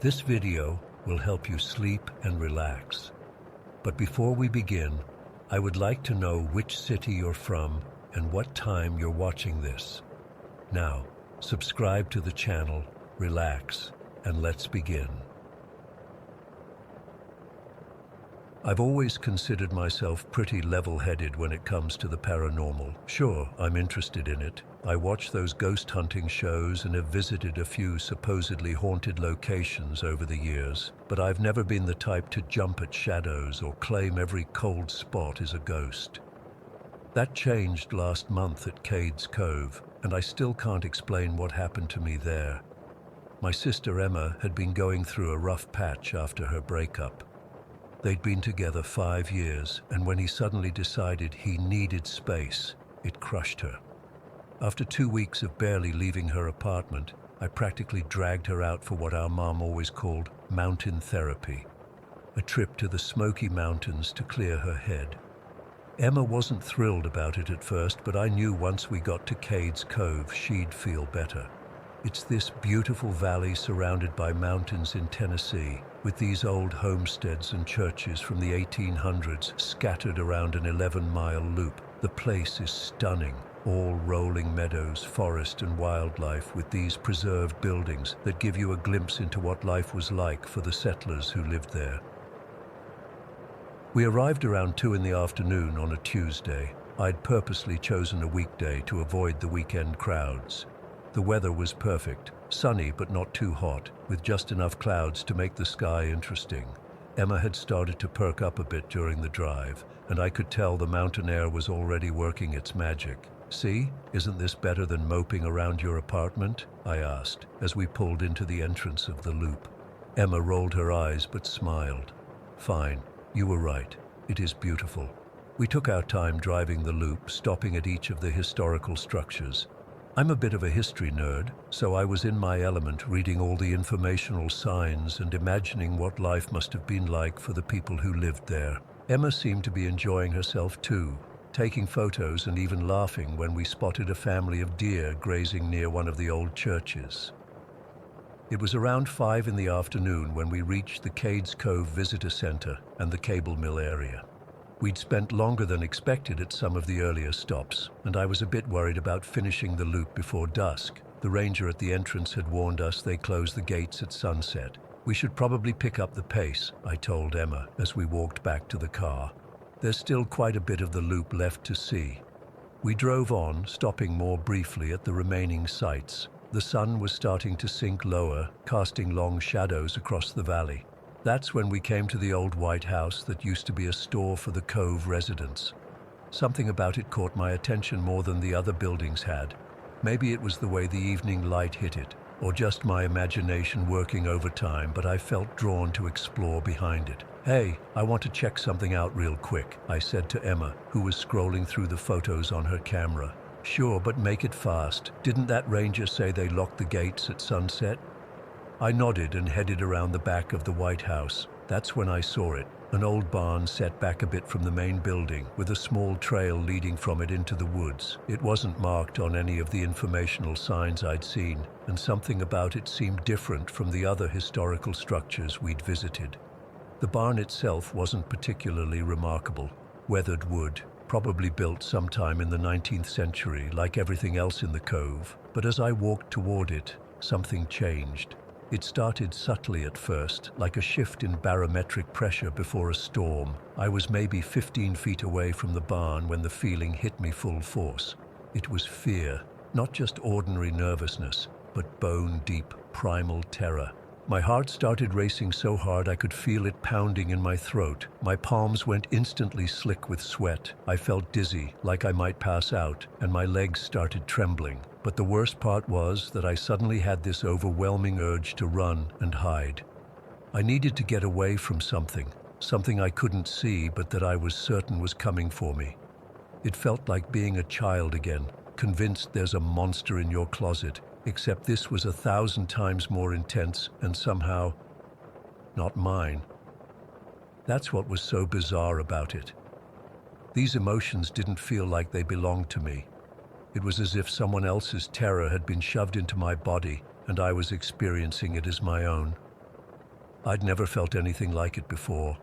This video will help you sleep and relax. But before we begin, I would like to know which city you're from and what time you're watching this. Now, subscribe to the channel, relax, and let's begin. I've always considered myself pretty level-headed when it comes to the paranormal. Sure, I'm interested in it. I watch those ghost hunting shows and have visited a few supposedly haunted locations over the years, but I've never been the type to jump at shadows or claim every cold spot is a ghost. That changed last month at Cades Cove, and I still can't explain what happened to me there. My sister Emma had been going through a rough patch after her breakup. They'd been together 5 years, and when he suddenly decided he needed space, it crushed her. After 2 weeks of barely leaving her apartment, I practically dragged her out for what our mom always called mountain therapy, a trip to the Smoky Mountains to clear her head. Emma wasn't thrilled about it at first, but I knew once we got to Cades Cove, she'd feel better. It's this beautiful valley surrounded by mountains in Tennessee, with these old homesteads and churches from the 1800s scattered around an 11-mile loop. The place is stunning, all rolling meadows, forest and wildlife, with these preserved buildings that give you a glimpse into what life was like for the settlers who lived there. We arrived around 2 in the afternoon on a Tuesday. I'd purposely chosen a weekday to avoid the weekend crowds. The weather was perfect, sunny but not too hot, with just enough clouds to make the sky interesting. Emma had started to perk up a bit during the drive, and I could tell the mountain air was already working its magic. "See, isn't this better than moping around your apartment?" I asked, as we pulled into the entrance of the loop. Emma rolled her eyes but smiled. "Fine, you were right. It is beautiful." We took our time driving the loop, stopping at each of the historical structures. I'm a bit of a history nerd, so I was in my element reading all the informational signs and imagining what life must have been like for the people who lived there. Emma seemed to be enjoying herself too, taking photos and even laughing when we spotted a family of deer grazing near one of the old churches. It was around 5 in the afternoon when we reached the Cades Cove Visitor Center and the cable mill area. We'd spent longer than expected at some of the earlier stops, and I was a bit worried about finishing the loop before dusk. The ranger at the entrance had warned us they close the gates at sunset. "We should probably pick up the pace," I told Emma as we walked back to the car. "There's still quite a bit of the loop left to see." We drove on, stopping more briefly at the remaining sites. The sun was starting to sink lower, casting long shadows across the valley. That's when we came to the old white house that used to be a store for the Cove residents. Something about it caught my attention more than the other buildings had. Maybe it was the way the evening light hit it, or just my imagination working overtime, but I felt drawn to explore behind it. "Hey, I want to check something out real quick," I said to Emma, who was scrolling through the photos on her camera. "Sure, but make it fast. Didn't that ranger say they locked the gates at sunset?" I nodded and headed around the back of the White House. That's when I saw it, an old barn set back a bit from the main building, with a small trail leading from it into the woods. It wasn't marked on any of the informational signs I'd seen, and something about it seemed different from the other historical structures we'd visited. The barn itself wasn't particularly remarkable. Weathered wood, probably built sometime in the 19th century, like everything else in the cove. But as I walked toward it, something changed. It started subtly at first, like a shift in barometric pressure before a storm. I was maybe 15 feet away from the barn when the feeling hit me full force. It was fear, not just ordinary nervousness, but bone-deep, primal terror. My heart started racing so hard I could feel it pounding in my throat. My palms went instantly slick with sweat. I felt dizzy, like I might pass out, and my legs started trembling. But the worst part was that I suddenly had this overwhelming urge to run and hide. I needed to get away from something I couldn't see but that I was certain was coming for me. It felt like being a child again, convinced there's a monster in your closet, except this was 1,000 times more intense and somehow not mine. That's what was so bizarre about it. These emotions didn't feel like they belonged to me. It was as if someone else's terror had been shoved into my body and I was experiencing it as my own. I'd never felt anything like it before.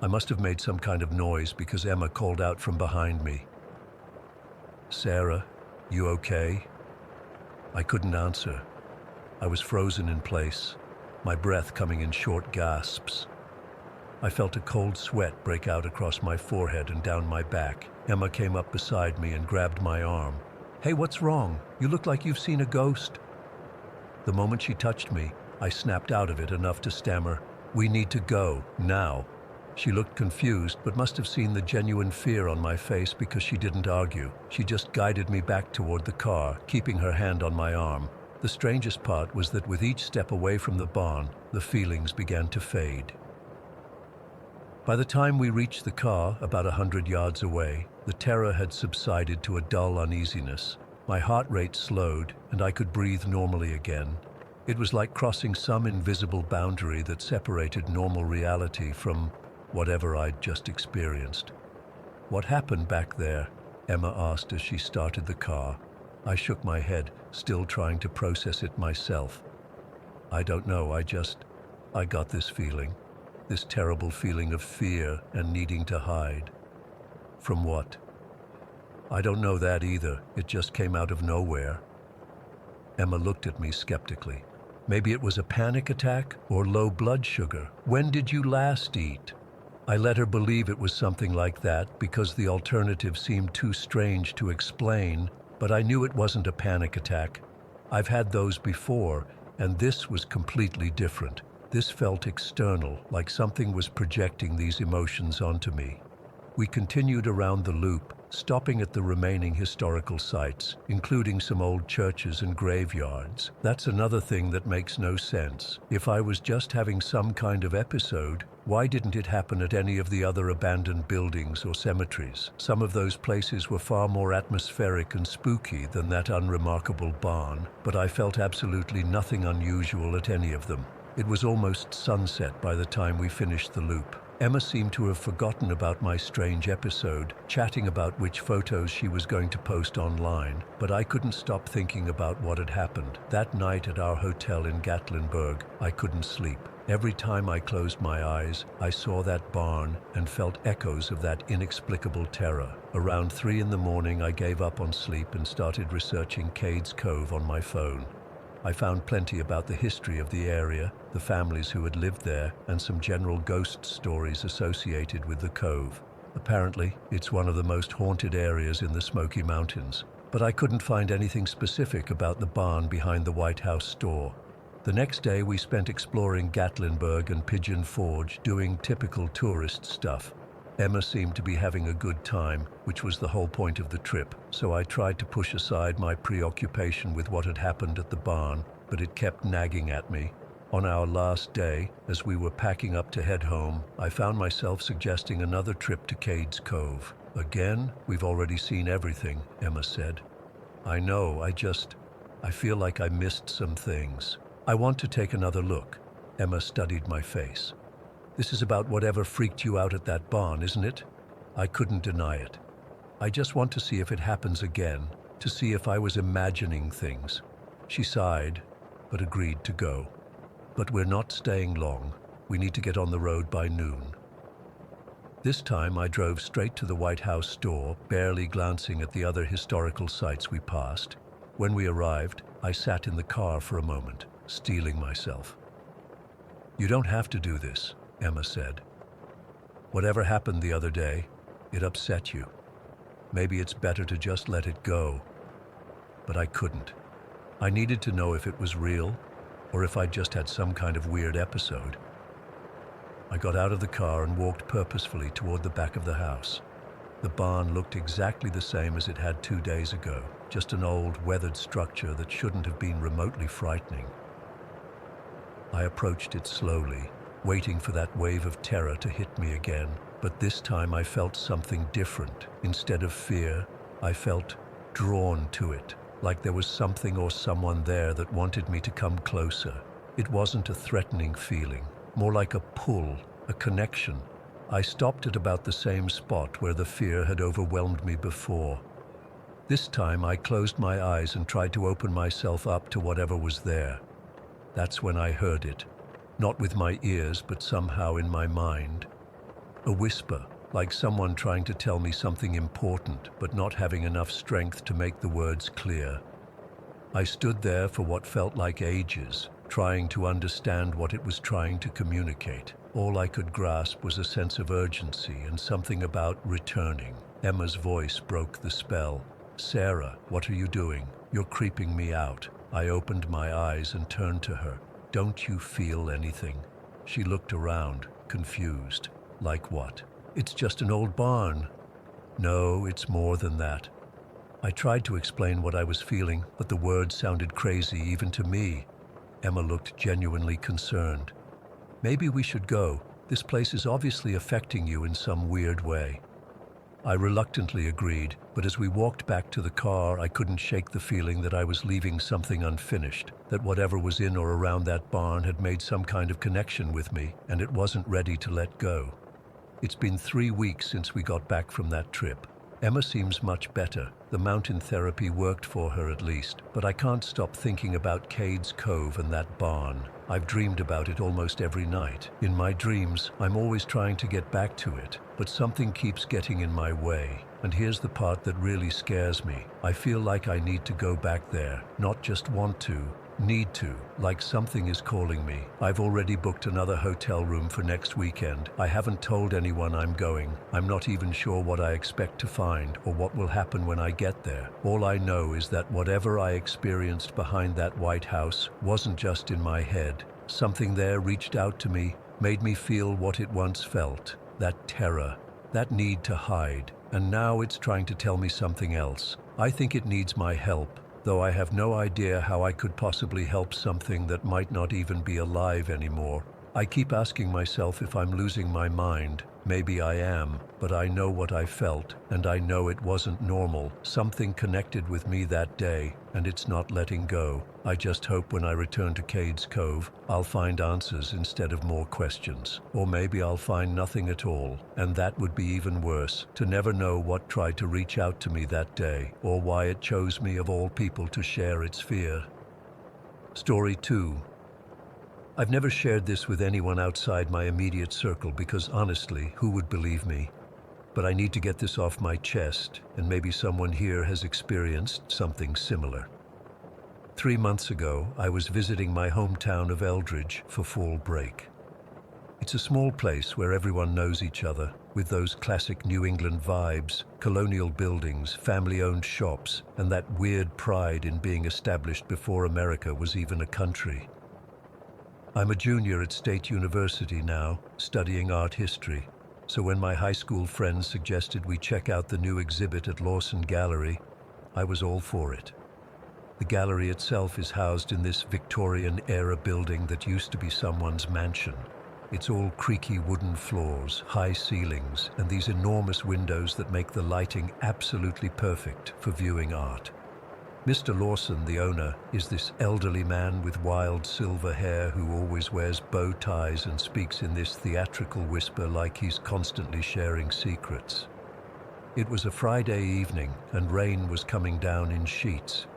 I must have made some kind of noise because Emma called out from behind me. "Sarah, you okay?" I couldn't answer. I was frozen in place, my breath coming in short gasps. I felt a cold sweat break out across my forehead and down my back. Emma came up beside me and grabbed my arm. "Hey, what's wrong? You look like you've seen a ghost." The moment she touched me, I snapped out of it enough to stammer, "We need to go, now." She looked confused, but must have seen the genuine fear on my face because she didn't argue. She just guided me back toward the car, keeping her hand on my arm. The strangest part was that with each step away from the barn, the feelings began to fade. By the time we reached the car, about 100 yards away, the terror had subsided to a dull uneasiness. My heart rate slowed, and I could breathe normally again. It was like crossing some invisible boundary that separated normal reality from whatever I'd just experienced. "What happened back there?" Emma asked as she started the car. I shook my head, still trying to process it myself. "I don't know, I got this feeling. This terrible feeling of fear and needing to hide." "From what?" "I don't know that either. It just came out of nowhere." Emma looked at me skeptically. "Maybe it was a panic attack or low blood sugar. When did you last eat?" I let her believe it was something like that because the alternative seemed too strange to explain, but I knew it wasn't a panic attack. I've had those before, and this was completely different. This felt external, like something was projecting these emotions onto me. We continued around the loop, stopping at the remaining historical sites, including some old churches and graveyards. That's another thing that makes no sense. If I was just having some kind of episode, why didn't it happen at any of the other abandoned buildings or cemeteries? Some of those places were far more atmospheric and spooky than that unremarkable barn, but I felt absolutely nothing unusual at any of them. It was almost sunset by the time we finished the loop. Emma seemed to have forgotten about my strange episode, chatting about which photos she was going to post online, but I couldn't stop thinking about what had happened. That night at our hotel in Gatlinburg, I couldn't sleep. Every time I closed my eyes, I saw that barn and felt echoes of that inexplicable terror. Around 3 in the morning, I gave up on sleep and started researching Cades Cove on my phone. I found plenty about the history of the area, the families who had lived there, and some general ghost stories associated with the cove. Apparently, it's one of the most haunted areas in the Smoky Mountains, but I couldn't find anything specific about the barn behind the White House store. The next day we spent exploring Gatlinburg and Pigeon Forge, doing typical tourist stuff. Emma seemed to be having a good time, which was the whole point of the trip, so I tried to push aside my preoccupation with what had happened at the barn, but it kept nagging at me. On our last day, as we were packing up to head home, I found myself suggesting another trip to Cades Cove. "Again? We've already seen everything," Emma said. "I know, I feel like I missed some things. I want to take another look." Emma studied my face. "This is about whatever freaked you out at that barn, isn't it?" I couldn't deny it. "I just want to see if it happens again, to see if I was imagining things." She sighed, but agreed to go. "But we're not staying long. We need to get on the road by noon." This time I drove straight to the White House store, barely glancing at the other historical sites we passed. When we arrived, I sat in the car for a moment, steeling myself. "You don't have to do this," Emma said. "Whatever happened the other day, it upset you. Maybe it's better to just let it go." But I couldn't. I needed to know if it was real, or if I'd just had some kind of weird episode. I got out of the car and walked purposefully toward the back of the house. The barn looked exactly the same as it had 2 days ago, just an old, weathered structure that shouldn't have been remotely frightening. I approached it slowly, waiting for that wave of terror to hit me again, but this time I felt something different. Instead of fear, I felt drawn to it, like there was something or someone there that wanted me to come closer. It wasn't a threatening feeling, more like a pull, a connection. I stopped at about the same spot where the fear had overwhelmed me before. This time I closed my eyes and tried to open myself up to whatever was there. That's when I heard it. Not with my ears, but somehow in my mind. A whisper, like someone trying to tell me something important, but not having enough strength to make the words clear. I stood there for what felt like ages, trying to understand what it was trying to communicate. All I could grasp was a sense of urgency and something about returning. Emma's voice broke the spell. "Sarah, what are you doing? You're creeping me out." I opened my eyes and turned to her. "Don't you feel anything?" She looked around, confused. "Like what?" "It's just an old barn." "No, it's more than that." I tried to explain what I was feeling, but the words sounded crazy even to me. Emma looked genuinely concerned. "Maybe we should go. This place is obviously affecting you in some weird way." I reluctantly agreed, but as we walked back to the car, I couldn't shake the feeling that I was leaving something unfinished, that whatever was in or around that barn had made some kind of connection with me, and it wasn't ready to let go. It's been 3 weeks since we got back from that trip. Emma seems much better. The mountain therapy worked for her at least, but I can't stop thinking about Cades Cove and that barn. I've dreamed about it almost every night. In my dreams, I'm always trying to get back to it, but something keeps getting in my way. And here's the part that really scares me. I feel like I need to go back there, not just want to, need to, like something is calling me. I've already booked another hotel room for next weekend. I haven't told anyone I'm going. I'm not even sure what I expect to find or what will happen when I get there. All I know is that whatever I experienced behind that White House wasn't just in my head. Something there reached out to me, made me feel what it once felt, that terror, that need to hide, and now it's trying to tell me something else. I think it needs my help, though I have no idea how I could possibly help something that might not even be alive anymore. I keep asking myself if I'm losing my mind. Maybe I am, but I know what I felt, and I know it wasn't normal. Something connected with me that day, and it's not letting go. I just hope when I return to Cades Cove, I'll find answers instead of more questions. Or maybe I'll find nothing at all, and that would be even worse, to never know what tried to reach out to me that day, or why it chose me of all people to share its fear. Story 2. I've never shared this with anyone outside my immediate circle because honestly, who would believe me? But I need to get this off my chest, and maybe someone here has experienced something similar. 3 months ago, I was visiting my hometown of Eldridge for fall break. It's a small place where everyone knows each other, with those classic New England vibes, colonial buildings, family-owned shops, and that weird pride in being established before America was even a country. I'm a junior at State University now, studying art history, so when my high school friends suggested we check out the new exhibit at Lawson Gallery, I was all for it. The gallery itself is housed in this Victorian-era building that used to be someone's mansion. It's all creaky wooden floors, high ceilings, and these enormous windows that make the lighting absolutely perfect for viewing art. Mr. Lawson, the owner, is this elderly man with wild silver hair who always wears bow ties and speaks in this theatrical whisper like he's constantly sharing secrets. It was a Friday evening, and rain was coming down in sheets.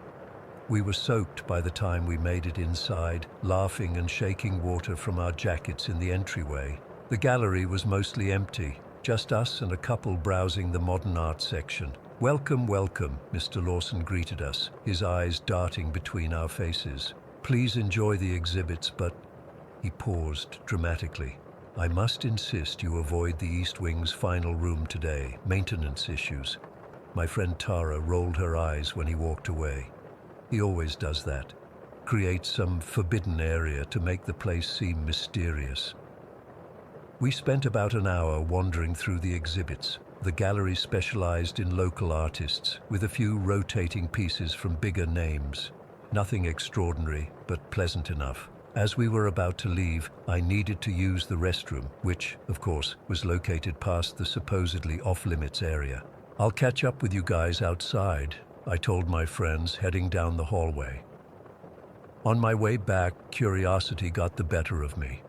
We were soaked by the time we made it inside, laughing and shaking water from our jackets in the entryway. The gallery was mostly empty, just us and a couple browsing the modern art section. "Welcome, welcome," Mr. Lawson greeted us, his eyes darting between our faces. "Please enjoy the exhibits, but—" He paused dramatically. "I must insist you avoid the East Wing's final room today. Maintenance issues." My friend Tara rolled her eyes when he walked away. He always does that. Creates some forbidden area to make the place seem mysterious. We spent about an hour wandering through the exhibits. The gallery specialized in local artists, with a few rotating pieces from bigger names. Nothing extraordinary, but pleasant enough. As we were about to leave, I needed to use the restroom, which, of course, was located past the supposedly off-limits area. "I'll catch up with you guys outside," I told my friends, heading down the hallway. On my way back, curiosity got the better of me.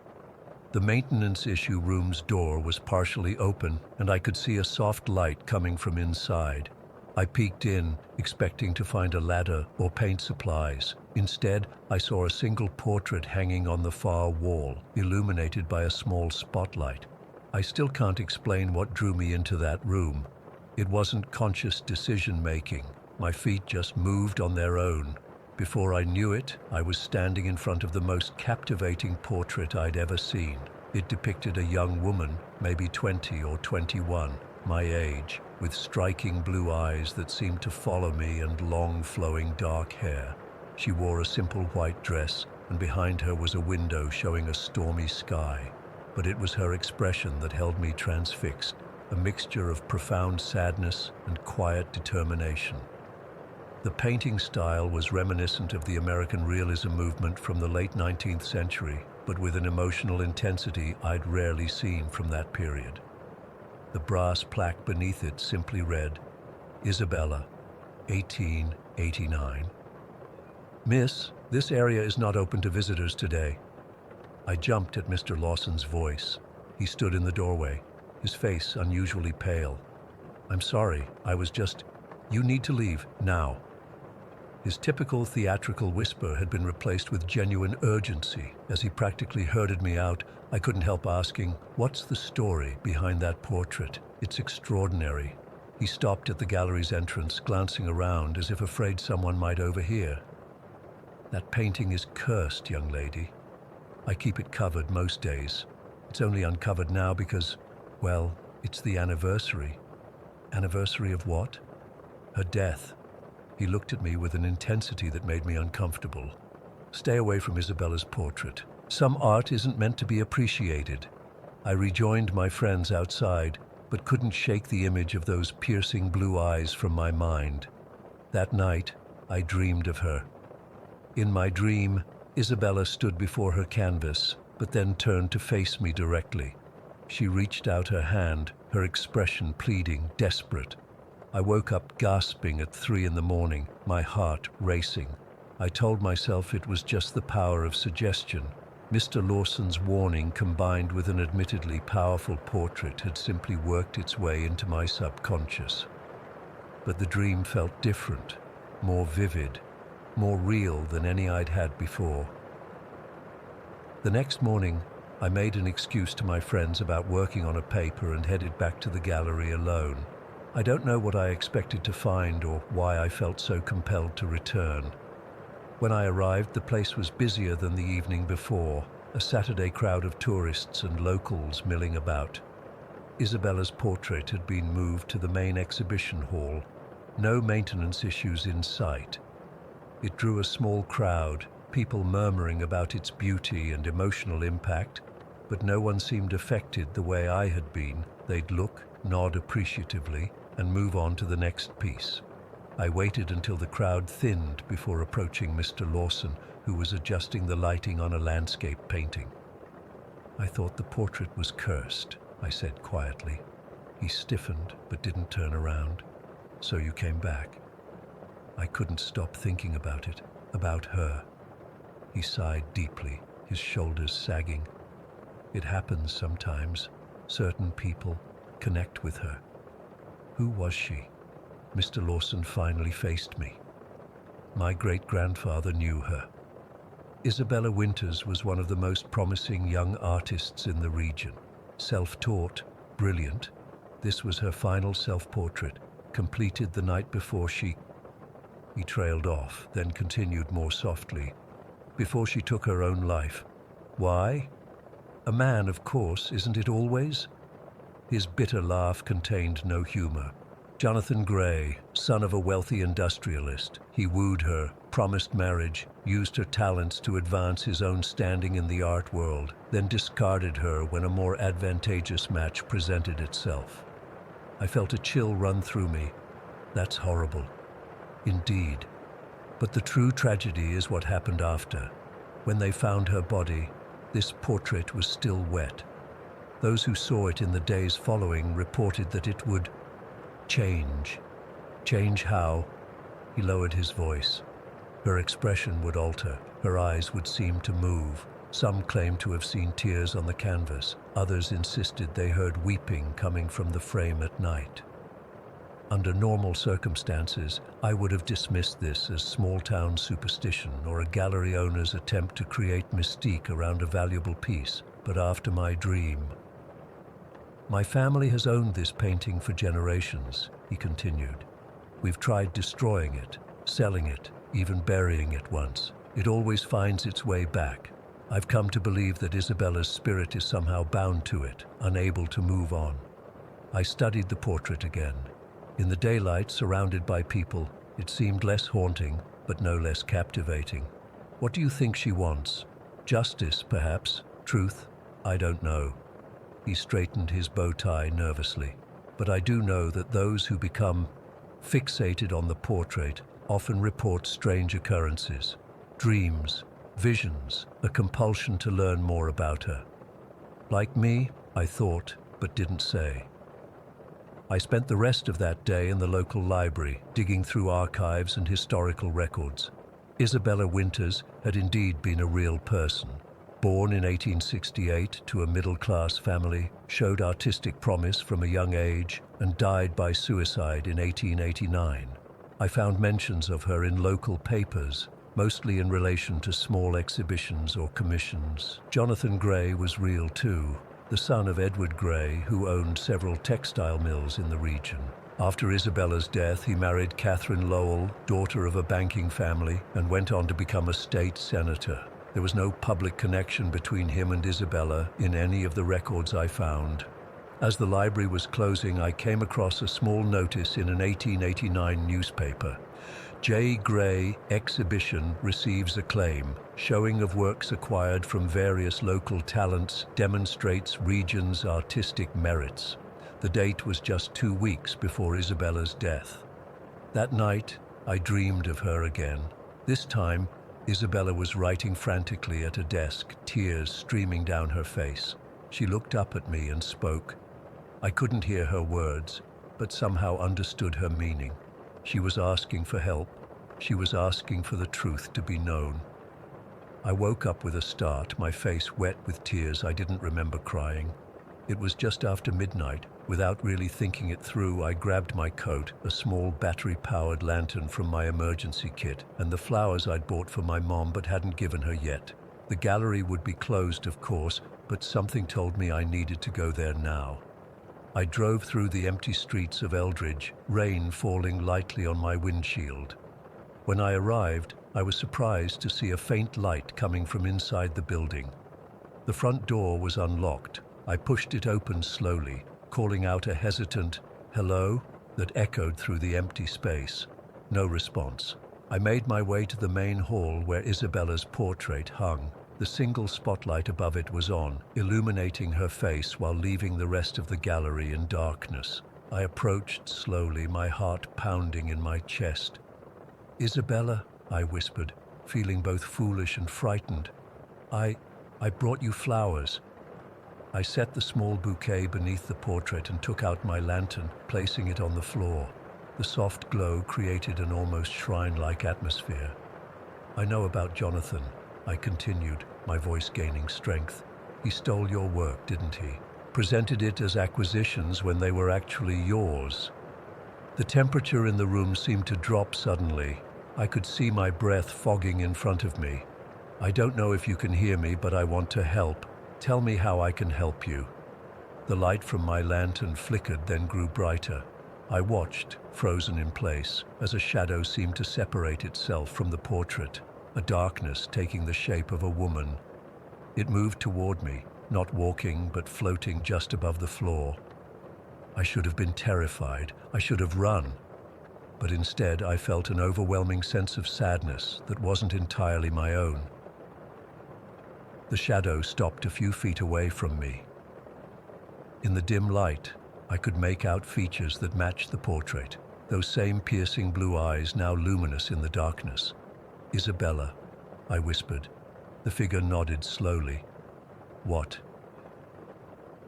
The maintenance issue room's door was partially open, and I could see a soft light coming from inside. I peeked in, expecting to find a ladder or paint supplies. Instead, I saw a single portrait hanging on the far wall, illuminated by a small spotlight. I still can't explain what drew me into that room. It wasn't conscious decision-making. My feet just moved on their own. Before I knew it, I was standing in front of the most captivating portrait I'd ever seen. It depicted a young woman, maybe 20 or 21, my age, with striking blue eyes that seemed to follow me and long flowing dark hair. She wore a simple white dress, and behind her was a window showing a stormy sky. But it was her expression that held me transfixed, a mixture of profound sadness and quiet determination. The painting style was reminiscent of the American realism movement from the late 19th century, but with an emotional intensity I'd rarely seen from that period. The brass plaque beneath it simply read, "Isabella, 1889. Miss, this area is not open to visitors today." I jumped at Mr. Lawson's voice. He stood in the doorway, his face unusually pale. "I'm sorry, you need to leave, now." His typical theatrical whisper had been replaced with genuine urgency. As he practically herded me out, I couldn't help asking, "What's the story behind that portrait? It's extraordinary." He stopped at the gallery's entrance, glancing around as if afraid someone might overhear. "That painting is cursed, young lady. I keep it covered most days. It's only uncovered now because, well, it's the anniversary." "Anniversary of what?" "Her death." He looked at me with an intensity that made me uncomfortable. "Stay away from Isabella's portrait. Some art isn't meant to be appreciated." I rejoined my friends outside, but couldn't shake the image of those piercing blue eyes from my mind. That night, I dreamed of her. In my dream, Isabella stood before her canvas, but then turned to face me directly. She reached out her hand, her expression pleading, desperate. I woke up gasping at 3 in the morning, my heart racing. I told myself it was just the power of suggestion. Mr. Lawson's warning, combined with an admittedly powerful portrait, had simply worked its way into my subconscious. But the dream felt different, more vivid, more real than any I'd had before. The next morning, I made an excuse to my friends about working on a paper and headed back to the gallery alone. I don't know what I expected to find or why I felt so compelled to return. When I arrived, the place was busier than the evening before, a Saturday crowd of tourists and locals milling about. Isabella's portrait had been moved to the main exhibition hall, no maintenance issues in sight. It drew a small crowd, people murmuring about its beauty and emotional impact, but no one seemed affected the way I had been. They'd look, nod appreciatively, and move on to the next piece. I waited until the crowd thinned before approaching Mr. Lawson, who was adjusting the lighting on a landscape painting. "I thought the portrait was cursed," I said quietly. He stiffened but didn't turn around. "So you came back?" I couldn't stop thinking about it, about her. He sighed deeply, his shoulders sagging. "It happens sometimes. Certain people connect with her." "Who was she?" Mr. Lawson finally faced me. "My great-grandfather knew her. Isabella Winters was one of the most promising young artists in the region. Self-taught, brilliant. This was her final self-portrait, completed the night before she..." He trailed off, then continued more softly. "Before she took her own life. Why? A man, of course, isn't it always?" His bitter laugh contained no humor. "Jonathan Gray, son of a wealthy industrialist. He wooed her, promised marriage, used her talents to advance his own standing in the art world, then discarded her when a more advantageous match presented itself." I felt a chill run through me. That's horrible. Indeed. But the true tragedy is what happened after. When they found her body, this portrait was still wet. Those who saw it in the days following reported that it would change. Change how? He lowered his voice. Her expression would alter. Her eyes would seem to move. Some claimed to have seen tears on the canvas. Others insisted they heard weeping coming from the frame at night. Under normal circumstances, I would have dismissed this as small-town superstition or a gallery owner's attempt to create mystique around a valuable piece. But after my dream, "My family has owned this painting for generations," he continued. "We've tried destroying it, selling it, even burying it once. It always finds its way back. I've come to believe that Isabella's spirit is somehow bound to it, unable to move on." I studied the portrait again. In the daylight, surrounded by people, it seemed less haunting, but no less captivating. "What do you think she wants? Justice, perhaps? Truth? I don't know." He straightened his bow tie nervously. "But I do know that those who become fixated on the portrait often report strange occurrences, dreams, visions, a compulsion to learn more about her. Like me, I thought, but didn't say." I spent the rest of that day in the local library, digging through archives and historical records. Isabella Winters had indeed been a real person. Born in 1868 to a middle-class family, showed artistic promise from a young age, and died by suicide in 1889. I found mentions of her in local papers, mostly in relation to small exhibitions or commissions. Jonathan Gray was real too, the son of Edward Gray, who owned several textile mills in the region. After Isabella's death, he married Catherine Lowell, daughter of a banking family, and went on to become a state senator. There was no public connection between him and Isabella in any of the records I found. As the library was closing, I came across a small notice in an 1889 newspaper. J. Gray Exhibition receives acclaim. Showing of works acquired from various local talents demonstrates region's artistic merits. The date was just 2 weeks before Isabella's death. That night, I dreamed of her again. This time, Isabella was writing frantically at a desk, tears streaming down her face. She looked up at me and spoke. I couldn't hear her words, but somehow understood her meaning. She was asking for help. She was asking for the truth to be known. I woke up with a start, my face wet with tears I didn't remember crying. It was just after midnight. Without really thinking it through, I grabbed my coat, a small battery-powered lantern from my emergency kit, and the flowers I'd bought for my mom but hadn't given her yet. The gallery would be closed, of course, but something told me I needed to go there now. I drove through the empty streets of Eldridge, rain falling lightly on my windshield. When I arrived, I was surprised to see a faint light coming from inside the building. The front door was unlocked. I pushed it open slowly, calling out a hesitant "hello" that echoed through the empty space. No response. I made my way to the main hall where Isabella's portrait hung. The single spotlight above it was on, illuminating her face while leaving the rest of the gallery in darkness. I approached slowly, my heart pounding in my chest. "Isabella," I whispered, feeling both foolish and frightened. I brought you flowers." I set the small bouquet beneath the portrait and took out my lantern, placing it on the floor. The soft glow created an almost shrine-like atmosphere. "I know about Jonathan," I continued, my voice gaining strength. "He stole your work, didn't he? Presented it as acquisitions when they were actually yours." The temperature in the room seemed to drop suddenly. I could see my breath fogging in front of me. "I don't know if you can hear me, but I want to help. Tell me how I can help you." The light from my lantern flickered, then grew brighter. I watched, frozen in place, as a shadow seemed to separate itself from the portrait, a darkness taking the shape of a woman. It moved toward me, not walking but floating just above the floor. I should have been terrified. I should have run. But instead, I felt an overwhelming sense of sadness that wasn't entirely my own. The shadow stopped a few feet away from me. In the dim light, I could make out features that matched the portrait, those same piercing blue eyes now luminous in the darkness. "Isabella," I whispered. The figure nodded slowly. "What?"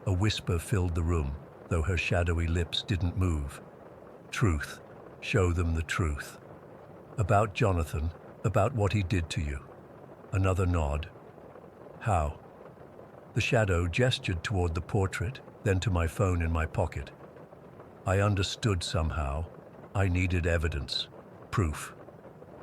A whisper filled the room, though her shadowy lips didn't move. "Truth. Show them the truth. About Jonathan, about what he did to you." Another nod. "How?" The shadow gestured toward the portrait, then to my phone in my pocket. I understood somehow. I needed evidence, proof.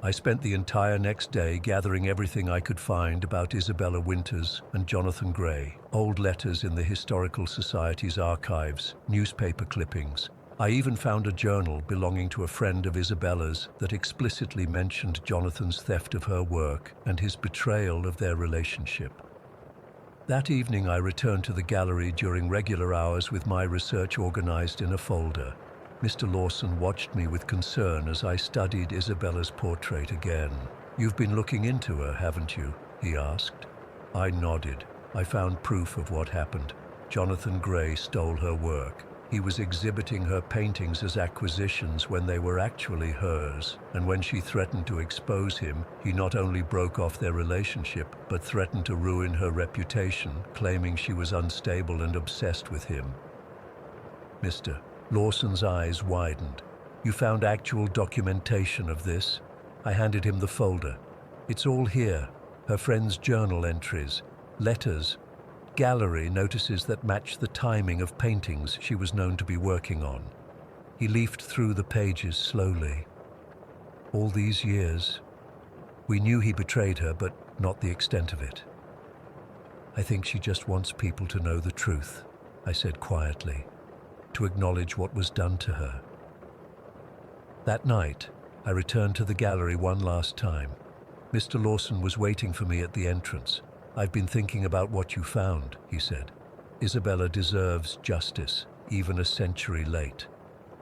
I spent the entire next day gathering everything I could find about Isabella Winters and Jonathan Gray, old letters in the Historical Society's archives, newspaper clippings. I even found a journal belonging to a friend of Isabella's that explicitly mentioned Jonathan's theft of her work and his betrayal of their relationship. That evening I returned to the gallery during regular hours with my research organized in a folder. Mr. Lawson watched me with concern as I studied Isabella's portrait again. "You've been looking into her, haven't you?" he asked. I nodded. I found proof of what happened. Jonathan Gray stole her work. He was exhibiting her paintings as acquisitions when they were actually hers, and when she threatened to expose him, he not only broke off their relationship, but threatened to ruin her reputation, claiming she was unstable and obsessed with him. Mr. Lawson's eyes widened. "You found actual documentation of this?" I handed him the folder. "It's all here. Her friend's journal entries, letters, gallery notices that match the timing of paintings she was known to be working on." He leafed through the pages slowly. "All these years, we knew he betrayed her, but not the extent of it. I think she just wants people to know the truth," I said quietly, "to acknowledge what was done to her." That night, I returned to the gallery one last time. Mr. Lawson was waiting for me at the entrance. "I've been thinking about what you found," he said. "Isabella deserves justice, even a century late."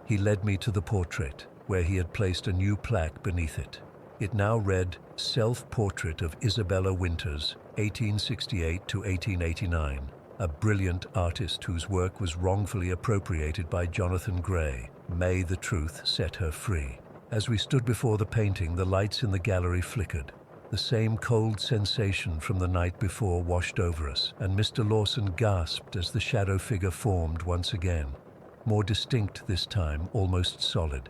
He led me to the portrait, where he had placed a new plaque beneath it. It now read, "Self-Portrait of Isabella Winters, 1868 to 1889, a brilliant artist whose work was wrongfully appropriated by Jonathan Gray. May the truth set her free." As we stood before the painting, the lights in the gallery flickered. The same cold sensation from the night before washed over us, and Mr. Lawson gasped as the shadow figure formed once again, more distinct this time, almost solid.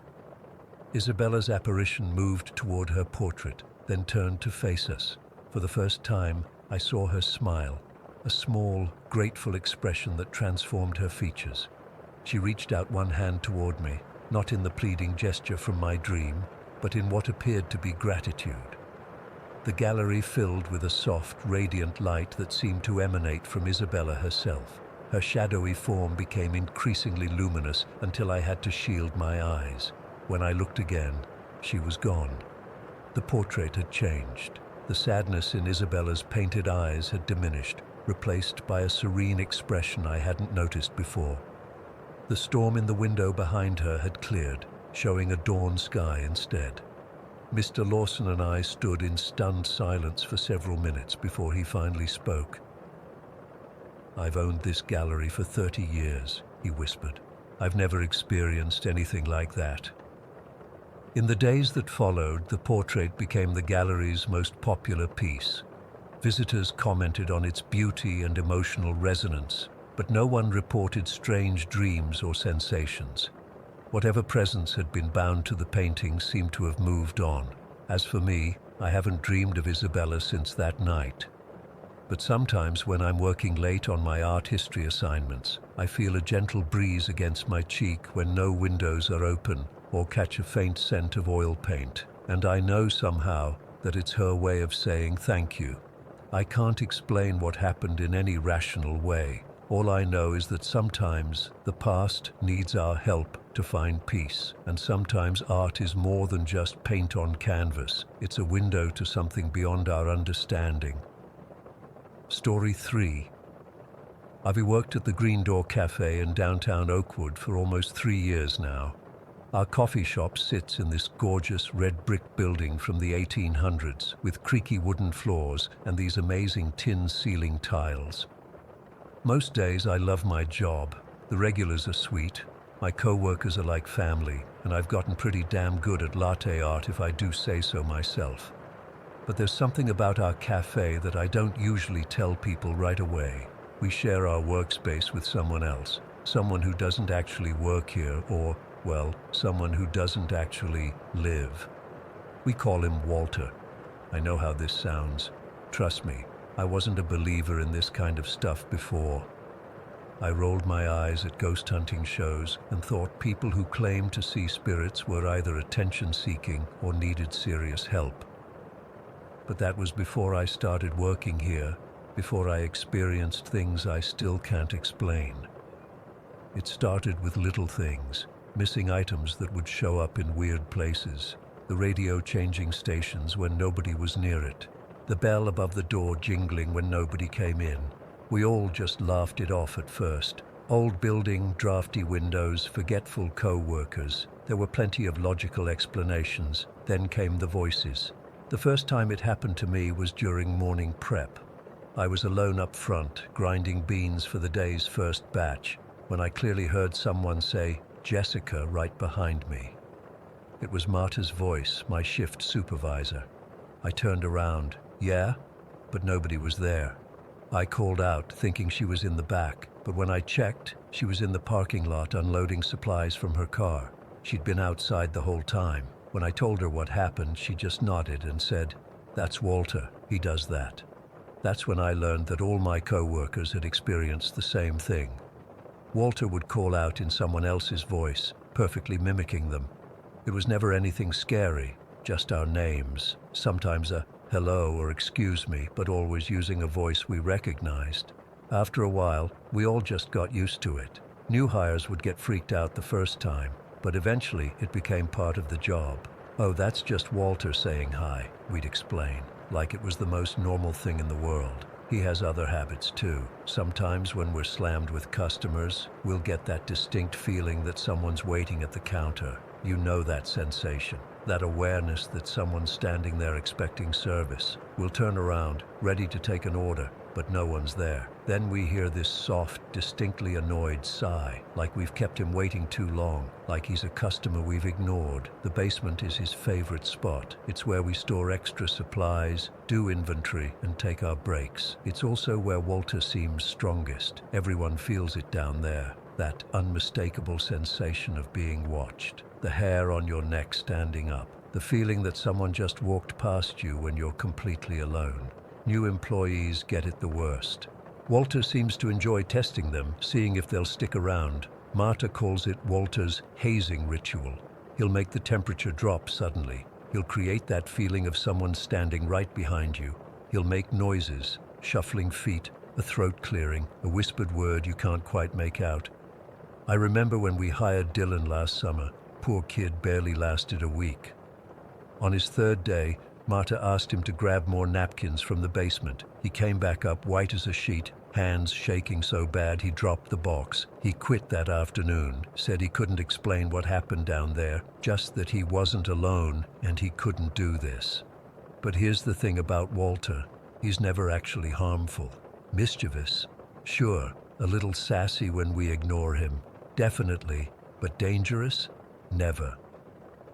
Isabella's apparition moved toward her portrait, then turned to face us. For the first time, I saw her smile, a small, grateful expression that transformed her features. She reached out one hand toward me, not in the pleading gesture from my dream, but in what appeared to be gratitude. The gallery filled with a soft, radiant light that seemed to emanate from Isabella herself. Her shadowy form became increasingly luminous until I had to shield my eyes. When I looked again, she was gone. The portrait had changed. The sadness in Isabella's painted eyes had diminished, replaced by a serene expression I hadn't noticed before. The storm in the window behind her had cleared, showing a dawn sky instead. Mr. Lawson and I stood in stunned silence for several minutes before he finally spoke. "I've owned this gallery for 30 years, he whispered. "I've never experienced anything like that." In the days that followed, the portrait became the gallery's most popular piece. Visitors commented on its beauty and emotional resonance, but no one reported strange dreams or sensations. Whatever presence had been bound to the painting seemed to have moved on. As for me, I haven't dreamed of Isabella since that night. But sometimes when I'm working late on my art history assignments, I feel a gentle breeze against my cheek when no windows are open, or catch a faint scent of oil paint, and I know somehow that it's her way of saying thank you. I can't explain what happened in any rational way. All I know is that sometimes the past needs our help to find peace, and sometimes art is more than just paint on canvas. It's a window to something beyond our understanding. Story 3. I've worked at the Green Door Cafe in downtown Oakwood for almost 3 years now. Our coffee shop sits in this gorgeous red brick building from the 1800s with creaky wooden floors and these amazing tin ceiling tiles. Most days I love my job. The regulars are sweet, my co-workers are like family, and I've gotten pretty damn good at latte art if I do say so myself. But there's something about our cafe that I don't usually tell people right away. We share our workspace with someone else, someone who doesn't actually work here or, well, someone who doesn't actually live. We call him Walter. I know how this sounds. Trust me, I wasn't a believer in this kind of stuff before. I rolled my eyes at ghost hunting shows and thought people who claimed to see spirits were either attention-seeking or needed serious help. But that was before I started working here, before I experienced things I still can't explain. It started with little things, missing items that would show up in weird places, the radio changing stations when nobody was near it, the bell above the door jingling when nobody came in. We all just laughed it off at first. Old building, drafty windows, forgetful co-workers. There were plenty of logical explanations. Then came the voices. The first time it happened to me was during morning prep. I was alone up front, grinding beans for the day's first batch, when I clearly heard someone say, "Jessica," right behind me. It was Marta's voice, my shift supervisor. I turned around. "Yeah?" But nobody was there. I called out, thinking she was in the back, but when I checked, she was in the parking lot unloading supplies from her car. She'd been outside the whole time. When I told her what happened, she just nodded and said, "That's Walter, he does that." That's when I learned that all my co-workers had experienced the same thing. Walter would call out in someone else's voice, perfectly mimicking them. It was never anything scary, just our names, sometimes a hello or excuse me, but always using a voice we recognized. After a while, we all just got used to it. New hires would get freaked out the first time, but eventually it became part of the job. "Oh, that's just Walter saying hi," we'd explain, like it was the most normal thing in the world. He has other habits too. Sometimes when we're slammed with customers, we'll get that distinct feeling that someone's waiting at the counter. You know that sensation, that awareness that someone's standing there expecting service. We'll turn around, ready to take an order, but no one's there. Then we hear this soft, distinctly annoyed sigh, like we've kept him waiting too long, like he's a customer we've ignored. The basement is his favorite spot. It's where we store extra supplies, do inventory, and take our breaks. It's also where Walter seems strongest. Everyone feels it down there, that unmistakable sensation of being watched. The hair on your neck standing up, the feeling that someone just walked past you when you're completely alone. New employees get it the worst. Walter seems to enjoy testing them, seeing if they'll stick around. Marta calls it Walter's hazing ritual. He'll make the temperature drop suddenly. He'll create that feeling of someone standing right behind you. He'll make noises, shuffling feet, a throat clearing, a whispered word you can't quite make out. I remember when we hired Dylan last summer. Poor kid barely lasted a week. On his third day, Marta asked him to grab more napkins from the basement. He came back up white as a sheet, hands shaking so bad he dropped the box. He quit that afternoon, said he couldn't explain what happened down there, just that he wasn't alone and he couldn't do this. But here's the thing about Walter. He's never actually harmful. Mischievous, sure, a little sassy when we ignore him, definitely, but dangerous? Never.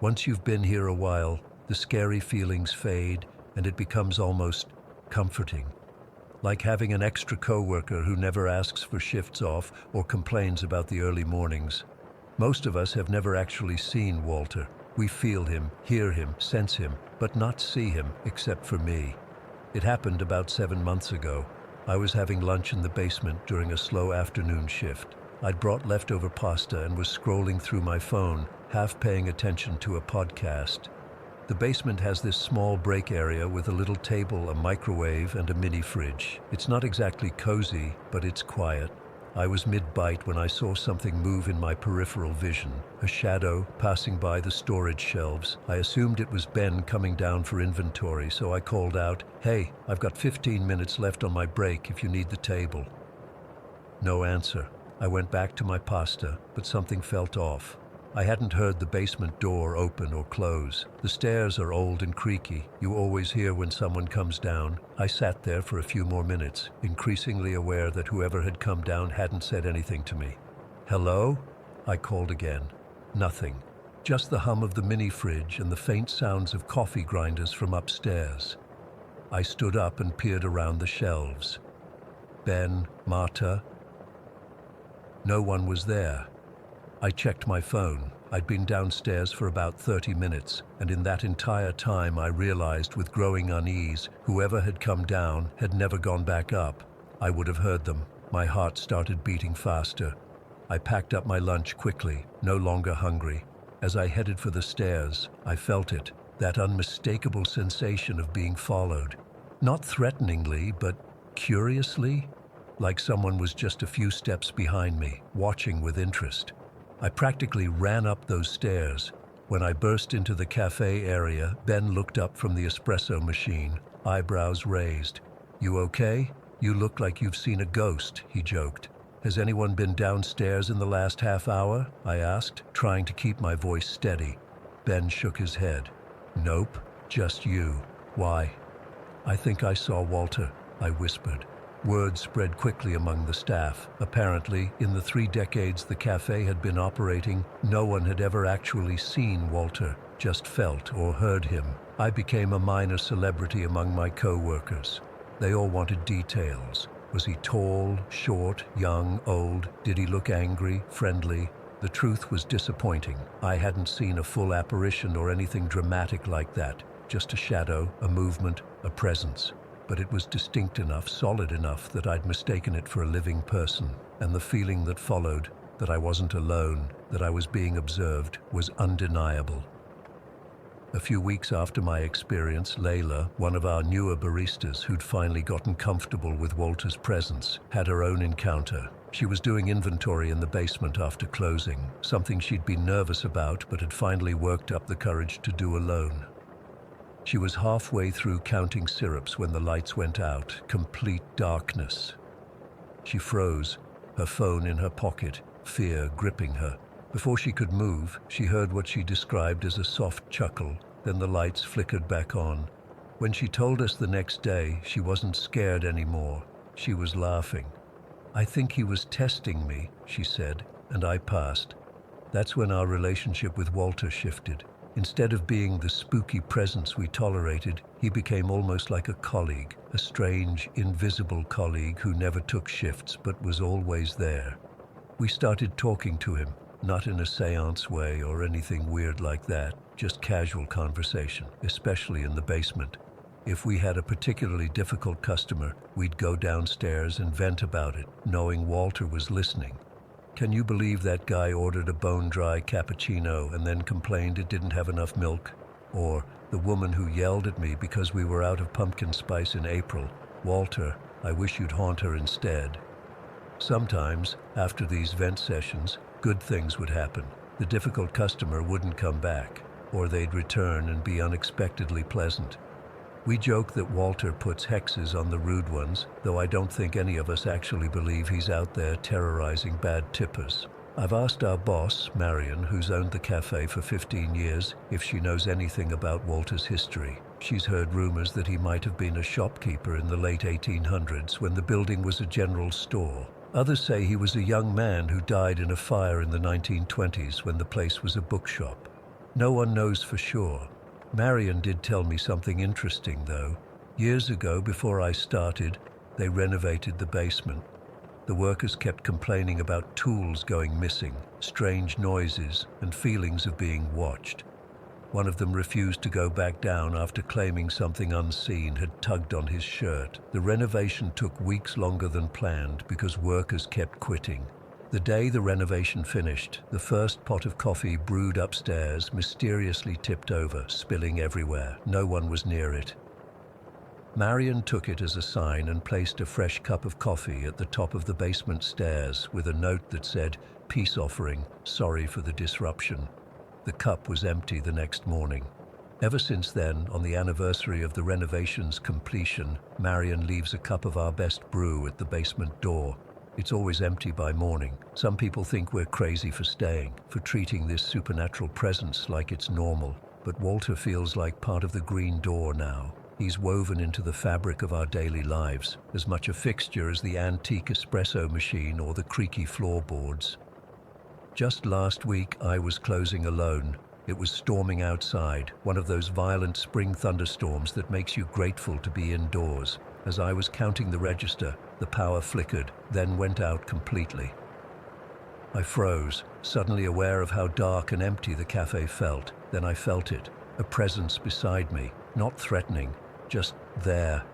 Once you've been here a while, the scary feelings fade and it becomes almost comforting. Like having an extra coworker who never asks for shifts off or complains about the early mornings. Most of us have never actually seen Walter. We feel him, hear him, sense him, but not see him, except for me. It happened about 7 months ago. I was having lunch in the basement during a slow afternoon shift. I'd brought leftover pasta and was scrolling through my phone, half paying attention to a podcast. The basement has this small break area with a little table, a microwave, and a mini fridge. It's not exactly cozy, but it's quiet. I was mid-bite when I saw something move in my peripheral vision, a shadow passing by the storage shelves. I assumed it was Ben coming down for inventory, so I called out, "Hey, I've got 15 minutes left on my break if you need the table." No answer. I went back to my pasta, but something felt off. I hadn't heard the basement door open or close. The stairs are old and creaky. You always hear when someone comes down. I sat there for a few more minutes, increasingly aware that whoever had come down hadn't said anything to me. "Hello?" I called again. Nothing. Just the hum of the mini fridge and the faint sounds of coffee grinders from upstairs. I stood up and peered around the shelves. Ben, Marta. No one was there. I checked my phone. I'd been downstairs for about 30 minutes, and in that entire time I realized with growing unease, whoever had come down had never gone back up. I would have heard them. My heart started beating faster. I packed up my lunch quickly, no longer hungry. As I headed for the stairs, I felt it, that unmistakable sensation of being followed. Not threateningly, but curiously, like someone was just a few steps behind me, watching with interest. I practically ran up those stairs. When I burst into the cafe area, Ben looked up from the espresso machine, eyebrows raised. "You okay? You look like you've seen a ghost," he joked. "Has anyone been downstairs in the last half hour?" I asked, trying to keep my voice steady. Ben shook his head. "Nope, just you. Why?" "I think I saw Walter," I whispered. Word spread quickly among the staff. Apparently, in the 3 decades the cafe had been operating, no one had ever actually seen Walter, just felt or heard him. I became a minor celebrity among my co-workers. They all wanted details. Was he tall, short, young, old? Did he look angry, friendly? The truth was disappointing. I hadn't seen a full apparition or anything dramatic like that. Just a shadow, a movement, a presence. But it was distinct enough, solid enough, that I'd mistaken it for a living person. And the feeling that followed, that I wasn't alone, that I was being observed, was undeniable. A few weeks after my experience, Layla, one of our newer baristas who'd finally gotten comfortable with Walter's presence, had her own encounter. She was doing inventory in the basement after closing, something she'd been nervous about but had finally worked up the courage to do alone. She was halfway through counting syrups when the lights went out, complete darkness. She froze, her phone in her pocket, fear gripping her. Before she could move, she heard what she described as a soft chuckle, then the lights flickered back on. When she told us the next day, she wasn't scared anymore. She was laughing. "I think he was testing me," she said, and I passed. That's when our relationship with Walter shifted. Instead of being the spooky presence we tolerated, he became almost like a colleague, a strange, invisible colleague who never took shifts but was always there. We started talking to him, not in a seance way or anything weird like that, just casual conversation, especially in the basement. If we had a particularly difficult customer, we'd go downstairs and vent about it, knowing Walter was listening. "Can you believe that guy ordered a bone-dry cappuccino and then complained it didn't have enough milk?" Or, "The woman who yelled at me because we were out of pumpkin spice in April. Walter, I wish you'd haunt her instead." Sometimes, after these vent sessions, good things would happen. The difficult customer wouldn't come back, or they'd return and be unexpectedly pleasant. We joke that Walter puts hexes on the rude ones, though I don't think any of us actually believe he's out there terrorizing bad tippers. I've asked our boss, Marion, who's owned the cafe for 15 years, if she knows anything about Walter's history. She's heard rumors that he might have been a shopkeeper in the late 1800s when the building was a general store. Others say he was a young man who died in a fire in the 1920s when the place was a bookshop. No one knows for sure. Marion did tell me something interesting, though. Years ago, before I started, they renovated the basement. The workers kept complaining about tools going missing, strange noises, and feelings of being watched. One of them refused to go back down after claiming something unseen had tugged on his shirt. The renovation took weeks longer than planned because workers kept quitting. The day the renovation finished, the first pot of coffee brewed upstairs mysteriously tipped over, spilling everywhere. No one was near it. Marion took it as a sign and placed a fresh cup of coffee at the top of the basement stairs with a note that said, "Peace offering, sorry for the disruption." The cup was empty the next morning. Ever since then, on the anniversary of the renovation's completion, Marion leaves a cup of our best brew at the basement door. It's always empty by morning. Some people think we're crazy for staying, for treating this supernatural presence like it's normal. But Walter feels like part of the green door now. He's woven into the fabric of our daily lives, as much a fixture as the antique espresso machine or the creaky floorboards. Just last week, I was closing alone. It was storming outside, one of those violent spring thunderstorms that makes you grateful to be indoors. As I was counting the register, the power flickered, then went out completely. I froze, suddenly aware of how dark and empty the cafe felt. Then I felt it, a presence beside me, not threatening, just there.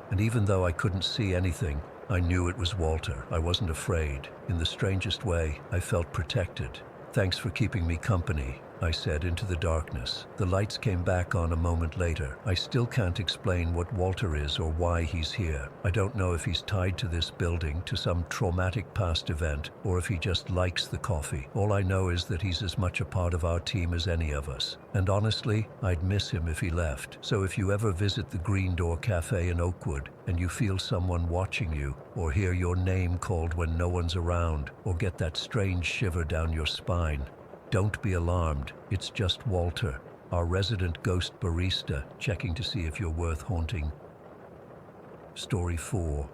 And even though I couldn't see anything, I knew it was Walter. I wasn't afraid. In the strangest way, I felt protected. "Thanks for keeping me company," I said into the darkness. The lights came back on a moment later. I still can't explain what Walter is or why he's here. I don't know if he's tied to this building, to some traumatic past event, or if he just likes the coffee. All I know is that he's as much a part of our team as any of us. And honestly, I'd miss him if he left. So if you ever visit the Green Door Cafe in Oakwood and you feel someone watching you, or hear your name called when no one's around, or get that strange shiver down your spine, don't be alarmed. It's just Walter, our resident ghost barista, checking to see if you're worth haunting. Story 4.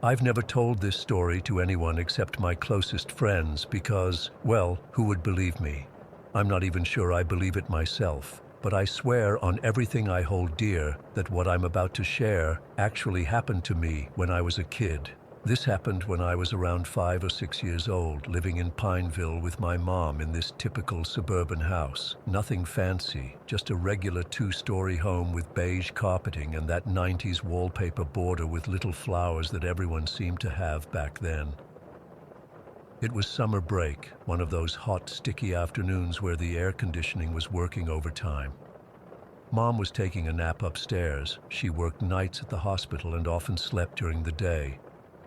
I've never told this story to anyone except my closest friends because, well, who would believe me? I'm not even sure I believe it myself, but I swear on everything I hold dear that what I'm about to share actually happened to me when I was a kid. This happened when I was around 5 or 6 years old, living in Pineville with my mom in this typical suburban house. Nothing fancy, just a regular 2-story home with beige carpeting and that 90s wallpaper border with little flowers that everyone seemed to have back then. It was summer break, one of those hot, sticky afternoons where the air conditioning was working overtime. Mom was taking a nap upstairs. She worked nights at the hospital and often slept during the day.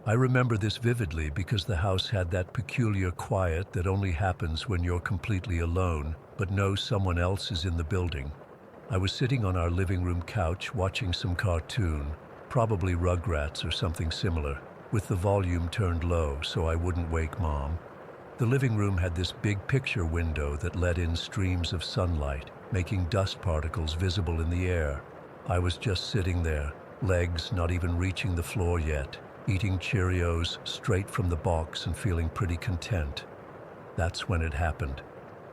I remember this vividly because the house had that peculiar quiet that only happens when you're completely alone, but know someone else is in the building. I was sitting on our living room couch watching some cartoon, probably Rugrats or something similar, with the volume turned low so I wouldn't wake Mom. The living room had this big picture window that let in streams of sunlight, making dust particles visible in the air. I was just sitting there, legs not even reaching the floor yet, eating Cheerios straight from the box and feeling pretty content. That's when it happened.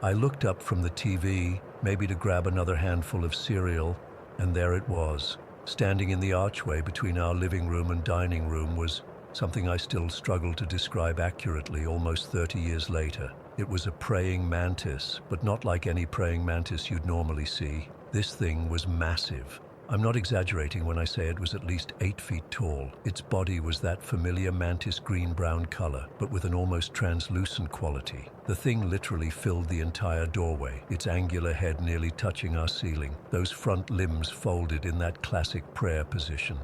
I looked up from the TV, maybe to grab another handful of cereal, and there it was. Standing in the archway between our living room and dining room was something I still struggle to describe accurately almost 30 years later. It was a praying mantis, but not like any praying mantis you'd normally see. This thing was massive. I'm not exaggerating when I say it was at least 8 feet tall. Its body was that familiar mantis green-brown color, but with an almost translucent quality. The thing literally filled the entire doorway, its angular head nearly touching our ceiling, those front limbs folded in that classic prayer position.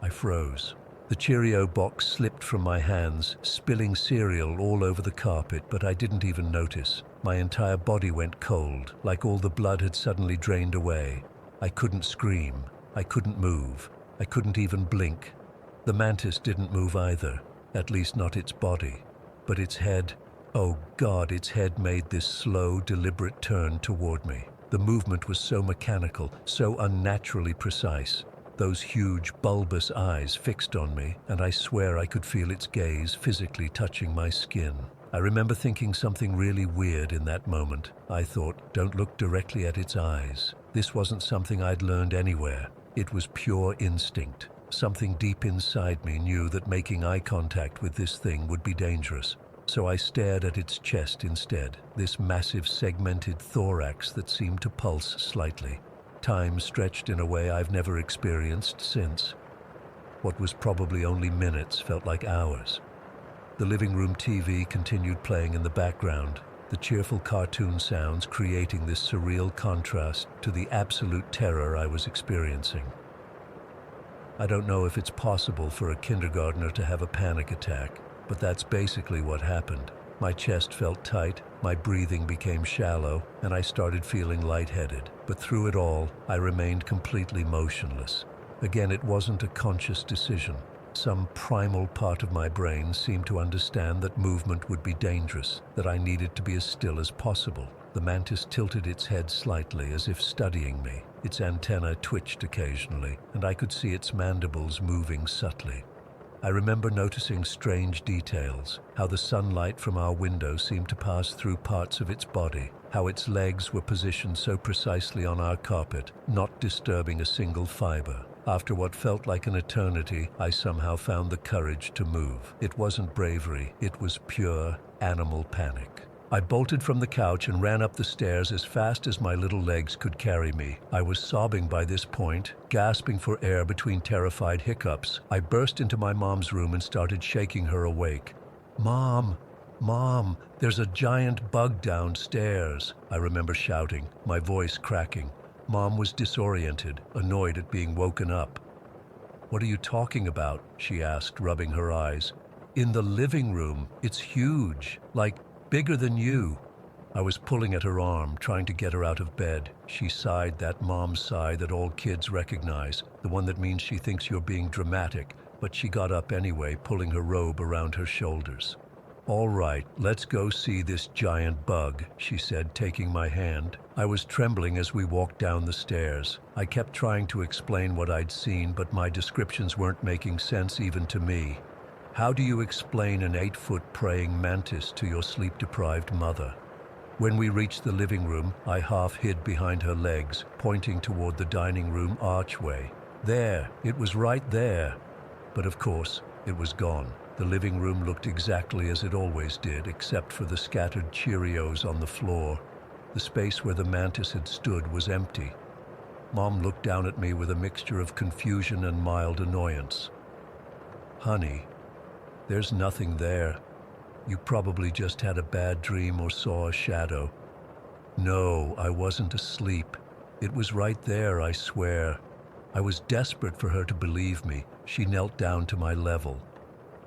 I froze. The Cheerio box slipped from my hands, spilling cereal all over the carpet, but I didn't even notice. My entire body went cold, like all the blood had suddenly drained away. I couldn't scream, I couldn't move, I couldn't even blink. The mantis didn't move either, at least not its body. But its head, oh God, its head made this slow, deliberate turn toward me. The movement was so mechanical, so unnaturally precise. Those huge, bulbous eyes fixed on me, and I swear I could feel its gaze physically touching my skin. I remember thinking something really weird in that moment. I thought, don't look directly at its eyes. This wasn't something I'd learned anywhere. It was pure instinct. Something deep inside me knew that making eye contact with this thing would be dangerous. So I stared at its chest instead, this massive segmented thorax that seemed to pulse slightly. Time stretched in a way I've never experienced since. What was probably only minutes felt like hours. The living room TV continued playing in the background, the cheerful cartoon sounds creating this surreal contrast to the absolute terror I was experiencing. I don't know if it's possible for a kindergartner to have a panic attack, but that's basically what happened. My chest felt tight, my breathing became shallow, and I started feeling lightheaded. But through it all, I remained completely motionless. Again, it wasn't a conscious decision. Some primal part of my brain seemed to understand that movement would be dangerous, that I needed to be as still as possible. The mantis tilted its head slightly as if studying me. Its antennae twitched occasionally, and I could see its mandibles moving subtly. I remember noticing strange details, how the sunlight from our window seemed to pass through parts of its body, how its legs were positioned so precisely on our carpet, not disturbing a single fiber. After what felt like an eternity, I somehow found the courage to move. It wasn't bravery, it was pure animal panic. I bolted from the couch and ran up the stairs as fast as my little legs could carry me. I was sobbing by this point, gasping for air between terrified hiccups. I burst into my mom's room and started shaking her awake. "Mom! Mom! There's a giant bug downstairs!" I remember shouting, my voice cracking. Mom was disoriented, annoyed at being woken up. "What are you talking about?" she asked, rubbing her eyes. "In the living room. It's huge, like bigger than you." I was pulling at her arm, trying to get her out of bed. She sighed, that mom sigh that all kids recognize, the one that means she thinks you're being dramatic, but she got up anyway, pulling her robe around her shoulders. "All right, let's go see this giant bug," she said, taking my hand. I was trembling as we walked down the stairs. I kept trying to explain what I'd seen, but my descriptions weren't making sense even to me. How do you explain an 8-foot praying mantis to your sleep-deprived mother? When we reached the living room, I half hid behind her legs, pointing toward the dining room archway. There, it was right there. But of course, it was gone. The living room looked exactly as it always did, except for the scattered Cheerios on the floor. The space where the mantis had stood was empty. Mom looked down at me with a mixture of confusion and mild annoyance. "Honey, there's nothing there. You probably just had a bad dream or saw a shadow." "No, I wasn't asleep. It was right there, I swear." I was desperate for her to believe me. She knelt down to my level.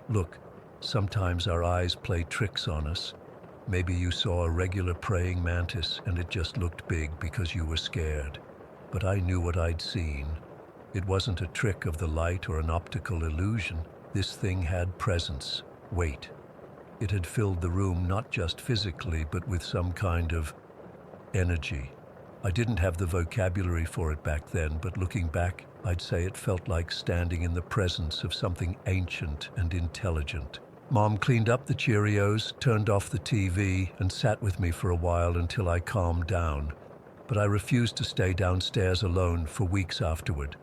"Look, sometimes our eyes play tricks on us. Maybe you saw a regular praying mantis and it just looked big because you were scared. But I knew what I'd seen. It wasn't a trick of the light or an optical illusion. This thing had presence, weight. It had filled the room not just physically, but with some kind of energy. I didn't have the vocabulary for it back then, but looking back, I'd say it felt like standing in the presence of something ancient and intelligent. Mom cleaned up the Cheerios, turned off the TV, and sat with me for a while until I calmed down. But I refused to stay downstairs alone for weeks afterward.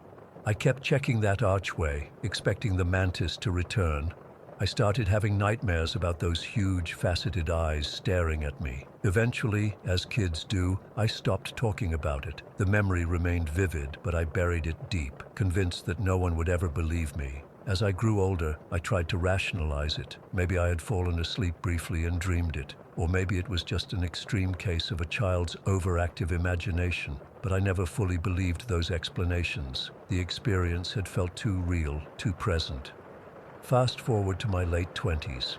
I kept checking that archway, expecting the mantis to return. I started having nightmares about those huge, faceted eyes staring at me. Eventually, as kids do, I stopped talking about it. The memory remained vivid, but I buried it deep, convinced that no one would ever believe me. As I grew older, I tried to rationalize it. Maybe I had fallen asleep briefly and dreamed it, or maybe it was just an extreme case of a child's overactive imagination. But I never fully believed those explanations. The experience had felt too real, too present. Fast forward to my late 20s.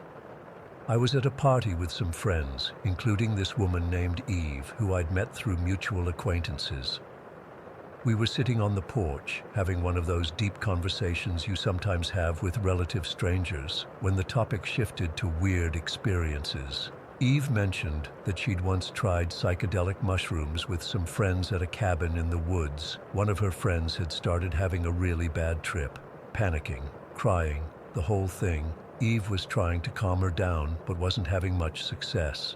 I was at a party with some friends, including this woman named Eve, who I'd met through mutual acquaintances. We were sitting on the porch, having one of those deep conversations you sometimes have with relative strangers, when the topic shifted to weird experiences. Eve mentioned that she'd once tried psychedelic mushrooms with some friends at a cabin in the woods. One of her friends had started having a really bad trip, panicking, crying, the whole thing. Eve was trying to calm her down, but wasn't having much success.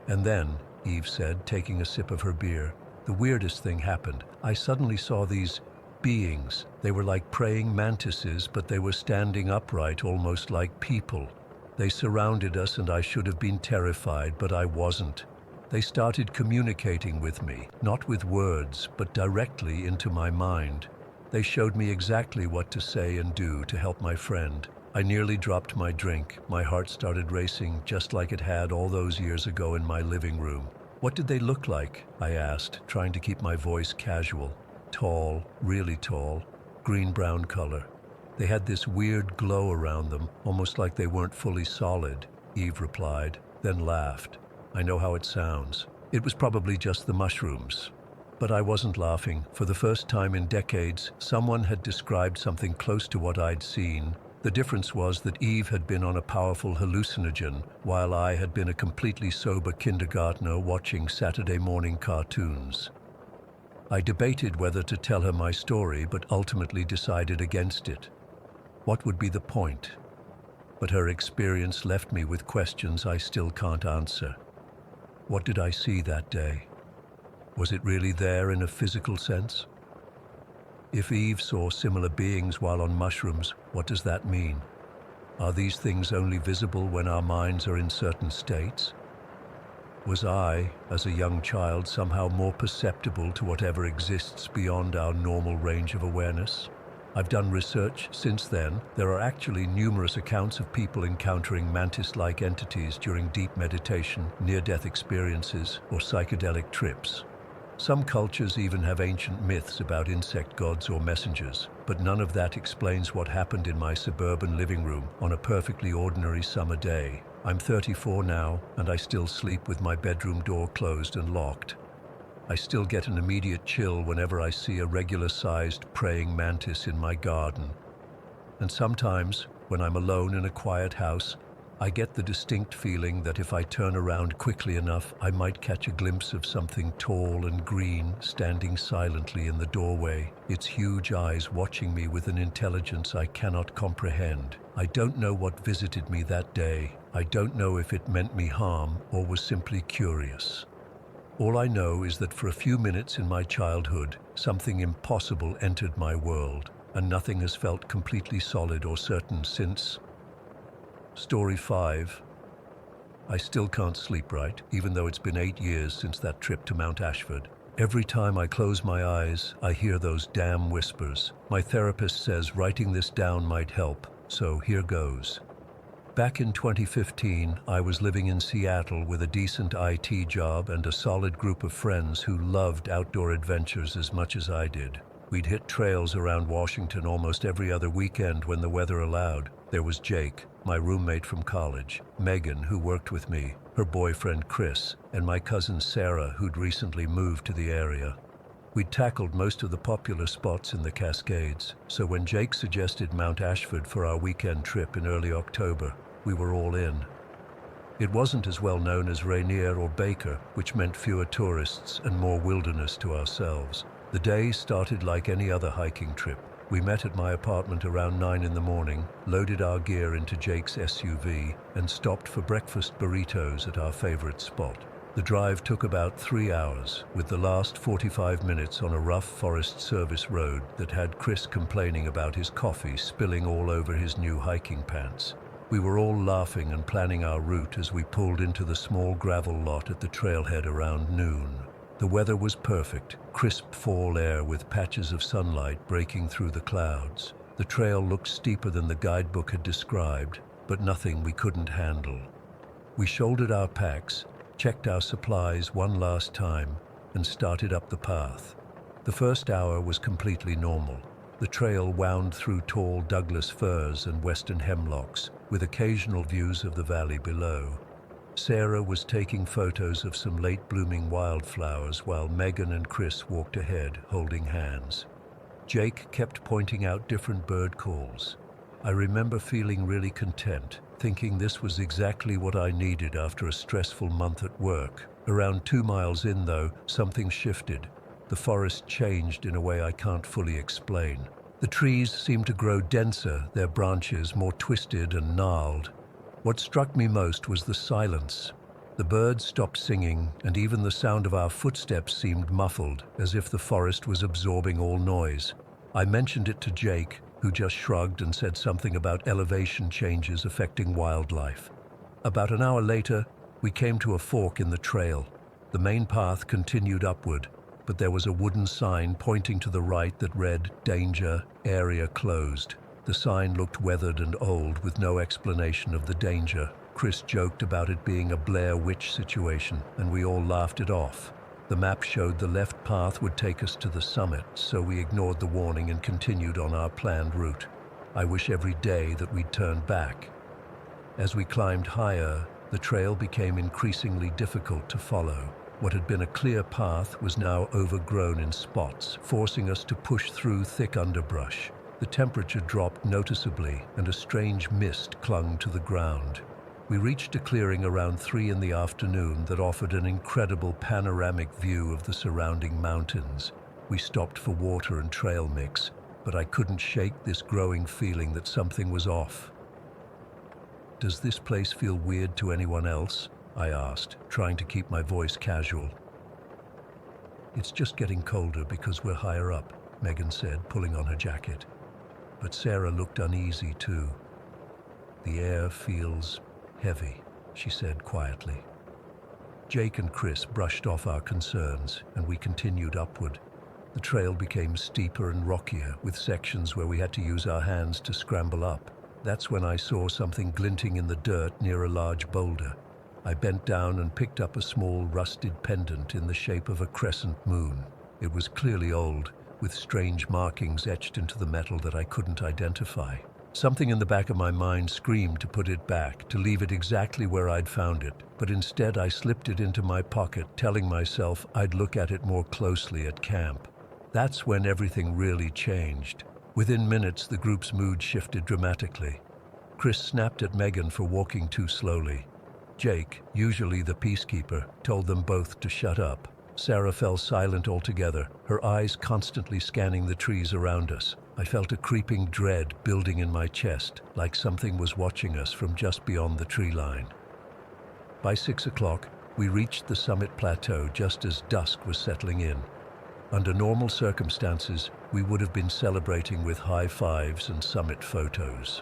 And then, Eve said, taking a sip of her beer, the weirdest thing happened. I suddenly saw these beings. They were like praying mantises, but they were standing upright, almost like people. They surrounded us and I should have been terrified, but I wasn't. They started communicating with me, not with words, but directly into my mind. They showed me exactly what to say and do to help my friend. I nearly dropped my drink. My heart started racing, just like it had all those years ago in my living room. "What did they look like?" I asked, trying to keep my voice casual. "Tall, really tall, green-brown color. They had this weird glow around them, almost like they weren't fully solid," Eve replied, then laughed. "I know how it sounds. It was probably just the mushrooms." But I wasn't laughing. For the first time in decades, someone had described something close to what I'd seen. The difference was that Eve had been on a powerful hallucinogen, while I had been a completely sober kindergartner watching Saturday morning cartoons. I debated whether to tell her my story, but ultimately decided against it. What would be the point? But her experience left me with questions I still can't answer. What did I see that day? Was it really there in a physical sense? If Eve saw similar beings while on mushrooms, what does that mean? Are these things only visible when our minds are in certain states? Was I, as a young child, somehow more perceptible to whatever exists beyond our normal range of awareness? I've done research since then. There are actually numerous accounts of people encountering mantis-like entities during deep meditation, near-death experiences, or psychedelic trips. Some cultures even have ancient myths about insect gods or messengers, but none of that explains what happened in my suburban living room on a perfectly ordinary summer day. I'm 34 now, and I still sleep with my bedroom door closed and locked. I still get an immediate chill whenever I see a regular-sized praying mantis in my garden. And sometimes, when I'm alone in a quiet house, I get the distinct feeling that if I turn around quickly enough, I might catch a glimpse of something tall and green standing silently in the doorway, its huge eyes watching me with an intelligence I cannot comprehend. I don't know what visited me that day. I don't know if it meant me harm or was simply curious. All I know is that for a few minutes in my childhood, something impossible entered my world, and nothing has felt completely solid or certain since. Story 5. I still can't sleep right, even though it's been 8 years since that trip to Mount Ashford. Every time I close my eyes, I hear those damn whispers. My therapist says writing this down might help, so here goes. Back in 2015, I was living in Seattle with a decent IT job and a solid group of friends who loved outdoor adventures as much as I did. We'd hit trails around Washington almost every other weekend when the weather allowed. There was Jake, my roommate from college, Megan, who worked with me, her boyfriend Chris, and my cousin Sarah, who'd recently moved to the area. We'd tackled most of the popular spots in the Cascades, so when Jake suggested Mount Ashford for our weekend trip in early October, we were all in. It wasn't as well known as Rainier or Baker, which meant fewer tourists and more wilderness to ourselves. The day started like any other hiking trip. We met at my apartment around 9 in the morning, loaded our gear into Jake's SUV, and stopped for breakfast burritos at our favorite spot. The drive took about 3 hours, with the last 45 minutes on a rough Forest Service road that had Chris complaining about his coffee spilling all over his new hiking pants. We were all laughing and planning our route as we pulled into the small gravel lot at the trailhead around noon. The weather was perfect, crisp fall air with patches of sunlight breaking through the clouds. The trail looked steeper than the guidebook had described, but nothing we couldn't handle. We shouldered our packs, checked our supplies one last time, and started up the path. The first hour was completely normal. The trail wound through tall Douglas firs and western hemlocks, with occasional views of the valley below. Sarah was taking photos of some late-blooming wildflowers while Megan and Chris walked ahead, holding hands. Jake kept pointing out different bird calls. I remember feeling really content, thinking this was exactly what I needed after a stressful month at work. Around 2 miles in, though, something shifted. The forest changed in a way I can't fully explain. The trees seemed to grow denser, their branches more twisted and gnarled. What struck me most was the silence. The birds stopped singing, and even the sound of our footsteps seemed muffled, as if the forest was absorbing all noise. I mentioned it to Jake, who just shrugged and said something about elevation changes affecting wildlife. About an hour later, we came to a fork in the trail. The main path continued upward, but there was a wooden sign pointing to the right that read, "Danger, area closed." The sign looked weathered and old, with no explanation of the danger. Chris joked about it being a Blair Witch situation, and we all laughed it off. The map showed the left path would take us to the summit, so we ignored the warning and continued on our planned route. I wish every day that we'd turned back. As we climbed higher, the trail became increasingly difficult to follow. What had been a clear path was now overgrown in spots, forcing us to push through thick underbrush. The temperature dropped noticeably, and a strange mist clung to the ground. We reached a clearing around 3 in the afternoon that offered an incredible panoramic view of the surrounding mountains. We stopped for water and trail mix, but I couldn't shake this growing feeling that something was off. "Does this place feel weird to anyone else?" I asked, trying to keep my voice casual. "It's just getting colder because we're higher up," Megan said, pulling on her jacket. But Sarah looked uneasy too. "The air feels heavy," she said quietly. Jake and Chris brushed off our concerns, and we continued upward. The trail became steeper and rockier, with sections where we had to use our hands to scramble up. That's when I saw something glinting in the dirt near a large boulder. I bent down and picked up a small rusted pendant in the shape of a crescent moon. It was clearly old, with strange markings etched into the metal that I couldn't identify. Something in the back of my mind screamed to put it back, to leave it exactly where I'd found it, but instead I slipped it into my pocket, telling myself I'd look at it more closely at camp. That's when everything really changed. Within minutes, the group's mood shifted dramatically. Chris snapped at Megan for walking too slowly. Jake, usually the peacekeeper, told them both to shut up. Sarah fell silent altogether, her eyes constantly scanning the trees around us. I felt a creeping dread building in my chest, like something was watching us from just beyond the tree line. By 6 o'clock, we reached the summit plateau just as dusk was settling in. Under normal circumstances, we would have been celebrating with high fives and summit photos.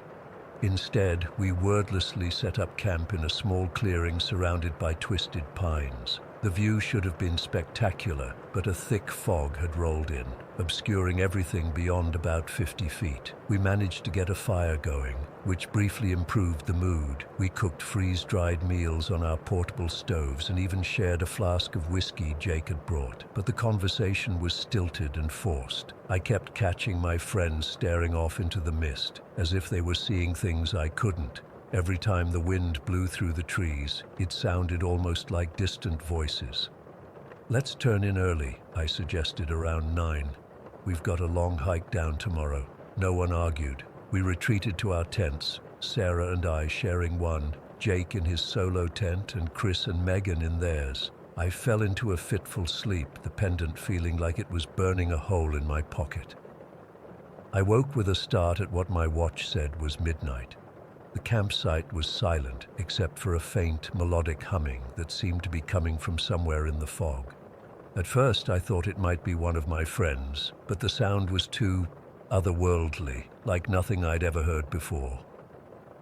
Instead, we wordlessly set up camp in a small clearing surrounded by twisted pines. The view should have been spectacular, but a thick fog had rolled in, obscuring everything beyond about 50 feet. We managed to get a fire going, which briefly improved the mood. We cooked freeze-dried meals on our portable stoves and even shared a flask of whiskey Jake had brought. But the conversation was stilted and forced. I kept catching my friends staring off into the mist, as if they were seeing things I couldn't. Every time the wind blew through the trees, it sounded almost like distant voices. "Let's turn in early," I suggested around 9. "We've got a long hike down tomorrow." No one argued. We retreated to our tents, Sarah and I sharing one, Jake in his solo tent and Chris and Megan in theirs. I fell into a fitful sleep, the pendant feeling like it was burning a hole in my pocket. I woke with a start at what my watch said was midnight. The campsite was silent, except for a faint, melodic humming that seemed to be coming from somewhere in the fog. At first, I thought it might be one of my friends, but the sound was too otherworldly, like nothing I'd ever heard before.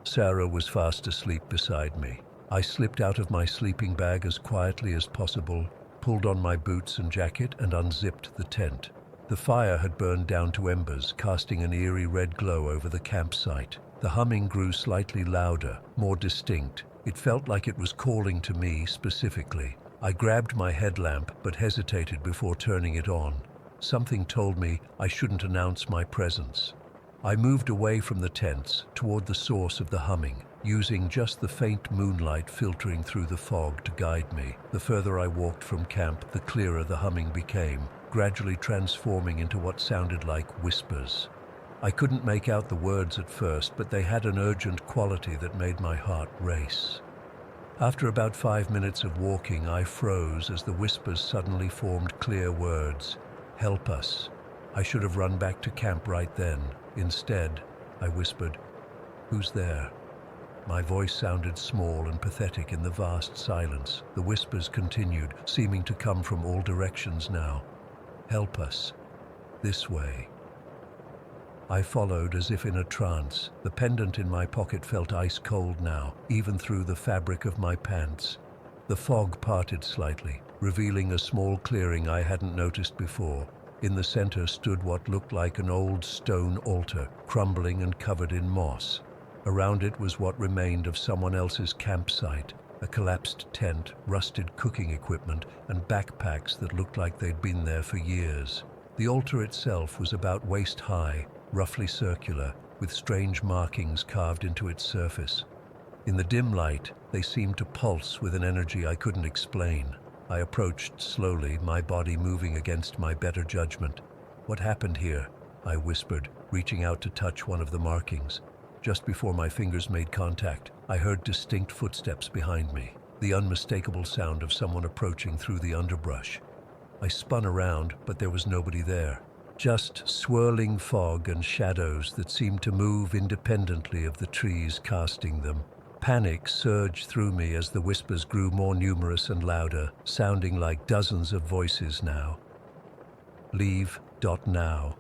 Sarah was fast asleep beside me. I slipped out of my sleeping bag as quietly as possible, pulled on my boots and jacket, and unzipped the tent. The fire had burned down to embers, casting an eerie red glow over the campsite. The humming grew slightly louder, more distinct. It felt like it was calling to me specifically. I grabbed my headlamp, but hesitated before turning it on. Something told me I shouldn't announce my presence. I moved away from the tents, toward the source of the humming, using just the faint moonlight filtering through the fog to guide me. The further I walked from camp, the clearer the humming became, gradually transforming into what sounded like whispers. I couldn't make out the words at first, but they had an urgent quality that made my heart race. After about 5 minutes of walking, I froze as the whispers suddenly formed clear words. "Help us." I should have run back to camp right then. Instead, I whispered, "Who's there?" My voice sounded small and pathetic in the vast silence. The whispers continued, seeming to come from all directions now. "Help us. This way." I followed as if in a trance. The pendant in my pocket felt ice cold now, even through the fabric of my pants. The fog parted slightly, revealing a small clearing I hadn't noticed before. In the center stood what looked like an old stone altar, crumbling and covered in moss. Around it was what remained of someone else's campsite, a collapsed tent, rusted cooking equipment, and backpacks that looked like they'd been there for years. The altar itself was about waist high, roughly circular, with strange markings carved into its surface. In the dim light, they seemed to pulse with an energy I couldn't explain. I approached slowly, my body moving against my better judgment. "What happened here?" I whispered, reaching out to touch one of the markings. Just before my fingers made contact, I heard distinct footsteps behind me, the unmistakable sound of someone approaching through the underbrush. I spun around, but there was nobody there. Just swirling fog and shadows that seemed to move independently of the trees casting them. Panic surged through me as the whispers grew more numerous and louder, sounding like dozens of voices now. "Leave. Now."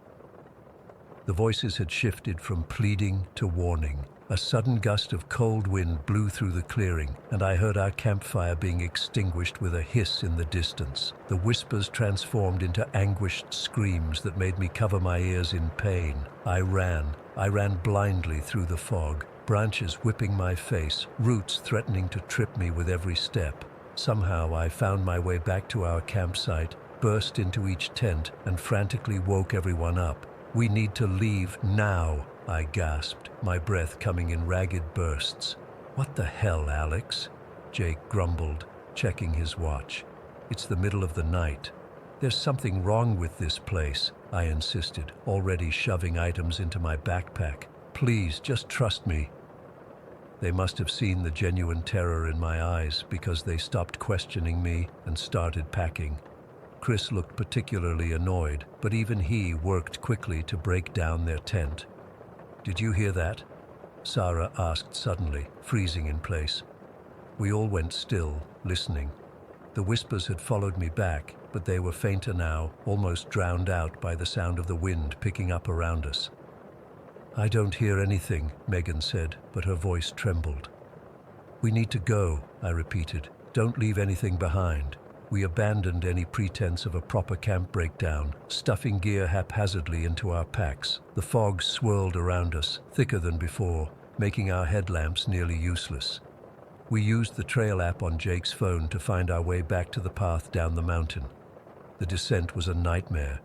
The voices had shifted from pleading to warning. A sudden gust of cold wind blew through the clearing, and I heard our campfire being extinguished with a hiss in the distance. The whispers transformed into anguished screams that made me cover my ears in pain. I ran blindly through the fog, branches whipping my face, roots threatening to trip me with every step. Somehow I found my way back to our campsite, burst into each tent, and frantically woke everyone up. "We need to leave now," I gasped, my breath coming in ragged bursts. "What the hell, Alex?" Jake grumbled, checking his watch. "It's the middle of the night." "There's something wrong with this place," I insisted, already shoving items into my backpack. "Please, just trust me." They must have seen the genuine terror in my eyes because they stopped questioning me and started packing. Chris looked particularly annoyed, but even he worked quickly to break down their tent. "Did you hear that?" Sarah asked suddenly, freezing in place. We all went still, listening. The whispers had followed me back, but they were fainter now, almost drowned out by the sound of the wind picking up around us. "I don't hear anything," Megan said, but her voice trembled. "We need to go," I repeated. "Don't leave anything behind." We abandoned any pretense of a proper camp breakdown, stuffing gear haphazardly into our packs. The fog swirled around us, thicker than before, making our headlamps nearly useless. We used the trail app on Jake's phone to find our way back to the path down the mountain. The descent was a nightmare.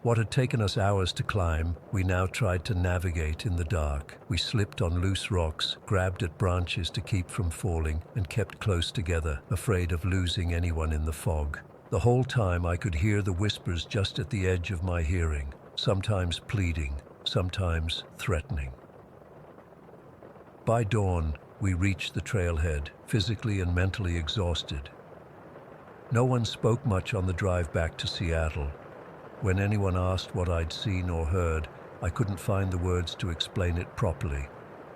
What had taken us hours to climb, we now tried to navigate in the dark. We slipped on loose rocks, grabbed at branches to keep from falling, and kept close together, afraid of losing anyone in the fog. The whole time I could hear the whispers just at the edge of my hearing, sometimes pleading, sometimes threatening. By dawn, we reached the trailhead, physically and mentally exhausted. No one spoke much on the drive back to Seattle. When anyone asked what I'd seen or heard, I couldn't find the words to explain it properly.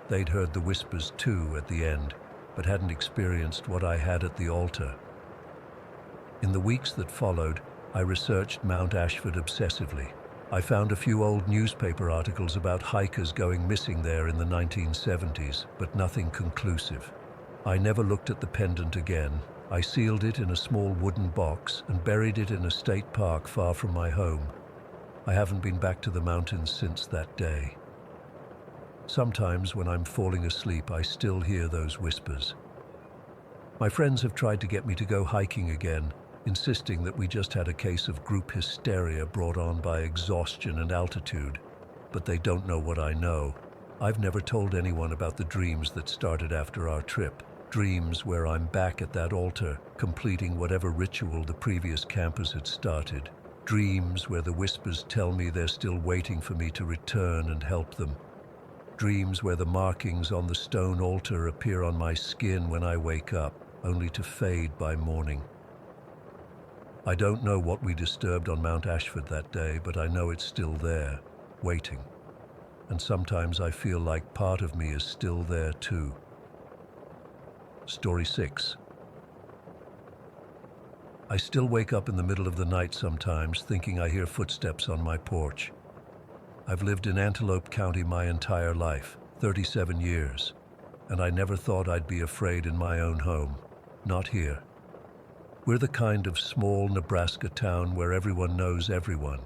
They'd heard the whispers too at the end, but hadn't experienced what I had at the altar. In the weeks that followed, I researched Mount Ashford obsessively. I found a few old newspaper articles about hikers going missing there in the 1970s, but nothing conclusive. I never looked at the pendant again. I sealed it in a small wooden box and buried it in a state park far from my home. I haven't been back to the mountains since that day. Sometimes when I'm falling asleep, I still hear those whispers. My friends have tried to get me to go hiking again, insisting that we just had a case of group hysteria brought on by exhaustion and altitude. But they don't know what I know. I've never told anyone about the dreams that started after our trip. Dreams where I'm back at that altar, completing whatever ritual the previous campers had started. Dreams where the whispers tell me they're still waiting for me to return and help them. Dreams where the markings on the stone altar appear on my skin when I wake up, only to fade by morning. I don't know what we disturbed on Mount Ashford that day, but I know it's still there, waiting. And sometimes I feel like part of me is still there too. Story 6. I still wake up in the middle of the night sometimes, thinking I hear footsteps on my porch. I've lived in Antelope County my entire life, 37 years, and I never thought I'd be afraid in my own home. Not here. We're the kind of small Nebraska town where everyone knows everyone,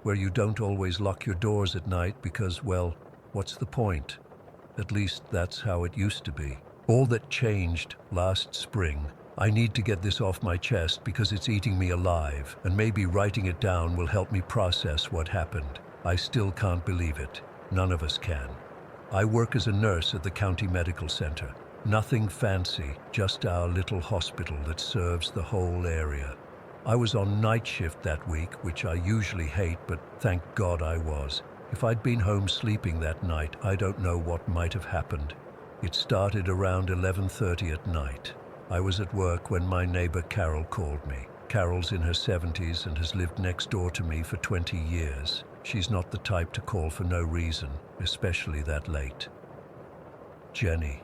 where you don't always lock your doors at night because, well, what's the point? At least that's how it used to be. All that changed last spring. I need to get this off my chest because it's eating me alive, and maybe writing it down will help me process what happened. I still can't believe it. None of us can. I work as a nurse at the county medical center. Nothing fancy, just our little hospital that serves the whole area. I was on night shift that week, which I usually hate, but thank God I was. If I'd been home sleeping that night, I don't know what might have happened. It started around 11:30 at night. I was at work when my neighbor Carol called me. Carol's in her 70s and has lived next door to me for 20 years. She's not the type to call for no reason, especially that late. "Jenny,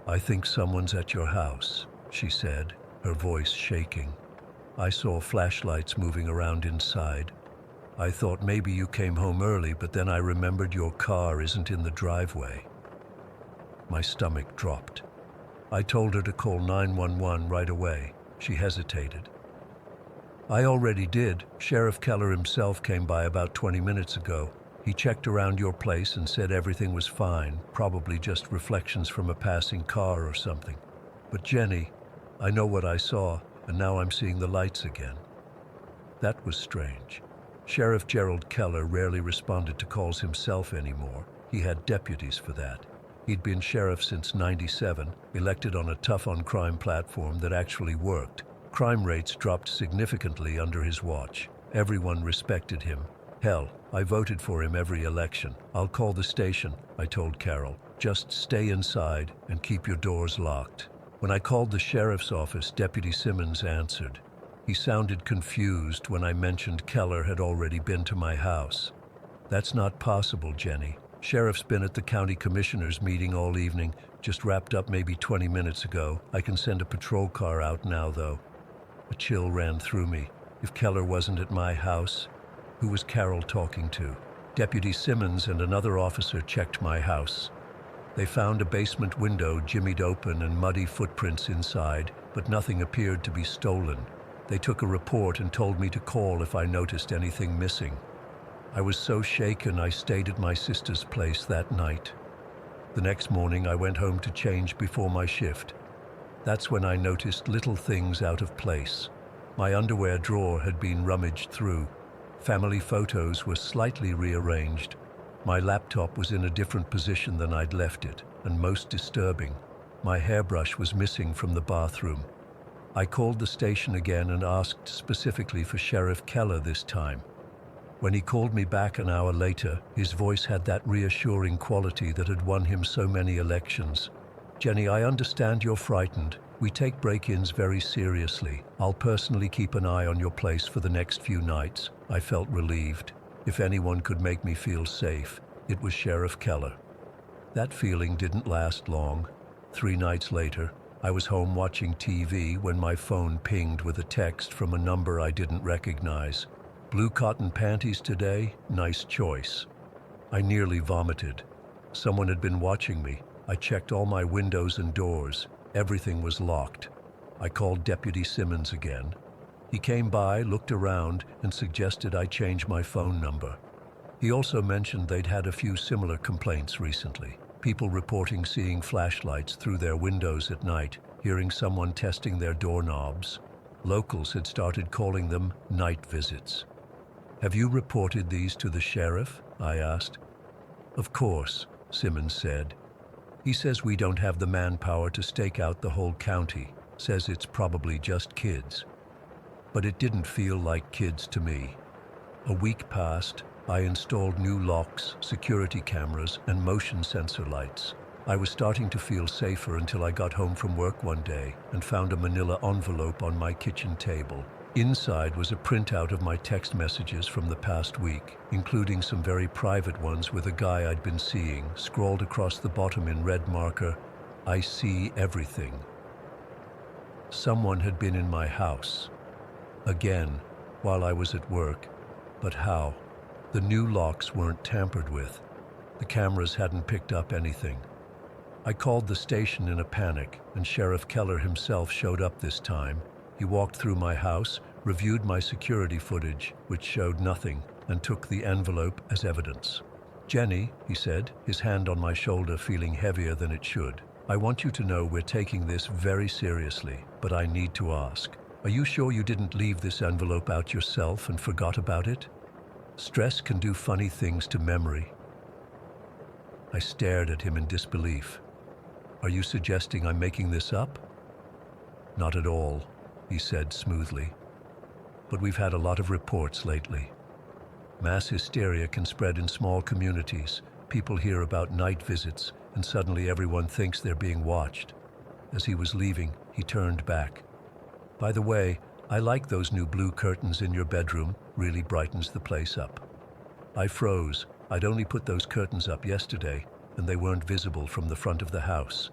I think someone's at your house," she said, her voice shaking. "I saw flashlights moving around inside. I thought maybe you came home early, but then I remembered your car isn't in the driveway." My stomach dropped. I told her to call 911 right away. She hesitated. I already did. Sheriff Keller himself came by about 20 minutes ago. He checked around your place and said everything was fine, probably just reflections from a passing car or something. But Jenny, I know what I saw, and now I'm seeing the lights again. That was strange. Sheriff Gerald Keller rarely responded to calls himself anymore. He had deputies for that. He'd been sheriff since '97, elected on a tough-on-crime platform that actually worked. Crime rates dropped significantly under his watch. Everyone respected him. Hell, I voted for him every election. I'll call the station, I told Carol. Just stay inside and keep your doors locked. When I called the sheriff's office, Deputy Simmons answered. He sounded confused when I mentioned Keller had already been to my house. That's not possible, Jenny. Sheriff's been at the county commissioners meeting all evening, just wrapped up maybe 20 minutes ago. I can send a patrol car out now, though. A chill ran through me. If Keller wasn't at my house, who was Carol talking to? Deputy Simmons and another officer checked my house. They found a basement window jimmied open and muddy footprints inside, but nothing appeared to be stolen. They took a report and told me to call if I noticed anything missing. I was so shaken I stayed at my sister's place that night. The next morning I went home to change before my shift. That's when I noticed little things out of place. My underwear drawer had been rummaged through. Family photos were slightly rearranged. My laptop was in a different position than I'd left it, and most disturbing, my hairbrush was missing from the bathroom. I called the station again and asked specifically for Sheriff Keller this time. When he called me back an hour later, his voice had that reassuring quality that had won him so many elections. Jenny, I understand you're frightened. We take break-ins very seriously. I'll personally keep an eye on your place for the next few nights. I felt relieved. If anyone could make me feel safe, it was Sheriff Keller. That feeling didn't last long. 3 nights later, I was home watching TV when my phone pinged with a text from a number I didn't recognize. Blue cotton panties today? Nice choice. I nearly vomited. Someone had been watching me. I checked all my windows and doors. Everything was locked. I called Deputy Simmons again. He came by, looked around, and suggested I change my phone number. He also mentioned they'd had a few similar complaints recently. People reporting seeing flashlights through their windows at night, hearing someone testing their doorknobs. Locals had started calling them night visits. Have you reported these to the sheriff? I asked. Of course, Simmons said. He says we don't have the manpower to stake out the whole county, says it's probably just kids. But it didn't feel like kids to me. A week passed. I installed new locks, security cameras, and motion sensor lights. I was starting to feel safer until I got home from work one day and found a manila envelope on my kitchen table. Inside was a printout of my text messages from the past week, including some very private ones with a guy I'd been seeing, scrawled across the bottom in red marker, "I see everything." Someone had been in my house. Again, while I was at work. But how? The new locks weren't tampered with. The cameras hadn't picked up anything. I called the station in a panic, and Sheriff Keller himself showed up this time. He walked through my house, reviewed my security footage, which showed nothing, and took the envelope as evidence. "Jenny," he said, his hand on my shoulder feeling heavier than it should, "I want you to know we're taking this very seriously, but I need to ask. Are you sure you didn't leave this envelope out yourself and forgot about it? Stress can do funny things to memory." I stared at him in disbelief. "Are you suggesting I'm making this up?" "Not at all," he said smoothly. "But we've had a lot of reports lately. Mass hysteria can spread in small communities. People hear about night visits, and suddenly everyone thinks they're being watched." As he was leaving, he turned back. "By the way, I like those new blue curtains in your bedroom. Really brightens the place up." I froze. I'd only put those curtains up yesterday, and they weren't visible from the front of the house.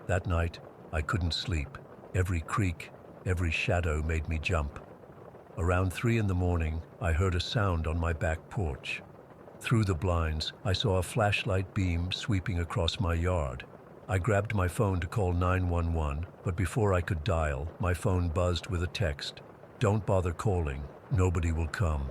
That night, I couldn't sleep. Every creak, every shadow made me jump. Around 3 in the morning, I heard a sound on my back porch. Through the blinds, I saw a flashlight beam sweeping across my yard. I grabbed my phone to call 911, but before I could dial, my phone buzzed with a text. "Don't bother calling. Nobody will come."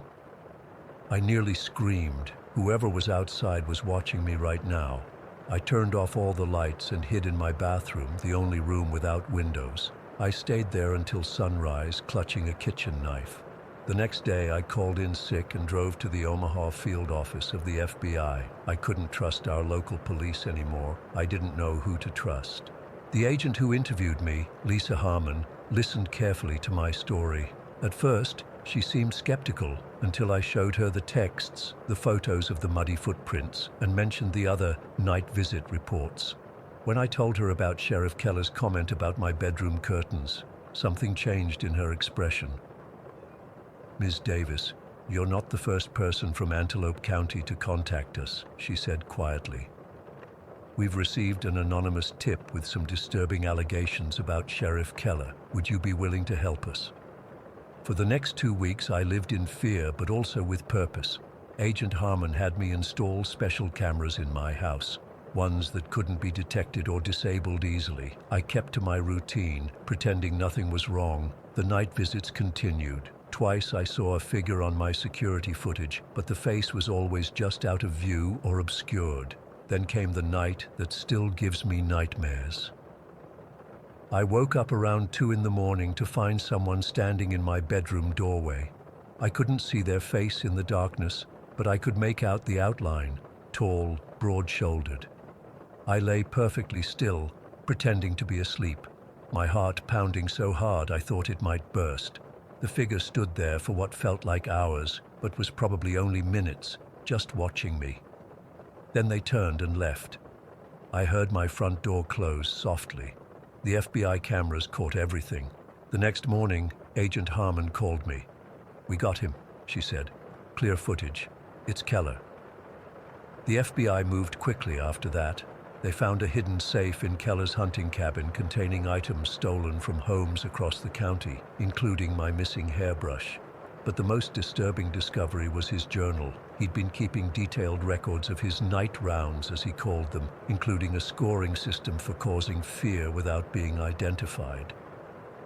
I nearly screamed. Whoever was outside was watching me right now. I turned off all the lights and hid in my bathroom, the only room without windows. I stayed there until sunrise, clutching a kitchen knife. The next day, I called in sick and drove to the Omaha field office of the FBI. I couldn't trust our local police anymore. I didn't know who to trust. The agent who interviewed me, Lisa Harmon, listened carefully to my story. At first, she seemed skeptical until I showed her the texts, the photos of the muddy footprints, and mentioned the other night visit reports. When I told her about Sheriff Keller's comment about my bedroom curtains, something changed in her expression. "Ms. Davis, you're not the first person from Antelope County to contact us," she said quietly. "We've received an anonymous tip with some disturbing allegations about Sheriff Keller. Would you be willing to help us?" For the next 2 weeks, I lived in fear, but also with purpose. Agent Harmon had me install special cameras in my house, ones that couldn't be detected or disabled easily. I kept to my routine, pretending nothing was wrong. The night visits continued. Twice I saw a figure on my security footage, but the face was always just out of view or obscured. Then came the night that still gives me nightmares. I woke up around 2 in the morning to find someone standing in my bedroom doorway. I couldn't see their face in the darkness, but I could make out the outline, tall, broad-shouldered. I lay perfectly still, pretending to be asleep, my heart pounding so hard I thought it might burst. The figure stood there for what felt like hours, but was probably only minutes, just watching me. Then they turned and left. I heard my front door close softly. The FBI cameras caught everything. The next morning, Agent Harmon called me. "We got him," she said. "Clear footage. It's Keller." The FBI moved quickly after that. They found a hidden safe in Keller's hunting cabin containing items stolen from homes across the county, including my missing hairbrush. But the most disturbing discovery was his journal. He'd been keeping detailed records of his night rounds, as he called them, including a scoring system for causing fear without being identified.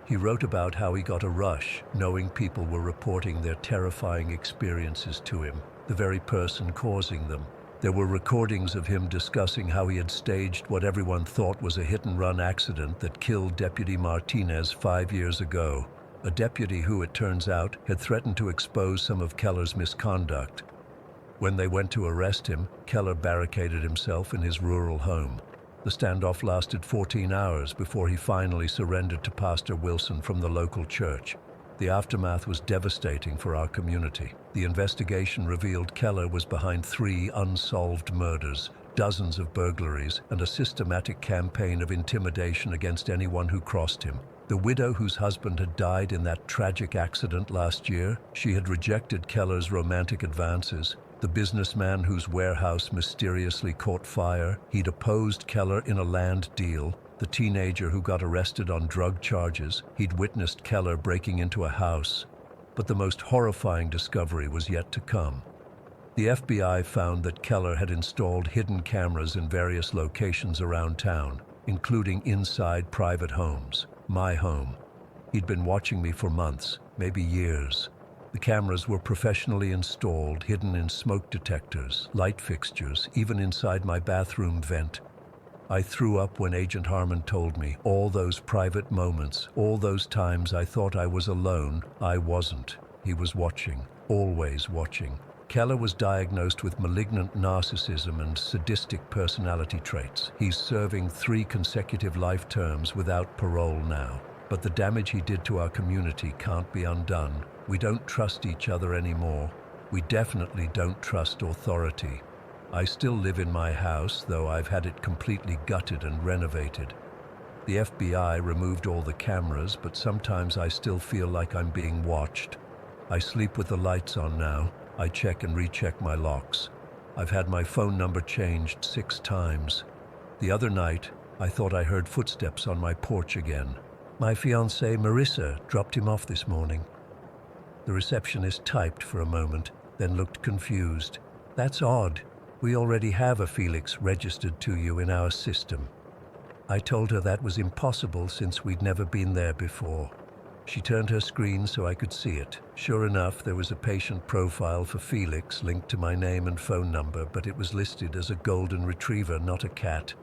He wrote about how he got a rush, knowing people were reporting their terrifying experiences to him, the very person causing them. There were recordings of him discussing how he had staged what everyone thought was a hit-and-run accident that killed Deputy Martinez 5 years ago. A deputy who, it turns out, had threatened to expose some of Keller's misconduct. When they went to arrest him, Keller barricaded himself in his rural home. The standoff lasted 14 hours before he finally surrendered to Pastor Wilson from the local church. The aftermath was devastating for our community. The investigation revealed Keller was behind 3 unsolved murders, dozens of burglaries, and a systematic campaign of intimidation against anyone who crossed him. The widow whose husband had died in that tragic accident last year, she had rejected Keller's romantic advances. The businessman whose warehouse mysteriously caught fire, he'd opposed Keller in a land deal. The teenager who got arrested on drug charges, he'd witnessed Keller breaking into a house. But the most horrifying discovery was yet to come. The FBI found that Keller had installed hidden cameras in various locations around town, including inside private homes. My home. He'd been watching me for months, maybe years. The cameras were professionally installed, hidden in smoke detectors, light fixtures, even inside my bathroom vent. I threw up when Agent Harmon told me. All those private moments, all those times I thought I was alone, I wasn't. He was watching, always watching. Keller was diagnosed with malignant narcissism and sadistic personality traits. He's serving 3 consecutive life terms without parole now. But the damage he did to our community can't be undone. We don't trust each other anymore. We definitely don't trust authority. I still live in my house, though I've had it completely gutted and renovated. The FBI removed all the cameras, but sometimes I still feel like I'm being watched. I sleep with the lights on now. I check and recheck my locks. I've had my phone number changed 6 times. The other night, I thought I heard footsteps on my porch again. My fiancée, Marissa, dropped him off this morning. The receptionist typed for a moment, then looked confused. "That's odd. We already have a Felix registered to you in our system." I told her that was impossible since we'd never been there before. She turned her screen so I could see it. Sure enough, there was a patient profile for Felix linked to my name and phone number, but it was listed as a golden retriever, not a cat.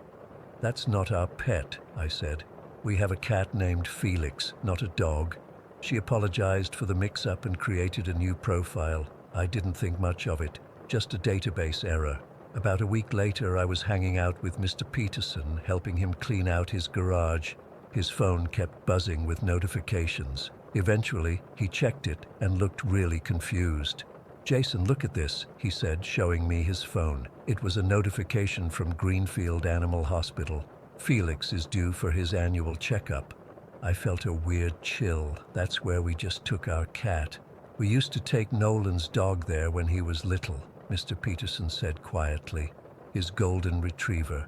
"That's not our pet," I said. "We have a cat named Felix, not a dog." She apologized for the mix-up and created a new profile. I didn't think much of it, just a database error. About a week later, I was hanging out with Mr. Peterson, helping him clean out his garage. His phone kept buzzing with notifications. Eventually, he checked it and looked really confused. "Jason, look at this," he said, showing me his phone. It was a notification from Greenfield Animal Hospital. Felix is due for his annual checkup. I felt a weird chill. That's where we just took our cat. "We used to take Nolan's dog there when he was little," Mr. Peterson said quietly. "His golden retriever."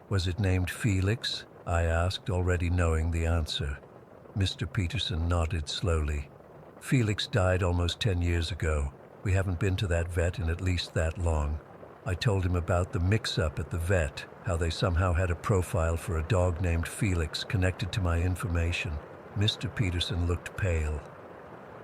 "Was it named Felix?" I asked, already knowing the answer. Mr. Peterson nodded slowly. "Felix died almost 10 years ago. We haven't been to that vet in at least that long." I told him about the mix-up at the vet, how they somehow had a profile for a dog named Felix connected to my information. Mr. Peterson looked pale.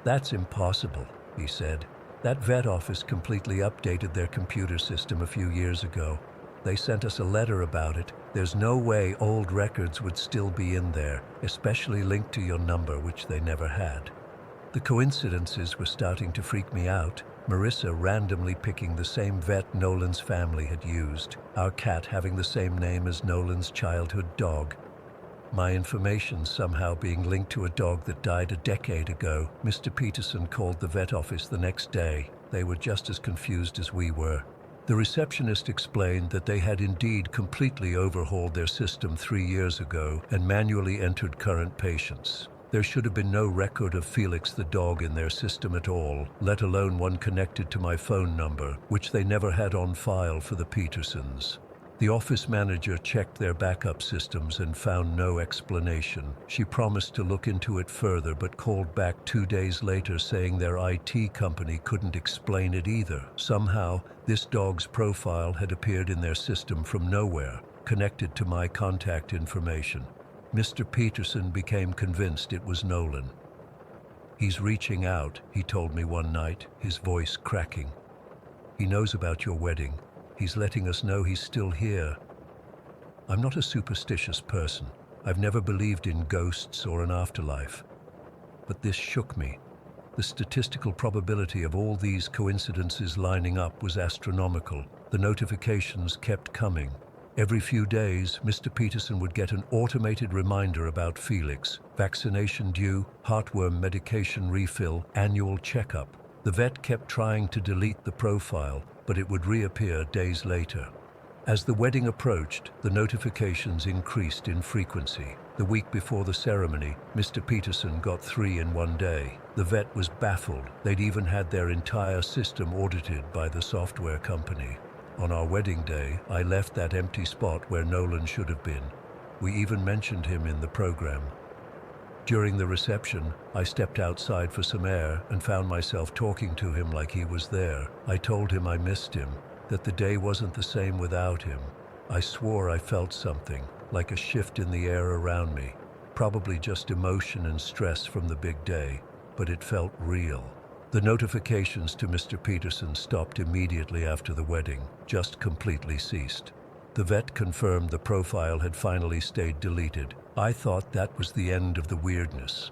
"That's impossible," he said. "That vet office completely updated their computer system a few years ago. They sent us a letter about it. There's no way old records would still be in there, especially linked to your number, which they never had." The coincidences were starting to freak me out. Marissa randomly picking the same vet Nolan's family had used, our cat having the same name as Nolan's childhood dog. My information somehow being linked to a dog that died a decade ago. Mr. Peterson called the vet office the next day. They were just as confused as we were. The receptionist explained that they had indeed completely overhauled their system 3 years ago and manually entered current patients. There should have been no record of Felix the dog in their system at all, let alone one connected to my phone number, which they never had on file for the Petersons. The office manager checked their backup systems and found no explanation. She promised to look into it further, but called back 2 days later saying their IT company couldn't explain it either. Somehow, this dog's profile had appeared in their system from nowhere, connected to my contact information. Mr. Peterson became convinced it was Nolan. "He's reaching out," he told me one night, his voice cracking. "He knows about your wedding. He's letting us know he's still here." I'm not a superstitious person. I've never believed in ghosts or an afterlife. But this shook me. The statistical probability of all these coincidences lining up was astronomical. The notifications kept coming. Every few days, Mr. Peterson would get an automated reminder about Felix. Vaccination due, heartworm medication refill, annual checkup. The vet kept trying to delete the profile, but it would reappear days later. As the wedding approached, the notifications increased in frequency. The week before the ceremony, Mr. Peterson got 3 in one day. The vet was baffled. They'd even had their entire system audited by the software company. On our wedding day, I left that empty spot where Nolan should have been. We even mentioned him in the program. During the reception, I stepped outside for some air and found myself talking to him like he was there. I told him I missed him, that the day wasn't the same without him. I swore I felt something, like a shift in the air around me. Probably just emotion and stress from the big day, but it felt real. The notifications to Mr. Peterson stopped immediately after the wedding, just completely ceased. The vet confirmed the profile had finally stayed deleted. I thought that was the end of the weirdness.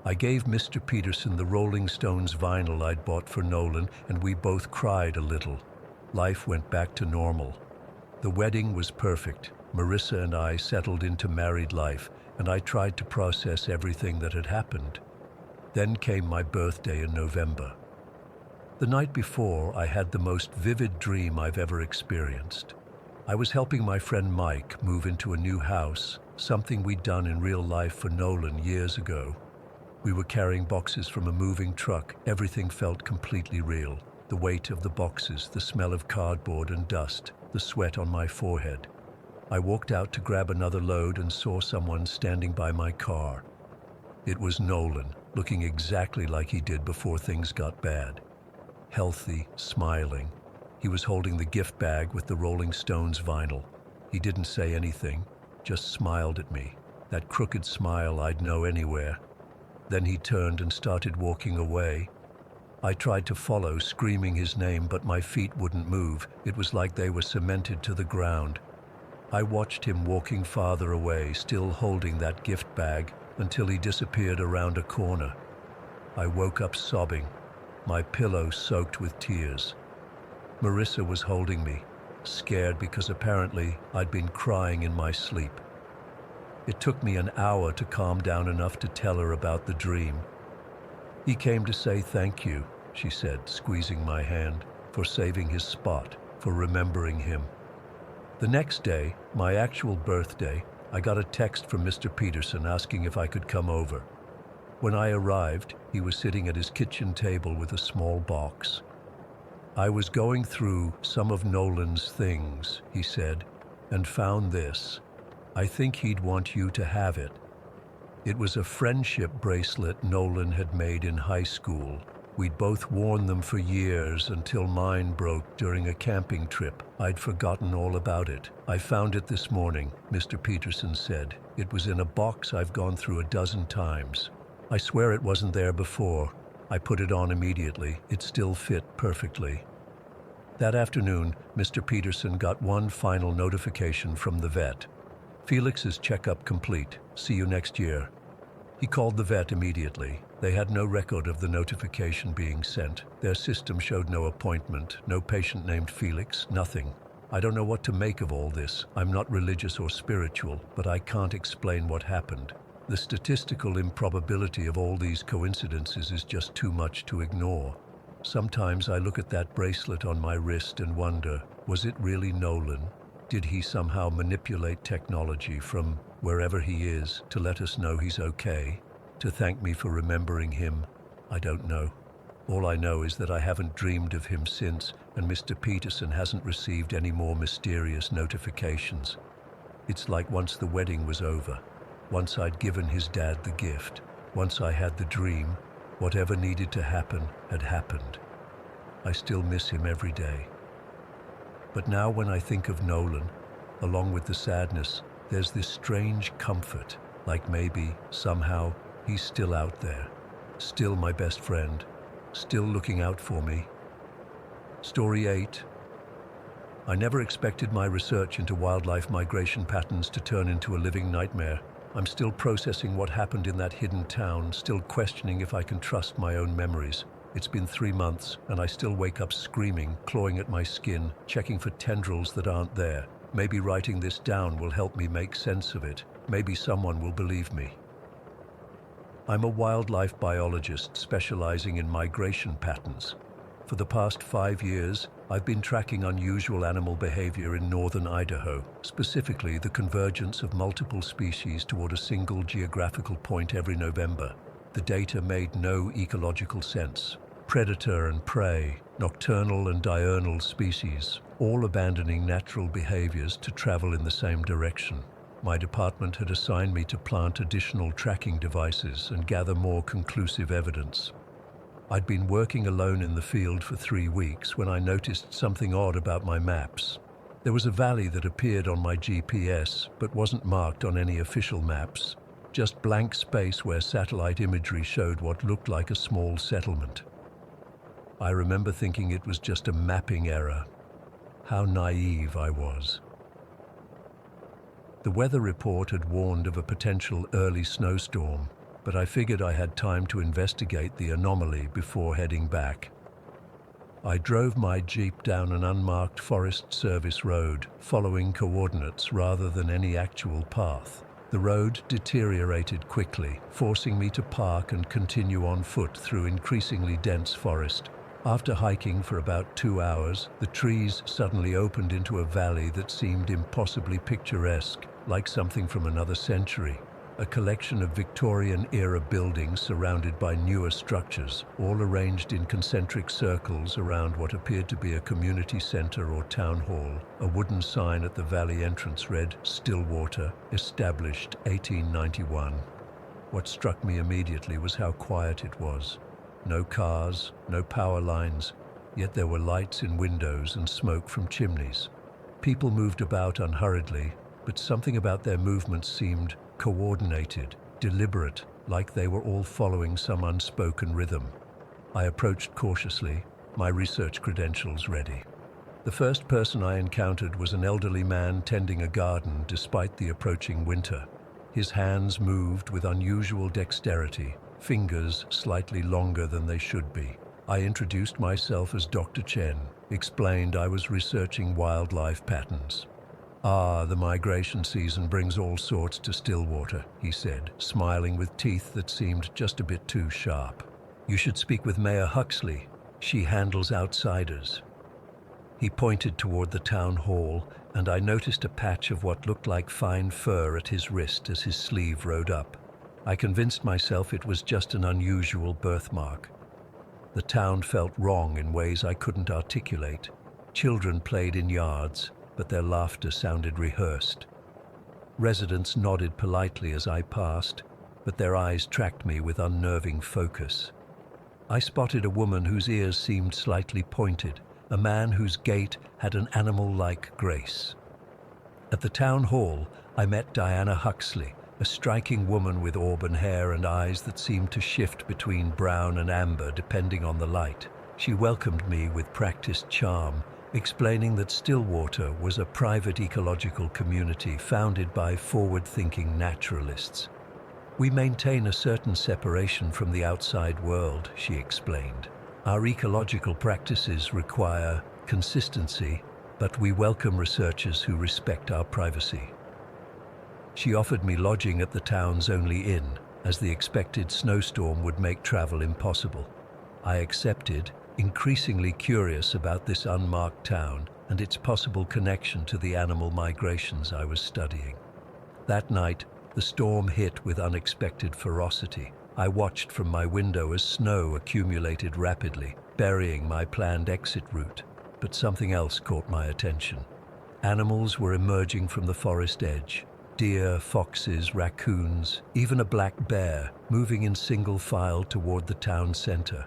I gave Mr. Peterson the Rolling Stones vinyl I'd bought for Nolan, and we both cried a little. Life went back to normal. The wedding was perfect. Marissa and I settled into married life, and I tried to process everything that had happened. Then came my birthday in November. The night before, I had the most vivid dream I've ever experienced. I was helping my friend Mike move into a new house, something we'd done in real life for Nolan years ago. We were carrying boxes from a moving truck. Everything felt completely real. The weight of the boxes, the smell of cardboard and dust, the sweat on my forehead. I walked out to grab another load and saw someone standing by my car. It was Nolan, looking exactly like he did before things got bad. Healthy, smiling. He was holding the gift bag with the Rolling Stones vinyl. He didn't say anything. just smiled at me, that crooked smile I'd know anywhere. Then he turned and started walking away. I tried to follow, screaming his name, but my feet wouldn't move. It was like they were cemented to the ground. I watched him walking farther away, still holding that gift bag, until he disappeared around a corner. I woke up sobbing, my pillow soaked with tears. Marissa was holding me, scared because apparently I'd been crying in my sleep. It took me an hour to calm down enough to tell her about the dream. "He came to say thank you," she said, squeezing my hand, "for saving his spot, for remembering him." The next day, my actual birthday, I got a text from Mr. Peterson asking if I could come over. When I arrived, he was sitting at his kitchen table with a small box. "I was going through some of Nolan's things," he said, "and found this. I think he'd want you to have it." It was a friendship bracelet Nolan had made in high school. We'd both worn them for years until mine broke during a camping trip. I'd forgotten all about it. "I found it this morning," Mr. Peterson said. "It was in a box I've gone through a dozen times. I swear it wasn't there before. I put it on immediately. It still fit perfectly." That afternoon, Mr. Peterson got one final notification from the vet. "Felix's checkup complete. See you next year." He called the vet immediately. They had no record of the notification being sent. Their system showed no appointment, no patient named Felix, nothing. I don't know what to make of all this. I'm not religious or spiritual, but I can't explain what happened. The statistical improbability of all these coincidences is just too much to ignore. Sometimes I look at that bracelet on my wrist and wonder, was it really Nolan? Did he somehow manipulate technology from wherever he is to let us know he's okay? To thank me for remembering him? I don't know. All I know is that I haven't dreamed of him since, and Mr. Peterson hasn't received any more mysterious notifications. It's like once the wedding was over, once I'd given his dad the gift, once I had the dream, whatever needed to happen had happened. I still miss him every day. But now when I think of Nolan, along with the sadness, there's this strange comfort, like maybe, somehow, he's still out there, still my best friend, still looking out for me. Story 8. I never expected my research into wildlife migration patterns to turn into a living nightmare. I'm still processing what happened in that hidden town, still questioning if I can trust my own memories. It's been 3 months, and I still wake up screaming, clawing at my skin, checking for tendrils that aren't there. Maybe writing this down will help me make sense of it. Maybe someone will believe me. I'm a wildlife biologist specializing in migration patterns. For the past 5 years, I've been tracking unusual animal behavior in northern Idaho, specifically the convergence of multiple species toward a single geographical point every November. The data made no ecological sense. Predator and prey, nocturnal and diurnal species, all abandoning natural behaviors to travel in the same direction. My department had assigned me to plant additional tracking devices and gather more conclusive evidence. I'd been working alone in the field for 3 weeks when I noticed something odd about my maps. There was a valley that appeared on my GPS but wasn't marked on any official maps, just blank space where satellite imagery showed what looked like a small settlement. I remember thinking it was just a mapping error. How naive I was. The weather report had warned of a potential early snowstorm, but I figured I had time to investigate the anomaly before heading back. I drove my Jeep down an unmarked Forest Service road, following coordinates rather than any actual path. The road deteriorated quickly, forcing me to park and continue on foot through increasingly dense forest. After hiking for about 2 hours, the trees suddenly opened into a valley that seemed impossibly picturesque, like something from another century. A collection of Victorian-era buildings surrounded by newer structures, all arranged in concentric circles around what appeared to be a community center or town hall. A wooden sign at the valley entrance read, "Stillwater, established 1891. What struck me immediately was how quiet it was. No cars, no power lines, yet there were lights in windows and smoke from chimneys. People moved about unhurriedly, but something about their movements seemed coordinated, deliberate, like they were all following some unspoken rhythm. I approached cautiously, my research credentials ready. The first person I encountered was an elderly man tending a garden despite the approaching winter. His hands moved with unusual dexterity, fingers slightly longer than they should be. I introduced myself as Dr. Chen, explained I was researching wildlife patterns. "Ah, the migration season brings all sorts to Stillwater," he said, smiling with teeth that seemed just a bit too sharp. "You should speak with Mayor Huxley. She handles outsiders." He pointed toward the town hall, and I noticed a patch of what looked like fine fur at his wrist as his sleeve rode up. I convinced myself it was just an unusual birthmark. The town felt wrong in ways I couldn't articulate. Children played in yards, but their laughter sounded rehearsed. Residents nodded politely as I passed, but their eyes tracked me with unnerving focus. I spotted a woman whose ears seemed slightly pointed, a man whose gait had an animal-like grace. At the town hall, I met Diana Huxley, a striking woman with auburn hair and eyes that seemed to shift between brown and amber depending on the light. She welcomed me with practiced charm, explaining that Stillwater was a private ecological community founded by forward-thinking naturalists. "We maintain a certain separation from the outside world," she explained. "Our ecological practices require consistency, but we welcome researchers who respect our privacy." She offered me lodging at the town's only inn, as the expected snowstorm would make travel impossible. I accepted, increasingly curious about this unmarked town and its possible connection to the animal migrations I was studying. That night, the storm hit with unexpected ferocity. I watched from my window as snow accumulated rapidly, burying my planned exit route. But something else caught my attention. Animals were emerging from the forest edge. Deer, foxes, raccoons, even a black bear, moving in single file toward the town center.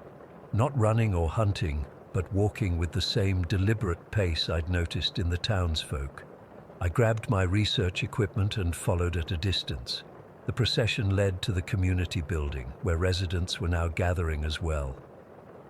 Not running or hunting, but walking with the same deliberate pace I'd noticed in the townsfolk. I grabbed my research equipment and followed at a distance. The procession led to the community building, where residents were now gathering as well.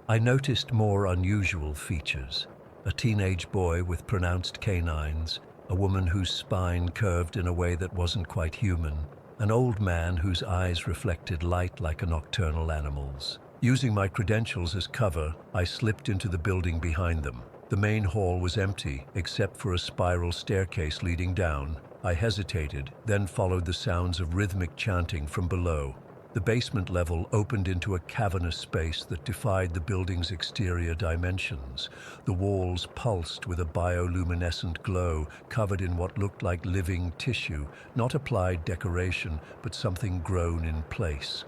I noticed more unusual features. A teenage boy with pronounced canines, a woman whose spine curved in a way that wasn't quite human, an old man whose eyes reflected light like a nocturnal animal's. Using my credentials as cover, I slipped into the building behind them. The main hall was empty, except for a spiral staircase leading down. I hesitated, then followed the sounds of rhythmic chanting from below. The basement level opened into a cavernous space that defied the building's exterior dimensions. The walls pulsed with a bioluminescent glow, covered in what looked like living tissue, not applied decoration, but something grown in place.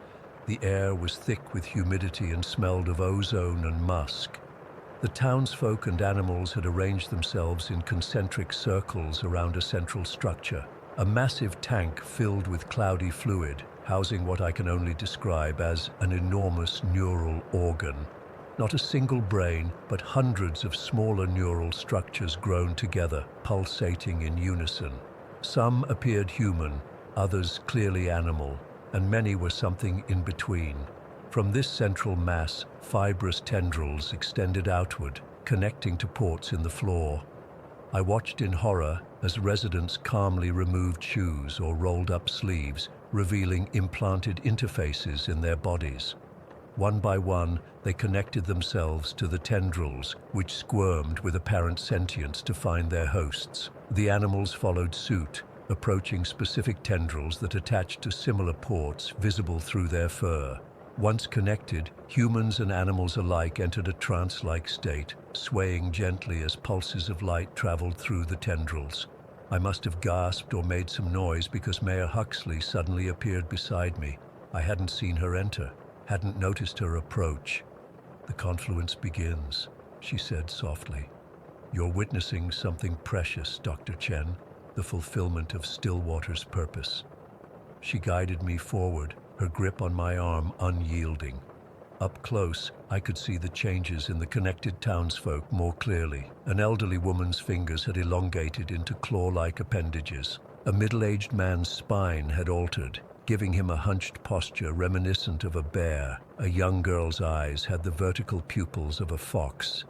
The air was thick with humidity and smelled of ozone and musk. The townsfolk and animals had arranged themselves in concentric circles around a central structure, a massive tank filled with cloudy fluid, housing what I can only describe as an enormous neural organ. Not a single brain, but hundreds of smaller neural structures grown together, pulsating in unison. Some appeared human, others clearly animal, and many were something in between. From this central mass, fibrous tendrils extended outward, connecting to ports in the floor. I watched in horror as residents calmly removed shoes or rolled up sleeves, revealing implanted interfaces in their bodies. One by one, they connected themselves to the tendrils, which squirmed with apparent sentience to find their hosts. The animals followed suit, approaching specific tendrils that attached to similar ports visible through their fur. Once connected, humans and animals alike entered a trance-like state, swaying gently as pulses of light traveled through the tendrils. I must have gasped or made some noise because Mayor Huxley suddenly appeared beside me. I hadn't seen her enter, hadn't noticed her approach. "The confluence begins," she said softly. "You're witnessing something precious, Dr. Chen, the fulfillment of Stillwater's purpose." She guided me forward, her grip on my arm unyielding. Up close, I could see the changes in the connected townsfolk more clearly. An elderly woman's fingers had elongated into claw-like appendages. A middle-aged man's spine had altered, giving him a hunched posture reminiscent of a bear. A young girl's eyes had the vertical pupils of a fox.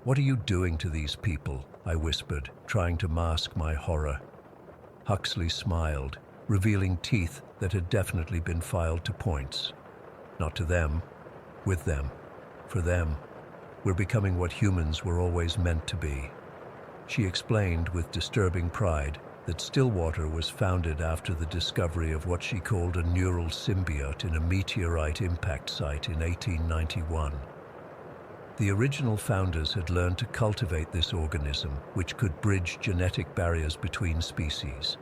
"What are you doing to these people?" I whispered, trying to mask my horror. Huxley smiled, revealing teeth that had definitely been filed to points. "Not to them, with them, for them. We're becoming what humans were always meant to be." She explained with disturbing pride that Stillwater was founded after the discovery of what she called a neural symbiote in a meteorite impact site in 1891. The original founders had learned to cultivate this organism, which could bridge genetic barriers between species.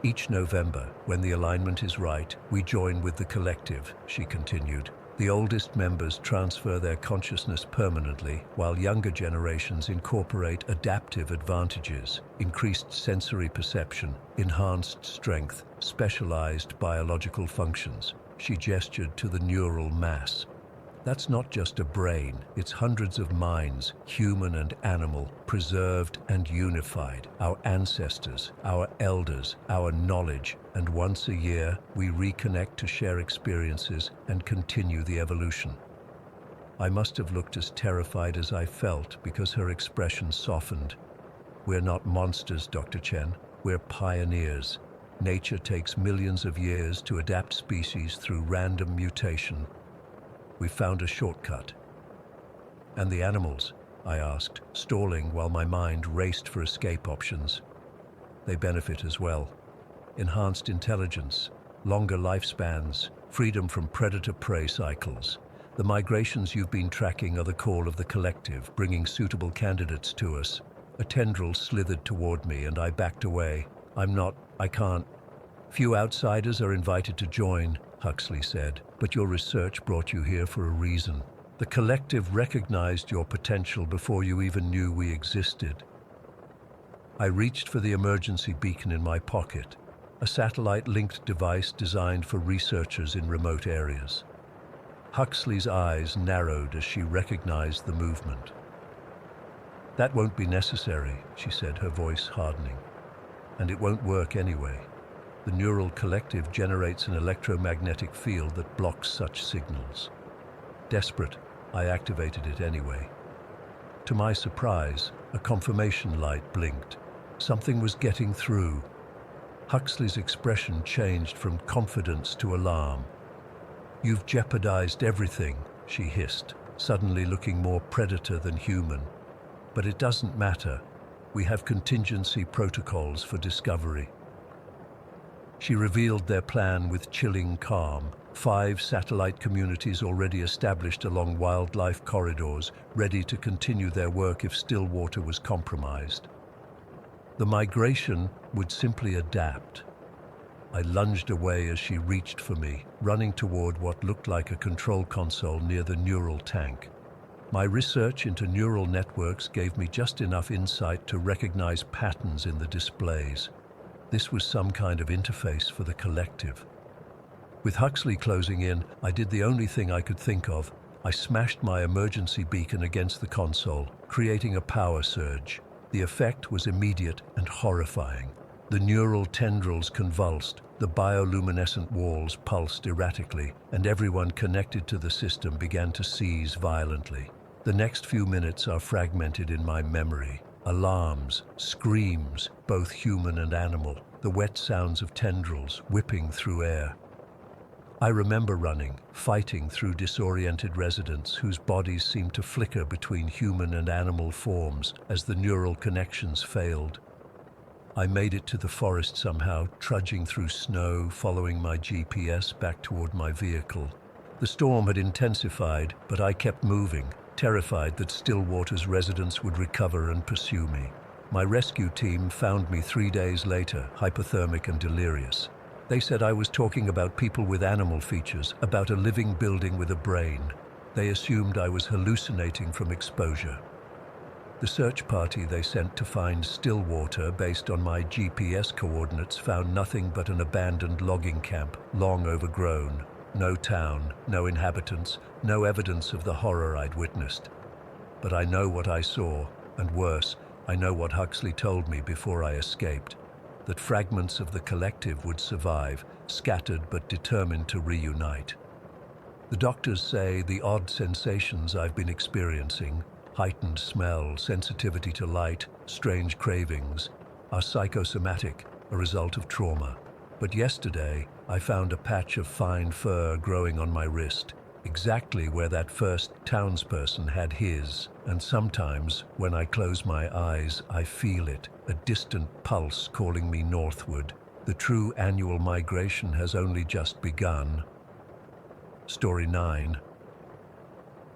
"Each November, when the alignment is right, we join with the collective," she continued. "The oldest members transfer their consciousness permanently, while younger generations incorporate adaptive advantages, increased sensory perception, enhanced strength, specialized biological functions." She gestured to the neural mass. "That's not just a brain, it's hundreds of minds, human and animal, preserved and unified. Our ancestors, our elders, our knowledge, and once a year, we reconnect to share experiences and continue the evolution." I must have looked as terrified as I felt because her expression softened. "We're not monsters, Dr. Chen. We're pioneers. Nature takes millions of years to adapt species through random mutation. We found a shortcut." "And the animals?" I asked, stalling while my mind raced for escape options. "They benefit as well. Enhanced intelligence, longer lifespans, freedom from predator-prey cycles. The migrations you've been tracking are the call of the collective, bringing suitable candidates to us." A tendril slithered toward me and I backed away. I can't. "Few outsiders are invited to join," Huxley said, "but your research brought you here for a reason. The collective recognized your potential before you even knew we existed." I reached for the emergency beacon in my pocket, a satellite-linked device designed for researchers in remote areas. Huxley's eyes narrowed as she recognized the movement. "That won't be necessary," she said, her voice hardening. "And it won't work anyway. The neural collective generates an electromagnetic field that blocks such signals." Desperate, I activated it anyway. To my surprise, a confirmation light blinked. Something was getting through. Huxley's expression changed from confidence to alarm. "You've jeopardized everything," she hissed, suddenly looking more predator than human. "But it doesn't matter. We have contingency protocols for discovery." She revealed their plan with chilling calm. 5 satellite communities already established along wildlife corridors, ready to continue their work if Stillwater was compromised. The migration would simply adapt. I lunged away as she reached for me, running toward what looked like a control console near the neural tank. My research into neural networks gave me just enough insight to recognize patterns in the displays. This was some kind of interface for the collective. With Huxley closing in, I did the only thing I could think of. I smashed my emergency beacon against the console, creating a power surge. The effect was immediate and horrifying. The neural tendrils convulsed, the bioluminescent walls pulsed erratically, and everyone connected to the system began to seize violently. The next few minutes are fragmented in my memory. Alarms, screams, both human and animal, the wet sounds of tendrils whipping through air. I remember running, fighting through disoriented residents whose bodies seemed to flicker between human and animal forms as the neural connections failed. I made it to the forest somehow, trudging through snow, following my GPS back toward my vehicle. The storm had intensified, but I kept moving, terrified that Stillwater's residents would recover and pursue me. My rescue team found me 3 days later, hypothermic and delirious. They said I was talking about people with animal features, about a living building with a brain. They assumed I was hallucinating from exposure. The search party they sent to find Stillwater, based on my GPS coordinates, found nothing but an abandoned logging camp, long overgrown. No town, no inhabitants, no evidence of the horror I'd witnessed. But I know what I saw, and worse, I know what Huxley told me before I escaped. that fragments of the collective would survive, scattered but determined to reunite. The doctors say the odd sensations I've been experiencing, heightened smell, sensitivity to light, strange cravings, are psychosomatic, a result of trauma. But yesterday, I found a patch of fine fur growing on my wrist, exactly where that first townsperson had his, and sometimes, when I close my eyes, I feel it, a distant pulse calling me northward. The true annual migration has only just begun. Story 9.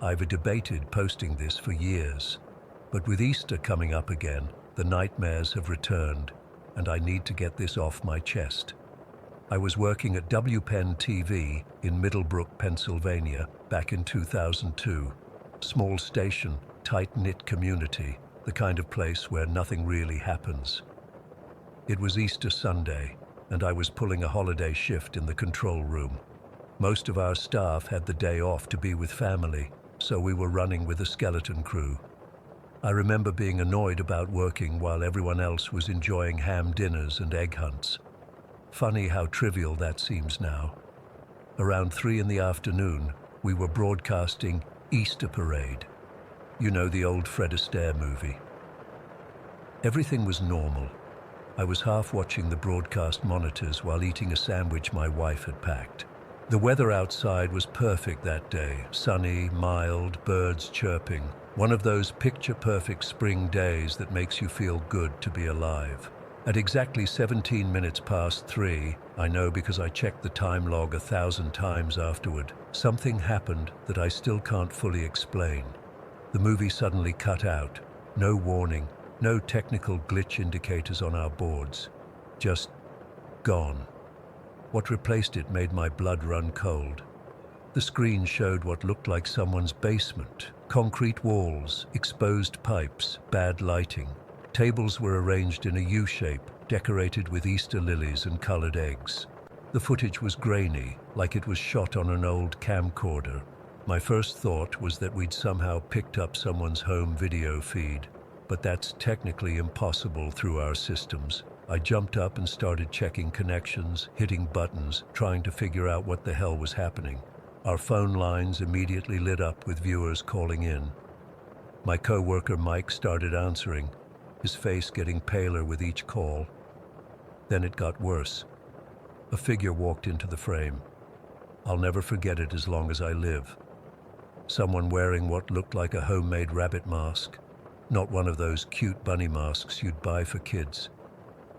I've debated posting this for years, but with Easter coming up again, the nightmares have returned, and I need to get this off my chest. I was working at WPEN TV in Middlebrook, Pennsylvania, back in 2002. Small station, tight-knit community, the kind of place where nothing really happens. It was Easter Sunday, and I was pulling a holiday shift in the control room. Most of our staff had the day off to be with family, so we were running with a skeleton crew. I remember being annoyed about working while everyone else was enjoying ham dinners and egg hunts. Funny how trivial that seems now. Around 3 in the afternoon, we were broadcasting Easter Parade. You know, the old Fred Astaire movie. Everything was normal. I was half watching the broadcast monitors while eating a sandwich my wife had packed. The weather outside was perfect that day, sunny, mild, birds chirping. One of those picture-perfect spring days that makes you feel good to be alive. At exactly 17 minutes past 3, I know because I checked the time log 1,000 times afterward, something happened that I still can't fully explain. The movie suddenly cut out. No warning, no technical glitch indicators on our boards. Just gone. What replaced it made my blood run cold. The screen showed what looked like someone's basement. Concrete walls, exposed pipes, bad lighting. Tables were arranged in a U-shape, decorated with Easter lilies and colored eggs. The footage was grainy, like it was shot on an old camcorder. My first thought was that we'd somehow picked up someone's home video feed, but that's technically impossible through our systems. I jumped up and started checking connections, hitting buttons, trying to figure out what the hell was happening. Our phone lines immediately lit up with viewers calling in. My co-worker Mike started answering, his face getting paler with each call. Then it got worse. A figure walked into the frame. I'll never forget it as long as I live. Someone wearing what looked like a homemade rabbit mask, not one of those cute bunny masks you'd buy for kids.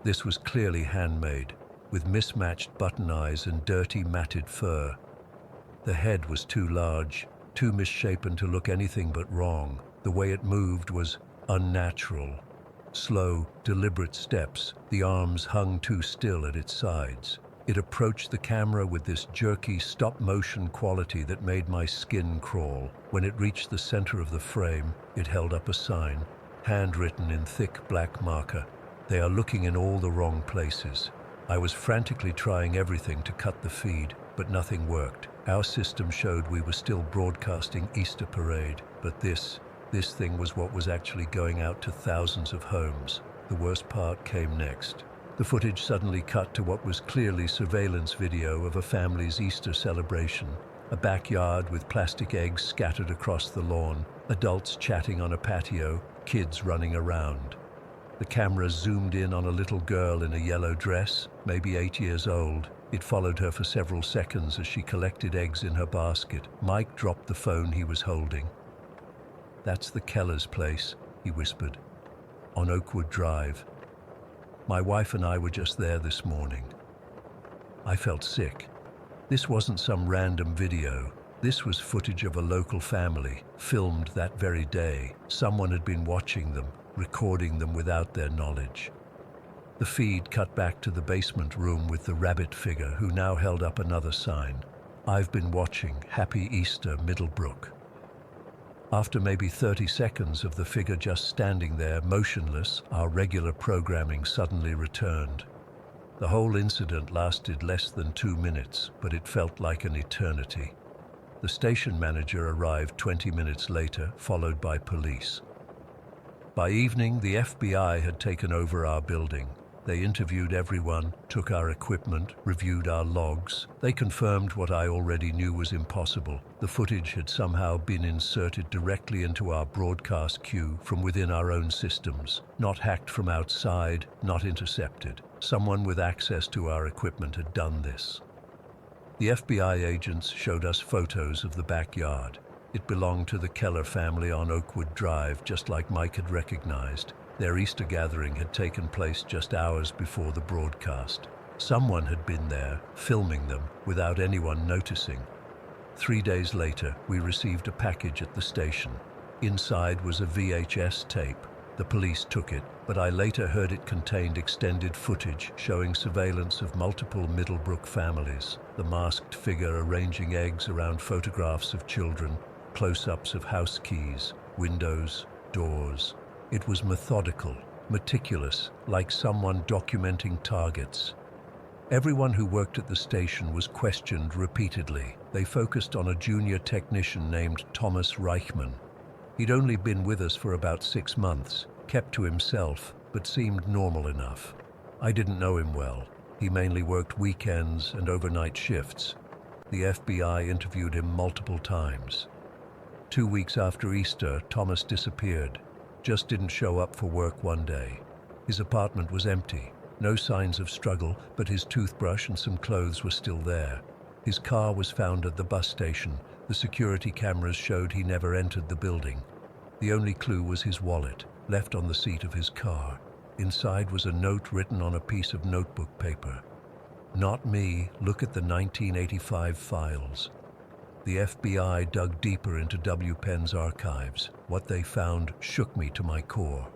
This was clearly handmade, with mismatched button eyes and dirty matted fur. The head was too large, too misshapen to look anything but wrong. The way it moved was unnatural. Slow, deliberate steps, the arms hung too still at its sides. It approached the camera with this jerky, stop-motion quality that made my skin crawl. When it reached the center of the frame, it held up a sign, handwritten in thick black marker. They are looking in all the wrong places. I was frantically trying everything to cut the feed, but nothing worked. Our system showed we were still broadcasting Easter Parade, but this thing was what was actually going out to thousands of homes. The worst part came next. The footage suddenly cut to what was clearly surveillance video of a family's Easter celebration. A backyard with plastic eggs scattered across the lawn, adults chatting on a patio, kids running around. The camera zoomed in on a little girl in a yellow dress, maybe 8 years old. It followed her for several seconds as she collected eggs in her basket. Mike dropped the phone he was holding. "That's the Keller's place," he whispered, "on Oakwood Drive. My wife and I were just there this morning." I felt sick. This wasn't some random video. This was footage of a local family, filmed that very day. Someone had been watching them, recording them without their knowledge. The feed cut back to the basement room with the rabbit figure, who now held up another sign. "I've been watching. Happy Easter, Middlebrook." After maybe 30 seconds of the figure just standing there, motionless, our regular programming suddenly returned. The whole incident lasted less than 2 minutes, but it felt like an eternity. The station manager arrived 20 minutes later, followed by police. By evening, the FBI had taken over our building. They interviewed everyone, took our equipment, reviewed our logs. They confirmed what I already knew was impossible. The footage had somehow been inserted directly into our broadcast queue from within our own systems, not hacked from outside, not intercepted. Someone with access to our equipment had done this. The FBI agents showed us photos of the backyard. It belonged to the Keller family on Oakwood Drive, just like Mike had recognized. Their Easter gathering had taken place just hours before the broadcast. Someone had been there, filming them, without anyone noticing. 3 days later, we received a package at the station. Inside was a VHS tape. The police took it, but I later heard it contained extended footage showing surveillance of multiple Middlebrook families. The masked figure arranging eggs around photographs of children, close-ups of house keys, windows, doors. It was methodical, meticulous, like someone documenting targets. Everyone who worked at the station was questioned repeatedly. They focused on a junior technician named Thomas Reichman. He'd only been with us for about 6 months, kept to himself, but seemed normal enough. I didn't know him well. He mainly worked weekends and overnight shifts. The FBI interviewed him multiple times. 2 weeks after Easter, Thomas disappeared. Just didn't show up for work one day. His apartment was empty. No signs of struggle, but his toothbrush and some clothes were still there. His car was found at the bus station. The security cameras showed he never entered the building. The only clue was his wallet, left on the seat of his car. Inside was a note written on a piece of notebook paper. "Not me, look at the 1985 files." The FBI dug deeper into WPEN's archives. What they found shook me to my core.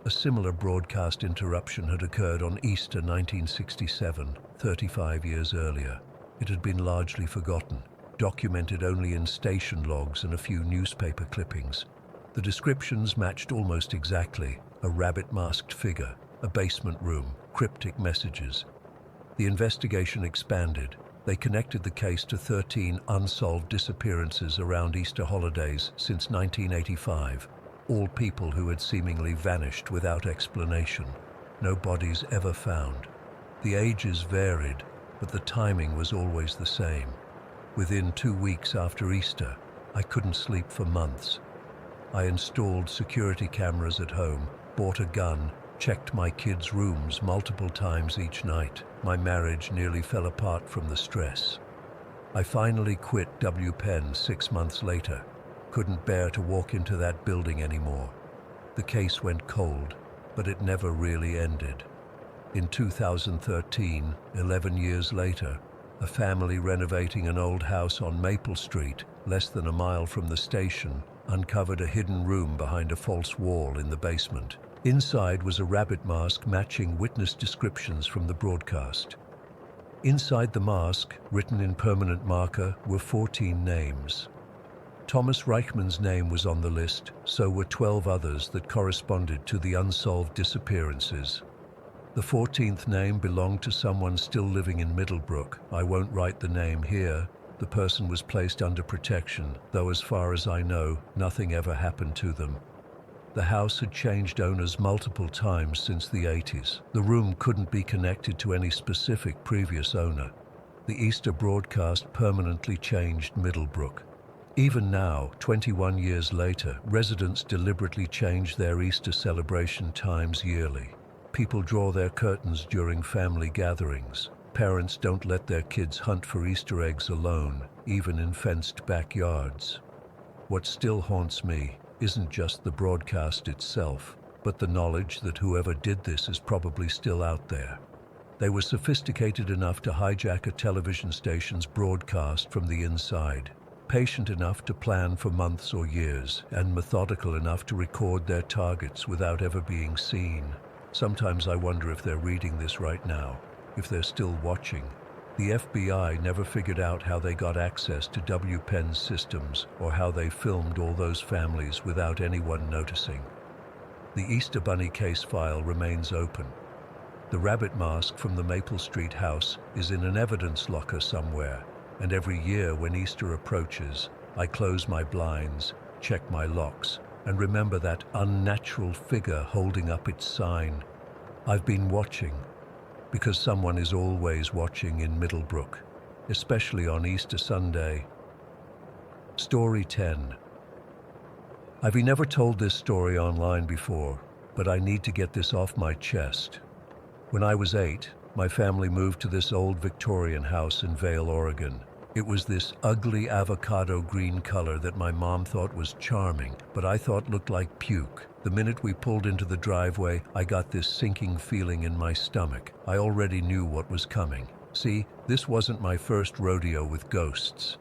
A similar broadcast interruption had occurred on Easter 1967, 35 years earlier. It had been largely forgotten, documented only in station logs and a few newspaper clippings. The descriptions matched almost exactly: a rabbit-masked figure, a basement room, cryptic messages. The investigation expanded. They connected the case to 13 unsolved disappearances around Easter holidays since 1985, all people who had seemingly vanished without explanation. No bodies ever found. The ages varied, but the timing was always the same. Within 2 weeks after Easter, I couldn't sleep for months. I installed security cameras at home, bought a gun, checked my kids' rooms multiple times each night. My marriage nearly fell apart from the stress. I finally quit WPEN 6 months later. Couldn't bear to walk into that building anymore. The case went cold, but it never really ended. In 2013, 11 years later, a family renovating an old house on Maple Street, less than a mile from the station, uncovered a hidden room behind a false wall in the basement. Inside was a rabbit mask matching witness descriptions from the broadcast. Inside the mask, written in permanent marker, were 14 names. Thomas Reichman's name was on the list, so were 12 others that corresponded to the unsolved disappearances. The 14th name belonged to someone still living in Middlebrook. I won't write the name here. The person was placed under protection, though as far as I know, nothing ever happened to them. The house had changed owners multiple times since the 80s. The room couldn't be connected to any specific previous owner. The Easter broadcast permanently changed Middlebrook. Even now, 21 years later, residents deliberately change their Easter celebration times yearly. People draw their curtains during family gatherings. Parents don't let their kids hunt for Easter eggs alone, even in fenced backyards. What still haunts me isn't just the broadcast itself, but the knowledge that whoever did this is probably still out there. They were sophisticated enough to hijack a television station's broadcast from the inside, patient enough to plan for months or years, and methodical enough to record their targets without ever being seen. Sometimes I wonder if they're reading this right now, if they're still watching. The FBI never figured out how they got access to WPEN's systems or how they filmed all those families without anyone noticing. The Easter Bunny case file remains open. The rabbit mask from the Maple Street house is in an evidence locker somewhere, and every year when Easter approaches, I close my blinds, check my locks, and remember that unnatural figure holding up its sign. I've been watching, because someone is always watching in Middlebrook, especially on Easter Sunday. Story 10. I've never told this story online before, but I need to get this off my chest. When I was 8, my family moved to this old Victorian house in Vail, Oregon. It was this ugly avocado green color that my mom thought was charming, but I thought looked like puke. The minute we pulled into the driveway, I got this sinking feeling in my stomach. I already knew what was coming. See, this wasn't my first rodeo with ghosts.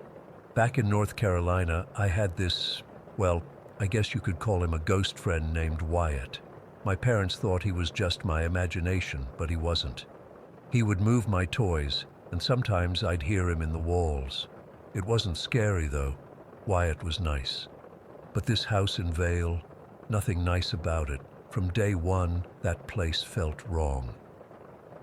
Back in North Carolina, I had this, well, I guess you could call him a ghost friend named Wyatt. My parents thought he was just my imagination, but he wasn't. He would move my toys, and sometimes I'd hear him in the walls. It wasn't scary, though. Wyatt was nice. But this house in Vail, nothing nice about it. From day one, that place felt wrong.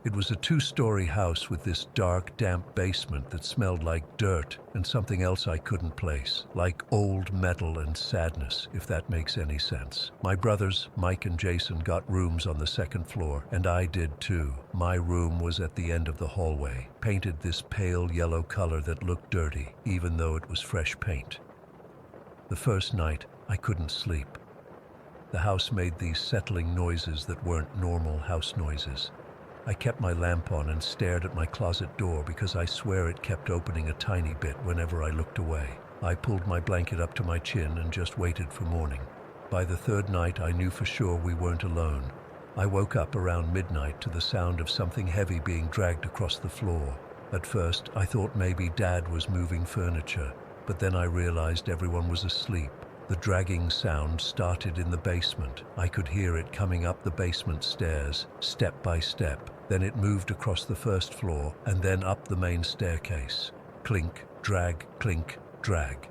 It was a 2-story house with this dark, damp basement that smelled like dirt and something else I couldn't place, like old metal and sadness, if that makes any sense. My brothers, Mike and Jason, got rooms on the 2nd floor, and I did too. My room was at the end of the hallway, painted this pale yellow color that looked dirty, even though it was fresh paint. The first night, I couldn't sleep. The house made these settling noises that weren't normal house noises. I kept my lamp on and stared at my closet door because I swear it kept opening a tiny bit whenever I looked away. I pulled my blanket up to my chin and just waited for morning. By the 3rd night, I knew for sure we weren't alone. I woke up around midnight to the sound of something heavy being dragged across the floor. At first, I thought maybe Dad was moving furniture, but then I realized everyone was asleep. The dragging sound started in the basement. I could hear it coming up the basement stairs, step by step. Then it moved across the 1st floor and then up the main staircase. Clink, drag, clink, drag.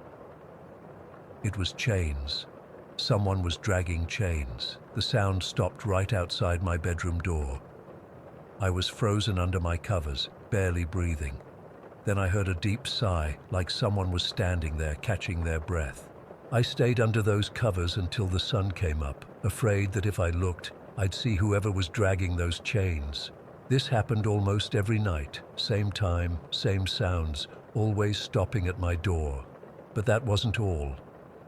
It was chains. Someone was dragging chains. The sound stopped right outside my bedroom door. I was frozen under my covers, barely breathing. Then I heard a deep sigh, like someone was standing there catching their breath. I stayed under those covers until the sun came up, afraid that if I looked, I'd see whoever was dragging those chains. This happened almost every night, same time, same sounds, always stopping at my door. But that wasn't all.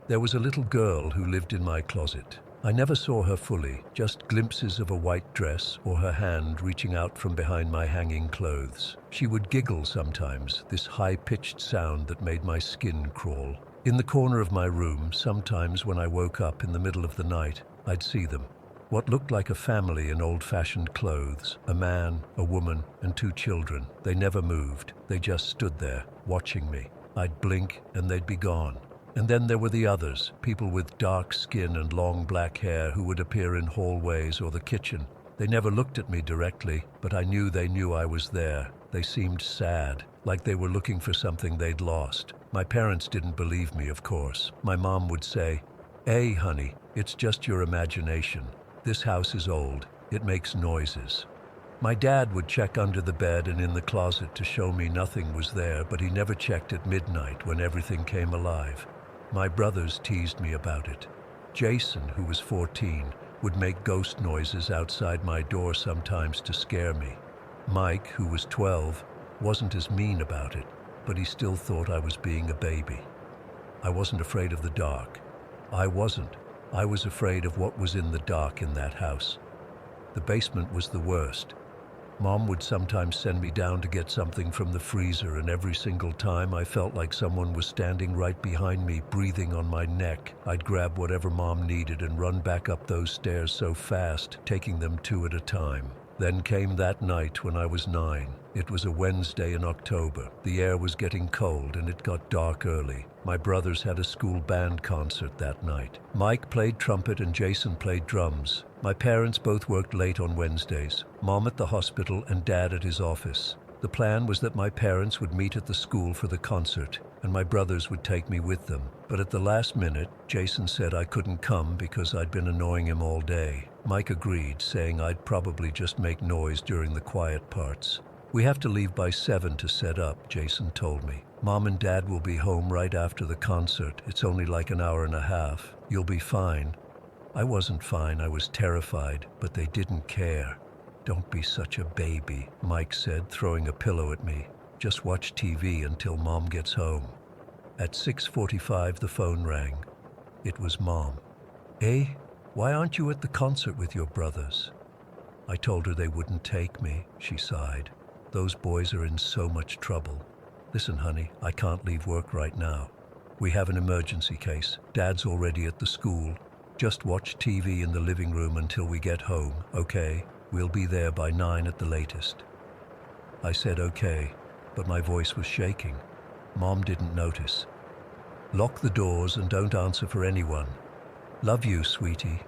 There was a little girl who lived in my closet. I never saw her fully, just glimpses of a white dress or her hand reaching out from behind my hanging clothes. She would giggle sometimes, this high-pitched sound that made my skin crawl. In the corner of my room, sometimes when I woke up in the middle of the night, I'd see them. What looked like a family in old-fashioned clothes, a man, a woman, and 2 children. They never moved. They just stood there, watching me. I'd blink, and they'd be gone. And then there were the others, people with dark skin and long black hair who would appear in hallways or the kitchen. They never looked at me directly, but I knew they knew I was there. They seemed sad, like they were looking for something they'd lost. My parents didn't believe me, of course. My mom would say, "Hey, honey, it's just your imagination. This house is old. It makes noises." My dad would check under the bed and in the closet to show me nothing was there, but he never checked at midnight when everything came alive. My brothers teased me about it. Jason, who was 14, would make ghost noises outside my door sometimes to scare me. Mike, who was 12, wasn't as mean about it, but he still thought I was being a baby. I wasn't afraid of the dark. I wasn't. I was afraid of what was in the dark in that house. The basement was the worst. Mom would sometimes send me down to get something from the freezer, and every single time I felt like someone was standing right behind me, breathing on my neck. I'd grab whatever Mom needed and run back up those stairs so fast, taking them 2 at a time. Then came that night when I was 9. It was a Wednesday in October. The air was getting cold and it got dark early. My brothers had a school band concert that night. Mike played trumpet and Jason played drums. My parents both worked late on Wednesdays, Mom at the hospital and Dad at his office. The plan was that my parents would meet at the school for the concert, and my brothers would take me with them. But at the last minute, Jason said I couldn't come because I'd been annoying him all day. Mike agreed, saying I'd probably just make noise during the quiet parts. "We have to leave by 7 to set up," Jason told me. "Mom and Dad will be home right after the concert. It's only like an hour and a half. You'll be fine." I wasn't fine, I was terrified, but they didn't care. Don't be such a baby, Mike said, throwing a pillow at me. Just watch TV until Mom gets home. At 6:45 the phone rang. It was Mom. "Eh? Why aren't you at the concert with your brothers?" I told her they wouldn't take me, she sighed. "Those boys are in so much trouble." "Listen, honey, I can't leave work right now. We have an emergency case. Dad's already at the school. Just watch TV in the living room until we get home, okay? We'll be there by 9 at the latest." I said okay, but my voice was shaking. Mom didn't notice. "Lock the doors and don't answer for anyone. Love you, sweetie."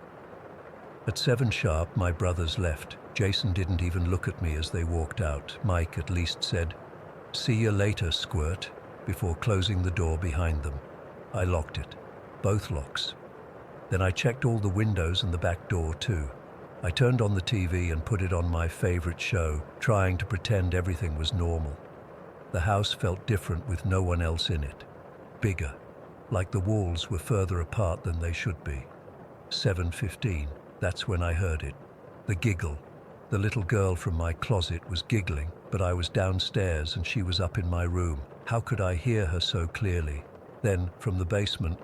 At 7 sharp, my brothers left. Jason didn't even look at me as they walked out. Mike at least said, "See you later, squirt," before closing the door behind them. I locked it, both locks. Then I checked all the windows and the back door too. I turned on the TV and put it on my favorite show, trying to pretend everything was normal. The house felt different with no one else in it. Bigger, like the walls were further apart than they should be. 7:15, that's when I heard it. The giggle. The little girl from my closet was giggling, but I was downstairs and she was up in my room. How could I hear her so clearly? Then, from the basement,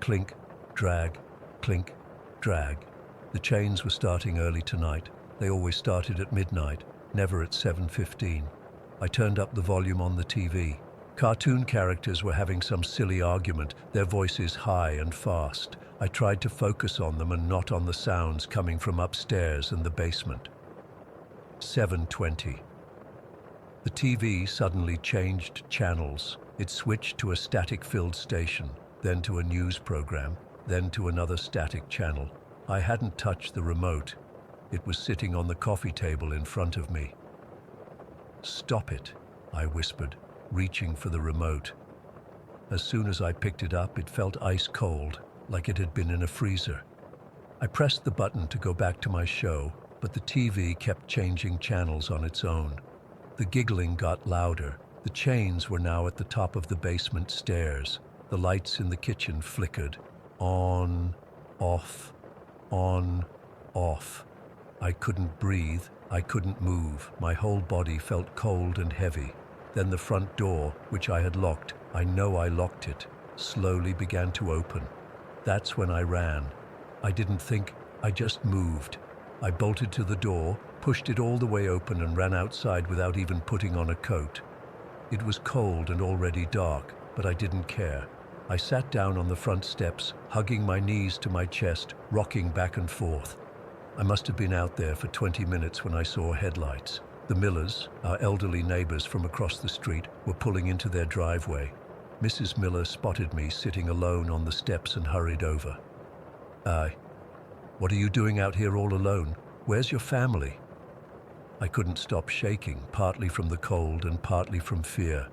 clink, drag, clink, drag. The chains were starting early tonight. They always started at midnight, never at 7:15. I turned up the volume on the TV. Cartoon characters were having some silly argument, their voices high and fast. I tried to focus on them and not on the sounds coming from upstairs and the basement. 7:20. The TV suddenly changed channels. It switched to a static-filled station, then to a news program, then to another static channel. I hadn't touched the remote. It was sitting on the coffee table in front of me. "Stop it," I whispered, reaching for the remote. As soon as I picked it up, it felt ice cold, like it had been in a freezer. I pressed the button to go back to my show, but the TV kept changing channels on its own. The giggling got louder. The chains were now at the top of the basement stairs. The lights in the kitchen flickered. On, off, on, off. I couldn't breathe. I couldn't move. My whole body felt cold and heavy. Then the front door, which I had locked, I know I locked it, slowly began to open. That's when I ran. I didn't think, I just moved. I bolted to the door, pushed it all the way open and ran outside without even putting on a coat. It was cold and already dark, but I didn't care. I sat down on the front steps, hugging my knees to my chest, rocking back and forth. I must have been out there for 20 minutes when I saw headlights. The Millers, our elderly neighbors from across the street, were pulling into their driveway. Mrs. Miller spotted me sitting alone on the steps and hurried over. What are you doing out here all alone? Where's your family?" I couldn't stop shaking, partly from the cold and partly from fear.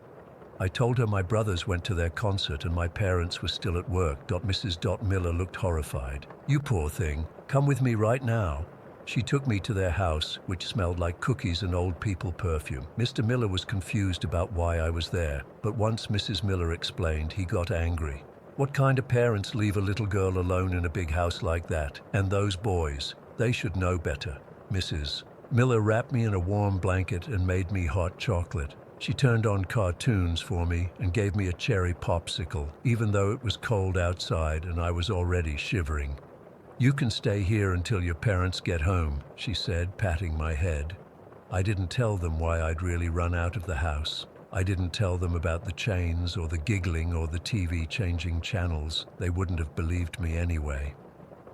I told her my brothers went to their concert and my parents were still at work. Mrs. Miller looked horrified. "You poor thing, come with me right now." She took me to their house, which smelled like cookies and old people perfume. Mr. Miller was confused about why I was there, but once Mrs. Miller explained, he got angry. What kind of parents leave a little girl alone in a big house like that? And those boys, they should know better. Mrs. Miller wrapped me in a warm blanket and made me hot chocolate. She turned on cartoons for me and gave me a cherry popsicle, even though it was cold outside and I was already shivering. "You can stay here until your parents get home," she said, patting my head. I didn't tell them why I'd really run out of the house. I didn't tell them about the chains or the giggling or the TV changing channels. They wouldn't have believed me anyway.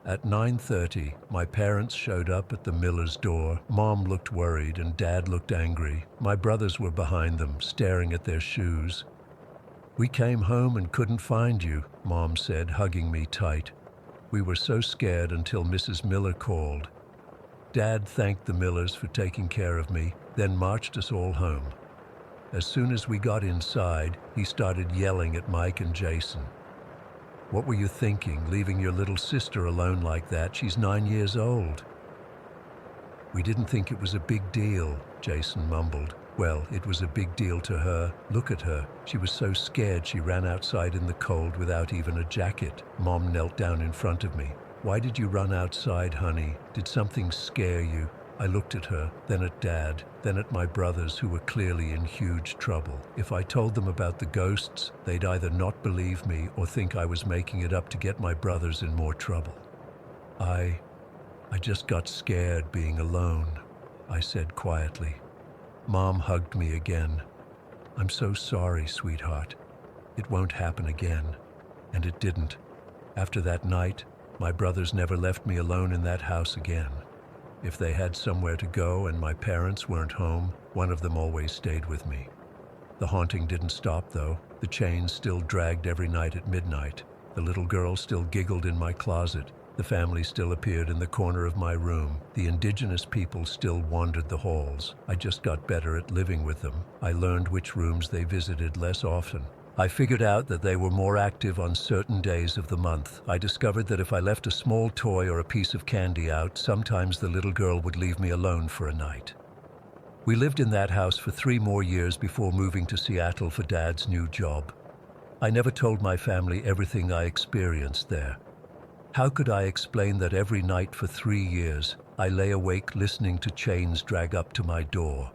At 9:30, my parents showed up at the Miller's door. Mom looked worried and Dad looked angry. My brothers were behind them, staring at their shoes. "We came home and couldn't find you," Mom said, hugging me tight. "We were so scared until Mrs. Miller called." Dad thanked the Millers for taking care of me, then marched us all home. As soon as we got inside, he started yelling at Mike and Jason. "What were you thinking, leaving your little sister alone like that? She's 9 years old." "We didn't think it was a big deal," Jason mumbled. "Well, it was a big deal to her. Look at her. She was so scared she ran outside in the cold without even a jacket." Mom knelt down in front of me. "Why did you run outside, honey? Did something scare you?" I looked at her, then at Dad, then at my brothers who were clearly in huge trouble. If I told them about the ghosts, they'd either not believe me or think I was making it up to get my brothers in more trouble. I just got scared being alone, I said quietly. Mom hugged me again. I'm so sorry, sweetheart. It won't happen again. And it didn't. After that night, my brothers never left me alone in that house again. If they had somewhere to go and my parents weren't home, one of them always stayed with me. The haunting didn't stop, though. The chains still dragged every night at midnight. The little girl still giggled in my closet. The family still appeared in the corner of my room. The indigenous people still wandered the halls. I just got better at living with them. I learned which rooms they visited less often. I figured out that they were more active on certain days of the month. I discovered that if I left a small toy or a piece of candy out, sometimes the little girl would leave me alone for a night. We lived in that house for 3 more years before moving to Seattle for Dad's new job. I never told my family everything I experienced there. How could I explain that every night for 3 years, I lay awake listening to chains drag up to my door?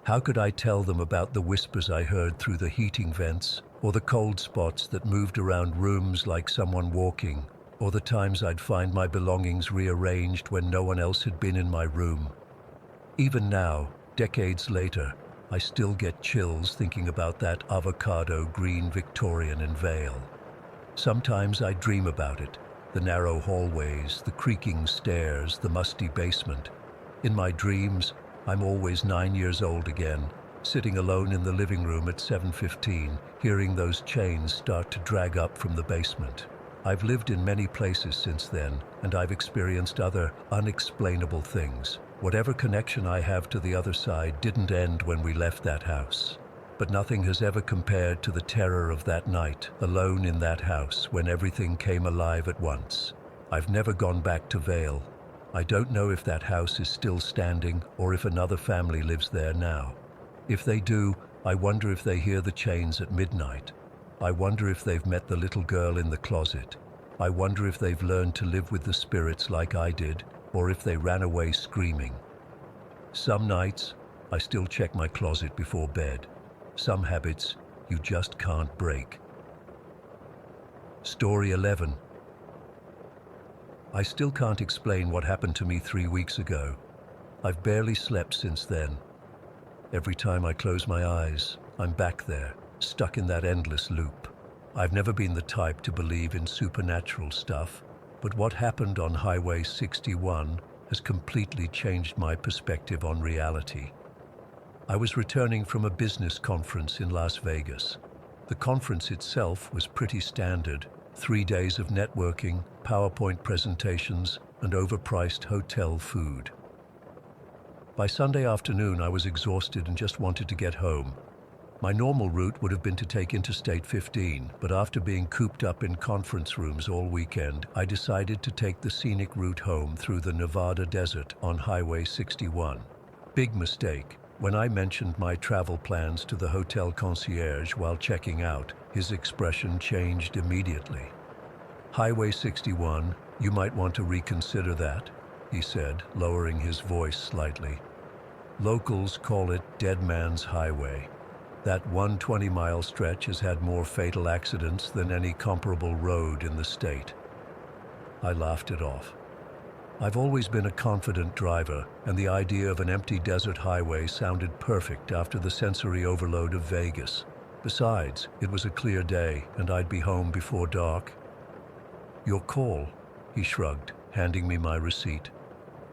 How could I tell them about the whispers I heard through the heating vents, or the cold spots that moved around rooms like someone walking, or the times I'd find my belongings rearranged when no one else had been in my room? Even now, decades later, I still get chills thinking about that avocado green Victorian in Vale. Sometimes I dream about it, the narrow hallways, the creaking stairs, the musty basement. In my dreams, I'm always 9 years old again, sitting alone in the living room at 7:15, hearing those chains start to drag up from the basement. I've lived in many places since then, and I've experienced other unexplainable things. Whatever connection I have to the other side didn't end when we left that house. But nothing has ever compared to the terror of that night, alone in that house, when everything came alive at once. I've never gone back to Vale. I don't know if that house is still standing or if another family lives there now. If they do, I wonder if they hear the chains at midnight. I wonder if they've met the little girl in the closet. I wonder if they've learned to live with the spirits like I did, or if they ran away screaming. Some nights, I still check my closet before bed. Some habits you just can't break. Story 11. I still can't explain what happened to me 3 weeks ago. I've barely slept since then. Every time I close my eyes, I'm back there, stuck in that endless loop. I've never been the type to believe in supernatural stuff, but what happened on Highway 61 has completely changed my perspective on reality. I was returning from a business conference in Las Vegas. The conference itself was pretty standard: 3 days of networking, PowerPoint presentations, and overpriced hotel food. By Sunday afternoon, I was exhausted and just wanted to get home. My normal route would have been to take Interstate 15, but after being cooped up in conference rooms all weekend, I decided to take the scenic route home through the Nevada desert on Highway 61. Big mistake. When I mentioned my travel plans to the hotel concierge while checking out, his expression changed immediately. Highway 61, you might want to reconsider that, he said, lowering his voice slightly. Locals call it Dead Man's Highway. That 120-mile stretch has had more fatal accidents than any comparable road in the state. I laughed it off. I've always been a confident driver, and the idea of an empty desert highway sounded perfect after the sensory overload of Vegas. Besides, it was a clear day, and I'd be home before dark. Your call, he shrugged, handing me my receipt.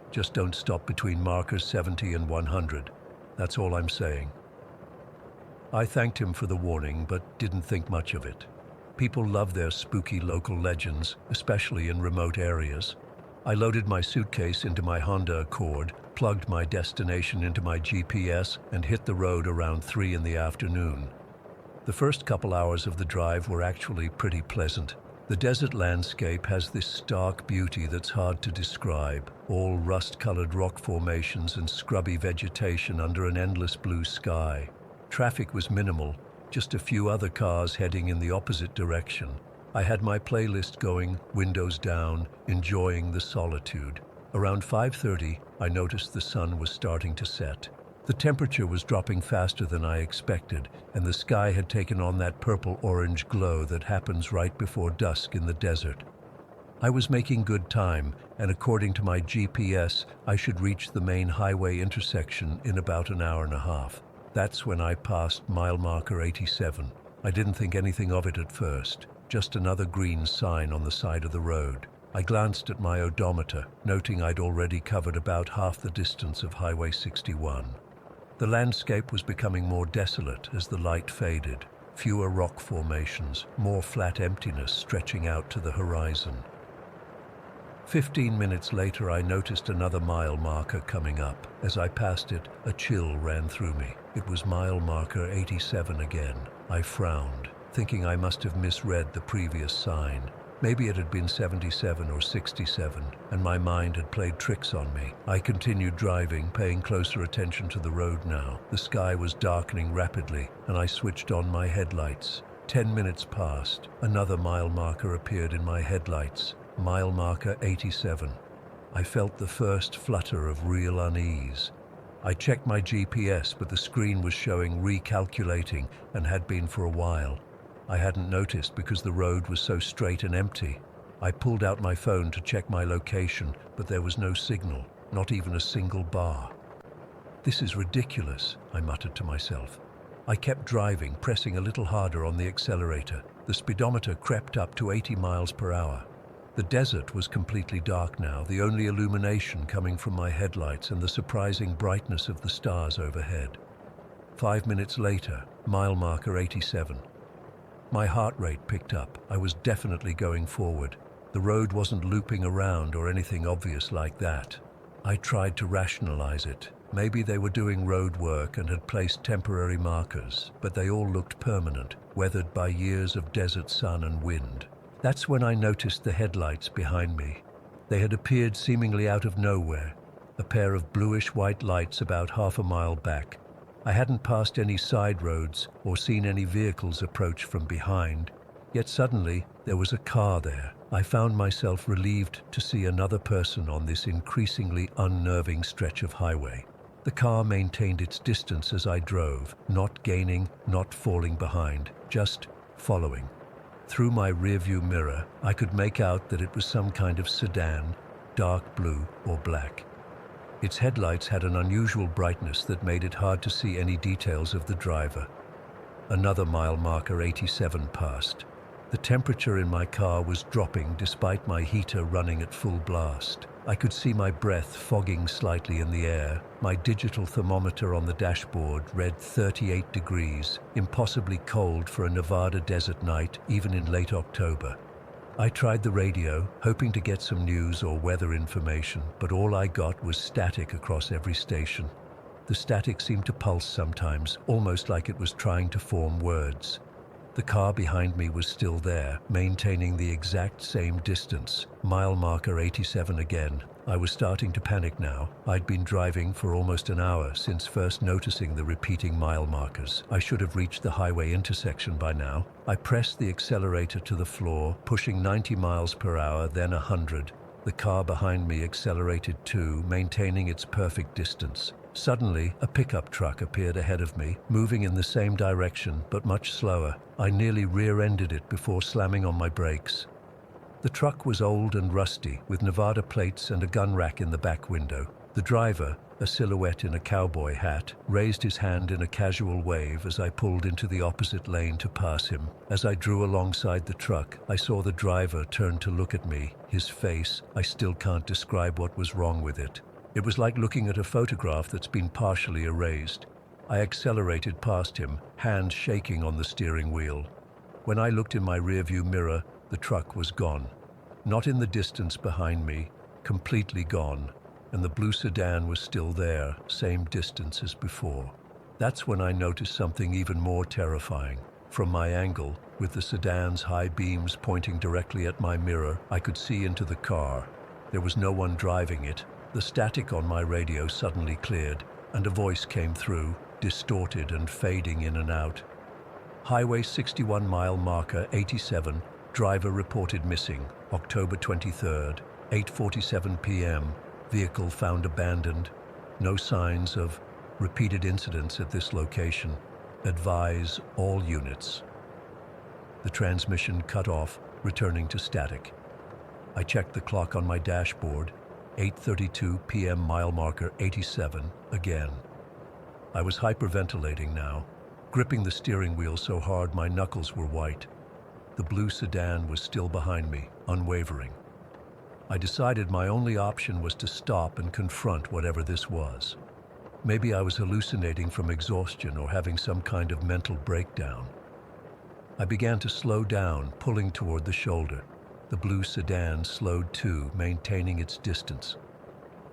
Just don't stop between markers 70 and 100. That's all I'm saying. I thanked him for the warning, but didn't think much of it. People love their spooky local legends, especially in remote areas. I loaded my suitcase into my Honda Accord, plugged my destination into my GPS, and hit the road around 3 in the afternoon. The first couple hours of the drive were actually pretty pleasant. The desert landscape has this stark beauty that's hard to describe, all rust-colored rock formations and scrubby vegetation under an endless blue sky. Traffic was minimal, just a few other cars heading in the opposite direction. I had my playlist going, windows down, enjoying the solitude. Around 5:30, I noticed the sun was starting to set. The temperature was dropping faster than I expected, and the sky had taken on that purple-orange glow that happens right before dusk in the desert. I was making good time, and according to my GPS, I should reach the main highway intersection in about an hour and a half. That's when I passed mile marker 87. I didn't think anything of it at first, just another green sign on the side of the road. I glanced at my odometer, noting I'd already covered about half the distance of Highway 61. The landscape was becoming more desolate as the light faded. Fewer rock formations, more flat emptiness stretching out to the horizon. 15 minutes later, I noticed another mile marker coming up. As I passed it, a chill ran through me. It was mile marker 87 again. I frowned, thinking I must have misread the previous sign. Maybe it had been 77 or 67, and my mind had played tricks on me. I continued driving, paying closer attention to the road now. The sky was darkening rapidly, and I switched on my headlights. 10 minutes passed. Another mile marker appeared in my headlights. Mile marker 87. I felt the first flutter of real unease. I checked my GPS, but the screen was showing recalculating and had been for a while. I hadn't noticed because the road was so straight and empty. I pulled out my phone to check my location, but there was no signal, not even a single bar. This is ridiculous, I muttered to myself. I kept driving, pressing a little harder on the accelerator. The speedometer crept up to 80 miles per hour. The desert was completely dark now, the only illumination coming from my headlights and the surprising brightness of the stars overhead. 5 minutes later, mile marker 87. My heart rate picked up. I was definitely going forward. The road wasn't looping around or anything obvious like that. I tried to rationalize it. Maybe they were doing road work and had placed temporary markers, but they all looked permanent, weathered by years of desert sun and wind. That's when I noticed the headlights behind me. They had appeared seemingly out of nowhere, a pair of bluish-white lights about half a mile back. I hadn't passed any side roads or seen any vehicles approach from behind, yet suddenly there was a car there. I found myself relieved to see another person on this increasingly unnerving stretch of highway. The car maintained its distance as I drove, not gaining, not falling behind, just following. Through my rearview mirror, I could make out that it was some kind of sedan, dark blue or black. Its headlights had an unusual brightness that made it hard to see any details of the driver. Another mile marker 87 passed. The temperature in my car was dropping despite my heater running at full blast. I could see my breath fogging slightly in the air. My digital thermometer on the dashboard read 38 degrees, impossibly cold for a Nevada desert night, even in late October. I tried the radio, hoping to get some news or weather information, but all I got was static across every station. The static seemed to pulse sometimes, almost like it was trying to form words. The car behind me was still there, maintaining the exact same distance. Mile marker 87 again. I was starting to panic now. I'd been driving for almost an hour since first noticing the repeating mile markers. I should have reached the highway intersection by now. I pressed the accelerator to the floor, pushing 90 miles per hour, then 100. The car behind me accelerated too, maintaining its perfect distance. Suddenly, a pickup truck appeared ahead of me, moving in the same direction, but much slower. I nearly rear-ended it before slamming on my brakes. The truck was old and rusty, with Nevada plates and a gun rack in the back window. The driver, a silhouette in a cowboy hat, raised his hand in a casual wave as I pulled into the opposite lane to pass him. As I drew alongside the truck, I saw the driver turn to look at me. His face, I still can't describe what was wrong with it. It was like looking at a photograph that's been partially erased. I accelerated past him, hands shaking on the steering wheel. When I looked in my rearview mirror, the truck was gone. Not in the distance behind me, completely gone, and the blue sedan was still there, same distance as before. That's when I noticed something even more terrifying. From my angle, with the sedan's high beams pointing directly at my mirror, I could see into the car. There was no one driving it. The static on my radio suddenly cleared, and a voice came through, distorted and fading in and out. Highway 61 mile marker 87, driver reported missing, October 23rd, 8:47 p.m., Vehicle found abandoned. No signs of repeated incidents at this location. Advise all units. The transmission cut off, returning to static. I checked the clock on my dashboard. 8:32 p.m. mile marker 87 again. I was hyperventilating now, gripping the steering wheel so hard my knuckles were white. The blue sedan was still behind me, unwavering. I decided my only option was to stop and confront whatever this was. Maybe I was hallucinating from exhaustion or having some kind of mental breakdown. I began to slow down, pulling toward the shoulder. The blue sedan slowed too, maintaining its distance.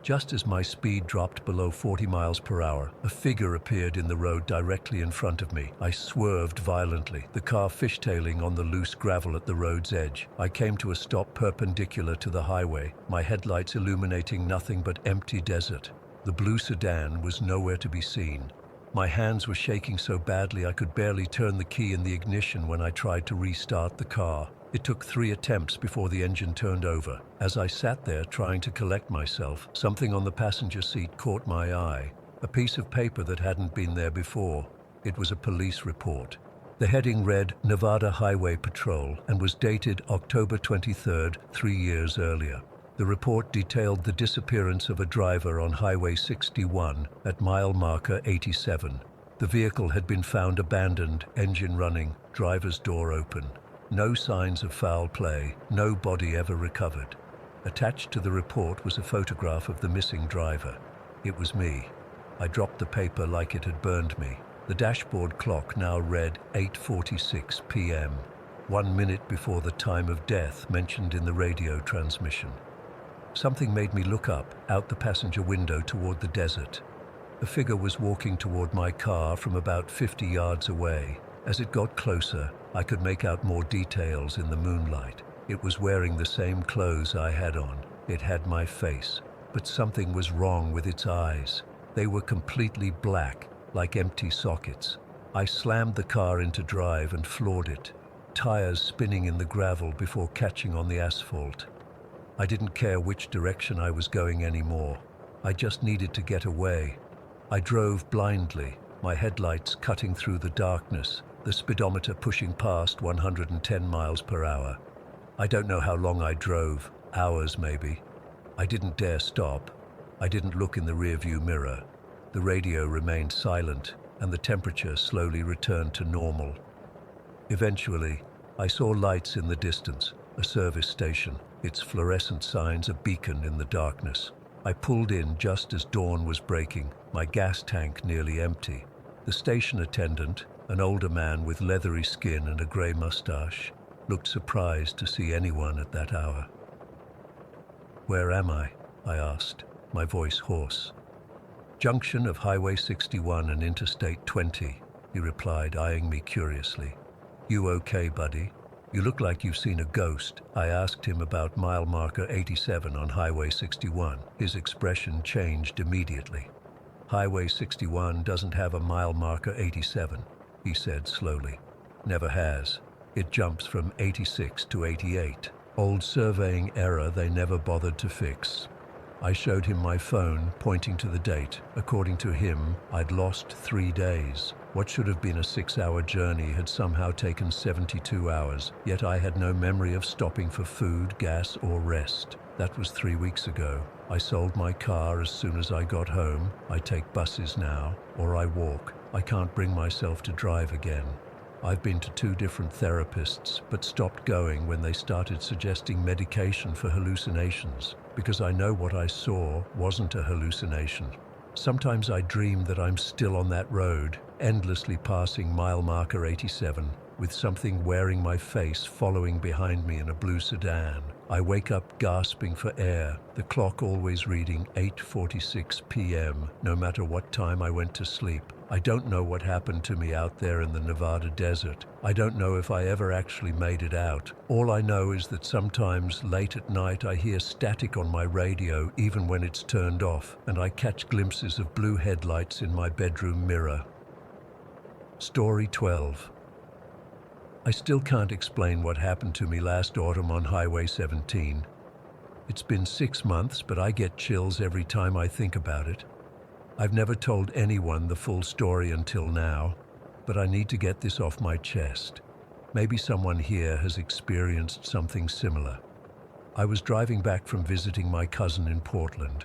Just as my speed dropped below 40 miles per hour, a figure appeared in the road directly in front of me. I swerved violently, the car fishtailing on the loose gravel at the road's edge. I came to a stop perpendicular to the highway, my headlights illuminating nothing but empty desert. The blue sedan was nowhere to be seen. My hands were shaking so badly I could barely turn the key in the ignition when I tried to restart the car. It took 3 attempts before the engine turned over. As I sat there trying to collect myself, something on the passenger seat caught my eye. A piece of paper that hadn't been there before. It was a police report. The heading read Nevada Highway Patrol and was dated October 23rd, 3 years earlier. The report detailed the disappearance of a driver on Highway 61 at mile marker 87. The vehicle had been found abandoned, engine running, driver's door open. No signs of foul play, no body ever recovered. Attached to the report was a photograph of the missing driver. It was me. I dropped the paper like it had burned me. The dashboard clock now read 8:46 p.m., 1 minute before the time of death mentioned in the radio transmission. Something made me look up, out the passenger window toward the desert. A figure was walking toward my car from about 50 yards away. As it got closer, I could make out more details in the moonlight. It was wearing the same clothes I had on. It had my face, but something was wrong with its eyes. They were completely black, like empty sockets. I slammed the car into drive and floored it, tires spinning in the gravel before catching on the asphalt. I didn't care which direction I was going anymore. I just needed to get away. I drove blindly, my headlights cutting through the darkness, the speedometer pushing past 110 miles per hour. I don't know how long I drove, hours maybe. I didn't dare stop. I didn't look in the rearview mirror. The radio remained silent, and the temperature slowly returned to normal. Eventually, I saw lights in the distance, a service station, its fluorescent signs a beacon in the darkness. I pulled in just as dawn was breaking, my gas tank nearly empty. The station attendant, an older man with leathery skin and a gray mustache, looked surprised to see anyone at that hour. "Where am I?" I asked, my voice hoarse. "Junction of Highway 61 and Interstate 20, he replied, eyeing me curiously. "You okay, buddy? You look like you've seen a ghost." I asked him about mile marker 87 on Highway 61. His expression changed immediately. "Highway 61 doesn't have a mile marker 87, he said slowly. "Never has. It jumps from 86 to 88. Old surveying error they never bothered to fix." I showed him my phone, pointing to the date. According to him, I'd lost 3 days. What should have been a 6-hour journey had somehow taken 72 hours, yet I had no memory of stopping for food, gas, or rest. That was 3 weeks ago. I sold my car as soon as I got home. I take buses now, or I walk. I can't bring myself to drive again. I've been to 2 different therapists, but stopped going when they started suggesting medication for hallucinations, because I know what I saw wasn't a hallucination. Sometimes I dream that I'm still on that road, endlessly passing mile marker 87, with something wearing my face following behind me in a blue sedan. I wake up gasping for air, the clock always reading 8:46 p.m., no matter what time I went to sleep. I don't know what happened to me out there in the Nevada desert. I don't know if I ever actually made it out. All I know is that sometimes late at night I hear static on my radio even when it's turned off, and I catch glimpses of blue headlights in my bedroom mirror. Story 12. I still can't explain what happened to me last autumn on Highway 17. It's been 6 months, but I get chills every time I think about it. I've never told anyone the full story until now, but I need to get this off my chest. Maybe someone here has experienced something similar. I was driving back from visiting my cousin in Portland.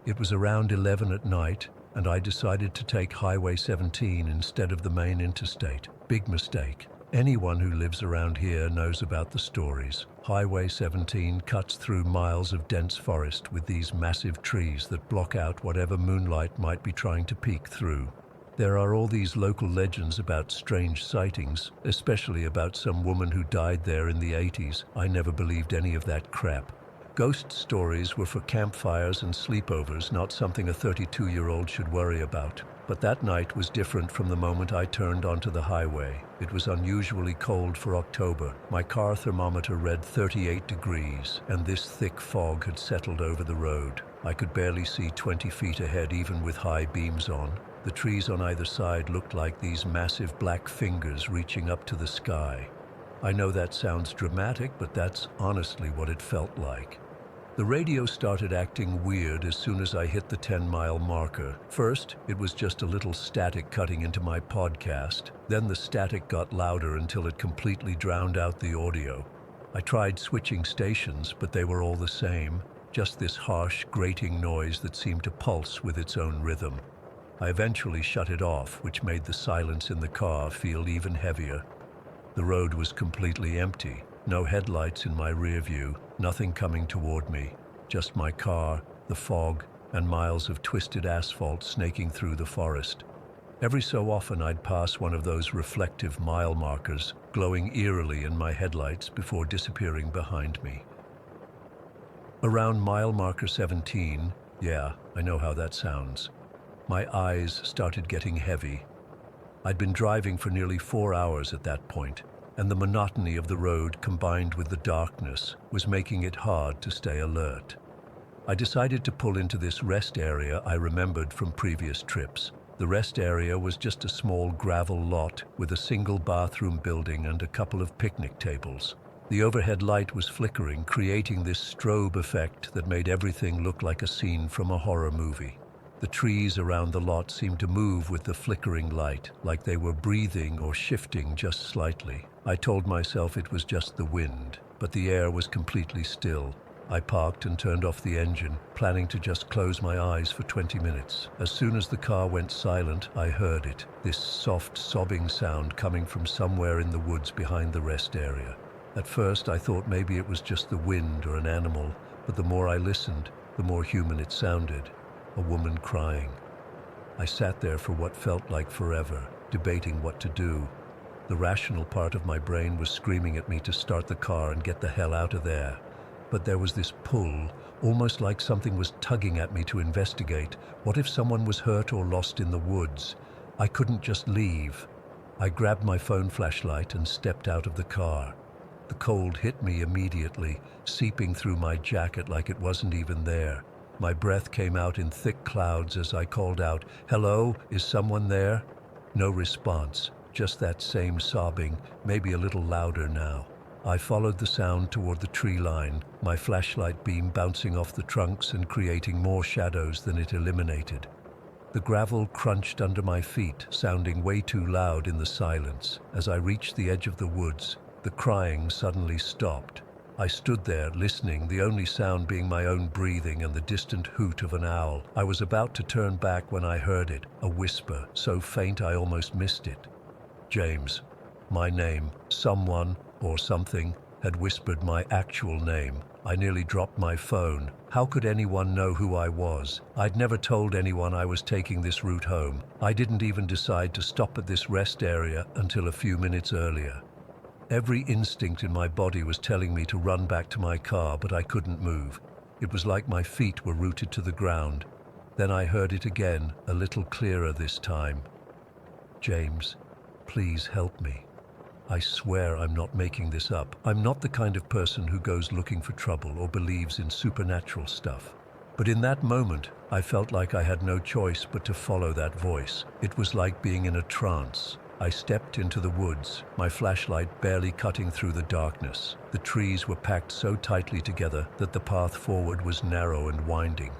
It was around 11 at night, and I decided to take Highway 17 instead of the main interstate. Big mistake. Anyone who lives around here knows about the stories. Highway 17 cuts through miles of dense forest with these massive trees that block out whatever moonlight might be trying to peek through. There are all these local legends about strange sightings, especially about some woman who died there in the 80s. I never believed any of that crap. Ghost stories were for campfires and sleepovers, not something a 32-year-old should worry about. But that night was different from the moment I turned onto the highway. It was unusually cold for October. My car thermometer read 38 degrees, and this thick fog had settled over the road. I could barely see 20 feet ahead even with high beams on. The trees on either side looked like these massive black fingers reaching up to the sky. I know that sounds dramatic, but that's honestly what it felt like. The radio started acting weird as soon as I hit the 10-mile marker. First, it was just a little static cutting into my podcast. Then the static got louder until it completely drowned out the audio. I tried switching stations, but they were all the same. Just this harsh, grating noise that seemed to pulse with its own rhythm. I eventually shut it off, which made the silence in the car feel even heavier. The road was completely empty. No headlights in my rear view, nothing coming toward me. Just my car, the fog, and miles of twisted asphalt snaking through the forest. Every so often I'd pass one of those reflective mile markers, glowing eerily in my headlights before disappearing behind me. Around mile marker 17, yeah, I know how that sounds. My eyes started getting heavy. I'd been driving for nearly 4 hours at that point, and the monotony of the road combined with the darkness was making it hard to stay alert. I decided to pull into this rest area I remembered from previous trips. The rest area was just a small gravel lot with a single bathroom building and a couple of picnic tables. The overhead light was flickering, creating this strobe effect that made everything look like a scene from a horror movie. The trees around the lot seemed to move with the flickering light, like they were breathing or shifting just slightly. I told myself it was just the wind, but the air was completely still. I parked and turned off the engine, planning to just close my eyes for 20 minutes. As soon as the car went silent, I heard it, this soft, sobbing sound coming from somewhere in the woods behind the rest area. At first, I thought maybe it was just the wind or an animal, but the more I listened, the more human it sounded. A woman crying. I sat there for what felt like forever, debating what to do. The rational part of my brain was screaming at me to start the car and get the hell out of there. But there was this pull, almost like something was tugging at me to investigate. What if someone was hurt or lost in the woods? I couldn't just leave. I grabbed my phone flashlight and stepped out of the car. The cold hit me immediately, seeping through my jacket like it wasn't even there. My breath came out in thick clouds as I called out, "Hello, is someone there?" No response, just that same sobbing, maybe a little louder now. I followed the sound toward the tree line, my flashlight beam bouncing off the trunks and creating more shadows than it eliminated. The gravel crunched under my feet, sounding way too loud in the silence. As I reached the edge of the woods, the crying suddenly stopped. I stood there, listening, the only sound being my own breathing and the distant hoot of an owl. I was about to turn back when I heard it, a whisper, so faint I almost missed it. James. My name. Someone, or something, had whispered my actual name. I nearly dropped my phone. How could anyone know who I was? I'd never told anyone I was taking this route home. I didn't even decide to stop at this rest area until a few minutes earlier. Every instinct in my body was telling me to run back to my car, but I couldn't move. It was like my feet were rooted to the ground. Then I heard it again, a little clearer this time. James, please help me. I swear I'm not making this up. I'm not the kind of person who goes looking for trouble or believes in supernatural stuff. But in that moment, I felt like I had no choice but to follow that voice. It was like being in a trance. I stepped into the woods, my flashlight barely cutting through the darkness. The trees were packed so tightly together that the path forward was narrow and winding.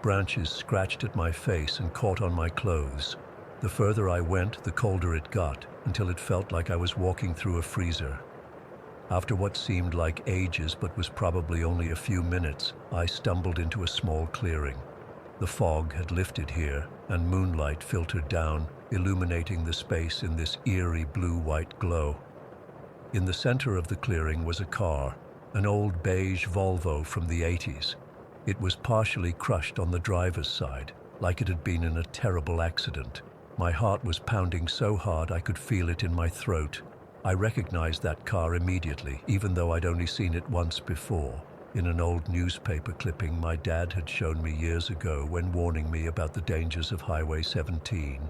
Branches scratched at my face and caught on my clothes. The further I went, the colder it got, until it felt like I was walking through a freezer. After what seemed like ages but was probably only a few minutes, I stumbled into a small clearing. The fog had lifted here, and moonlight filtered down, illuminating the space in this eerie blue-white glow. In the center of the clearing was a car, an old beige Volvo from the 80s. It was partially crushed on the driver's side, like it had been in a terrible accident. My heart was pounding so hard I could feel it in my throat. I recognized that car immediately, even though I'd only seen it once before, in an old newspaper clipping my dad had shown me years ago when warning me about the dangers of Highway 17.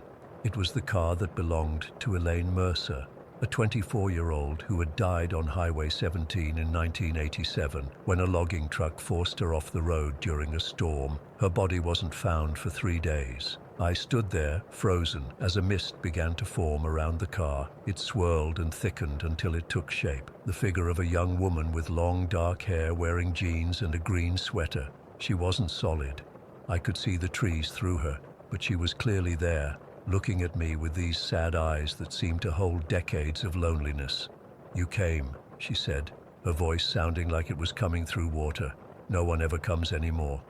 It was the car that belonged to Elaine Mercer, a 24-year-old who had died on Highway 17 in 1987 when a logging truck forced her off the road during a storm. Her body wasn't found for 3 days. I stood there, frozen, as a mist began to form around the car. It swirled and thickened until it took shape. The figure of a young woman with long dark hair wearing jeans and a green sweater. She wasn't solid. I could see the trees through her, but she was clearly there, looking at me with these sad eyes that seemed to hold decades of loneliness. "You came," she said, her voice sounding like it was coming through water. "No one ever comes anymore."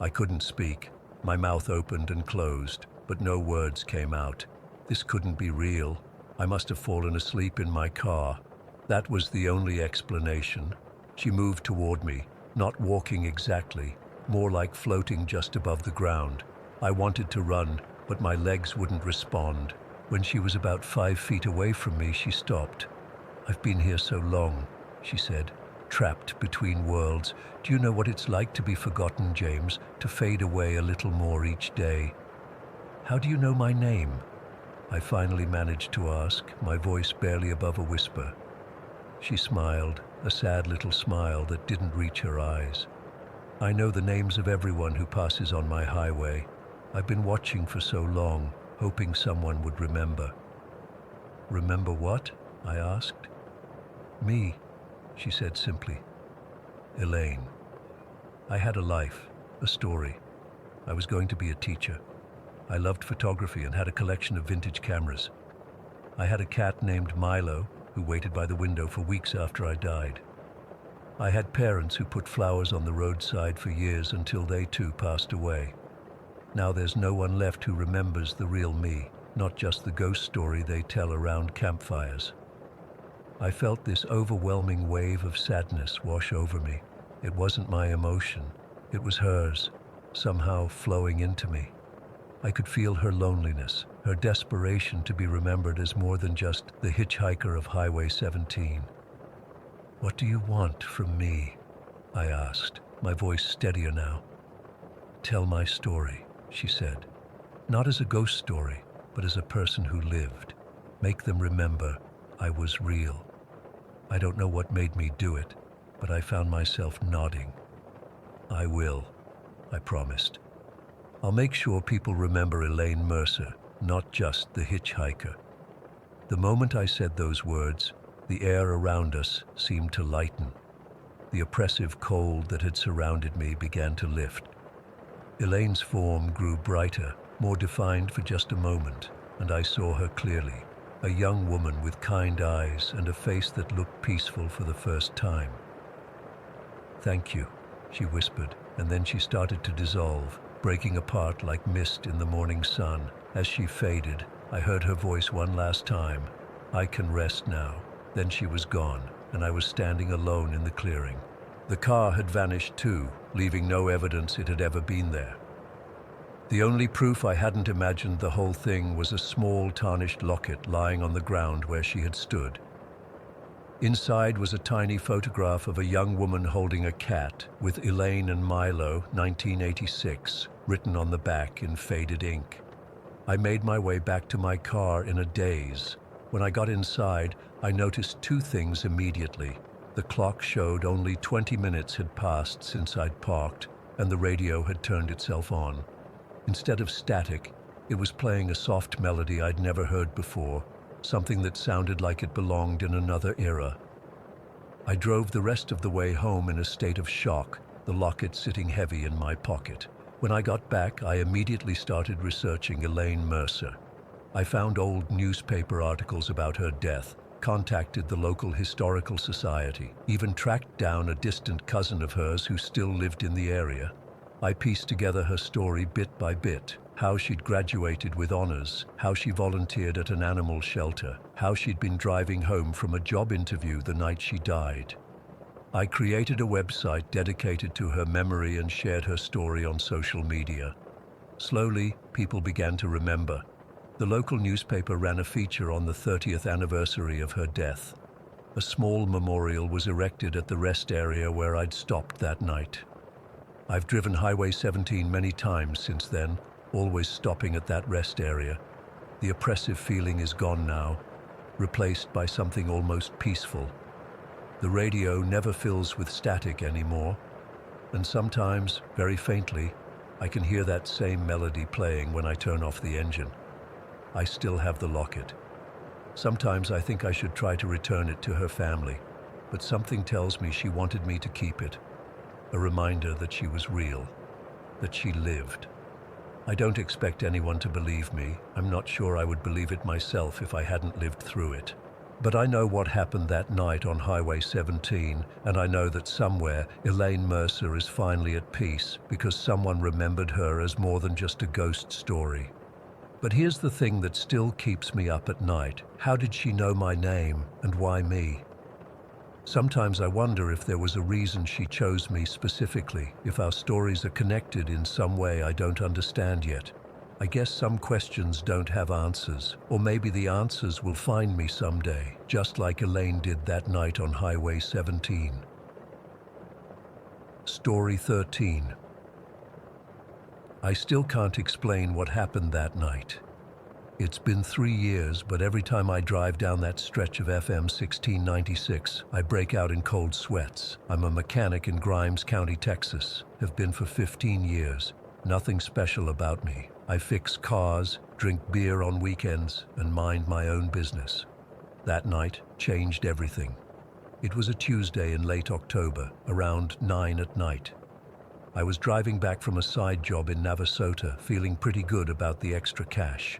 I couldn't speak. My mouth opened and closed, but no words came out. This couldn't be real. I must have fallen asleep in my car. That was the only explanation. She moved toward me, not walking exactly, more like floating just above the ground. I wanted to run, but my legs wouldn't respond. When she was about 5 feet away from me, she stopped. "I've been here so long," she said, "trapped between worlds. Do you know what it's like to be forgotten, James, to fade away a little more each day?" "How do you know my name?" I finally managed to ask, my voice barely above a whisper. She smiled, a sad little smile that didn't reach her eyes. "I know the names of everyone who passes on my highway. I've been watching for so long, hoping someone would remember." "Remember what?" I asked. "Me," she said simply. "Elaine. I had a life, a story. I was going to be a teacher. I loved photography and had a collection of vintage cameras. I had a cat named Milo who waited by the window for weeks after I died. I had parents who put flowers on the roadside for years until they too passed away. Now there's no one left who remembers the real me, not just the ghost story they tell around campfires." I felt this overwhelming wave of sadness wash over me. It wasn't my emotion, it was hers, somehow flowing into me. I could feel her loneliness, her desperation to be remembered as more than just the hitchhiker of Highway 17. "What do you want from me?" I asked, my voice steadier now. "Tell my story," she said. "Not as a ghost story, but as a person who lived. Make them remember I was real." I don't know what made me do it, but I found myself nodding. "I will," I promised. "I'll make sure people remember Elaine Mercer, not just the hitchhiker." The moment I said those words, the air around us seemed to lighten. The oppressive cold that had surrounded me began to lift. Elaine's form grew brighter, more defined for just a moment, and I saw her clearly. A young woman with kind eyes and a face that looked peaceful for the first time. "Thank you," she whispered, and then she started to dissolve, breaking apart like mist in the morning sun. As she faded, I heard her voice one last time, "I can rest now." Then she was gone, and I was standing alone in the clearing. The car had vanished too, leaving no evidence it had ever been there. The only proof I hadn't imagined the whole thing was a small tarnished locket lying on the ground where she had stood. Inside was a tiny photograph of a young woman holding a cat with Elaine and Milo, 1986, written on the back in faded ink. I made my way back to my car in a daze. When I got inside, I noticed two things immediately. The clock showed only 20 minutes had passed since I'd parked, and the radio had turned itself on. Instead of static, It was playing a soft melody I'd never heard before, something that sounded like it belonged in another era. I drove the rest of the way home in a state of shock, the locket sitting heavy in my pocket. When I got back, I immediately started researching Elaine Mercer. I found old newspaper articles about her death, contacted the local historical society, even tracked down a distant cousin of hers who still lived in the area. I pieced together her story bit by bit, how she'd graduated with honors, how she volunteered at an animal shelter, how she'd been driving home from a job interview the night she died. I created a website dedicated to her memory and shared her story on social media. Slowly, people began to remember. The local newspaper ran a feature on the 30th anniversary of her death. A small memorial was erected at the rest area where I'd stopped that night. I've driven Highway 17 many times since then, always stopping at that rest area. The oppressive feeling is gone now, replaced by something almost peaceful. The radio never fills with static anymore, and sometimes, very faintly, I can hear that same melody playing when I turn off the engine. I still have the locket. Sometimes I think I should try to return it to her family, but something tells me she wanted me to keep it. A reminder that she was real, that she lived. I don't expect anyone to believe me. I'm not sure I would believe it myself if I hadn't lived through it. But I know what happened that night on Highway 17, and I know that somewhere Elaine Mercer is finally at peace because someone remembered her as more than just a ghost story. But here's the thing that still keeps me up at night. How did she know my name, and why me? Sometimes I wonder if there was a reason she chose me specifically, if our stories are connected in some way I don't understand yet. I guess some questions don't have answers, or maybe the answers will find me someday, just like Elaine did that night on Highway 17. Story 13. I still can't explain what happened that night. It's been 3 years, but every time I drive down that stretch of FM 1696, I break out in cold sweats. I'm a mechanic in Grimes County, Texas. Have been for 15 years. Nothing special about me. I fix cars, drink beer on weekends, and mind my own business. That night changed everything. It was a Tuesday in late October, around 9 at night. I was driving back from a side job in Navasota, feeling pretty good about the extra cash.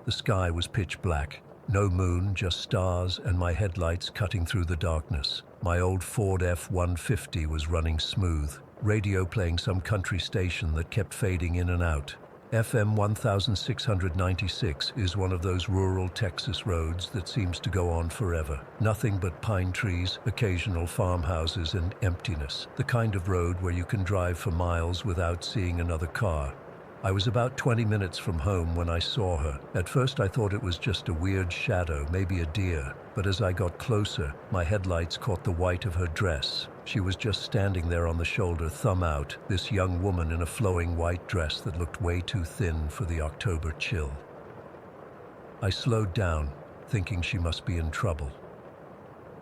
The sky was pitch black, no moon, just stars and my headlights cutting through the darkness. My old Ford F-150 was running smooth, radio playing some country station that kept fading in and out. FM 1696 is one of those rural Texas roads that seems to go on forever. Nothing but pine trees, occasional farmhouses, and emptiness. The kind of road where you can drive for miles without seeing another car. I was about 20 minutes from home when I saw her. At first I thought it was just a weird shadow, maybe a deer. But as I got closer, my headlights caught the white of her dress. She was just standing there on the shoulder, thumb out, this young woman in a flowing white dress that looked way too thin for the October chill. I slowed down, thinking she must be in trouble.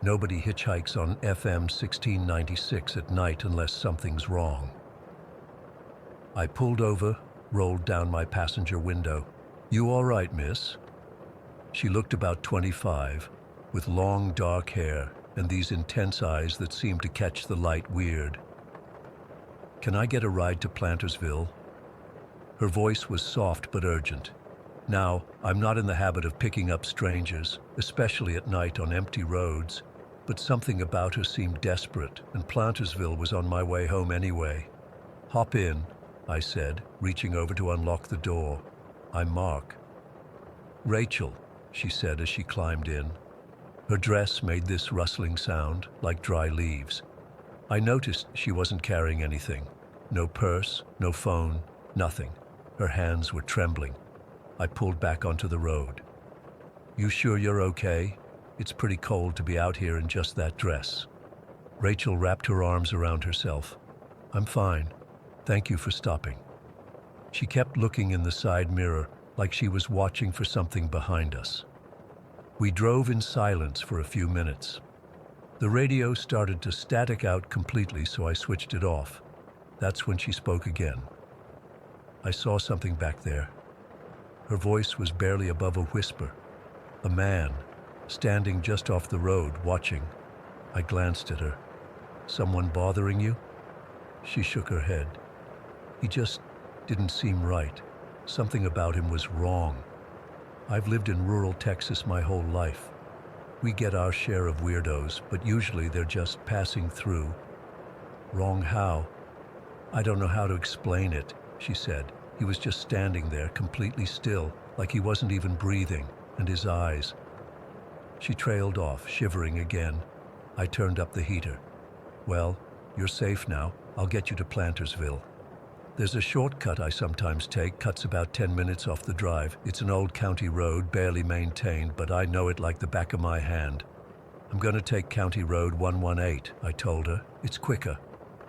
Nobody hitchhikes on FM 1696 at night unless something's wrong. I pulled over, rolled down my passenger window. "You all right, miss?" She looked about 25, with long dark hair and these intense eyes that seemed to catch the light weird. "Can I get a ride to Plantersville?" Her voice was soft but urgent. Now, I'm not in the habit of picking up strangers, especially at night on empty roads, but something about her seemed desperate, and Plantersville was on my way home anyway. "Hop in," I said, reaching over to unlock the door. "I'm Mark." "Rachel," she said as she climbed in. Her dress made this rustling sound, like dry leaves. I noticed she wasn't carrying anything. No purse, no phone, nothing. Her hands were trembling. I pulled back onto the road. "You sure you're okay? It's pretty cold to be out here in just that dress." Rachel wrapped her arms around herself. "I'm fine. Thank you for stopping." She kept looking in the side mirror, like she was watching for something behind us. We drove in silence for a few minutes. The radio started to static out completely, so I switched it off. That's when she spoke again. "I saw something back there." Her voice was barely above a whisper. A man, standing just off the road, watching. I glanced at her. Someone bothering you? She shook her head. He just didn't seem right. Something about him was wrong. I've lived in rural Texas my whole life. We get our share of weirdos, but usually they're just passing through. Wrong how? I don't know how to explain it, she said. He was just standing there, completely still, like he wasn't even breathing, and his eyes. She trailed off, shivering again. I turned up the heater. Well, you're safe now. I'll get you to Plantersville. There's a shortcut I sometimes take, cuts about 10 minutes off the drive. It's an old county road, barely maintained, but I know it like the back of my hand. I'm going to take County Road 118, I told her. It's quicker.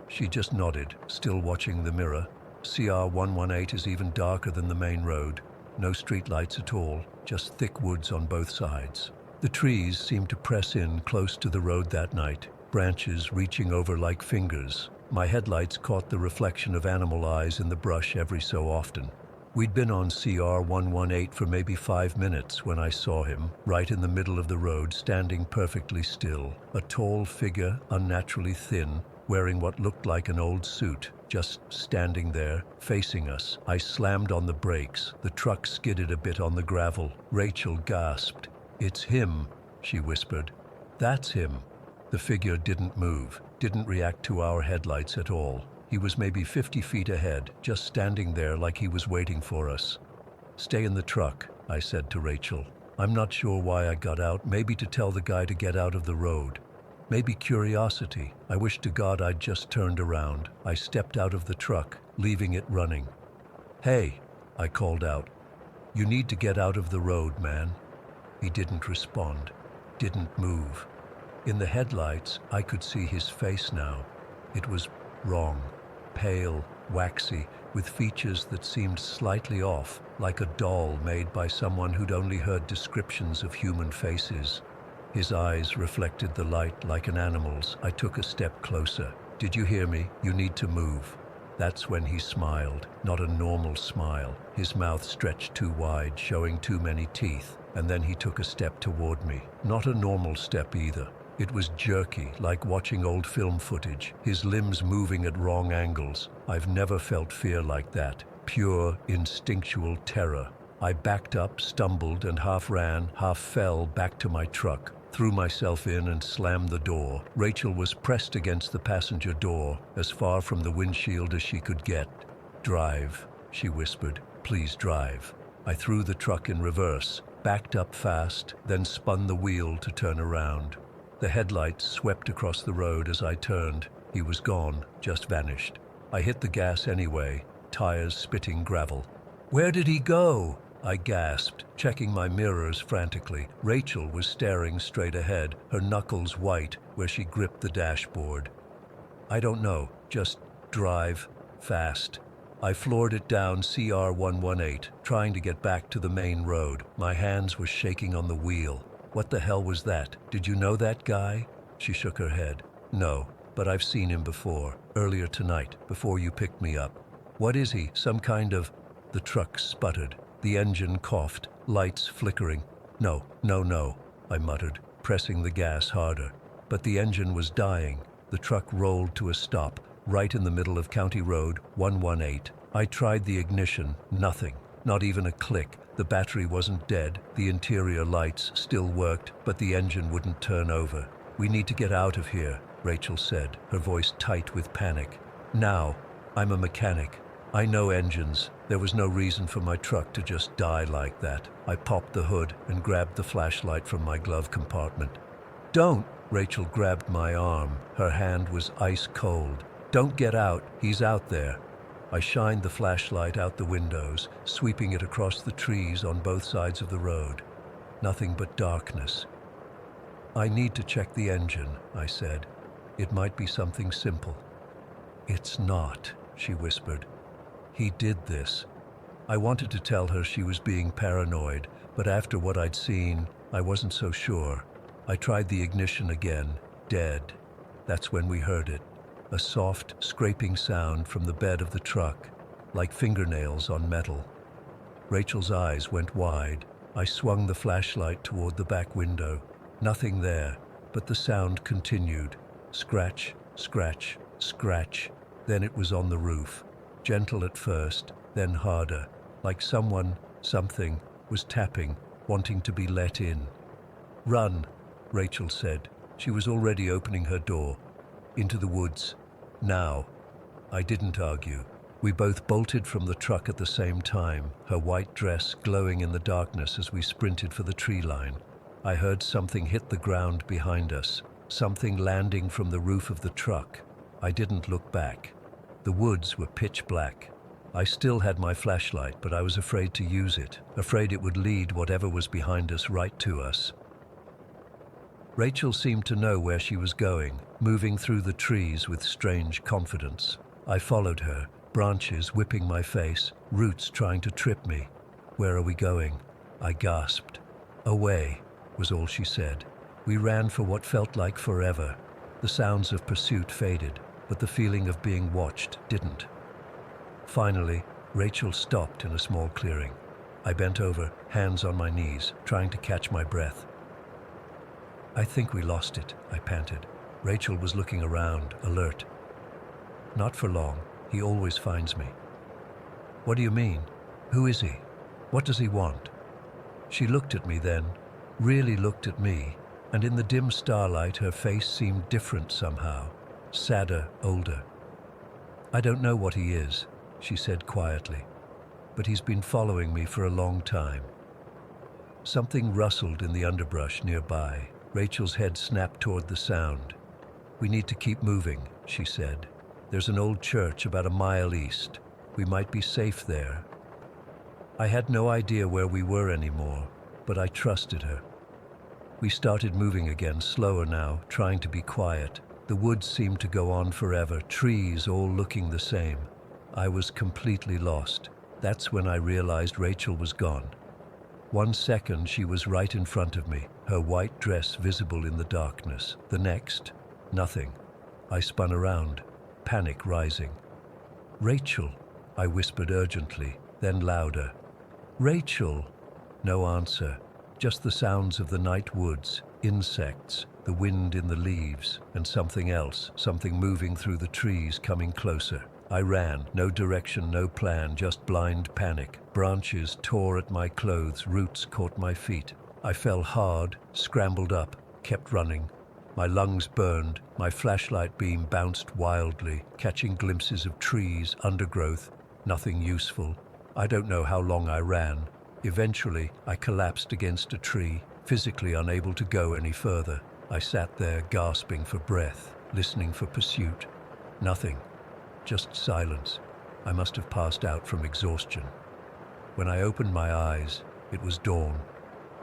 She just nodded, still watching the mirror. CR 118 is even darker than the main road. No streetlights at all, just thick woods on both sides. The trees seemed to press in close to the road that night, branches reaching over like fingers. My headlights caught the reflection of animal eyes in the brush every so often. We'd been on CR 118 for maybe 5 minutes when I saw him, right in the middle of the road, standing perfectly still. A tall figure, unnaturally thin, wearing what looked like an old suit, just standing there, facing us. I slammed on the brakes. The truck skidded a bit on the gravel. Rachel gasped. "It's him," she whispered. "That's him." The figure didn't move, didn't react to our headlights at all. He was maybe 50 feet ahead, just standing there like he was waiting for us. "Stay in the truck," I said to Rachel. I'm not sure why I got out, maybe to tell the guy to get out of the road. Maybe curiosity. I wish to God I'd just turned around. I stepped out of the truck, leaving it running. "Hey," I called out. "You need to get out of the road, man." He didn't respond, didn't move. In the headlights, I could see his face now. It was wrong, pale, waxy, with features that seemed slightly off, like a doll made by someone who'd only heard descriptions of human faces. His eyes reflected the light like an animal's. I took a step closer. "Did you hear me? You need to move." That's when he smiled, not a normal smile. His mouth stretched too wide, showing too many teeth, and then he took a step toward me. Not a normal step either. It was jerky, like watching old film footage, his limbs moving at wrong angles. I've never felt fear like that. Pure, instinctual terror. I backed up, stumbled, and half ran, half fell back to my truck. Threw myself in and slammed the door. Rachel was pressed against the passenger door, as far from the windshield as she could get. "Drive," she whispered. "Please drive." I threw the truck in reverse, backed up fast, then spun the wheel to turn around. The headlights swept across the road as I turned. He was gone, just vanished. I hit the gas anyway, tires spitting gravel. "Where did he go?" I gasped, checking my mirrors frantically. Rachel was staring straight ahead, her knuckles white where she gripped the dashboard. "I don't know, just drive fast." I floored it down CR 118, trying to get back to the main road. My hands were shaking on the wheel. "What the hell was that? Did you know that guy?" She shook her head. "No, but I've seen him before, earlier tonight, before you picked me up." "What is he? Some kind of—" The truck sputtered. The engine coughed, lights flickering. No, I muttered, pressing the gas harder. But the engine was dying. The truck rolled to a stop, right in the middle of County Road 118. I tried the ignition, nothing, not even a click. The battery wasn't dead, the interior lights still worked, but the engine wouldn't turn over. "We need to get out of here," Rachel said, her voice tight with panic. "Now. I'm a mechanic. I know engines. There was no reason for my truck to just die like that." I popped the hood and grabbed the flashlight from my glove compartment. "Don't!" Rachel grabbed my arm. Her hand was ice cold. "Don't get out. He's out there." I shined the flashlight out the windows, sweeping it across the trees on both sides of the road. Nothing but darkness. "I need to check the engine," I said. "It might be something simple." "It's not," she whispered. "He did this." I wanted to tell her she was being paranoid, but after what I'd seen, I wasn't so sure. I tried the ignition again. Dead. That's when we heard it. A soft, scraping sound from the bed of the truck, like fingernails on metal. Rachel's eyes went wide. I swung the flashlight toward the back window. Nothing there, but the sound continued. Scratch, scratch, scratch. Then it was on the roof. Gentle at first, then harder, like something, was tapping, wanting to be let in. "Run," Rachel said. She was already opening her door. "Into the woods. Now." I didn't argue. We both bolted from the truck at the same time, her white dress glowing in the darkness as we sprinted for the tree line. I heard something hit the ground behind us, something landing from the roof of the truck. I didn't look back. The woods were pitch black. I still had my flashlight, but I was afraid to use it, afraid it would lead whatever was behind us right to us. Rachel seemed to know where she was going, moving through the trees with strange confidence. I followed her, branches whipping my face, roots trying to trip me. "Where are we going?" I gasped. "Away," was all she said. We ran for what felt like forever. The sounds of pursuit faded, but the feeling of being watched didn't. Finally, Rachel stopped in a small clearing. I bent over, hands on my knees, trying to catch my breath. "I think we lost it," I panted. Rachel was looking around, alert. "Not for long. He always finds me." "What do you mean? Who is he? What does he want?" She looked at me then, really looked at me, and in the dim starlight her face seemed different somehow, sadder, older. "I don't know what he is," she said quietly, "but he's been following me for a long time." Something rustled in the underbrush nearby. Rachel's head snapped toward the sound. "We need to keep moving," she said. "There's an old church about a mile east. We might be safe there." I had no idea where we were anymore, but I trusted her. We started moving again, slower now, trying to be quiet. The woods seemed to go on forever, trees all looking the same. I was completely lost. That's when I realized Rachel was gone. 1 second she was right in front of me, her white dress visible in the darkness. The next, nothing. I spun around, panic rising. "Rachel," I whispered urgently, then louder. "Rachel!" No answer, just the sounds of the night woods, insects, the wind in the leaves, and something else, something moving through the trees, coming closer. I ran, no direction, no plan, just blind panic. Branches tore at my clothes, roots caught my feet. I fell hard, scrambled up, kept running. My lungs burned, my flashlight beam bounced wildly, catching glimpses of trees, undergrowth, nothing useful. I don't know how long I ran. Eventually, I collapsed against a tree, physically unable to go any further. I sat there, gasping for breath, listening for pursuit. Nothing. Just silence. I must have passed out from exhaustion. When I opened my eyes, it was dawn.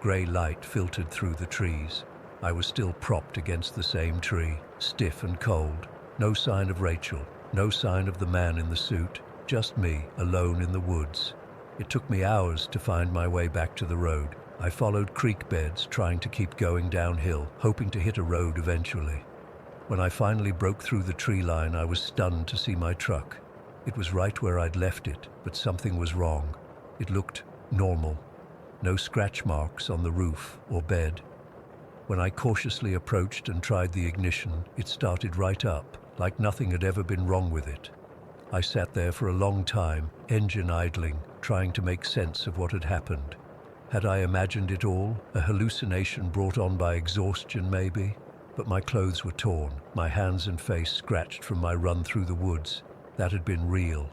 Gray light filtered through the trees. I was still propped against the same tree, stiff and cold. No sign of Rachel, no sign of the man in the suit, just me, alone in the woods. It took me hours to find my way back to the road. I followed creek beds, trying to keep going downhill, hoping to hit a road eventually. When I finally broke through the tree line, I was stunned to see my truck. It was right where I'd left it, but something was wrong. It looked normal. No scratch marks on the roof or bed. When I cautiously approached and tried the ignition, it started right up, like nothing had ever been wrong with it. I sat there for a long time, engine idling, trying to make sense of what had happened. Had I imagined it all? A hallucination brought on by exhaustion, maybe? But my clothes were torn, my hands and face scratched from my run through the woods. That had been real.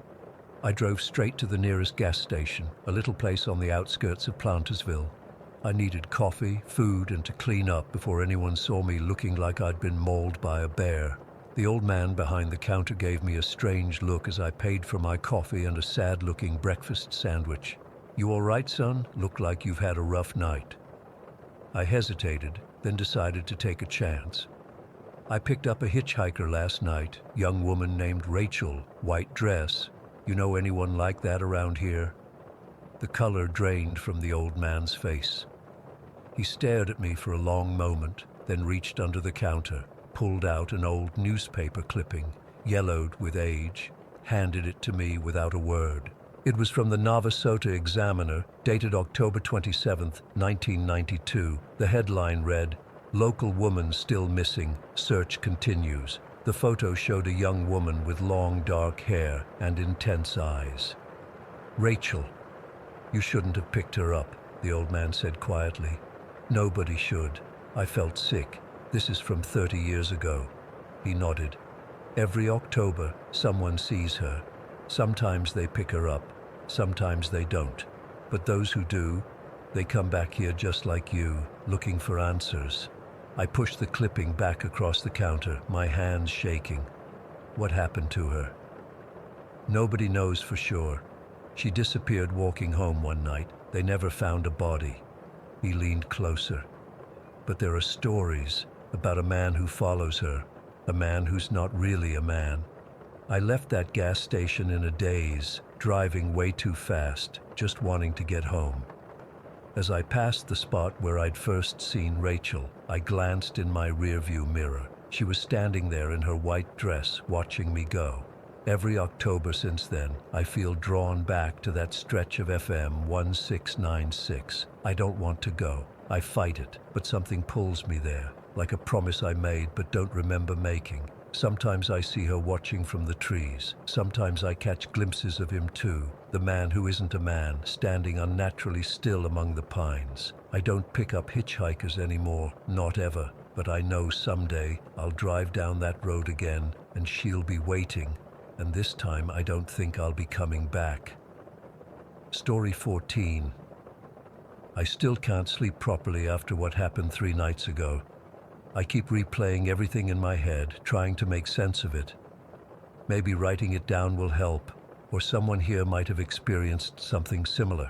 I drove straight to the nearest gas station, a little place on the outskirts of Plantersville. I needed coffee, food, and to clean up before anyone saw me looking like I'd been mauled by a bear. The old man behind the counter gave me a strange look as I paid for my coffee and a sad-looking breakfast sandwich. "You all right, son? Look like you've had a rough night." I hesitated, then decided to take a chance. "I picked up a hitchhiker last night, young woman named Rachel, white dress. You know anyone like that around here?" The color drained from the old man's face. He stared at me for a long moment, then reached under the counter, pulled out an old newspaper clipping, yellowed with age, handed it to me without a word. It was from the Navasota Examiner, dated October 27, 1992. The headline read, "Local woman still missing, search continues." The photo showed a young woman with long dark hair and intense eyes. "Rachel, you shouldn't have picked her up," the old man said quietly. "Nobody should. I felt sick. This is from 30 years ago." He nodded. "Every October, someone sees her. Sometimes they pick her up, sometimes they don't. But those who do, they come back here just like you, looking for answers." I pushed the clipping back across the counter, my hands shaking. "What happened to her?" "Nobody knows for sure. She disappeared walking home one night. They never found a body." He leaned closer. "But there are stories about a man who follows her, a man who's not really a man." I left that gas station in a daze, driving way too fast, just wanting to get home. As I passed the spot where I'd first seen Rachel, I glanced in my rearview mirror. She was standing there in her white dress, watching me go. Every October since then, I feel drawn back to that stretch of FM 1696. I don't want to go. I fight it, but something pulls me there, like a promise I made but don't remember making. Sometimes I see her watching from the trees. Sometimes I catch glimpses of him too, the man who isn't a man, standing unnaturally still among the pines. I don't pick up hitchhikers anymore, not ever, but I know someday I'll drive down that road again and she'll be waiting, and this time I don't think I'll be coming back. Story 14. I still can't sleep properly after what happened 3 nights ago. I keep replaying everything in my head, trying to make sense of it. Maybe writing it down will help, or someone here might have experienced something similar.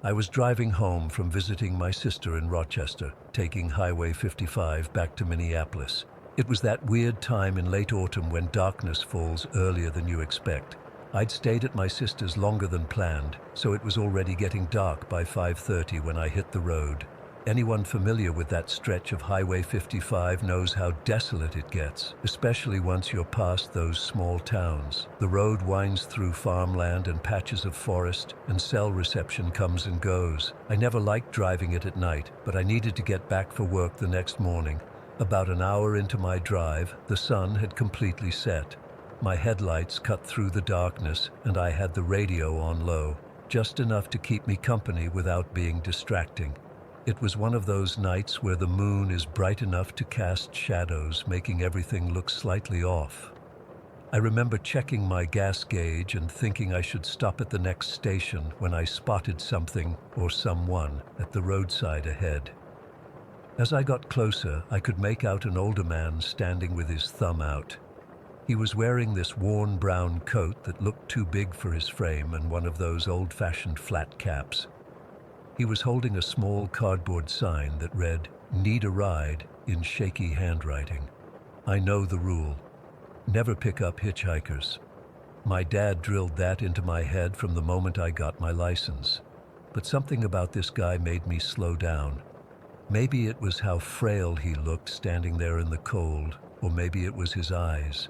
I was driving home from visiting my sister in Rochester, taking Highway 55 back to Minneapolis. It was that weird time in late autumn when darkness falls earlier than you expect. I'd stayed at my sister's longer than planned, so it was already getting dark by 5:30 when I hit the road. Anyone familiar with that stretch of Highway 55 knows how desolate it gets, especially once you're past those small towns. The road winds through farmland and patches of forest, and cell reception comes and goes. I never liked driving it at night, but I needed to get back for work the next morning. About an hour into my drive, the sun had completely set. My headlights cut through the darkness, and I had the radio on low, just enough to keep me company without being distracting. It was one of those nights where the moon is bright enough to cast shadows, making everything look slightly off. I remember checking my gas gauge and thinking I should stop at the next station when I spotted something or someone at the roadside ahead. As I got closer, I could make out an older man standing with his thumb out. He was wearing this worn brown coat that looked too big for his frame and one of those old-fashioned flat caps. He was holding a small cardboard sign that read, "Need a ride," in shaky handwriting. I know the rule. Never pick up hitchhikers. My dad drilled that into my head from the moment I got my license. But something about this guy made me slow down. Maybe it was how frail he looked standing there in the cold, or maybe it was his eyes.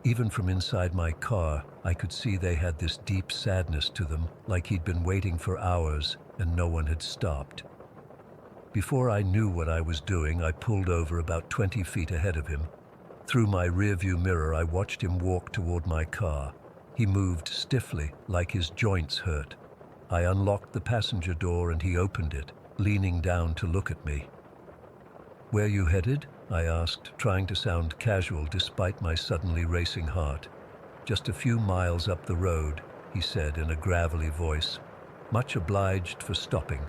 Even from inside my car, I could see they had this deep sadness to them, like he'd been waiting for hours and no one had stopped. Before I knew what I was doing, I pulled over about 20 feet ahead of him. Through my rearview mirror, I watched him walk toward my car. He moved stiffly, like his joints hurt. I unlocked the passenger door and he opened it, leaning down to look at me. "Where you headed?" I asked, trying to sound casual despite my suddenly racing heart. "Just a few miles up the road," he said in a gravelly voice. "Much obliged for stopping."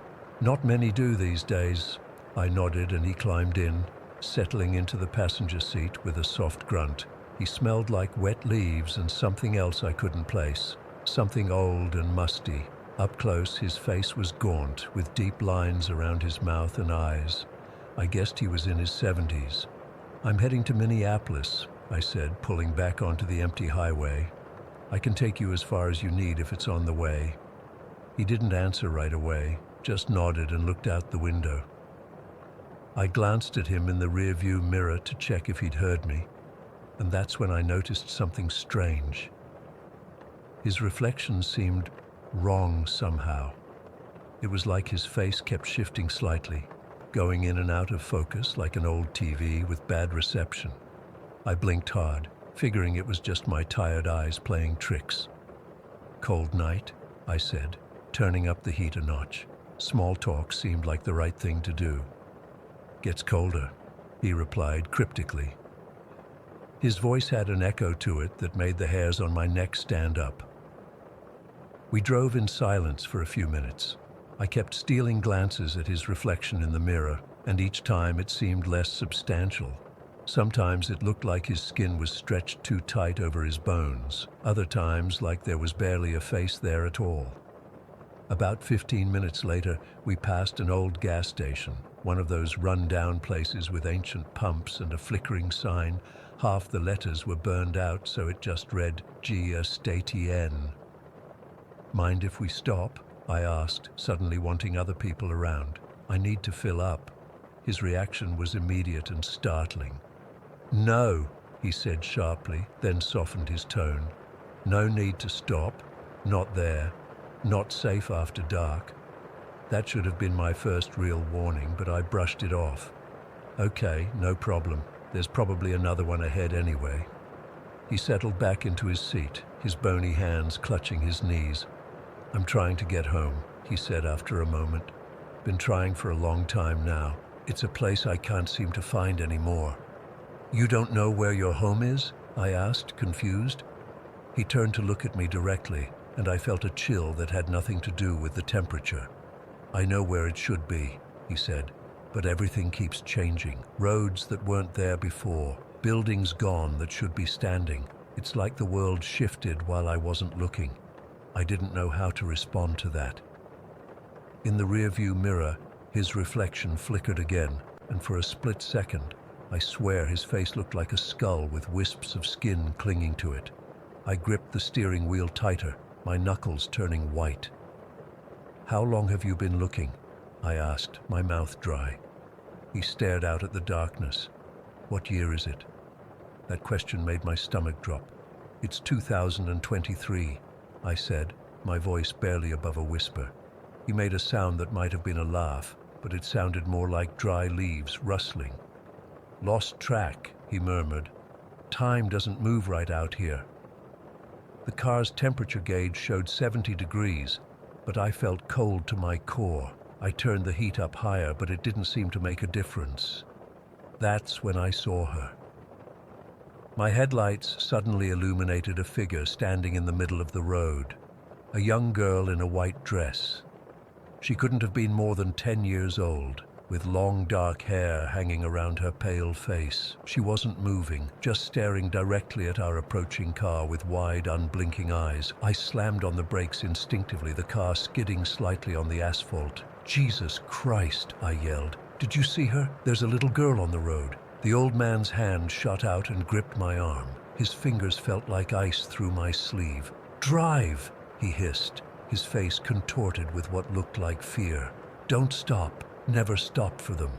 "Not many do these days." I nodded and he climbed in, settling into the passenger seat with a soft grunt. He smelled like wet leaves and something else I couldn't place. Something old and musty. Up close, his face was gaunt, with deep lines around his mouth and eyes. I guessed he was in his 70s. "I'm heading to Minneapolis," I said, pulling back onto the empty highway. "I can take you as far as you need if it's on the way." He didn't answer right away, just nodded and looked out the window. I glanced at him in the rearview mirror to check if he'd heard me, and that's when I noticed something strange. His reflection seemed wrong somehow. It was like his face kept shifting slightly, going in and out of focus like an old TV with bad reception. I blinked hard, figuring it was just my tired eyes playing tricks. "Cold night," I said, turning up the heat a notch. Small talk seemed like the right thing to do. "Gets colder," he replied cryptically. His voice had an echo to it that made the hairs on my neck stand up. We drove in silence for a few minutes. I kept stealing glances at his reflection in the mirror, and each time it seemed less substantial. Sometimes it looked like his skin was stretched too tight over his bones, other times like there was barely a face there at all. About 15 minutes later, we passed an old gas station, one of those run-down places with ancient pumps and a flickering sign. Half the letters were burned out, so it just read Gia Statien. "Mind if we stop?" I asked, suddenly wanting other people around. "I need to fill up." His reaction was immediate and startling. "No," he said sharply, then softened his tone. "No need to stop. Not there. Not safe after dark." That should have been my first real warning, but I brushed it off. "Okay, no problem. There's probably another one ahead anyway." He settled back into his seat, his bony hands clutching his knees. "I'm trying to get home," he said after a moment. "Been trying for a long time now. It's a place I can't seem to find anymore." "You don't know where your home is?" I asked, confused. He turned to look at me directly, and I felt a chill that had nothing to do with the temperature. "I know where it should be," he said, "but everything keeps changing. Roads that weren't there before, buildings gone that should be standing. It's like the world shifted while I wasn't looking." I didn't know how to respond to that. In the rearview mirror, his reflection flickered again, and for a split second, I swear his face looked like a skull with wisps of skin clinging to it. I gripped the steering wheel tighter, my knuckles turning white. "How long have you been looking?" I asked, my mouth dry. He stared out at the darkness. "What year is it?" That question made my stomach drop. "It's 2023, I said, my voice barely above a whisper. He made a sound that might have been a laugh, but it sounded more like dry leaves rustling. "Lost track," he murmured. "Time doesn't move right out here." The car's temperature gauge showed 70 degrees, but I felt cold to my core. I turned the heat up higher, but it didn't seem to make a difference. That's when I saw her. My headlights suddenly illuminated a figure standing in the middle of the road, a young girl in a white dress. She couldn't have been more than 10 years old, with long dark hair hanging around her pale face. She wasn't moving, just staring directly at our approaching car with wide, unblinking eyes. I slammed on the brakes instinctively, the car skidding slightly on the asphalt. "Jesus Christ," I yelled. "Did you see her? There's a little girl on the road." The old man's hand shot out and gripped my arm. His fingers felt like ice through my sleeve. "Drive!" he hissed, his face contorted with what looked like fear. "Don't stop. Never stop for them."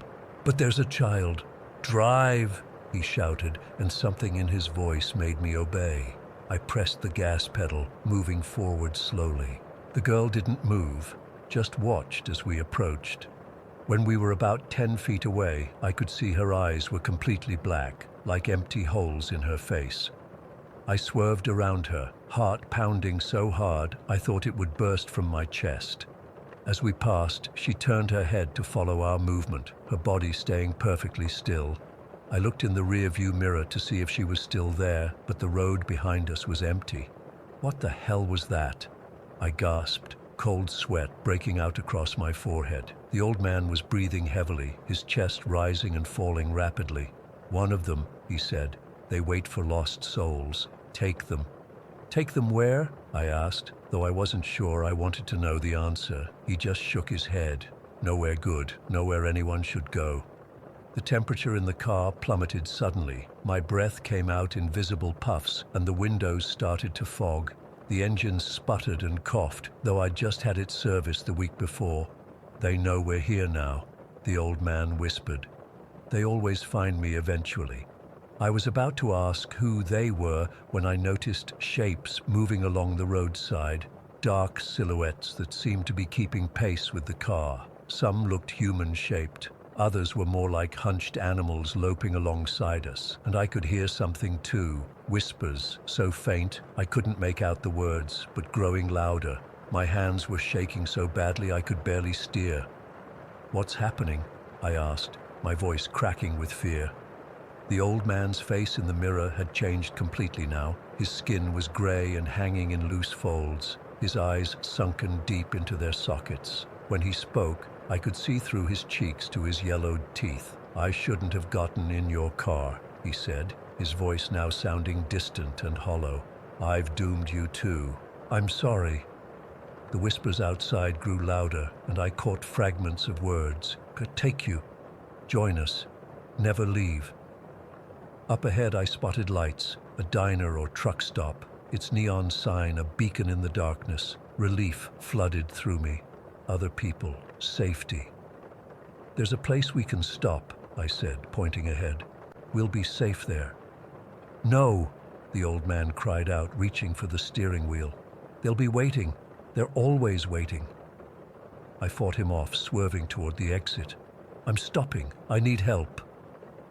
"But there's a child." "Drive!" he shouted, and something in his voice made me obey. I pressed the gas pedal, moving forward slowly. The girl didn't move, just watched as we approached. When we were about 10 feet away, I could see her eyes were completely black, like empty holes in her face. I swerved around her, heart pounding so hard I thought it would burst from my chest. As we passed, she turned her head to follow our movement, her body staying perfectly still. I looked in the rearview mirror to see if she was still there, but the road behind us was empty. "What the hell was that?" I gasped, cold sweat breaking out across my forehead. The old man was breathing heavily, his chest rising and falling rapidly. "One of them," he said. "They wait for lost souls. Take them." "Take them where?" I asked, though I wasn't sure I wanted to know the answer. He just shook his head. "Nowhere good, nowhere anyone should go." The temperature in the car plummeted suddenly. My breath came out in visible puffs, and the windows started to fog. The engine sputtered and coughed, though I'd just had it serviced the week before. "They know we're here now," the old man whispered. "They always find me eventually." I was about to ask who they were when I noticed shapes moving along the roadside. dark silhouettes that seemed to be keeping pace with the car. Some looked human-shaped, others were more like hunched animals loping alongside us, and I could hear something too, whispers, so faint I couldn't make out the words, but growing louder. My hands were shaking so badly I could barely steer. "What's happening?" I asked, my voice cracking with fear. The old man's face in the mirror had changed completely now. His skin was gray and hanging in loose folds, his eyes sunken deep into their sockets. When he spoke, I could see through his cheeks to his yellowed teeth. "I shouldn't have gotten in your car," he said, his voice now sounding distant and hollow. "I've doomed you too. I'm sorry." The whispers outside grew louder, and I caught fragments of words. "Could take you. Join us. Never leave." Up ahead I spotted lights, a diner or truck stop, its neon sign a beacon in the darkness. Relief flooded through me. Other people, safety. "There's a place we can stop," I said, pointing ahead. "We'll be safe there." "No," the old man cried out, reaching for the steering wheel. "They'll be waiting. They're always waiting." I fought him off, swerving toward the exit. "I'm stopping. I need help."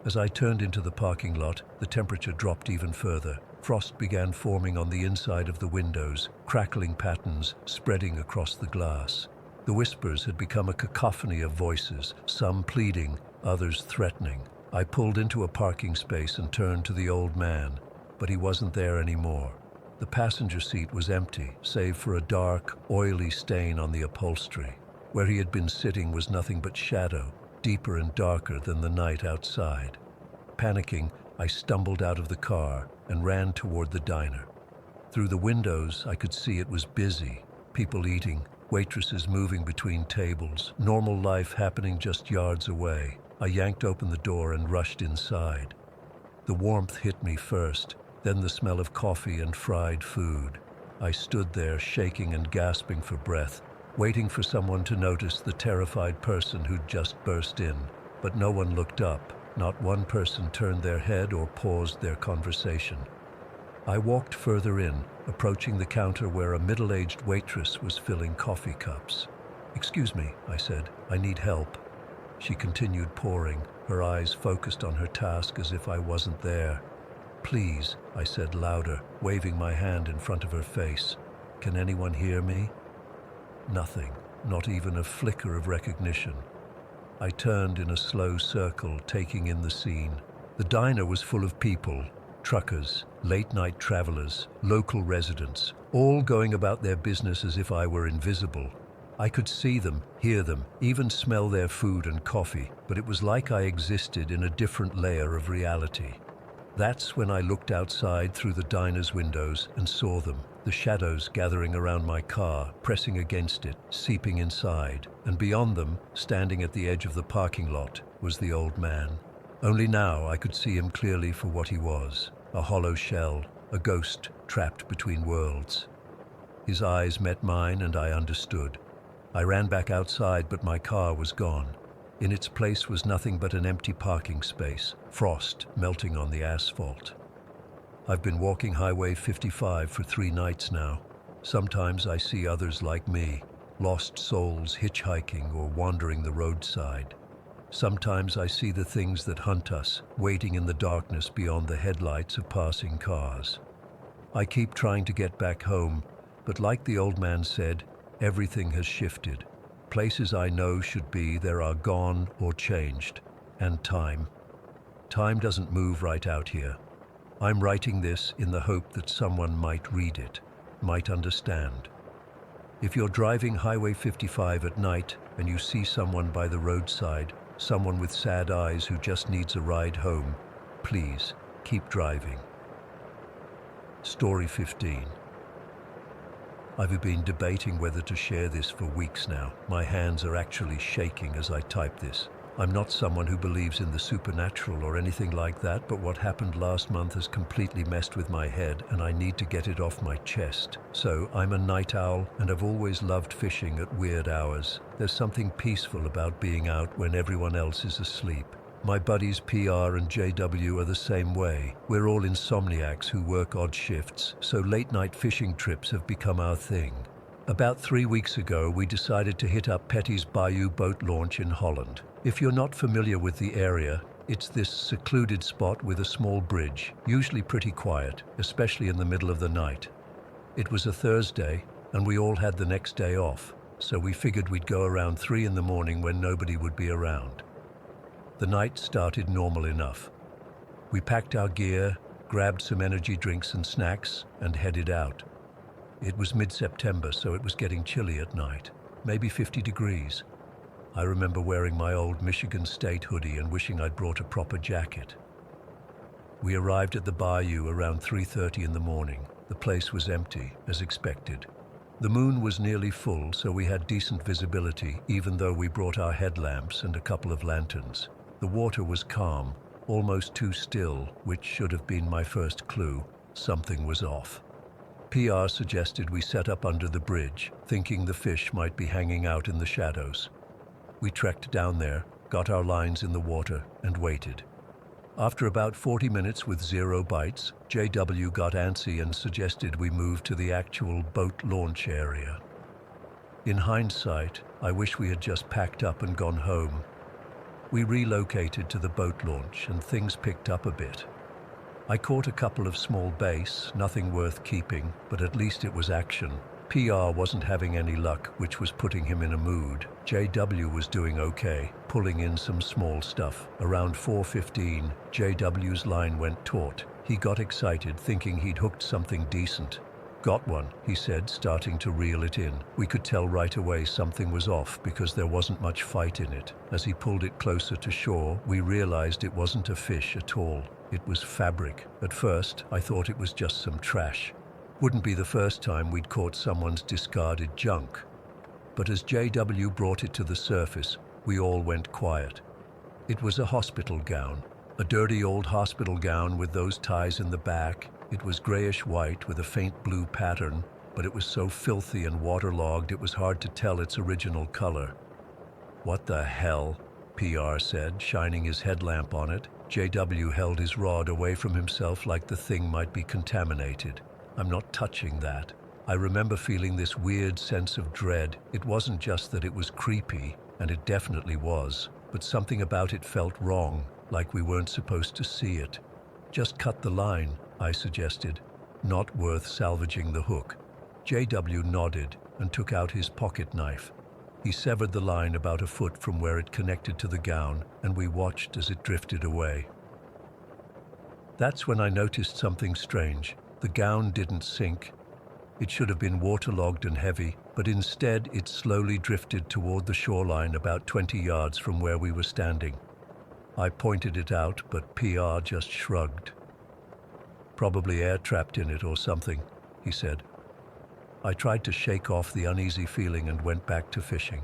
As I turned into the parking lot, the temperature dropped even further. Frost began forming on the inside of the windows, crackling patterns spreading across the glass. The whispers had become a cacophony of voices, some pleading, others threatening. I pulled into a parking space and turned to the old man, but he wasn't there anymore. The passenger seat was empty, save for a dark, oily stain on the upholstery. Where he had been sitting was nothing but shadow, deeper and darker than the night outside. Panicking, I stumbled out of the car and ran toward the diner. Through the windows, I could see it was busy. People eating, waitresses moving between tables, normal life happening just yards away. I yanked open the door and rushed inside. The warmth hit me first, then the smell of coffee and fried food. I stood there, shaking and gasping for breath, waiting for someone to notice the terrified person who'd just burst in. But no one looked up. Not one person turned their head or paused their conversation. I walked further in, approaching the counter where a middle-aged waitress was filling coffee cups. "Excuse me," I said, "I need help." She continued pouring, her eyes focused on her task as if I wasn't there. "Please," I said louder, waving my hand in front of her face. "Can anyone hear me?" Nothing, not even a flicker of recognition. I turned in a slow circle, taking in the scene. The diner was full of people, truckers, late-night travelers, local residents, all going about their business as if I were invisible. I could see them, hear them, even smell their food and coffee, but it was like I existed in a different layer of reality. That's when I looked outside through the diner's windows and saw them, the shadows gathering around my car, pressing against it, seeping inside, and beyond them, standing at the edge of the parking lot, was the old man. Only now I could see him clearly for what he was, a hollow shell, a ghost trapped between worlds. His eyes met mine and I understood. I ran back outside, but my car was gone. In its place was nothing but an empty parking space, frost melting on the asphalt. I've been walking Highway 55 for 3 nights now. Sometimes I see others like me, lost souls hitchhiking or wandering the roadside. Sometimes I see the things that hunt us, waiting in the darkness beyond the headlights of passing cars. I keep trying to get back home, but like the old man said, everything has shifted. Places I know should be there are gone or changed. And time. Time doesn't move right out here. I'm writing this in the hope that someone might read it, might understand. If you're driving Highway 55 at night and you see someone by the roadside, someone with sad eyes who just needs a ride home, please keep driving. Story 15. I've been debating whether to share this for weeks now. My hands are actually shaking as I type this. I'm not someone who believes in the supernatural or anything like that, but what happened last month has completely messed with my head and I need to get it off my chest. So I'm a night owl and I've always loved fishing at weird hours. There's something peaceful about being out when everyone else is asleep. My buddies PR and JW are the same way. We're all insomniacs who work odd shifts, so late night fishing trips have become our thing. About 3 weeks ago, we decided to hit up Petty's Bayou boat launch in Holland. If you're not familiar with the area, it's this secluded spot with a small bridge, usually pretty quiet, especially in the middle of the night. It was a Thursday, and we all had the next day off, so we figured we'd go around 3 in the morning when nobody would be around. The night started normal enough. We packed our gear, grabbed some energy drinks and snacks, and headed out. It was mid-September, so it was getting chilly at night, maybe 50 degrees. I remember wearing my old Michigan State hoodie and wishing I'd brought a proper jacket. We arrived at the bayou around 3:30 in the morning. The place was empty, as expected. The moon was nearly full, so we had decent visibility, even though we brought our headlamps and a couple of lanterns. The water was calm, almost too still, which should have been my first clue. Something was off. PR suggested we set up under the bridge, thinking the fish might be hanging out in the shadows. We trekked down there, got our lines in the water, and waited. After about 40 minutes with 0 bites, JW got antsy and suggested we move to the actual boat launch area. In hindsight, I wish we had just packed up and gone home. We relocated to the boat launch and things picked up a bit. I caught a couple of small bass, nothing worth keeping, but at least it was action. PR wasn't having any luck, which was putting him in a mood. JW was doing okay, pulling in some small stuff. Around 4:15, JW's line went taut. He got excited, thinking he'd hooked something decent. "Got one," he said, starting to reel it in. We could tell right away something was off because there wasn't much fight in it. As he pulled it closer to shore, we realized it wasn't a fish at all. It was fabric. At first, I thought it was just some trash. Wouldn't be the first time we'd caught someone's discarded junk. But as JW brought it to the surface, we all went quiet. It was a hospital gown. A dirty old hospital gown with those ties in the back. It was grayish-white with a faint blue pattern, but it was so filthy and waterlogged it was hard to tell its original color. "What the hell?" PR said, shining his headlamp on it. JW held his rod away from himself like the thing might be contaminated. "I'm not touching that." I remember feeling this weird sense of dread. It wasn't just that it was creepy, and it definitely was, but something about it felt wrong, like we weren't supposed to see it. "Just cut the line," I suggested. "Not worth salvaging the hook." JW nodded and took out his pocket knife. He severed the line about a foot from where it connected to the gown, and we watched as it drifted away. That's when I noticed something strange. The gown didn't sink. It should have been waterlogged and heavy, but instead it slowly drifted toward the shoreline about 20 yards from where we were standing. I pointed it out, but PR just shrugged. "Probably air trapped in it or something," he said. I tried to shake off the uneasy feeling and went back to fishing.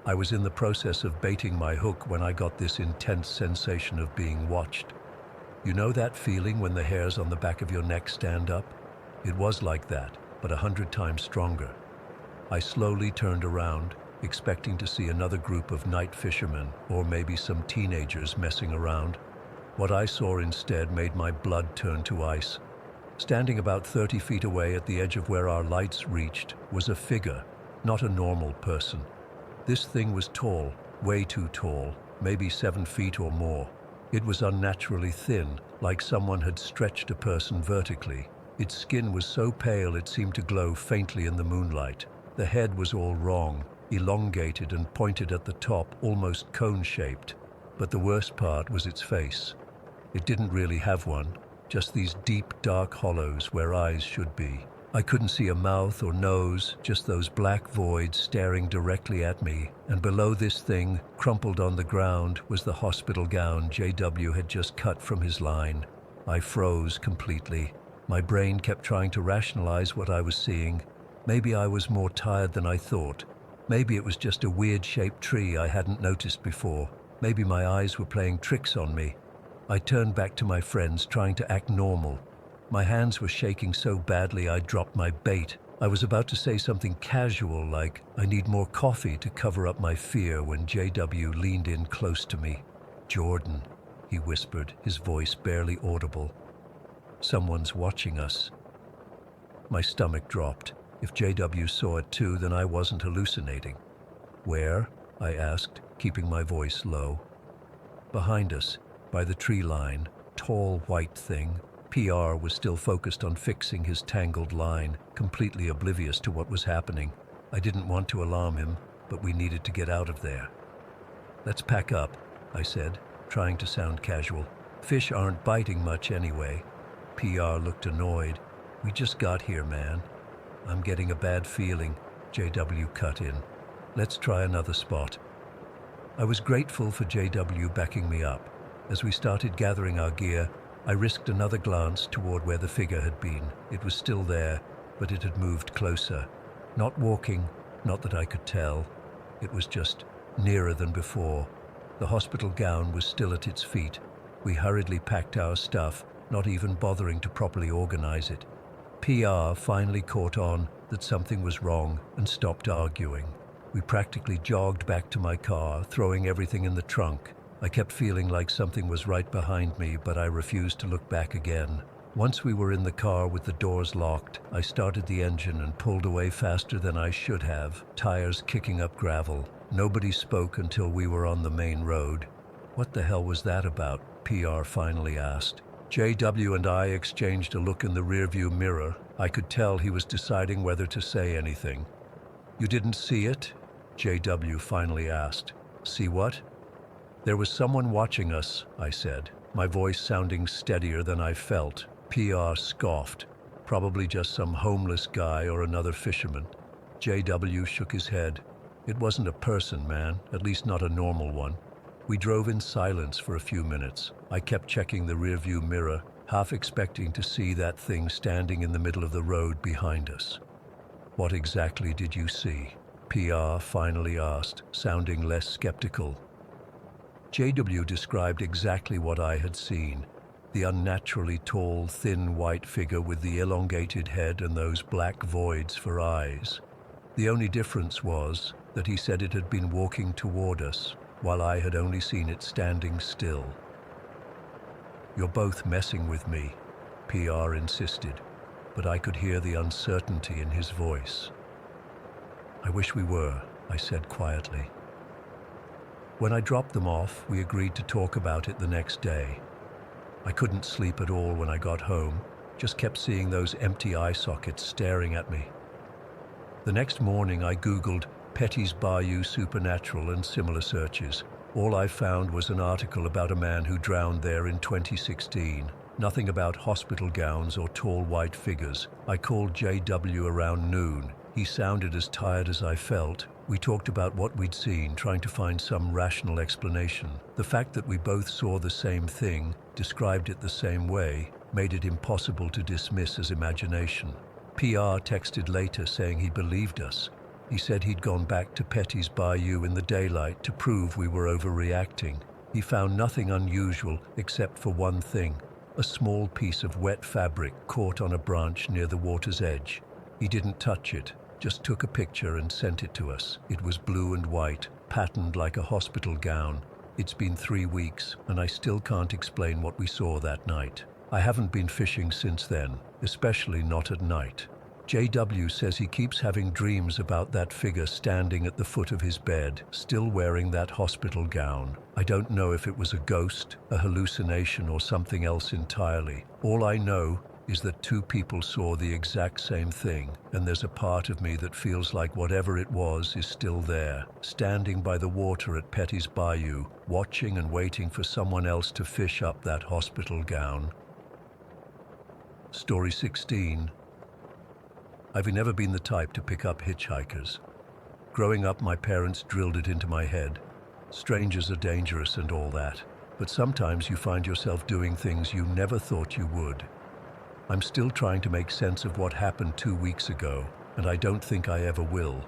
I was in the process of baiting my hook when I got this intense sensation of being watched. You know that feeling when the hairs on the back of your neck stand up? It was like that, but 100 times stronger. I slowly turned around, expecting to see another group of night fishermen or maybe some teenagers messing around. What I saw instead made my blood turn to ice. Standing about 30 feet away at the edge of where our lights reached was a figure, not a normal person. This thing was tall, way too tall, maybe 7 feet or more. It was unnaturally thin, like someone had stretched a person vertically. Its skin was so pale it seemed to glow faintly in the moonlight. The head was all wrong, elongated and pointed at the top, almost cone-shaped. But the worst part was its face. It didn't really have one. Just these deep, dark hollows where eyes should be. I couldn't see a mouth or nose, just those black voids staring directly at me. And below this thing, crumpled on the ground, was the hospital gown JW had just cut from his line. I froze completely. My brain kept trying to rationalize what I was seeing. Maybe I was more tired than I thought. Maybe it was just a weird-shaped tree I hadn't noticed before. Maybe my eyes were playing tricks on me. I turned back to my friends, trying to act normal. My hands were shaking so badly I dropped my bait. I was about to say something casual like, "I need more coffee," to cover up my fear when JW leaned in close to me. "Jordan," he whispered, his voice barely audible. "Someone's watching us." My stomach dropped. If JW saw it too, then I wasn't hallucinating. Where? I asked, keeping my voice low. Behind us, by the tree line, tall white thing. PR was still focused on fixing his tangled line, completely oblivious to what was happening. I didn't want to alarm him, but we needed to get out of there. Let's pack up, I said, trying to sound casual. Fish aren't biting much anyway. PR looked annoyed. We just got here, man. I'm getting a bad feeling, JW cut in. Let's try another spot. I was grateful for JW backing me up. As we started gathering our gear, I risked another glance toward where the figure had been. It was still there, but it had moved closer. Not walking, not that I could tell. It was just nearer than before. The hospital gown was still at its feet. We hurriedly packed our stuff, not even bothering to properly organize it. PR finally caught on that something was wrong and stopped arguing. We practically jogged back to my car, throwing everything in the trunk. I kept feeling like something was right behind me, but I refused to look back again. Once we were in the car with the doors locked, I started the engine and pulled away faster than I should have, tires kicking up gravel. Nobody spoke until we were on the main road. What the hell was that about? PR finally asked. JW and I exchanged a look in the rearview mirror. I could tell he was deciding whether to say anything. You didn't see it? JW finally asked. See what? There was someone watching us, I said, my voice sounding steadier than I felt. PR scoffed. Probably just some homeless guy or another fisherman. JW shook his head. It wasn't a person, man, at least not a normal one. We drove in silence for a few minutes. I kept checking the rearview mirror, half expecting to see that thing standing in the middle of the road behind us. What exactly did you see? PR finally asked, sounding less skeptical. JW described exactly what I had seen. The unnaturally tall, thin white figure with the elongated head and those black voids for eyes. The only difference was that he said it had been walking toward us, while I had only seen it standing still. You're both messing with me, PR insisted, but I could hear the uncertainty in his voice. I wish we were, I said quietly. When I dropped them off, we agreed to talk about it the next day. I couldn't sleep at all when I got home, just kept seeing those empty eye sockets staring at me. The next morning I Googled Petty's Bayou Supernatural and similar searches. All I found was an article about a man who drowned there in 2016. Nothing about hospital gowns or tall white figures. I called JW around noon. He sounded as tired as I felt. We talked about what we'd seen, trying to find some rational explanation. The fact that we both saw the same thing, described it the same way, made it impossible to dismiss as imagination. PR texted later saying he believed us. He said he'd gone back to Petty's Bayou in the daylight to prove we were overreacting. He found nothing unusual except for one thing, a small piece of wet fabric caught on a branch near the water's edge. He didn't touch it, just took a picture and sent it to us. It was blue and white, patterned like a hospital gown. It's been 3 weeks, and I still can't explain what we saw that night. I haven't been fishing since then, especially not at night. JW says he keeps having dreams about that figure standing at the foot of his bed, still wearing that hospital gown. I don't know if it was a ghost, a hallucination, or something else entirely. All I know is that 2 people saw the exact same thing, and there's a part of me that feels like whatever it was is still there, standing by the water at Petty's Bayou, watching and waiting for someone else to fish up that hospital gown. Story 16. I've never been the type to pick up hitchhikers. Growing up, my parents drilled it into my head. Strangers are dangerous and all that, but sometimes you find yourself doing things you never thought you would. I'm still trying to make sense of what happened 2 weeks ago, and I don't think I ever will.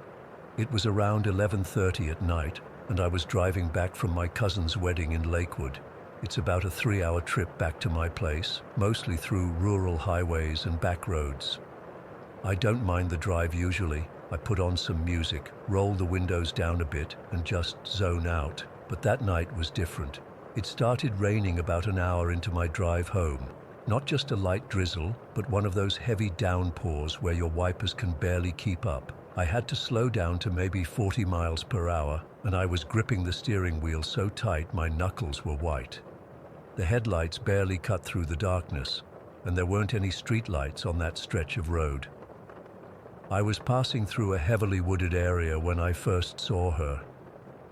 It was around 11:30 at night, and I was driving back from my cousin's wedding in Lakewood. It's about a 3-hour trip back to my place, mostly through rural highways and back roads. I don't mind the drive usually. I put on some music, roll the windows down a bit, and just zone out. But that night was different. It started raining about an hour into my drive home. Not just a light drizzle, but one of those heavy downpours where your wipers can barely keep up. I had to slow down to maybe 40 miles per hour, and I was gripping the steering wheel so tight my knuckles were white. The headlights barely cut through the darkness, and there weren't any streetlights on that stretch of road. I was passing through a heavily wooded area when I first saw her.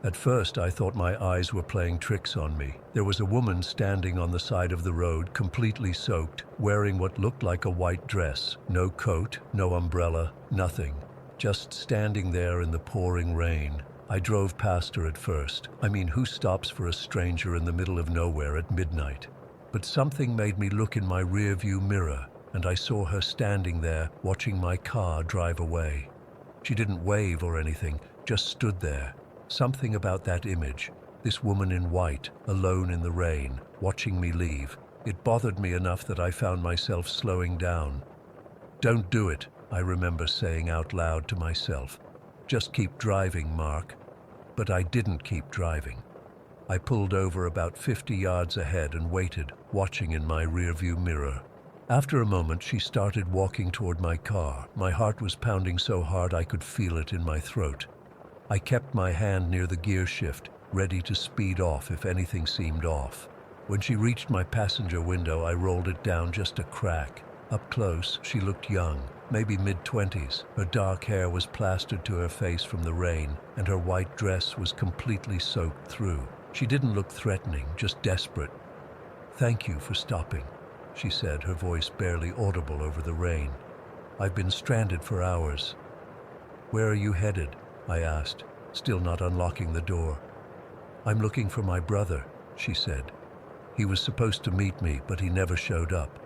At first, I thought my eyes were playing tricks on me. There was a woman standing on the side of the road, completely soaked, wearing what looked like a white dress. No coat, no umbrella, nothing. Just standing there in the pouring rain. I drove past her at first. I mean, who stops for a stranger in the middle of nowhere at midnight? But something made me look in my rearview mirror, and I saw her standing there, watching my car drive away. She didn't wave or anything, just stood there. Something about that image, this woman in white, alone in the rain, watching me leave. It bothered me enough that I found myself slowing down. "Don't do it," I remember saying out loud to myself. "Just keep driving, Mark." But I didn't keep driving. I pulled over about 50 yards ahead and waited, watching in my rearview mirror. After a moment, she started walking toward my car. My heart was pounding so hard I could feel it in my throat. I kept my hand near the gear shift, ready to speed off if anything seemed off. When she reached my passenger window, I rolled it down just a crack. Up close, she looked young, maybe mid-20s. Her dark hair was plastered to her face from the rain, and her white dress was completely soaked through. She didn't look threatening, just desperate. "Thank you for stopping," she said, her voice barely audible over the rain. "I've been stranded for hours." "Where are you headed?" I asked, still not unlocking the door. "I'm looking for my brother," she said. "He was supposed to meet me, but he never showed up.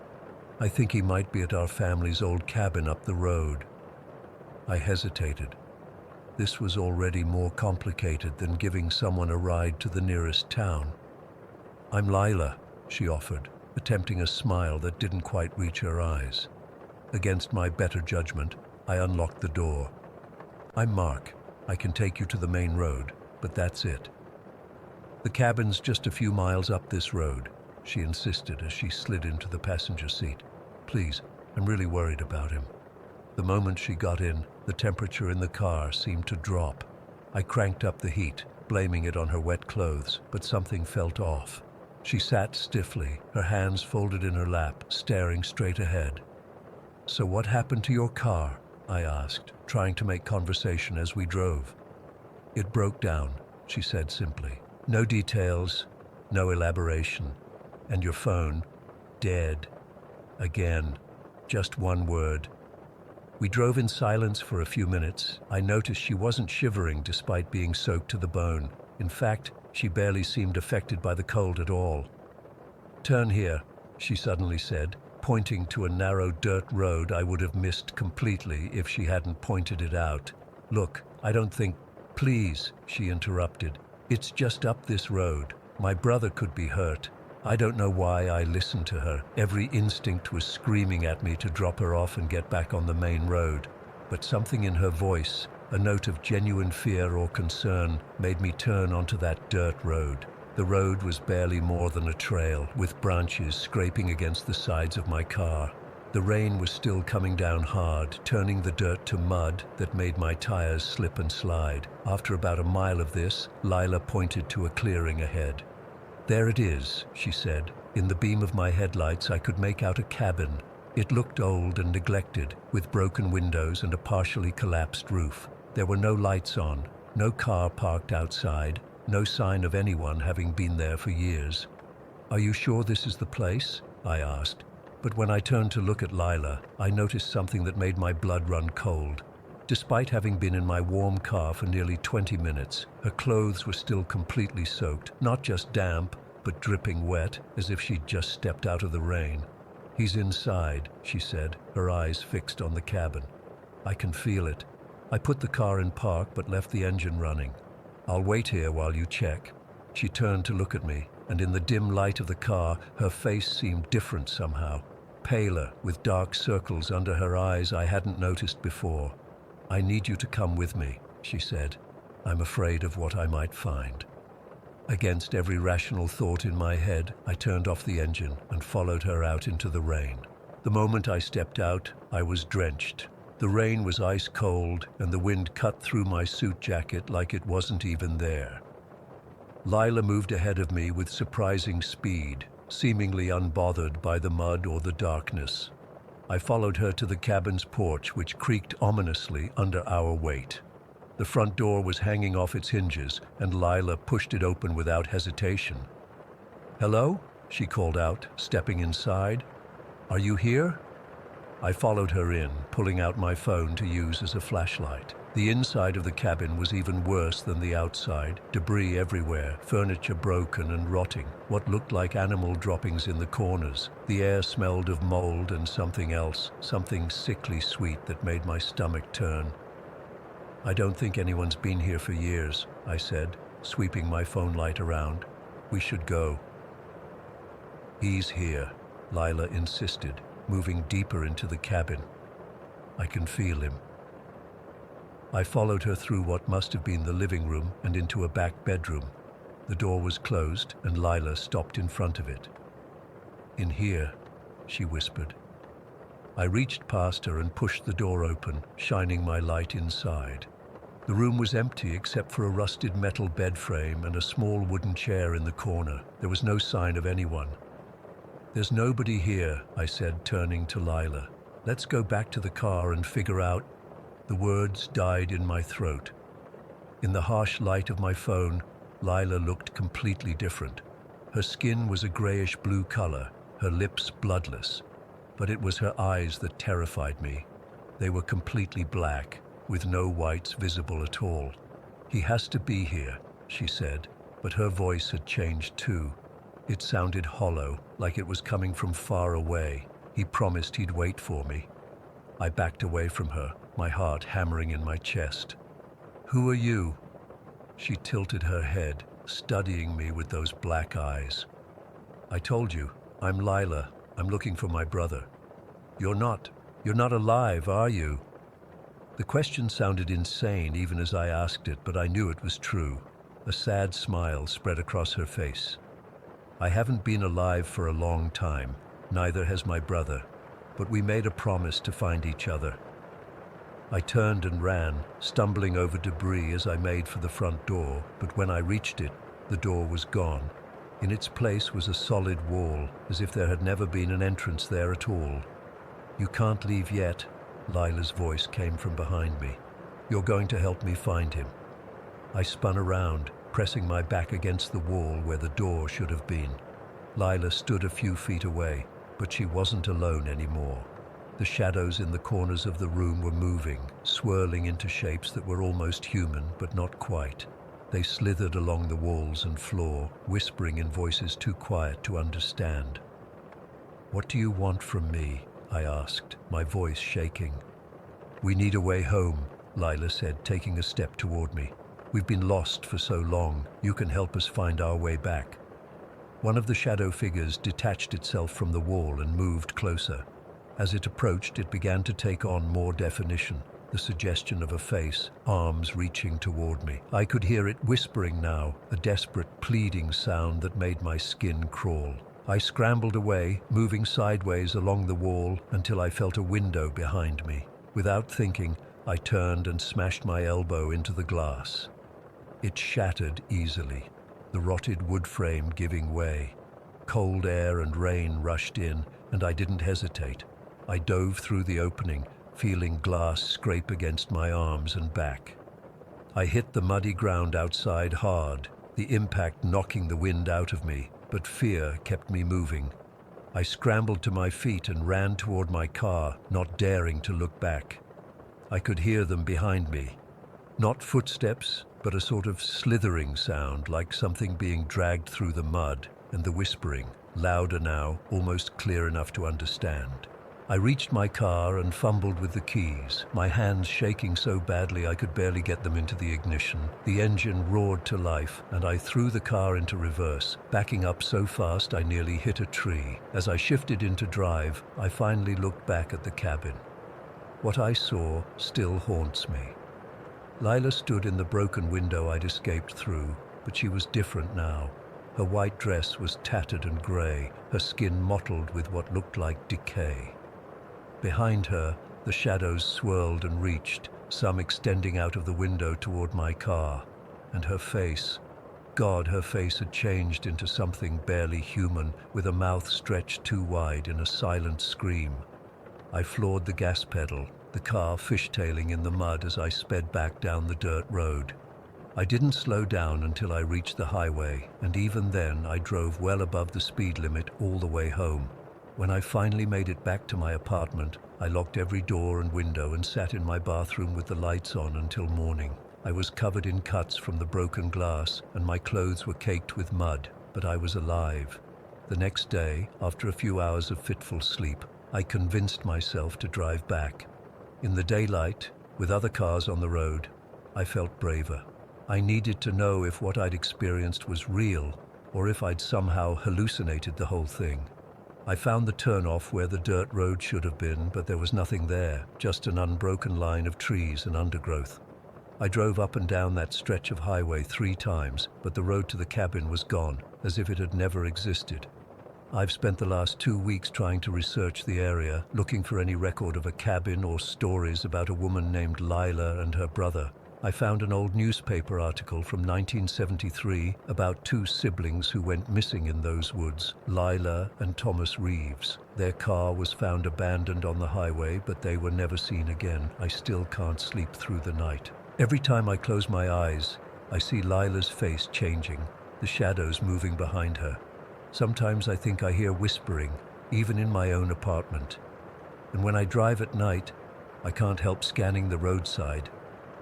I think he might be at our family's old cabin up the road." I hesitated. This was already more complicated than giving someone a ride to the nearest town. "I'm Lila," she offered, attempting a smile that didn't quite reach her eyes. Against my better judgment, I unlocked the door. "I'm Mark. I can take you to the main road, but that's it." "The cabin's just a few miles up this road," she insisted as she slid into the passenger seat. "Please, I'm really worried about him." The moment she got in, the temperature in the car seemed to drop. I cranked up the heat, blaming it on her wet clothes, but something felt off. She sat stiffly, her hands folded in her lap, staring straight ahead. "So what happened to your car?" I asked, trying to make conversation as we drove. "It broke down," she said simply. "No details, no elaboration. And your phone? Dead. Again. Just one word." We drove in silence for a few minutes. I noticed she wasn't shivering despite being soaked to the bone. In fact, she barely seemed affected by the cold at all. "Turn here," she suddenly said, pointing to a narrow dirt road I would have missed completely if she hadn't pointed it out. "Look, I don't think—" "Please," she interrupted. "It's just up this road. My brother could be hurt." I don't know why I listened to her. Every instinct was screaming at me to drop her off and get back on the main road. But something in her voice, a note of genuine fear or concern, made me turn onto that dirt road. The road was barely more than a trail, with branches scraping against the sides of my car. The rain was still coming down hard, turning the dirt to mud that made my tires slip and slide. After about a mile of this, Lila pointed to a clearing ahead. "There it is," she said. In the beam of my headlights, I could make out a cabin. It looked old and neglected, with broken windows and a partially collapsed roof. There were no lights on, no car parked outside, no sign of anyone having been there for years. "Are you sure this is the place?" I asked. But when I turned to look at Lila, I noticed something that made my blood run cold. Despite having been in my warm car for nearly 20 minutes, her clothes were still completely soaked, not just damp, but dripping wet, as if she'd just stepped out of the rain. "He's inside," she said, her eyes fixed on the cabin. "I can feel it." I put the car in park but left the engine running. "I'll wait here while you check." She turned to look at me, and in the dim light of the car, her face seemed different somehow. Paler, with dark circles under her eyes I hadn't noticed before. "I need you to come with me," she said. "I'm afraid of what I might find." Against every rational thought in my head, I turned off the engine and followed her out into the rain. The moment I stepped out, I was drenched. The rain was ice cold, and the wind cut through my suit jacket like it wasn't even there. Lila moved ahead of me with surprising speed, seemingly unbothered by the mud or the darkness. I followed her to the cabin's porch, which creaked ominously under our weight. The front door was hanging off its hinges, and Lila pushed it open without hesitation. "Hello?" she called out, stepping inside. "Are you here?" I followed her in, pulling out my phone to use as a flashlight. The inside of the cabin was even worse than the outside. Debris everywhere, furniture broken and rotting, what looked like animal droppings in the corners. The air smelled of mold and something else, something sickly sweet that made my stomach turn. "I don't think anyone's been here for years," I said, sweeping my phone light around. "We should go." "He's here," Lila insisted, moving deeper into the cabin. "I can feel him." I followed her through what must have been the living room and into a back bedroom. The door was closed, and Lila stopped in front of it. "In here," she whispered. I reached past her and pushed the door open, shining my light inside. The room was empty except for a rusted metal bed frame and a small wooden chair in the corner. There was no sign of anyone. "There's nobody here," I said, turning to Lila. "Let's go back to the car and figure out—" The words died in my throat. In the harsh light of my phone, Lila looked completely different. Her skin was a grayish-blue color, her lips bloodless. But it was her eyes that terrified me. They were completely black, with no whites visible at all. "He has to be here," she said, but her voice had changed too. It sounded hollow, like it was coming from far away. "He promised he'd wait for me." I backed away from her, my heart hammering in my chest. "Who are you?" She tilted her head, studying me with those black eyes. "I told you, I'm Lila. I'm looking for my brother." You're not alive, are you?" The question sounded insane even as I asked it, but I knew it was true. A sad smile spread across her face. "I haven't been alive for a long time. Neither has my brother. But we made a promise to find each other." I turned and ran, stumbling over debris as I made for the front door, but when I reached it, the door was gone. In its place was a solid wall, as if there had never been an entrance there at all. "You can't leave yet," Lila's voice came from behind me. "You're going to help me find him." I spun around, pressing my back against the wall where the door should have been. Lila stood a few feet away, but she wasn't alone anymore. The shadows in the corners of the room were moving, swirling into shapes that were almost human, but not quite. They slithered along the walls and floor, whispering in voices too quiet to understand. "What do you want from me?" I asked, my voice shaking. "We need a way home," Lila said, taking a step toward me. "We've been lost for so long. You can help us find our way back." One of the shadow figures detached itself from the wall and moved closer. As it approached, it began to take on more definition, the suggestion of a face, arms reaching toward me. I could hear it whispering now, a desperate, pleading sound that made my skin crawl. I scrambled away, moving sideways along the wall until I felt a window behind me. Without thinking, I turned and smashed my elbow into the glass. It shattered easily, the rotted wood frame giving way. Cold air and rain rushed in, and I didn't hesitate. I dove through the opening, feeling glass scrape against my arms and back. I hit the muddy ground outside hard, the impact knocking the wind out of me, but fear kept me moving. I scrambled to my feet and ran toward my car, not daring to look back. I could hear them behind me. Not footsteps, but a sort of slithering sound, like something being dragged through the mud, and the whispering, louder now, almost clear enough to understand. I reached my car and fumbled with the keys, my hands shaking so badly I could barely get them into the ignition. The engine roared to life, and I threw the car into reverse, backing up so fast I nearly hit a tree. As I shifted into drive, I finally looked back at the cabin. What I saw still haunts me. Lila stood in the broken window I'd escaped through, but she was different now. Her white dress was tattered and grey, her skin mottled with what looked like decay. Behind her, the shadows swirled and reached, some extending out of the window toward my car. And her face, God, her face had changed into something barely human, with a mouth stretched too wide in a silent scream. I floored the gas pedal, the car fishtailing in the mud as I sped back down the dirt road. I didn't slow down until I reached the highway, and even then I drove well above the speed limit all the way home. When I finally made it back to my apartment, I locked every door and window and sat in my bathroom with the lights on until morning. I was covered in cuts from the broken glass, and my clothes were caked with mud, but I was alive. The next day, after a few hours of fitful sleep, I convinced myself to drive back. In the daylight, with other cars on the road, I felt braver. I needed to know if what I'd experienced was real, or if I'd somehow hallucinated the whole thing. I found the turnoff where the dirt road should have been, but there was nothing there, just an unbroken line of trees and undergrowth. I drove up and down that stretch of highway 3 times, but the road to the cabin was gone, as if it had never existed. I've spent the last 2 weeks trying to research the area, looking for any record of a cabin or stories about a woman named Lila and her brother. I found an old newspaper article from 1973 about 2 siblings who went missing in those woods, Lila and Thomas Reeves. Their car was found abandoned on the highway, but they were never seen again. I still can't sleep through the night. Every time I close my eyes, I see Lila's face changing, the shadows moving behind her. Sometimes I think I hear whispering, even in my own apartment. And when I drive at night, I can't help scanning the roadside,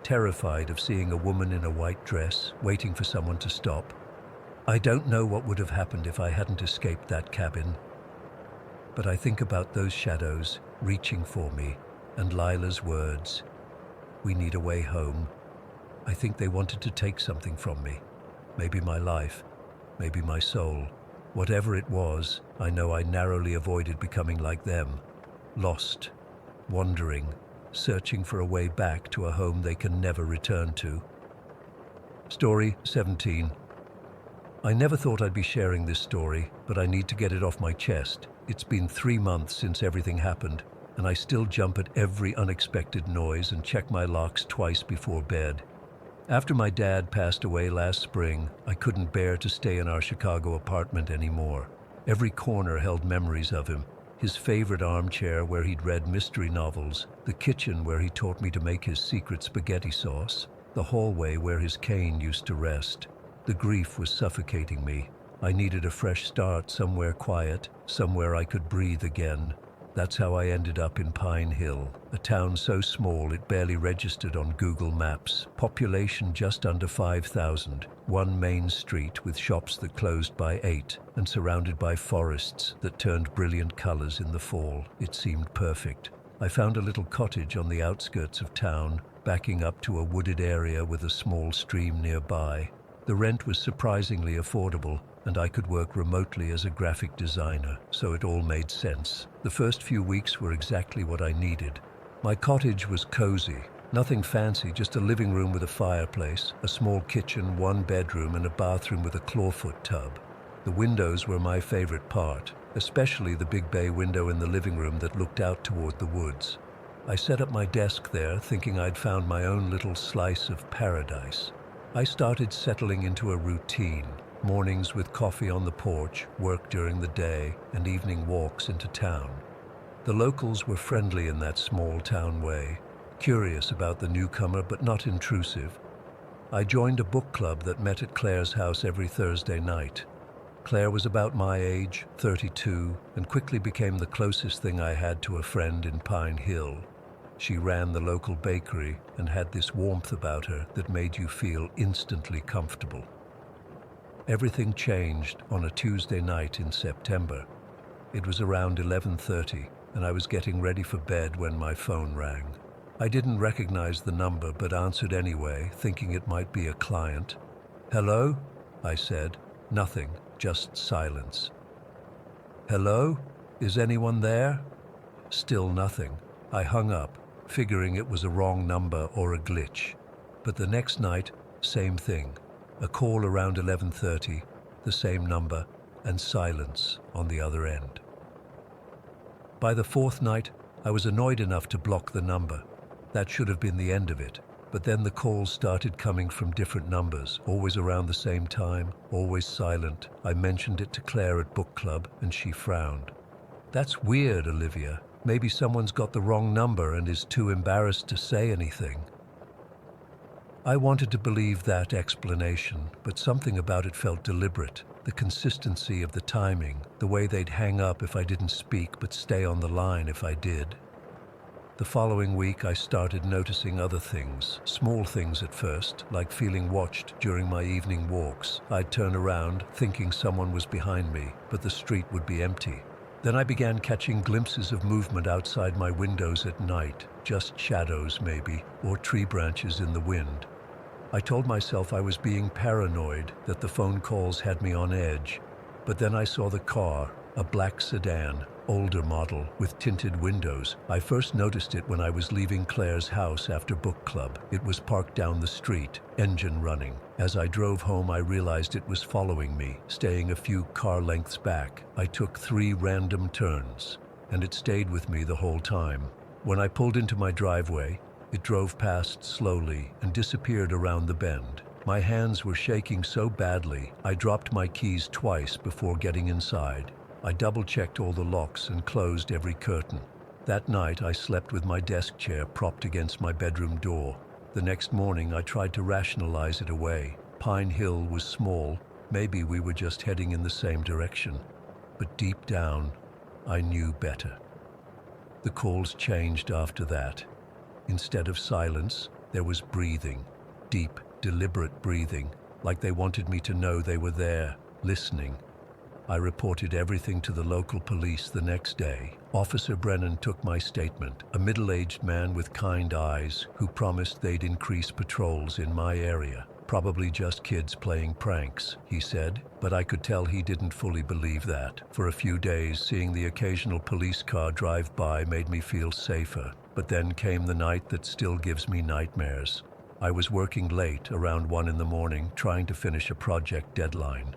terrified of seeing a woman in a white dress, waiting for someone to stop. I don't know what would have happened if I hadn't escaped that cabin. But I think about those shadows reaching for me, and Lila's words, "We need a way home." I think they wanted to take something from me. Maybe my life, maybe my soul. Whatever it was, I know I narrowly avoided becoming like them. Lost, wandering, searching for a way back to a home they can never return to. Story 17. I never thought I'd be sharing this story, but I need to get it off my chest. It's been 3 months since everything happened, and I still jump at every unexpected noise and check my locks twice before bed. After my dad passed away last spring, I couldn't bear to stay in our Chicago apartment anymore. Every corner held memories of him. His favorite armchair where he'd read mystery novels, the kitchen where he taught me to make his secret spaghetti sauce, the hallway where his cane used to rest. The grief was suffocating me. I needed a fresh start, somewhere quiet, somewhere I could breathe again. That's how I ended up in Pine Hill, a town so small it barely registered on Google Maps. Population just under 5,000, one main street with shops that closed by 8, and surrounded by forests that turned brilliant colors in the fall. It seemed perfect. I found a little cottage on the outskirts of town, backing up to a wooded area with a small stream nearby. The rent was surprisingly affordable, and I could work remotely as a graphic designer, so it all made sense. The first few weeks were exactly what I needed. My cottage was cozy, nothing fancy, just a living room with a fireplace, a small kitchen, 1 bedroom, and a bathroom with a clawfoot tub. The windows were my favorite part, especially the big bay window in the living room that looked out toward the woods. I set up my desk there, thinking I'd found my own little slice of paradise. I started settling into a routine. Mornings with coffee on the porch, work during the day, and evening walks into town. The locals were friendly in that small town way, curious about the newcomer but not intrusive. I joined a book club that met at Claire's house every Thursday night. Claire was about my age, 32, and quickly became the closest thing I had to a friend in Pine Hill. She ran the local bakery and had this warmth about her that made you feel instantly comfortable. Everything changed on a Tuesday night in September. It was around 11:30, and I was getting ready for bed when my phone rang. I didn't recognize the number, but answered anyway, thinking it might be a client. "Hello?" I said. Nothing, just silence. "Hello? Is anyone there?" Still nothing. I hung up, figuring it was a wrong number or a glitch. But the next night, same thing. A call around 11:30, the same number, and silence on the other end. By the fourth night, I was annoyed enough to block the number. That should have been the end of it. But then the calls started coming from different numbers, always around the same time, always silent. I mentioned it to Claire at book club, and she frowned. "That's weird, Olivia. Maybe someone's got the wrong number and is too embarrassed to say anything." I wanted to believe that explanation, but something about it felt deliberate. The consistency of the timing, the way they'd hang up if I didn't speak but stay on the line if I did. The following week, I started noticing other things, small things at first, like feeling watched during my evening walks. I'd turn around, thinking someone was behind me, but the street would be empty. Then I began catching glimpses of movement outside my windows at night, just shadows maybe, or tree branches in the wind. I told myself I was being paranoid, that the phone calls had me on edge. But then I saw the car, a black sedan, older model, with tinted windows. I first noticed it when I was leaving Claire's house after book club. It was parked down the street, engine running. As I drove home, I realized it was following me, staying a few car lengths back. I took 3 random turns, and it stayed with me the whole time. When I pulled into my driveway, it drove past slowly and disappeared around the bend. My hands were shaking so badly, I dropped my keys twice before getting inside. I double-checked all the locks and closed every curtain. That night, I slept with my desk chair propped against my bedroom door. The next morning, I tried to rationalize it away. Pine Hill was small. Maybe we were just heading in the same direction. But deep down, I knew better. The calls changed after that. Instead of silence, there was breathing. Deep, deliberate breathing, like they wanted me to know they were there, listening. I reported everything to the local police the next day. Officer Brennan took my statement, a middle-aged man with kind eyes who promised they'd increase patrols in my area. Probably just kids playing pranks, he said, but I could tell he didn't fully believe that. For a few days, seeing the occasional police car drive by made me feel safer. But then came the night that still gives me nightmares. I was working late, around 1 in the morning, trying to finish a project deadline.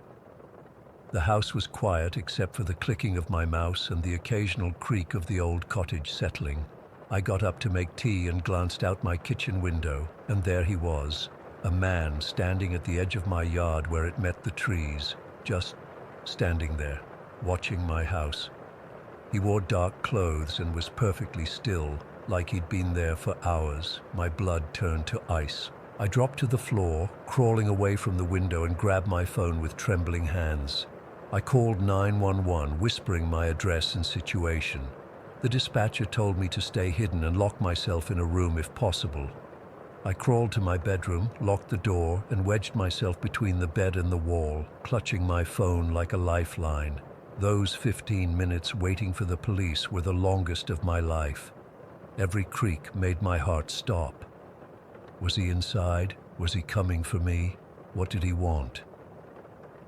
The house was quiet except for the clicking of my mouse and the occasional creak of the old cottage settling. I got up to make tea and glanced out my kitchen window, and there he was, a man standing at the edge of my yard where it met the trees, just standing there, watching my house. He wore dark clothes and was perfectly still, like he'd been there for hours. My blood turned to ice. I dropped to the floor, crawling away from the window, and grabbed my phone with trembling hands. I called 911, whispering my address and situation. The dispatcher told me to stay hidden and lock myself in a room if possible. I crawled to my bedroom, locked the door, and wedged myself between the bed and the wall, clutching my phone like a lifeline. Those 15 minutes waiting for the police were the longest of my life. Every creak made my heart stop. Was he inside? Was he coming for me? What did he want?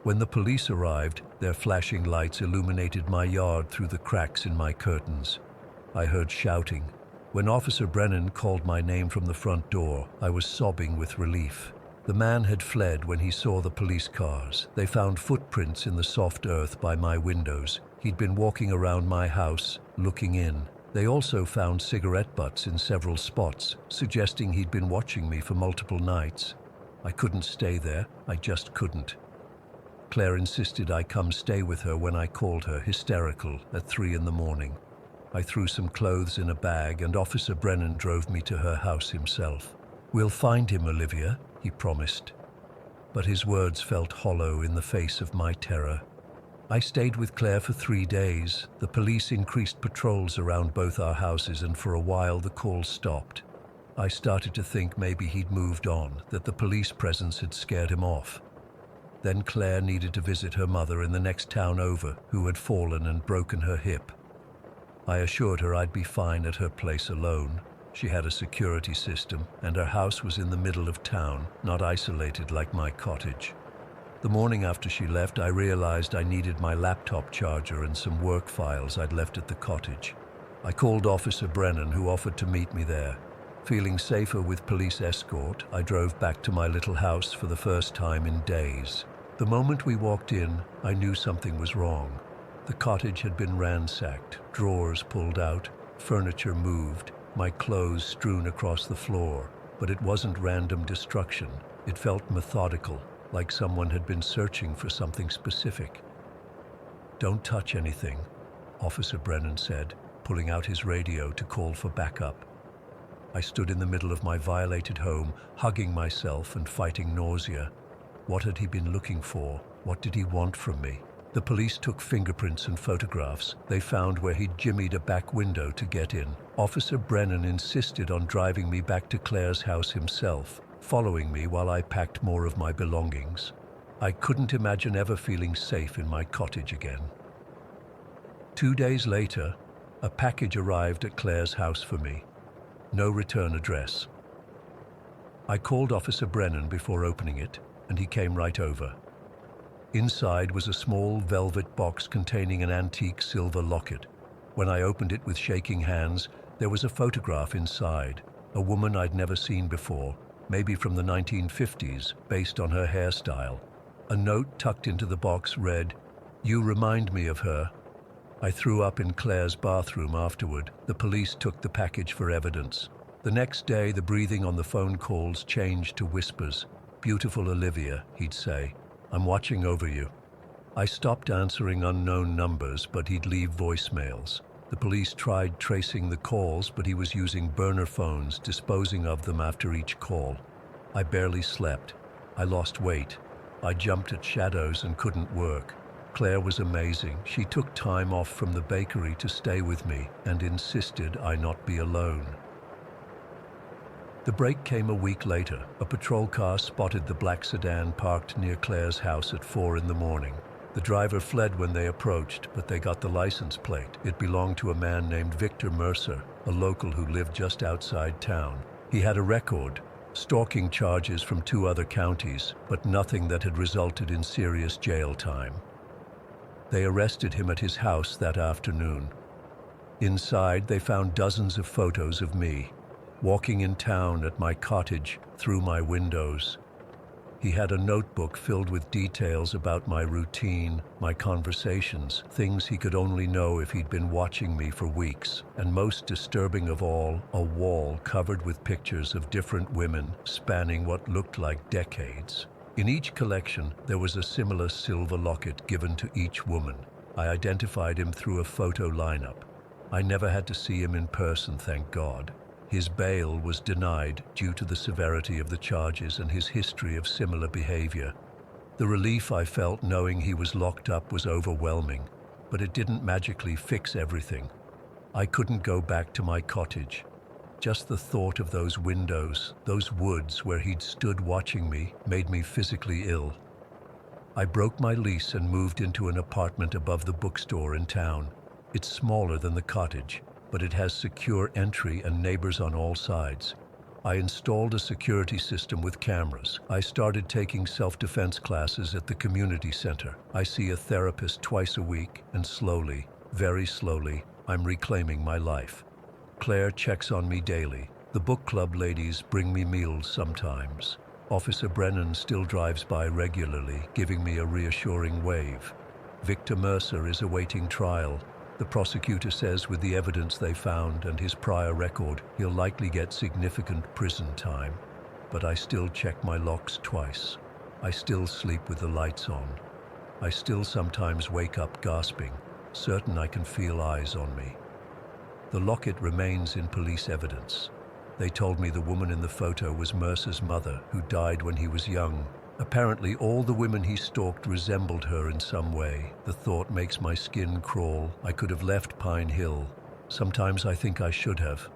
When the police arrived, their flashing lights illuminated my yard through the cracks in my curtains. I heard shouting. When Officer Brennan called my name from the front door, I was sobbing with relief. The man had fled when he saw the police cars. They found footprints in the soft earth by my windows. He'd been walking around my house, looking in. They also found cigarette butts in several spots, suggesting he'd been watching me for multiple nights. I couldn't stay there. I just couldn't. Claire insisted I come stay with her when I called her, hysterical, at 3 in the morning. I threw some clothes in a bag and Officer Brennan drove me to her house himself. "We'll find him, Olivia," he promised. But his words felt hollow in the face of my terror. I stayed with Claire for 3 days. The police increased patrols around both our houses, and for a while the calls stopped. I started to think maybe he'd moved on, that the police presence had scared him off. Then Claire needed to visit her mother in the next town over, who had fallen and broken her hip. I assured her I'd be fine at her place alone. She had a security system, and her house was in the middle of town, not isolated like my cottage. The morning after she left, I realized I needed my laptop charger and some work files I'd left at the cottage. I called Officer Brennan, who offered to meet me there. Feeling safer with police escort, I drove back to my little house for the first time in days. The moment we walked in, I knew something was wrong. The cottage had been ransacked, drawers pulled out, furniture moved, my clothes strewn across the floor. But it wasn't random destruction. It felt methodical, like someone had been searching for something specific. "Don't touch anything," Officer Brennan said, pulling out his radio to call for backup. I stood in the middle of my violated home, hugging myself and fighting nausea. What had he been looking for? What did he want from me? The police took fingerprints and photographs. They found where he'd jimmied a back window to get in. Officer Brennan insisted on driving me back to Claire's house himself, following me while I packed more of my belongings. I couldn't imagine ever feeling safe in my cottage again. 2 days later, a package arrived at Claire's house for me. No return address. I called Officer Brennan before opening it, and he came right over. Inside was a small velvet box containing an antique silver locket. When I opened it with shaking hands, there was a photograph inside, a woman I'd never seen before, maybe from the 1950s, based on her hairstyle. A note tucked into the box read, "You remind me of her." I threw up in Claire's bathroom afterward. The police took the package for evidence. The next day, the breathing on the phone calls changed to whispers. "Beautiful Olivia," he'd say, "I'm watching over you." I stopped answering unknown numbers, but he'd leave voicemails. The police tried tracing the calls, but he was using burner phones, disposing of them after each call. I barely slept. I lost weight. I jumped at shadows and couldn't work. Claire was amazing. She took time off from the bakery to stay with me and insisted I not be alone. The break came a week later. A patrol car spotted the black sedan parked near Claire's house at 4 in the morning. The driver fled when they approached, but they got the license plate. It belonged to a man named Victor Mercer, a local who lived just outside town. He had a record, stalking charges from 2 other counties, but nothing that had resulted in serious jail time. They arrested him at his house that afternoon. Inside, they found dozens of photos of me, walking in town at my cottage through my windows. He had a notebook filled with details about my routine, my conversations, things he could only know if he'd been watching me for weeks. And most disturbing of all, a wall covered with pictures of different women spanning what looked like decades. In each collection, there was a similar silver locket given to each woman. I identified him through a photo lineup. I never had to see him in person, thank God. His bail was denied due to the severity of the charges and his history of similar behavior. The relief I felt knowing he was locked up was overwhelming, but it didn't magically fix everything. I couldn't go back to my cottage. Just the thought of those windows, those woods where he'd stood watching me, made me physically ill. I broke my lease and moved into an apartment above the bookstore in town. It's smaller than the cottage, but it has secure entry and neighbors on all sides. I installed a security system with cameras. I started taking self-defense classes at the community center. I see a therapist twice a week, and slowly, very slowly, I'm reclaiming my life. Claire checks on me daily. The book club ladies bring me meals sometimes. Officer Brennan still drives by regularly, giving me a reassuring wave. Victor Mercer is awaiting trial. The prosecutor says with the evidence they found and his prior record, he'll likely get significant prison time. But I still check my locks twice. I still sleep with the lights on. I still sometimes wake up gasping, certain I can feel eyes on me. The locket remains in police evidence. They told me the woman in the photo was Mercer's mother, who died when he was young. Apparently, all the women he stalked resembled her in some way. The thought makes my skin crawl. I could have left Pine Hill. Sometimes I think I should have.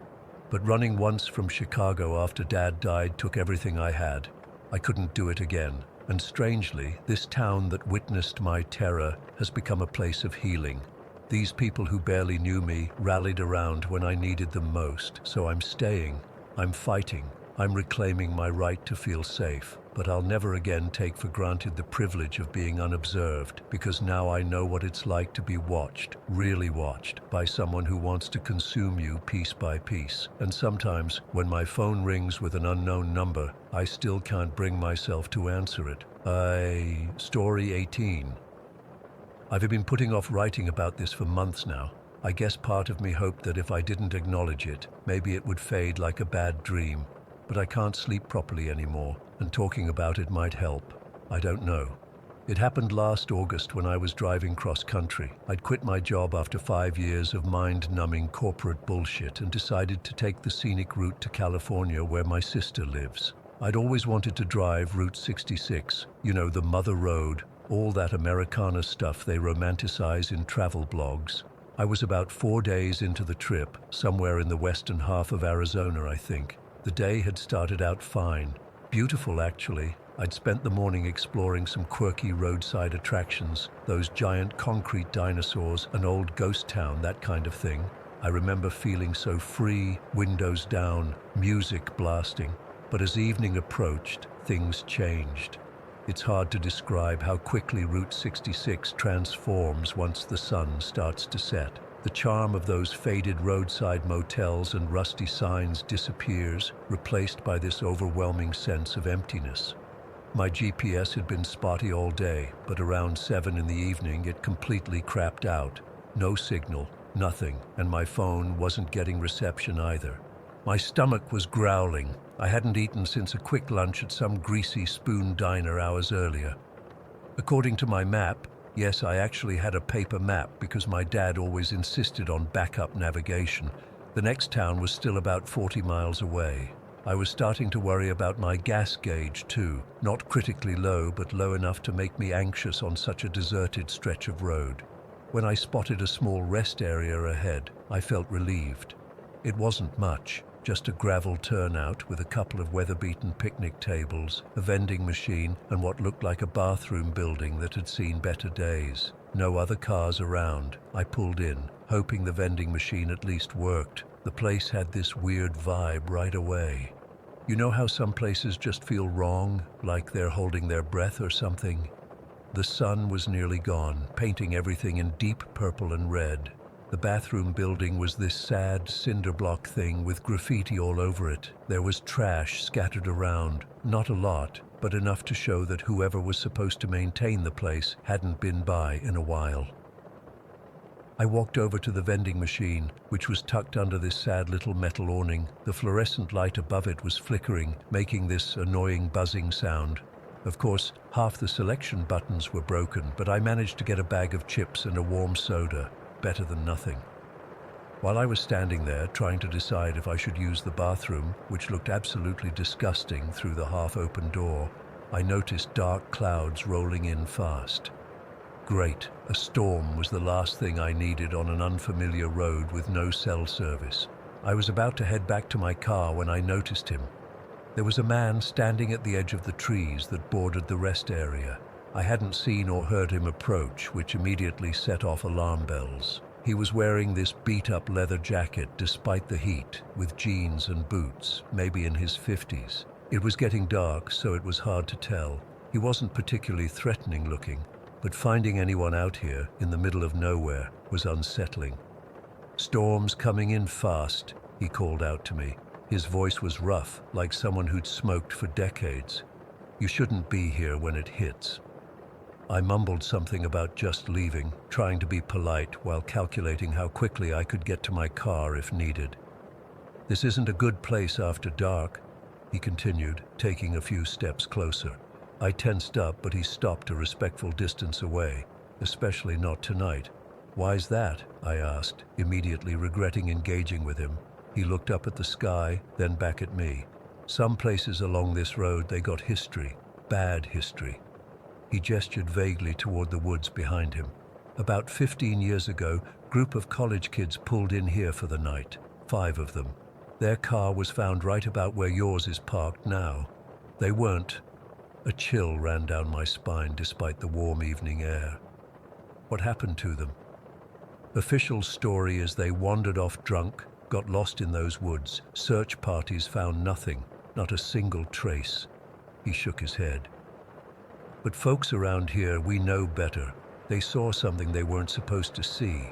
But running once from Chicago after Dad died took everything I had. I couldn't do it again. And strangely, this town that witnessed my terror has become a place of healing. These people who barely knew me rallied around when I needed them most. So I'm staying. I'm fighting. I'm reclaiming my right to feel safe, but I'll never again take for granted the privilege of being unobserved, because now I know what it's like to be watched, really watched, by someone who wants to consume you piece by piece. And sometimes, when my phone rings with an unknown number, I still can't bring myself to answer it. Story 18. I've been putting off writing about this for months now. I guess part of me hoped that if I didn't acknowledge it, maybe it would fade like a bad dream. But I can't sleep properly anymore, and talking about it might help. I don't know. It happened last August when I was driving cross-country. I'd quit my job after 5 years of mind-numbing corporate bullshit and decided to take the scenic route to California where my sister lives. I'd always wanted to drive Route 66, you know, the Mother Road, all that Americana stuff they romanticize in travel blogs. I was about 4 days into the trip, somewhere in the western half of Arizona, I think. The day had started out fine. Beautiful, actually. I'd spent the morning exploring some quirky roadside attractions, those giant concrete dinosaurs, an old ghost town, that kind of thing. I remember feeling so free, windows down, music blasting. But as evening approached, things changed. It's hard to describe how quickly Route 66 transforms once the sun starts to set. The charm of those faded roadside motels and rusty signs disappears, replaced by this overwhelming sense of emptiness. My GPS had been spotty all day, but around 7 in the evening it completely crapped out. No signal, nothing, and my phone wasn't getting reception either. My stomach was growling. I hadn't eaten since a quick lunch at some greasy spoon diner hours earlier. According to my map, yes, I actually had a paper map because my dad always insisted on backup navigation. The next town was still about 40 miles away. I was starting to worry about my gas gauge too, not critically low, but low enough to make me anxious on such a deserted stretch of road. When I spotted a small rest area ahead, I felt relieved. It wasn't much. Just a gravel turnout with a couple of weather-beaten picnic tables, a vending machine, and what looked like a bathroom building that had seen better days. No other cars around. I pulled in, hoping the vending machine at least worked. The place had this weird vibe right away. You know how some places just feel wrong, like they're holding their breath or something? The sun was nearly gone, painting everything in deep purple and red. The bathroom building was this sad cinder block thing with graffiti all over it. There was trash scattered around, not a lot, but enough to show that whoever was supposed to maintain the place hadn't been by in a while. I walked over to the vending machine, which was tucked under this sad little metal awning. The fluorescent light above it was flickering, making this annoying buzzing sound. Of course, half the selection buttons were broken, but I managed to get a bag of chips and a warm soda. Better than nothing. While I was standing there trying to decide if I should use the bathroom, which looked absolutely disgusting through the half-open door, I noticed dark clouds rolling in fast. Great, a storm was the last thing I needed on an unfamiliar road with no cell service. I was about to head back to my car when I noticed him. There was a man standing at the edge of the trees that bordered the rest area. I hadn't seen or heard him approach, which immediately set off alarm bells. He was wearing this beat-up leather jacket despite the heat, with jeans and boots, maybe in his 50s. It was getting dark, so it was hard to tell. He wasn't particularly threatening looking, but finding anyone out here, in the middle of nowhere, was unsettling. "Storm's coming in fast," he called out to me. His voice was rough, like someone who'd smoked for decades. "You shouldn't be here when it hits." I mumbled something about just leaving, trying to be polite while calculating how quickly I could get to my car if needed. "This isn't a good place after dark," he continued, taking a few steps closer. I tensed up, but he stopped a respectful distance away, especially not tonight. "Why's that?" I asked, immediately regretting engaging with him. He looked up at the sky, then back at me. "Some places along this road, they got history, bad history." He gestured vaguely toward the woods behind him. "About 15 years ago, a group of college kids pulled in here for the night, 5 of them. Their car was found right about where yours is parked now. They weren't." A chill ran down my spine despite the warm evening air. "What happened to them?" "Official story is they wandered off drunk, got lost in those woods. Search parties found nothing not a single trace. He shook his head. But folks around here, we know better. They saw something they weren't supposed to see.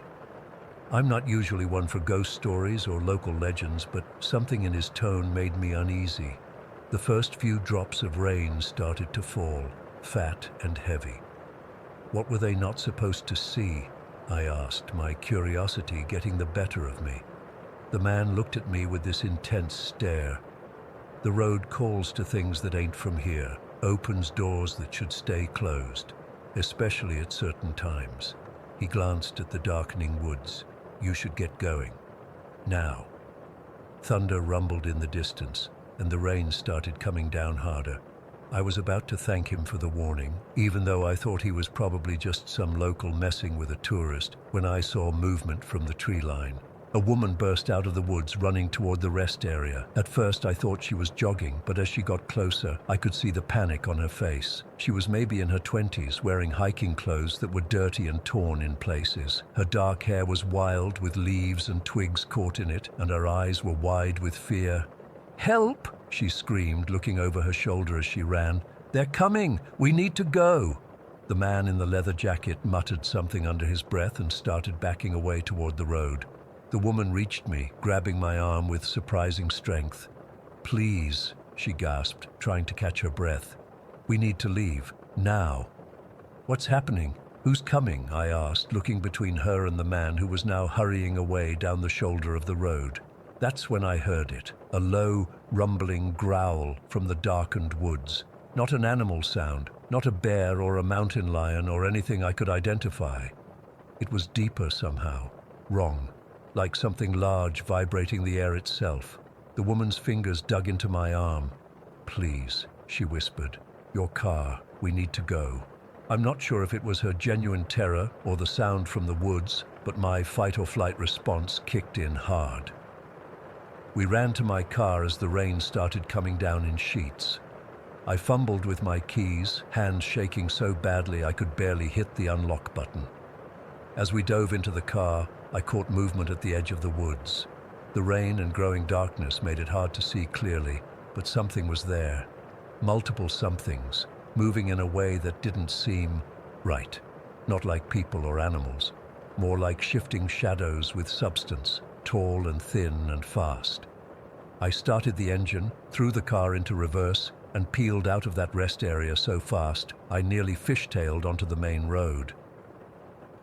I'm not usually one for ghost stories or local legends, but something in his tone made me uneasy. The first few drops of rain started to fall, fat and heavy. What were they not supposed to see? I asked, my curiosity getting the better of me. The man looked at me with this intense stare. The road calls to things that ain't from here, opens doors that should stay closed, especially at certain times. He glanced at the darkening woods. You should get going. Now. Thunder rumbled in the distance, and the rain started coming down harder. I was about to thank him for the warning, even though I thought he was probably just some local messing with a tourist, when I saw movement from the tree line. A woman burst out of the woods running toward the rest area. At first I thought she was jogging, but as she got closer, I could see the panic on her face. She was maybe in her 20s, wearing hiking clothes that were dirty and torn in places. Her dark hair was wild, with leaves and twigs caught in it, and her eyes were wide with fear. "Help!" she screamed, looking over her shoulder as she ran. "They're coming! We need to go!" The man in the leather jacket muttered something under his breath and started backing away toward the road. The woman reached me, grabbing my arm with surprising strength. "Please," she gasped, trying to catch her breath. "We need to leave. Now." "What's happening? Who's coming?" I asked, looking between her and the man who was now hurrying away down the shoulder of the road. That's when I heard it, a low, rumbling growl from the darkened woods. Not an animal sound, not a bear or a mountain lion or anything I could identify. It was deeper somehow, wrong, like something large vibrating the air itself. The woman's fingers dug into my arm. "Please," she whispered. "Your car. We need to go." I'm not sure if it was her genuine terror or the sound from the woods, but my fight-or-flight response kicked in hard. We ran to my car as the rain started coming down in sheets. I fumbled with my keys, hands shaking so badly I could barely hit the unlock button. As we dove into the car, I caught movement at the edge of the woods. The rain and growing darkness made it hard to see clearly, but something was there. Multiple somethings, moving in a way that didn't seem right. Not like people or animals, more like shifting shadows with substance, tall and thin and fast. I started the engine, threw the car into reverse, and peeled out of that rest area so fast I nearly fishtailed onto the main road.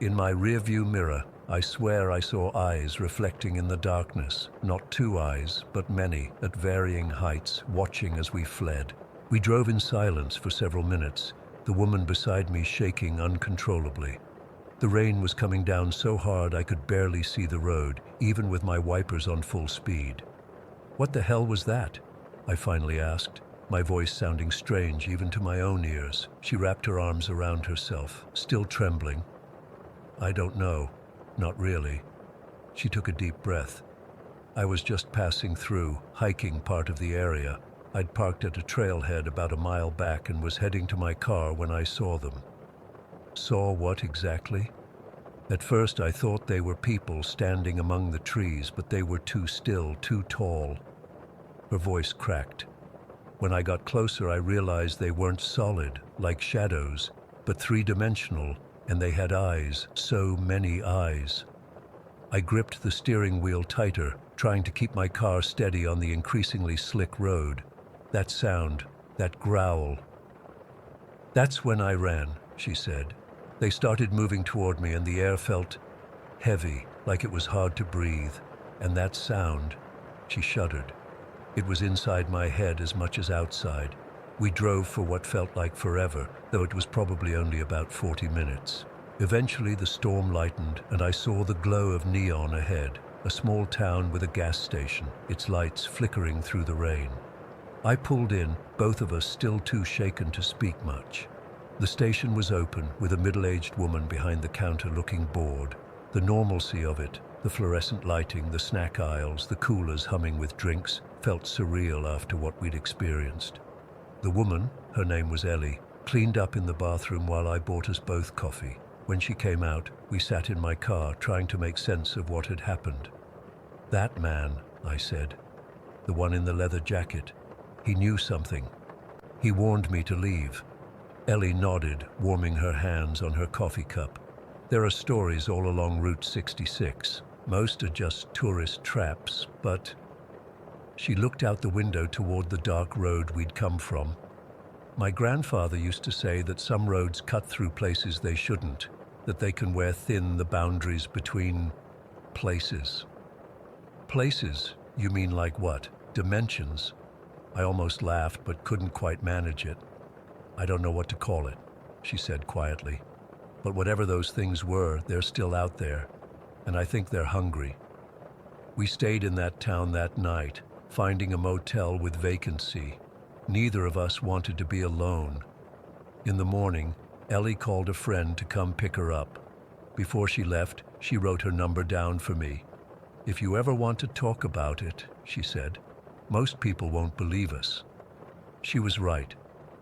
In my rearview mirror, I swear I saw eyes reflecting in the darkness, not two eyes, but many, at varying heights, watching as we fled. We drove in silence for several minutes, the woman beside me shaking uncontrollably. The rain was coming down so hard I could barely see the road, even with my wipers on full speed. "What the hell was that?" I finally asked, my voice sounding strange even to my own ears. She wrapped her arms around herself, still trembling. "I don't know. Not really." She took a deep breath. "I was just passing through, hiking part of the area. I'd parked at a trailhead about a mile back and was heading to my car when I saw them." "Saw what exactly?" "At first I thought they were people standing among the trees, but they were too still, too tall." Her voice cracked. "When I got closer, I realized they weren't solid, like shadows, but three-dimensional, and they had eyes, so many eyes." I gripped the steering wheel tighter, trying to keep my car steady on the increasingly slick road. That sound, that growl. "That's when I ran," she said. "They started moving toward me and the air felt heavy, like it was hard to breathe. And that sound," she shuddered. "It was inside my head as much as outside." We drove for what felt like forever, though it was probably only about 40 minutes. Eventually the storm lightened and I saw the glow of neon ahead, a small town with a gas station, its lights flickering through the rain. I pulled in, both of us still too shaken to speak much. The station was open, with a middle-aged woman behind the counter looking bored. The normalcy of it, the fluorescent lighting, the snack aisles, the coolers humming with drinks, felt surreal after what we'd experienced. The woman, her name was Ellie, cleaned up in the bathroom while I bought us both coffee. When she came out, we sat in my car trying to make sense of what had happened. "That man," I said. "The one in the leather jacket. He knew something. He warned me to leave. Ellie nodded, warming her hands on her coffee cup. There are stories all along Route 66. Most are just tourist traps, but... She looked out the window toward the dark road we'd come from. My grandfather used to say that some roads cut through places they shouldn't, that they can wear thin the boundaries between places. Places? You mean like what? Dimensions? I almost laughed but couldn't quite manage it. I don't know what to call it, she said quietly. But whatever those things were, they're still out there, and I think they're hungry. We stayed in that town that night, finding a motel with vacancy. Neither of us wanted to be alone. In the morning, Ellie called a friend to come pick her up. Before she left, she wrote her number down for me. "If you ever want to talk about it," she said, "most people won't believe us." She was right.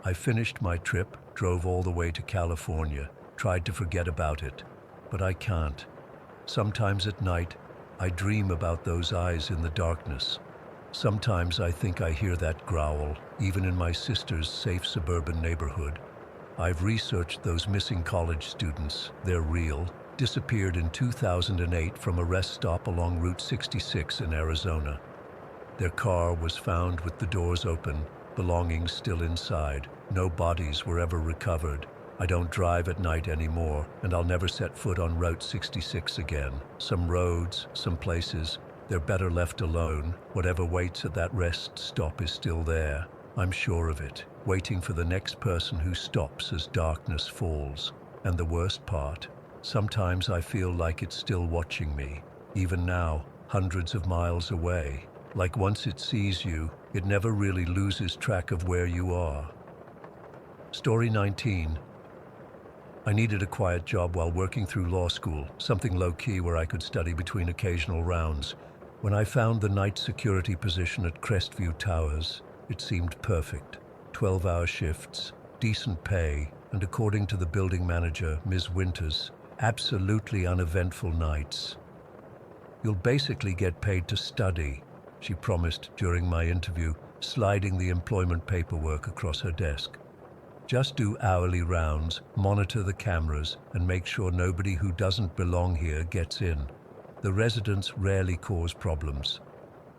I finished my trip, drove all the way to California, tried to forget about it, but I can't. Sometimes at night, I dream about those eyes in the darkness. Sometimes I think I hear that growl, even in my sister's safe suburban neighborhood. I've researched those missing college students. They're real. Disappeared in 2008 from a rest stop along Route 66 in Arizona. Their car was found with the doors open, belongings still inside. No bodies were ever recovered. I don't drive at night anymore, and I'll never set foot on Route 66 again. Some roads, some places, they're better left alone. Whatever waits at that rest stop is still there. I'm sure of it, waiting for the next person who stops as darkness falls. And the worst part, sometimes I feel like it's still watching me, even now, hundreds of miles away. Like once it sees you, it never really loses track of where you are. Story 19. I needed a quiet job while working through law school, something low-key where I could study between occasional rounds. When I found the night security position at Crestview Towers, it seemed perfect. 12-hour shifts, decent pay, and according to the building manager, Ms. Winters, absolutely uneventful nights. "You'll basically get paid to study," she promised during my interview, sliding the employment paperwork across her desk. "Just do hourly rounds, monitor the cameras, and make sure nobody who doesn't belong here gets in. The residents rarely cause problems."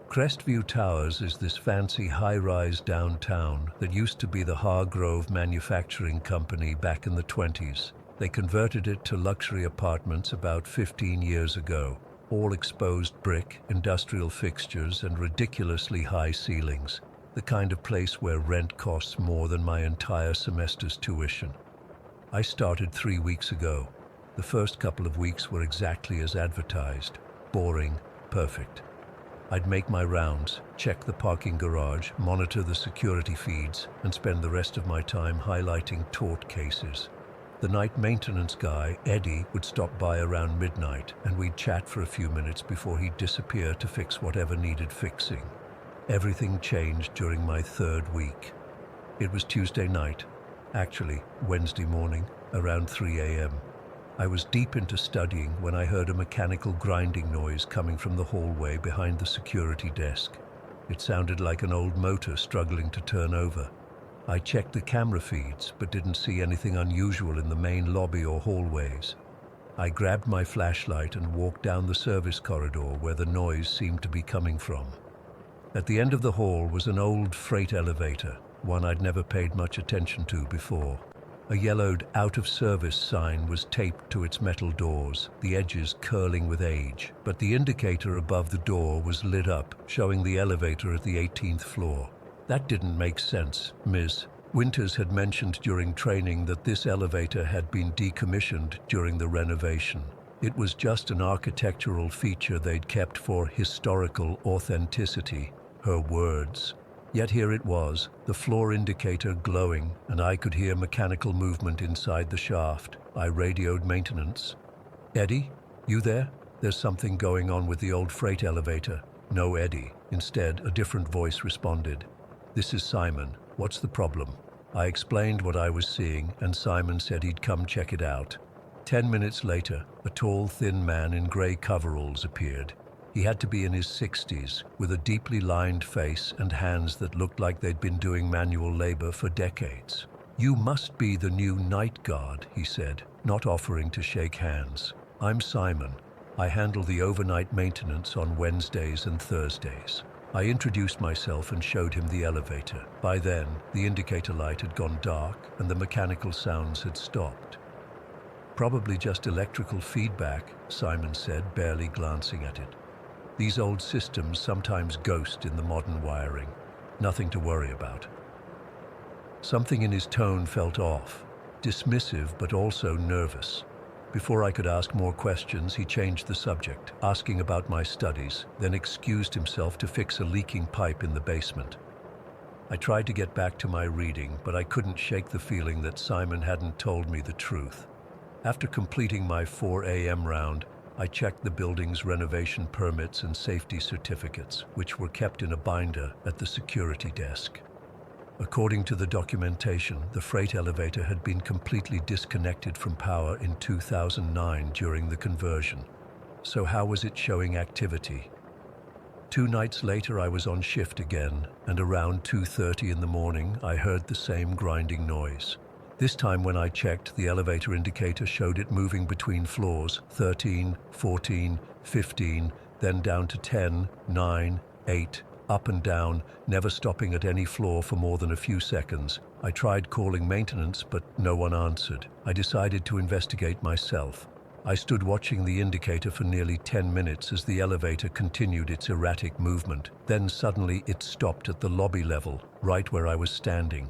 Crestview Towers is this fancy high-rise downtown that used to be the Hargrove Manufacturing Company back in the 20s. They converted it to luxury apartments about 15 years ago. All exposed brick, industrial fixtures, and ridiculously high ceilings. The kind of place where rent costs more than my entire semester's tuition. I started 3 weeks ago. The first couple of weeks were exactly as advertised. Boring, perfect. I'd make my rounds, check the parking garage, monitor the security feeds, and spend the rest of my time highlighting tort cases. The night maintenance guy, Eddie, would stop by around midnight, and we'd chat for a few minutes before he'd disappear to fix whatever needed fixing. Everything changed during my 3rd week. It was Tuesday night, actually Wednesday morning, around 3 a.m. I was deep into studying when I heard a mechanical grinding noise coming from the hallway behind the security desk. It sounded like an old motor struggling to turn over. I checked the camera feeds, but didn't see anything unusual in the main lobby or hallways. I grabbed my flashlight and walked down the service corridor where the noise seemed to be coming from. At the end of the hall was an old freight elevator, one I'd never paid much attention to before. A yellowed out-of-service sign was taped to its metal doors, the edges curling with age, but the indicator above the door was lit up, showing the elevator at the 18th floor. That didn't make sense. Ms. Winters had mentioned during training that this elevator had been decommissioned during the renovation. It was just an architectural feature they'd kept for historical authenticity, her words. Yet here it was, the floor indicator glowing, and I could hear mechanical movement inside the shaft. I radioed maintenance. "Eddie, you there? There's something going on with the old freight elevator." No Eddie. Instead, a different voice responded. "This is Simon. What's the problem?" I explained what I was seeing, and Simon said he'd come check it out. 10 minutes later, a tall, thin man in gray coveralls appeared. He had to be in his 60s, with a deeply lined face and hands that looked like they'd been doing manual labor for decades. "You must be the new night guard," he said, not offering to shake hands. "I'm Simon. I handle the overnight maintenance on Wednesdays and Thursdays." I introduced myself and showed him the elevator. By then, the indicator light had gone dark and the mechanical sounds had stopped. "Probably just electrical feedback," Simon said, barely glancing at it. "These old systems sometimes ghost in the modern wiring. Nothing to worry about." Something in his tone felt off, dismissive but also nervous. Before I could ask more questions, he changed the subject, asking about my studies, then excused himself to fix a leaking pipe in the basement. I tried to get back to my reading, but I couldn't shake the feeling that Simon hadn't told me the truth. After completing my 4 a.m. round, I checked the building's renovation permits and safety certificates, which were kept in a binder at the security desk. According to the documentation, the freight elevator had been completely disconnected from power in 2009 during the conversion. So how was it showing activity? 2 nights later, I was on shift again, and around 2:30 in the morning, I heard the same grinding noise. This time when I checked, the elevator indicator showed it moving between floors 13, 14, 15, then down to 10, 9, 8, up and down, never stopping at any floor for more than a few seconds. I tried calling maintenance, but no one answered. I decided to investigate myself. I stood watching the indicator for nearly 10 minutes as the elevator continued its erratic movement. Then suddenly it stopped at the lobby level, right where I was standing.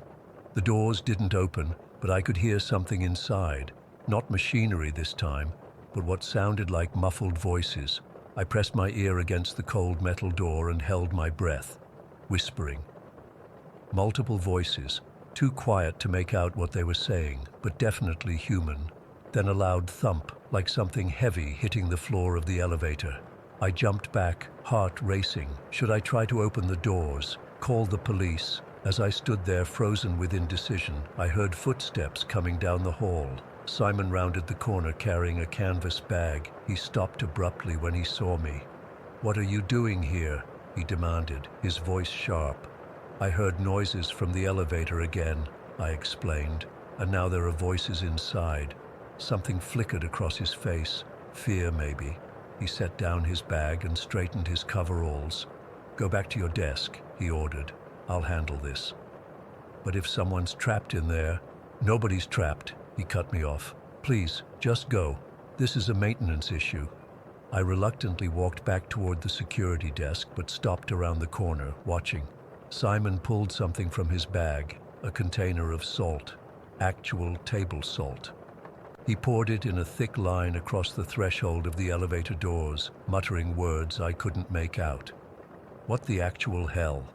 The doors didn't open, but I could hear something inside. Not machinery this time, but what sounded like muffled voices. I pressed my ear against the cold metal door and held my breath, whispering. Multiple voices, too quiet to make out what they were saying, but definitely human. Then a loud thump, like something heavy hitting the floor of the elevator. I jumped back, heart racing. Should I try to open the doors, call the police? As I stood there frozen with indecision, I heard footsteps coming down the hall. Simon rounded the corner carrying a canvas bag. He stopped abruptly when he saw me. "What are you doing here?" he demanded, his voice sharp. "I heard noises from the elevator again," I explained, "and now there are voices inside." Something flickered across his face. Fear, maybe. He set down his bag and straightened his coveralls. "Go back to your desk," he ordered. "I'll handle this." "But if someone's trapped in there?" "Nobody's trapped," he cut me off. "Please, just go. This is a maintenance issue." I reluctantly walked back toward the security desk, but stopped around the corner, watching. Simon pulled something from his bag, a container of salt, actual table salt. He poured it in a thick line across the threshold of the elevator doors, muttering words I couldn't make out. What the actual hell?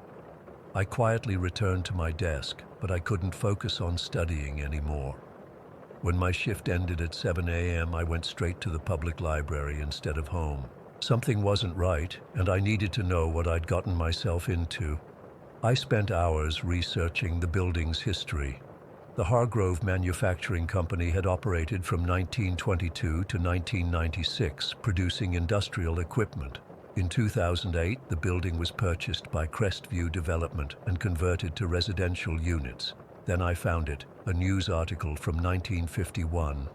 I quietly returned to my desk, but I couldn't focus on studying anymore. When my shift ended at 7 a.m., I went straight to the public library instead of home. Something wasn't right, and I needed to know what I'd gotten myself into. I spent hours researching the building's history. The Hargrove Manufacturing Company had operated from 1922 to 1996, producing industrial equipment. In 2008, the building was purchased by Crestview Development and converted to residential units. Then I found it, a news article from 1951.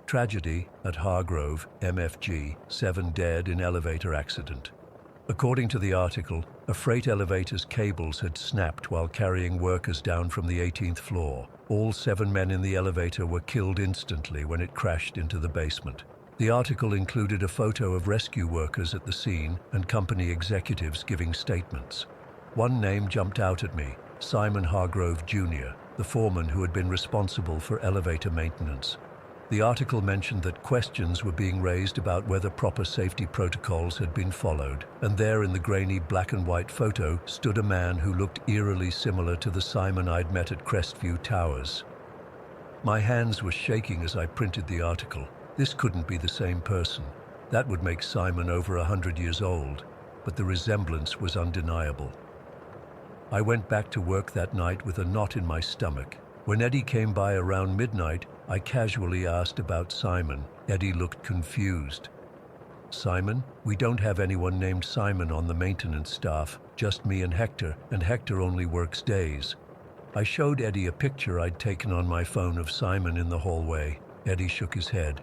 Tragedy at Hargrove, MFG, 7 dead in elevator accident. According to the article, a freight elevator's cables had snapped while carrying workers down from the 18th floor. All 7 men in the elevator were killed instantly when it crashed into the basement. The article included a photo of rescue workers at the scene and company executives giving statements. One name jumped out at me, Simon Hargrove Jr., the foreman who had been responsible for elevator maintenance. The article mentioned that questions were being raised about whether proper safety protocols had been followed, and there in the grainy black and white photo stood a man who looked eerily similar to the Simon I'd met at Crestview Towers. My hands were shaking as I printed the article. This couldn't be the same person. That would make Simon over 100 years old, but the resemblance was undeniable. I went back to work that night with a knot in my stomach. When Eddie came by around midnight, I casually asked about Simon. Eddie looked confused. Simon? We don't have anyone named Simon on the maintenance staff, just me and Hector only works days. I showed Eddie a picture I'd taken on my phone of Simon in the hallway. Eddie shook his head.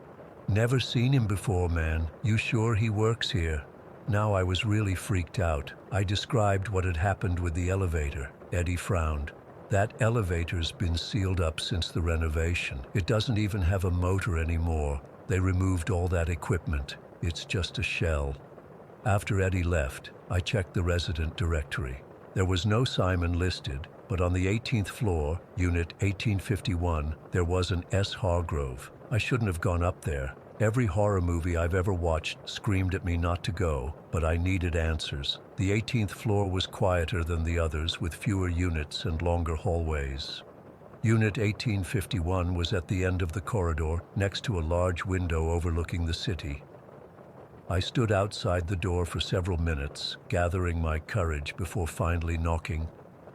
Never seen him before, man. You sure he works here? Now I was really freaked out. I described what had happened with the elevator. Eddie frowned. That elevator's been sealed up since the renovation. It doesn't even have a motor anymore. They removed all that equipment. It's just a shell. After Eddie left, I checked the resident directory. There was no Simon listed, but on the 18th floor, unit 1851, there was an S. Hargrove. I shouldn't have gone up there. Every horror movie I've ever watched screamed at me not to go, but I needed answers. The 18th floor was quieter than the others, with fewer units and longer hallways. Unit 1851 was at the end of the corridor, next to a large window overlooking the city. I stood outside the door for several minutes, gathering my courage before finally knocking.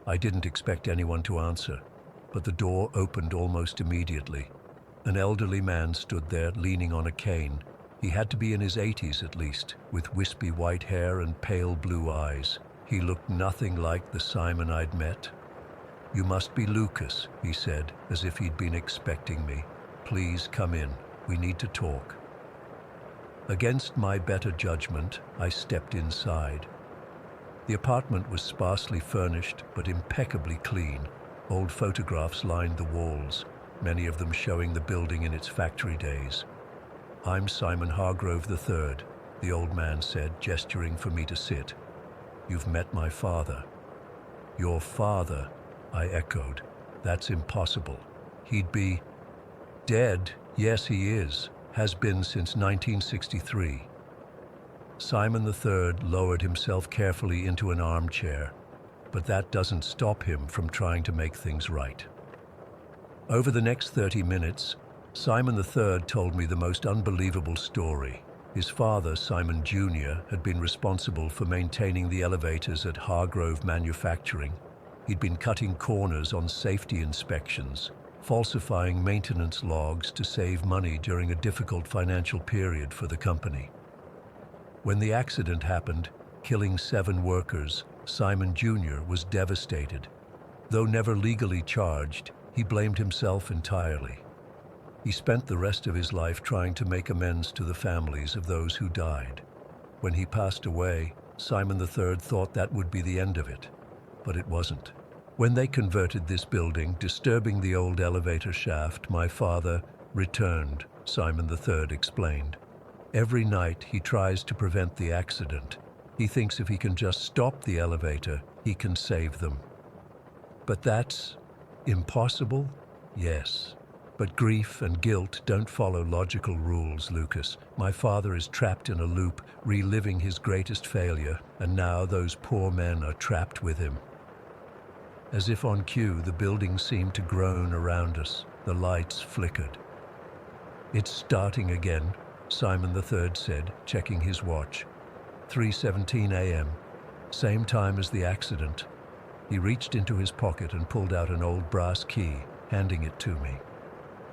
I didn't expect anyone to answer, but the door opened almost immediately. An elderly man stood there, leaning on a cane. He had to be in his 80s at least, with wispy white hair and pale blue eyes. He looked nothing like the Simon I'd met. "You must be Lucas," he said, as if he'd been expecting me. "Please come in. We need to talk." Against my better judgment, I stepped inside. The apartment was sparsely furnished, but impeccably clean. Old photographs lined the walls, many of them showing the building in its factory days. "I'm Simon Hargrove III, the old man said, gesturing for me to sit. "You've met my father." "Your father?" I echoed. "That's impossible. He'd be..." "Dead? Yes, he is. Has been since 1963. Simon III lowered himself carefully into an armchair, but that doesn't stop him from trying to make things right. Over the next 30 minutes, Simon III told me the most unbelievable story. His father, Simon Jr., had been responsible for maintaining the elevators at Hargrove Manufacturing. He'd been cutting corners on safety inspections, falsifying maintenance logs to save money during a difficult financial period for the company. When the accident happened, killing 7 workers, Simon Jr. was devastated. Though never legally charged, he blamed himself entirely. He spent the rest of his life trying to make amends to the families of those who died. When he passed away, Simon III thought that would be the end of it, but it wasn't. When they converted this building, disturbing the old elevator shaft, my father returned, Simon III explained. Every night he tries to prevent the accident. He thinks if he can just stop the elevator, he can save them. But that's impossible? Yes. But grief and guilt don't follow logical rules, Lucas. My father is trapped in a loop, reliving his greatest failure, and now those poor men are trapped with him. As if on cue, the building seemed to groan around us. The lights flickered. "It's starting again," Simon III said, checking his watch. 3:17 a.m., same time as the accident. He reached into his pocket and pulled out an old brass key, handing it to me.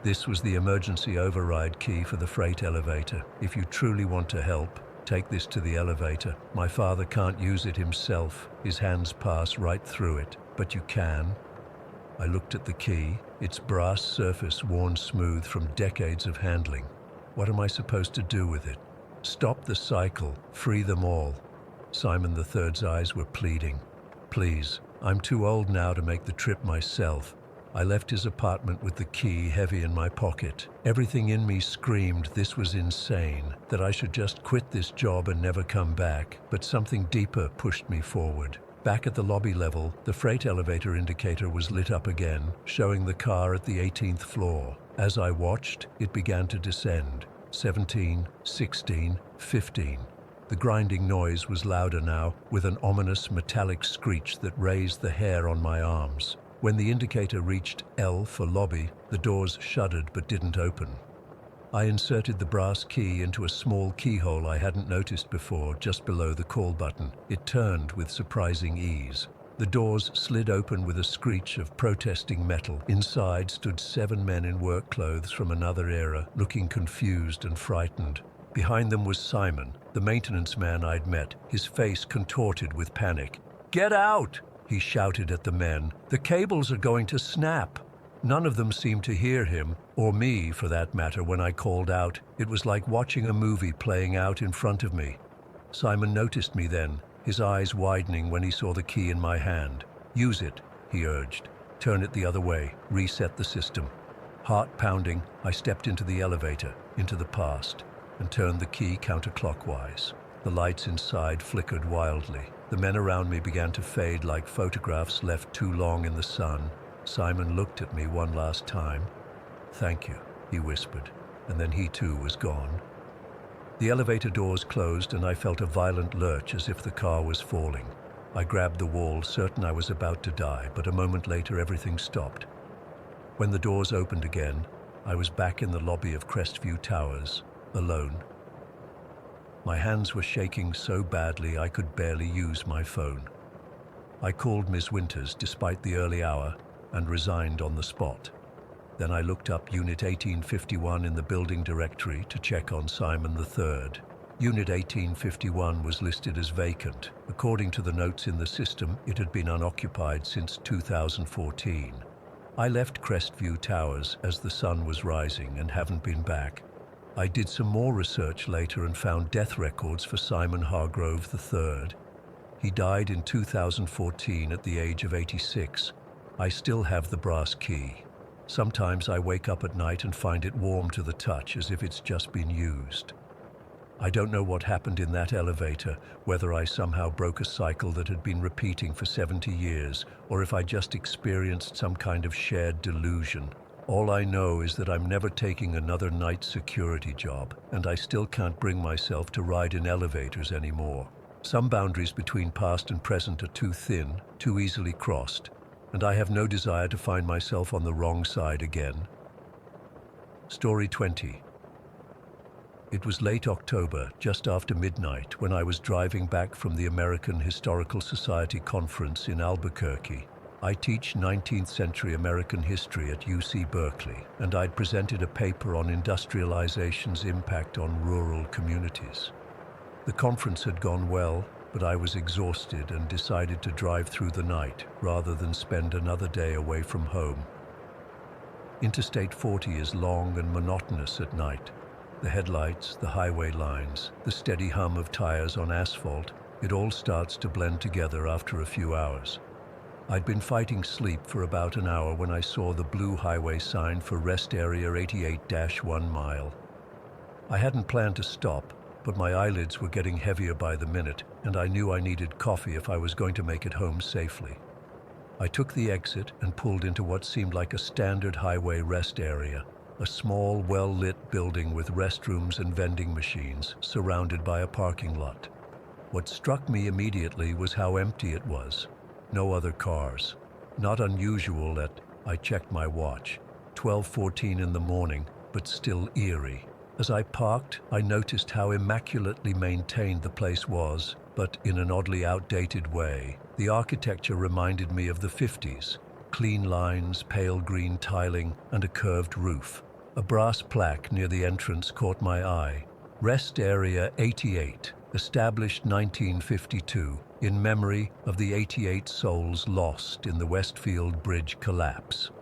"This was the emergency override key for the freight elevator. If you truly want to help, take this to the elevator. My father can't use it himself. His hands pass right through it, but you can." I looked at the key, its brass surface worn smooth from decades of handling. What am I supposed to do with it? Stop the cycle, free them all. Simon III's eyes were pleading. "Please, I'm too old now to make the trip myself." I left his apartment with the key heavy in my pocket. Everything in me screamed this was insane, that I should just quit this job and never come back, but something deeper pushed me forward. Back at the lobby level, the freight elevator indicator was lit up again, showing the car at the 18th floor. As I watched, it began to descend. 17, 16, 15. The grinding noise was louder now, with an ominous metallic screech that raised the hair on my arms. When the indicator reached L for lobby, the doors shuddered but didn't open. I inserted the brass key into a small keyhole I hadn't noticed before, just below the call button. It turned with surprising ease. The doors slid open with a screech of protesting metal. Inside stood 7 men in work clothes from another era, looking confused and frightened. Behind them was Simon, the maintenance man I'd met, his face contorted with panic. "Get out!" he shouted at the men. "The cables are going to snap." None of them seemed to hear him, or me for that matter, when I called out. It was like watching a movie playing out in front of me. Simon noticed me then, his eyes widening when he saw the key in my hand. "Use it," he urged. "Turn it the other way, reset the system." Heart pounding, I stepped into the elevator, into the past, and turned the key counterclockwise. The lights inside flickered wildly. The men around me began to fade like photographs left too long in the sun. Simon looked at me one last time. "Thank you," he whispered, and then he too was gone. The elevator doors closed and I felt a violent lurch as if the car was falling. I grabbed the wall, certain I was about to die, but a moment later everything stopped. When the doors opened again, I was back in the lobby of Crestview Towers, alone. My hands were shaking so badly I could barely use my phone. I called Miss Winters despite the early hour and resigned on the spot. Then I looked up Unit 1851 in the building directory to check on Simon III. Unit 1851 was listed as vacant. According to the notes in the system, it had been unoccupied since 2014. I left Crestview Towers as the sun was rising and haven't been back. I did some more research later and found death records for Simon Hargrove III. He died in 2014 at the age of 86. I still have the brass key. Sometimes I wake up at night and find it warm to the touch, as if it's just been used. I don't know what happened in that elevator, whether I somehow broke a cycle that had been repeating for 70 years, or if I just experienced some kind of shared delusion. All I know is that I'm never taking another night security job, and I still can't bring myself to ride in elevators anymore. Some boundaries between past and present are too thin, too easily crossed, and I have no desire to find myself on the wrong side again. Story 20. It was late October, just after midnight, when I was driving back from the American Historical Society conference in Albuquerque. I teach 19th century American history at UC Berkeley, and I'd presented a paper on industrialization's impact on rural communities. The conference had gone well, but I was exhausted and decided to drive through the night rather than spend another day away from home. Interstate 40 is long and monotonous at night. The headlights, the highway lines, the steady hum of tires on asphalt, it all starts to blend together after a few hours. I'd been fighting sleep for about an hour when I saw the blue highway sign for Rest Area 88-1 mile. I hadn't planned to stop, but my eyelids were getting heavier by the minute, and I knew I needed coffee if I was going to make it home safely. I took the exit and pulled into what seemed like a standard highway rest area, a small, well-lit building with restrooms and vending machines surrounded by a parking lot. What struck me immediately was how empty it was. No other cars. Not unusual at, I checked my watch, 12:14 in the morning, but still eerie. As I parked, I noticed how immaculately maintained the place was, but in an oddly outdated way. The architecture reminded me of the 50s. Clean lines, pale green tiling, and a curved roof. A brass plaque near the entrance caught my eye. Rest Area 88, established 1952, in memory of the 88 souls lost in the Westfield Bridge collapse.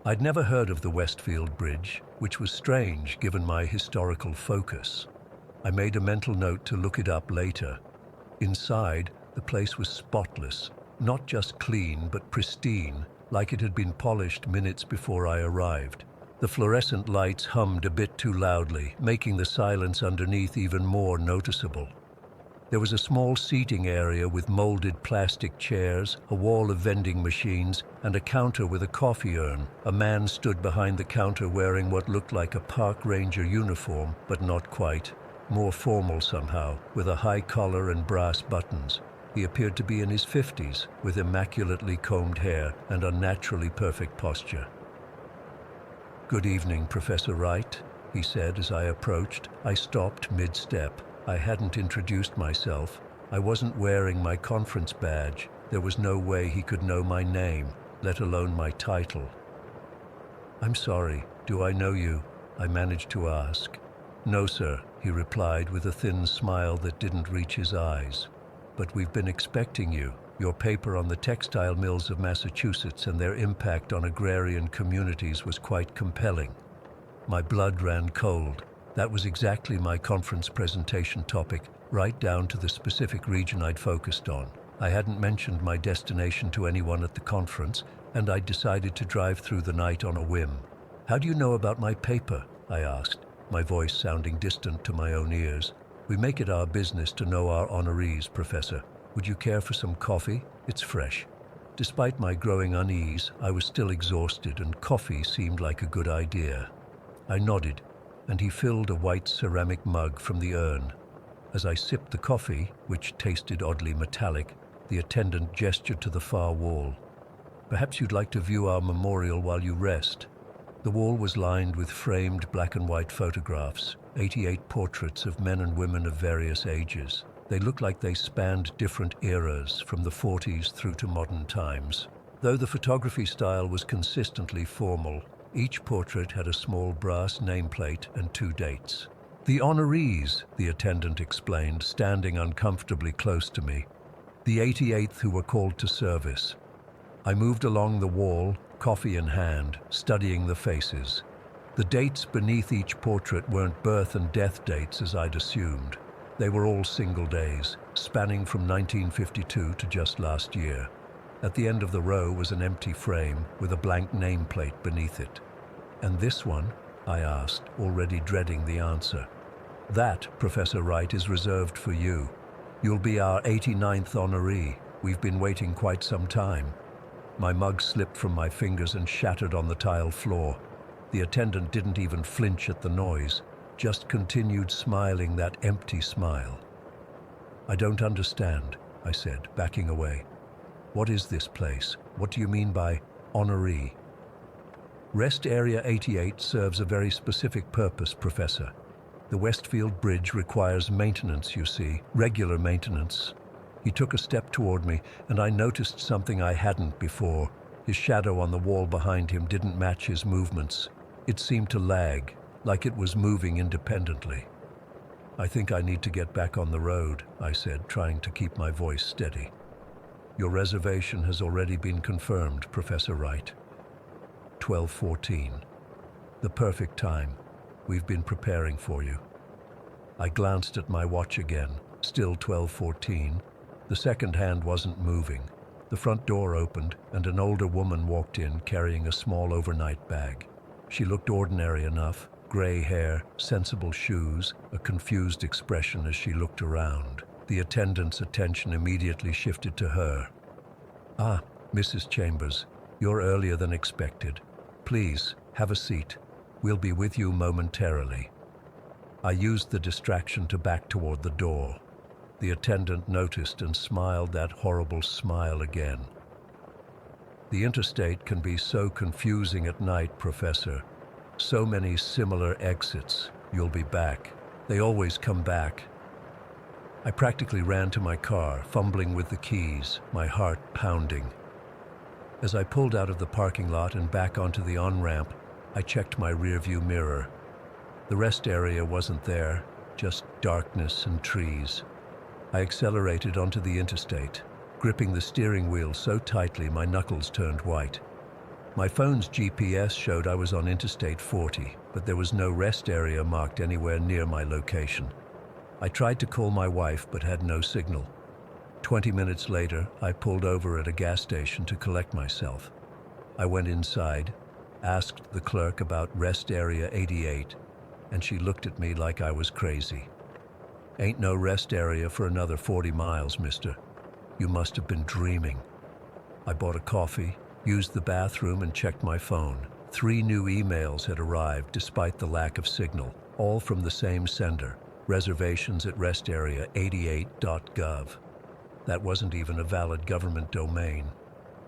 I'd never heard of the Westfield Bridge, which was strange given my historical focus. I made a mental note to look it up later. Inside, the place was spotless, not just clean but pristine, like it had been polished minutes before I arrived. The fluorescent lights hummed a bit too loudly, making the silence underneath even more noticeable. There was a small seating area with molded plastic chairs, a wall of vending machines, and a counter with a coffee urn. A man stood behind the counter wearing what looked like a park ranger uniform, but not quite. More formal somehow, with a high collar and brass buttons. He appeared to be in his 50s, with immaculately combed hair and unnaturally perfect posture. "Good evening, Professor Wright," he said as I approached. I stopped mid-step. I hadn't introduced myself. I wasn't wearing my conference badge. There was no way he could know my name, let alone my title. "I'm sorry, do I know you?" I managed to ask. "No, sir," he replied with a thin smile that didn't reach his eyes. "But we've been expecting you. Your paper on the textile mills of Massachusetts and their impact on agrarian communities was quite compelling." My blood ran cold. That was exactly my conference presentation topic, right down to the specific region I'd focused on. I hadn't mentioned my destination to anyone at the conference, and I'd decided to drive through the night on a whim. "How do you know about my paper?" I asked, my voice sounding distant to my own ears. "We make it our business to know our honorees, Professor. Would you care for some coffee? It's fresh." Despite my growing unease, I was still exhausted, and coffee seemed like a good idea. I nodded, and he filled a white ceramic mug from the urn. As I sipped the coffee, which tasted oddly metallic, the attendant gestured to the far wall. "Perhaps you'd like to view our memorial while you rest." The wall was lined with framed black and white photographs, 88 portraits of men and women of various ages. They looked like they spanned different eras, from the 40s through to modern times. Though the photography style was consistently formal, each portrait had a small brass nameplate and 2 dates. "The honorees," the attendant explained, standing uncomfortably close to me. "The 88th who were called to service." I moved along the wall, coffee in hand, studying the faces. The dates beneath each portrait weren't birth and death dates as I'd assumed. They were all single days, spanning from 1952 to just last year. At the end of the row was an empty frame with a blank nameplate beneath it. "And this one?" I asked, already dreading the answer. "That, Professor Wright, is reserved for you. You'll be our 89th honoree. We've been waiting quite some time." My mug slipped from my fingers and shattered on the tile floor. The attendant didn't even flinch at the noise, just continued smiling that empty smile. "I don't understand," I said, backing away. "What is this place? What do you mean by honoree?" "Rest Area 88 serves a very specific purpose, Professor. The Westfield Bridge requires maintenance, you see, regular maintenance." He took a step toward me, and I noticed something I hadn't before. His shadow on the wall behind him didn't match his movements. It seemed to lag, like it was moving independently. "I think I need to get back on the road," I said, trying to keep my voice steady. "Your reservation has already been confirmed, Professor Wright. 12:14. The perfect time. We've been preparing for you." I glanced at my watch again, still 12:14. The second hand wasn't moving. The front door opened, and an older woman walked in carrying a small overnight bag. She looked ordinary enough, gray hair, sensible shoes, a confused expression as she looked around. The attendant's attention immediately shifted to her. "Ah, Mrs. Chambers, you're earlier than expected. Please, have a seat. We'll be with you momentarily." I used the distraction to back toward the door. The attendant noticed and smiled that horrible smile again. "The interstate can be so confusing at night, Professor. So many similar exits. You'll be back. They always come back." I practically ran to my car, fumbling with the keys, my heart pounding. As I pulled out of the parking lot and back onto the on-ramp, I checked my rearview mirror. The rest area wasn't there, just darkness and trees. I accelerated onto the interstate, gripping the steering wheel so tightly my knuckles turned white. My phone's GPS showed I was on Interstate 40, but there was no rest area marked anywhere near my location. I tried to call my wife, but had no signal. 20 minutes later, I pulled over at a gas station to collect myself. I went inside, asked the clerk about Rest Area 88, and she looked at me like I was crazy. "Ain't no rest area for another 40 miles, mister. You must have been dreaming." I bought a coffee, used the bathroom, and checked my phone. 3 new emails had arrived despite the lack of signal, all from the same sender, reservations@restarea88.gov. That wasn't even a valid government domain.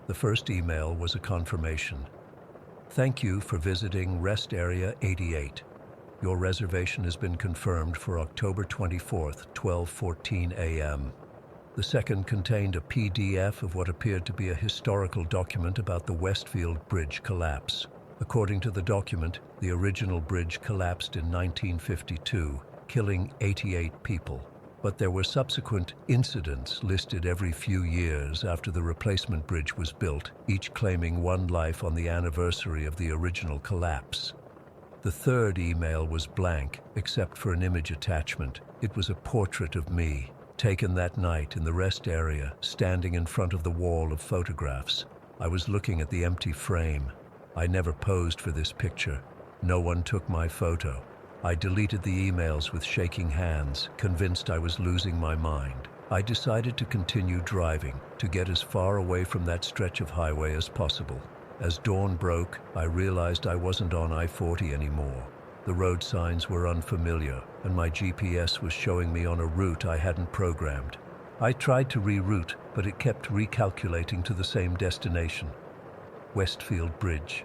The first email was a confirmation. "Thank you for visiting Rest Area 88. Your reservation has been confirmed for October 24th, 12:14 a.m. The second contained a PDF of what appeared to be a historical document about the Westfield Bridge collapse. According to the document, the original bridge collapsed in 1952, killing 88 people. But there were subsequent incidents listed every few years after the replacement bridge was built, each claiming one life on the anniversary of the original collapse. The third email was blank, except for an image attachment. It was a portrait of me, taken that night in the rest area, standing in front of the wall of photographs. I was looking at the empty frame. I never posed for this picture. No one took my photo. I deleted the emails with shaking hands, convinced I was losing my mind. I decided to continue driving, to get as far away from that stretch of highway as possible. As dawn broke, I realized I wasn't on I-40 anymore. The road signs were unfamiliar, and my GPS was showing me on a route I hadn't programmed. I tried to reroute, but it kept recalculating to the same destination, Westfield Bridge.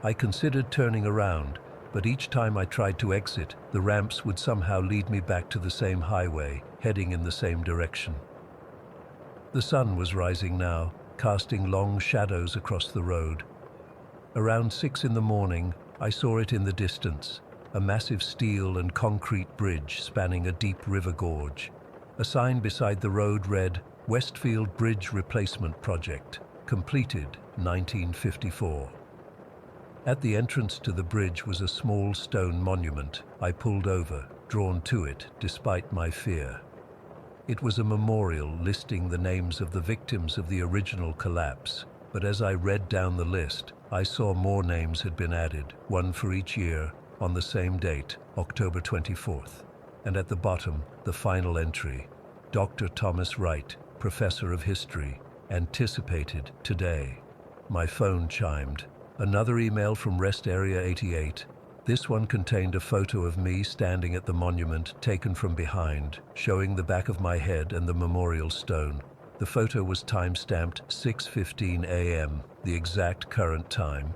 I considered turning around, but each time I tried to exit, the ramps would somehow lead me back to the same highway, heading in the same direction. The sun was rising now, casting long shadows across the road. Around 6 in the morning, I saw it in the distance, a massive steel and concrete bridge spanning a deep river gorge. A sign beside the road read, "Westfield Bridge Replacement Project, completed 1954. At the entrance to the bridge was a small stone monument. I pulled over, drawn to it despite my fear. It was a memorial listing the names of the victims of the original collapse, but as I read down the list, I saw more names had been added, one for each year, on the same date, October 24th. And at the bottom, the final entry, Dr. Thomas Wright, Professor of History, anticipated today. My phone chimed. Another email from Rest Area 88. This one contained a photo of me standing at the monument, taken from behind, showing the back of my head and the memorial stone. The photo was time-stamped 6:15 a.m., the exact current time.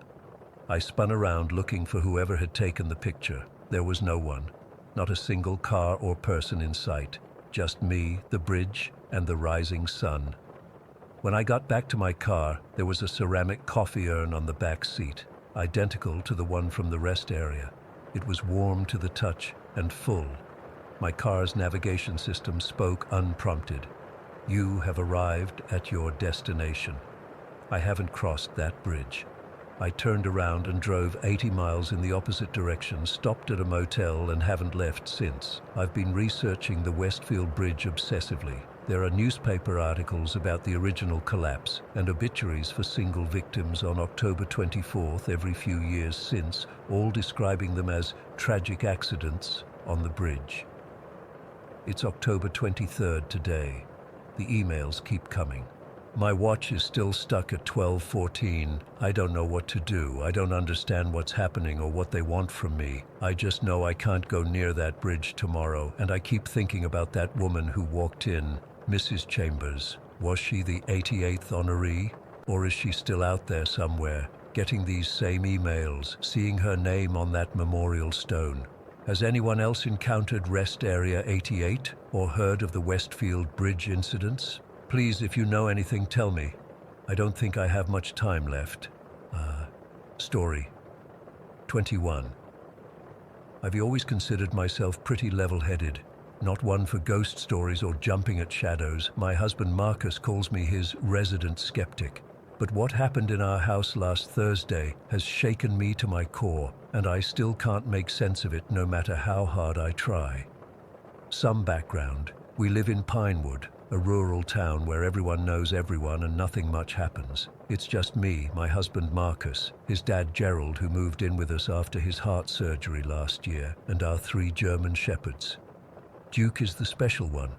I spun around looking for whoever had taken the picture. There was no one, not a single car or person in sight, just me, the bridge, and the rising sun. When I got back to my car, there was a ceramic coffee urn on the back seat, identical to the one from the rest area. It was warm to the touch and full. My car's navigation system spoke unprompted. You have arrived at your destination. I haven't crossed that bridge. I turned around and drove 80 miles in the opposite direction, stopped at a motel and haven't left since. I've been researching the Westfield Bridge obsessively. There are newspaper articles about the original collapse and obituaries for single victims on October 24th every few years since, all describing them as tragic accidents on the bridge. It's October 23rd today. The emails keep coming. My watch is still stuck at 12:14. I don't know what to do. I don't understand what's happening or what they want from me. I just know I can't go near that bridge tomorrow, and I keep thinking about that woman who walked in, Mrs. Chambers. Was she the 88th honoree? Or is she still out there somewhere, getting these same emails, seeing her name on that memorial stone? Has anyone else encountered Rest Area 88 or heard of the Westfield Bridge incidents? Please, if you know anything, tell me. I don't think I have much time left. Story 21. I've always considered myself pretty level-headed. Not one for ghost stories or jumping at shadows. My husband Marcus calls me his resident skeptic. But what happened in our house last Thursday has shaken me to my core, and I still can't make sense of it no matter how hard I try. Some background. We live in Pinewood, a rural town where everyone knows everyone and nothing much happens. It's just me, my husband Marcus, his dad Gerald, who moved in with us after his heart surgery last year, and our 3 German shepherds. Duke is the special one.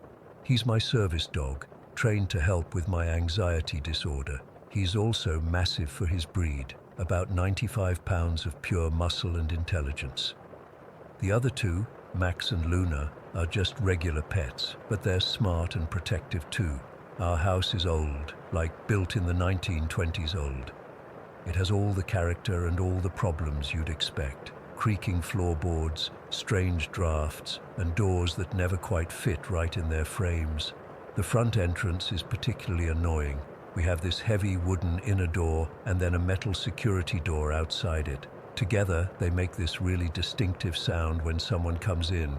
He's my service dog, trained to help with my anxiety disorder. He's also massive for his breed, about 95 pounds of pure muscle and intelligence. The other 2, Max and Luna, are just regular pets, but they're smart and protective too. Our house is old, like built in the 1920s old. It has all the character and all the problems you'd expect. Creaking floorboards, strange drafts, and doors that never quite fit right in their frames. The front entrance is particularly annoying. We have this heavy wooden inner door and then a metal security door outside it. Together, they make this really distinctive sound when someone comes in.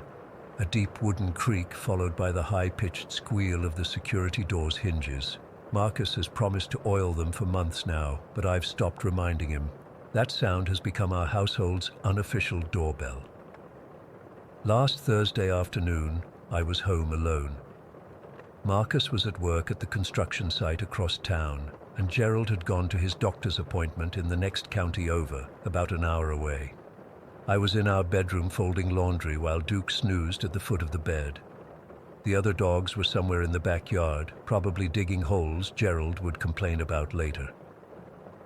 A deep wooden creak followed by the high-pitched squeal of the security door's hinges. Marcus has promised to oil them for months now, but I've stopped reminding him. That sound has become our household's unofficial doorbell. Last Thursday afternoon, I was home alone. Marcus was at work at the construction site across town, and Gerald had gone to his doctor's appointment in the next county over, about an hour away. I was in our bedroom folding laundry while Duke snoozed at the foot of the bed. The other dogs were somewhere in the backyard, probably digging holes Gerald would complain about later.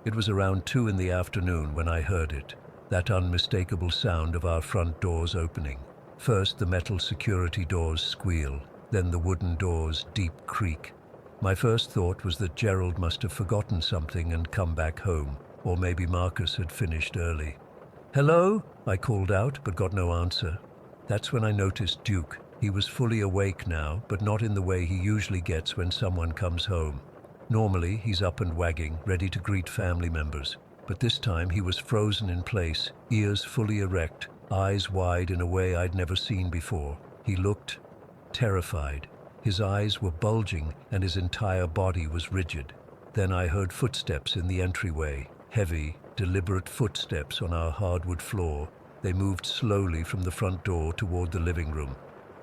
It was around 2 in the afternoon when I heard it, that unmistakable sound of our front doors opening. First the metal security doors squeal, then the wooden doors deep creak. My first thought was that Gerald must have forgotten something and come back home, or maybe Marcus had finished early. "Hello?" I called out, but got no answer. That's when I noticed Duke. He was fully awake now, but not in the way he usually gets when someone comes home. Normally, he's up and wagging, ready to greet family members. But this time he was frozen in place, ears fully erect, eyes wide in a way I'd never seen before. He looked terrified. His eyes were bulging and his entire body was rigid. Then I heard footsteps in the entryway, heavy, deliberate footsteps on our hardwood floor. They moved slowly from the front door toward the living room.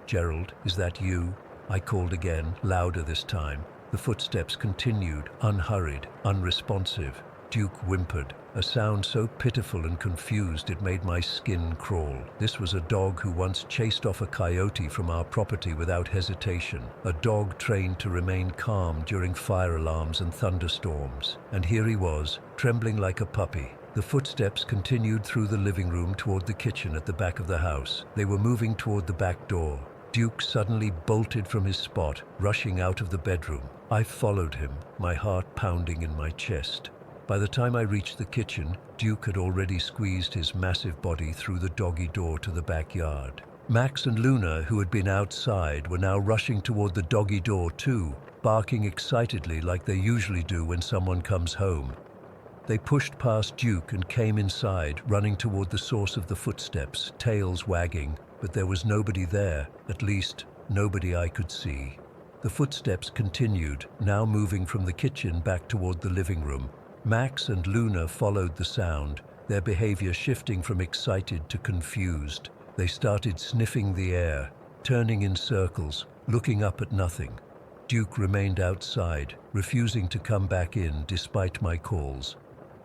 "Gerald, is that you?" I called again, louder this time. The footsteps continued, unhurried, unresponsive. Duke whimpered, a sound so pitiful and confused it made my skin crawl. This was a dog who once chased off a coyote from our property without hesitation, a dog trained to remain calm during fire alarms and thunderstorms. And here he was, trembling like a puppy. The footsteps continued through the living room toward the kitchen at the back of the house. They were moving toward the back door. Duke suddenly bolted from his spot, rushing out of the bedroom. I followed him, my heart pounding in my chest. By the time I reached the kitchen, Duke had already squeezed his massive body through the doggy door to the backyard. Max and Luna, who had been outside, were now rushing toward the doggy door too, barking excitedly like they usually do when someone comes home. They pushed past Duke and came inside, running toward the source of the footsteps, tails wagging, but there was nobody there, at least nobody I could see. The footsteps continued, now moving from the kitchen back toward the living room. Max and Luna followed the sound, their behavior shifting from excited to confused. They started sniffing the air, turning in circles, looking up at nothing. Duke remained outside, refusing to come back in despite my calls.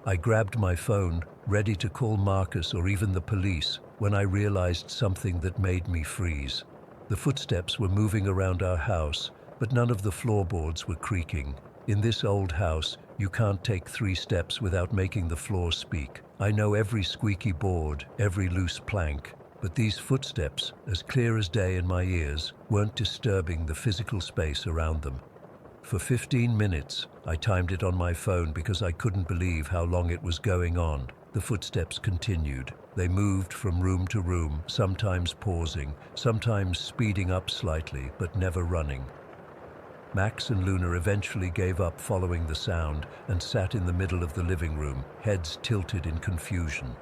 I grabbed my phone, ready to call Marcus or even the police, when I realized something that made me freeze. The footsteps were moving around our house, but none of the floorboards were creaking. In this old house, you can't take 3 steps without making the floor speak. I know every squeaky board, every loose plank, but these footsteps, as clear as day in my ears, weren't disturbing the physical space around them. For 15 minutes, I timed it on my phone because I couldn't believe how long it was going on. The footsteps continued. They moved from room to room, sometimes pausing, sometimes speeding up slightly, but never running. Max and Luna eventually gave up following the sound and sat in the middle of the living room, heads tilted in confusion.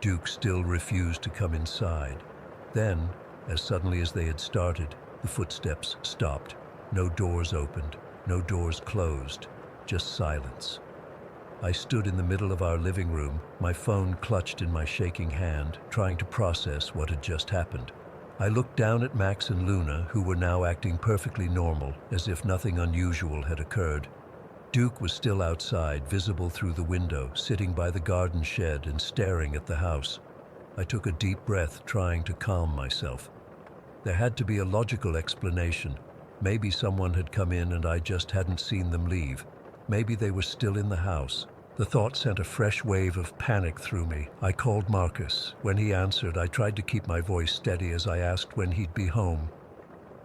Duke still refused to come inside. Then, as suddenly as they had started, the footsteps stopped. No doors opened, no doors closed, just silence. I stood in the middle of our living room, my phone clutched in my shaking hand, trying to process what had just happened. I looked down at Max and Luna, who were now acting perfectly normal, as if nothing unusual had occurred. Duke was still outside, visible through the window, sitting by the garden shed and staring at the house. I took a deep breath, trying to calm myself. There had to be a logical explanation. Maybe someone had come in and I just hadn't seen them leave. Maybe they were still in the house. The thought sent a fresh wave of panic through me. I called Marcus. When he answered, I tried to keep my voice steady as I asked when he'd be home.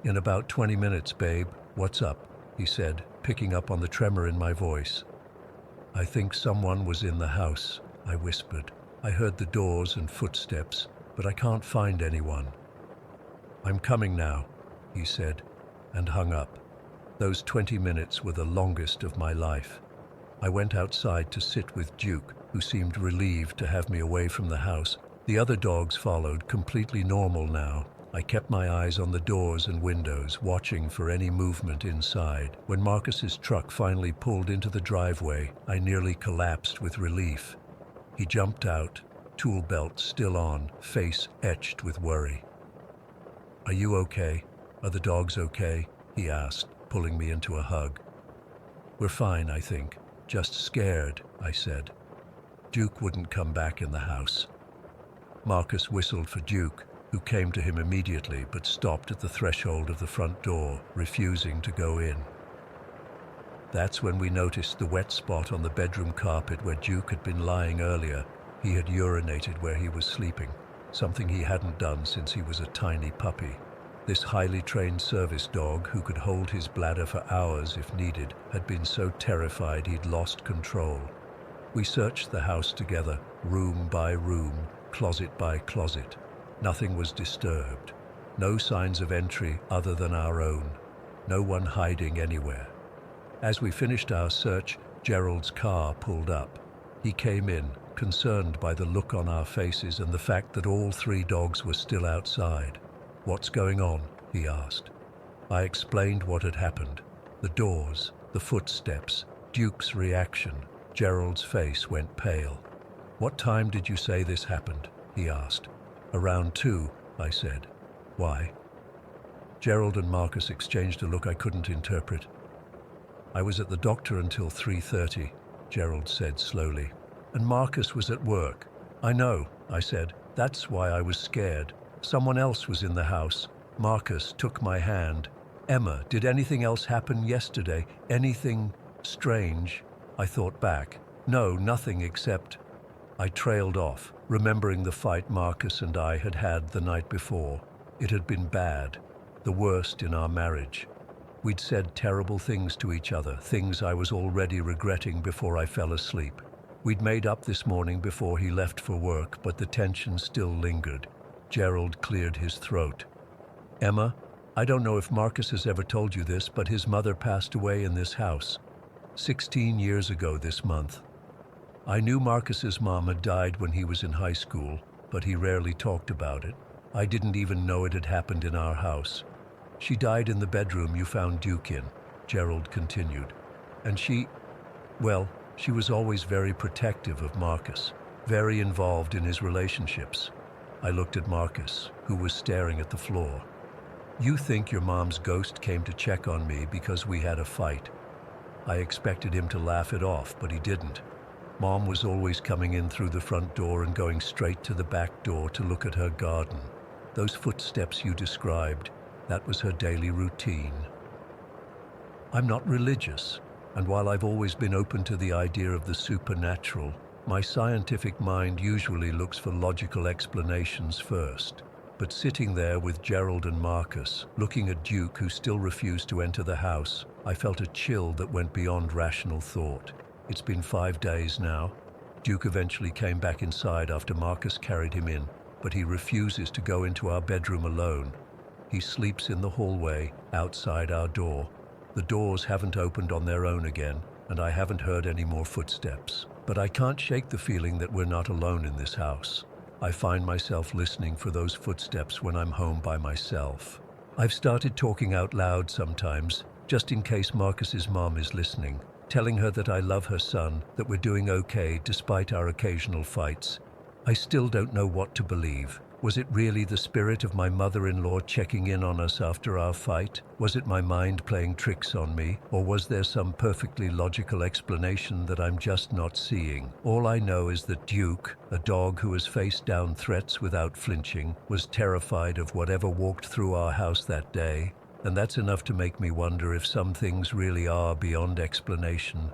"In about 20 minutes, babe. What's up?" he said, picking up on the tremor in my voice. "I think someone was in the house," I whispered. "I heard the doors and footsteps, but I can't find anyone." "I'm coming now," he said, and hung up. Those 20 minutes were the longest of my life. I went outside to sit with Duke, who seemed relieved to have me away from the house. The other dogs followed, completely normal now. I kept my eyes on the doors and windows, watching for any movement inside. When Marcus's truck finally pulled into the driveway, I nearly collapsed with relief. He jumped out, tool belt still on, face etched with worry. "Are you okay? Are the dogs okay?" he asked, pulling me into a hug. "We're fine, I think. Just scared," I said. Duke wouldn't come back in the house. Marcus whistled for Duke, who came to him immediately but stopped at the threshold of the front door, refusing to go in. That's when we noticed the wet spot on the bedroom carpet where Duke had been lying earlier. He had urinated where he was sleeping, something he hadn't done since he was a tiny puppy. This highly trained service dog, who could hold his bladder for hours if needed, had been so terrified he'd lost control. We searched the house together, room by room, closet by closet. Nothing was disturbed. No signs of entry other than our own. No one hiding anywhere. As we finished our search, Gerald's car pulled up. He came in, concerned by the look on our faces and the fact that all 3 dogs were still outside. "What's going on?" he asked. I explained what had happened. The doors, the footsteps, Duke's reaction. Gerald's face went pale. "What time did you say this happened?" he asked. "Around 2, I said. "Why?" Gerald and Marcus exchanged a look I couldn't interpret. "I was at the doctor until 3:30, Gerald said slowly. "And Marcus was at work." "I know," I said. "That's why I was scared. Someone else was in the house." Marcus took my hand. "Emma, did anything else happen yesterday? Anything strange?" I thought back. "No, nothing except..." I trailed off, remembering the fight Marcus and I had had the night before. It had been bad, the worst in our marriage. We'd said terrible things to each other, things I was already regretting before I fell asleep. We'd made up this morning before he left for work, but the tension still lingered. Gerald cleared his throat. "Emma, I don't know if Marcus has ever told you this, but his mother passed away in this house 16 years ago this month. I knew Marcus's mom had died when he was in high school, but he rarely talked about it. I didn't even know it had happened in our house. She died in the bedroom you found Duke in," Gerald continued. "And she was always very protective of Marcus, very involved in his relationships." I looked at Marcus, who was staring at the floor. "You think your mom's ghost came to check on me because we had a fight?" I expected him to laugh it off, but he didn't. Mom was always coming in through the front door and going straight to the back door to look at her garden. Those footsteps you described, that was her daily routine. I'm not religious, and while I've always been open to the idea of the supernatural, my scientific mind usually looks for logical explanations first. But sitting there with Gerald and Marcus, looking at Duke, who still refused to enter the house, I felt a chill that went beyond rational thought. It's been 5 days now. Duke eventually came back inside after Marcus carried him in, but he refuses to go into our bedroom alone. He sleeps in the hallway, outside our door. The doors haven't opened on their own again, and I haven't heard any more footsteps. But I can't shake the feeling that we're not alone in this house. I find myself listening for those footsteps when I'm home by myself. I've started talking out loud sometimes, just in case Marcus's mom is listening, telling her that I love her son, that we're doing okay despite our occasional fights. I still don't know what to believe. Was it really the spirit of my mother-in-law checking in on us after our fight? Was it my mind playing tricks on me? Or was there some perfectly logical explanation that I'm just not seeing? All I know is that Duke, a dog who has faced down threats without flinching, was terrified of whatever walked through our house that day. And that's enough to make me wonder if some things really are beyond explanation.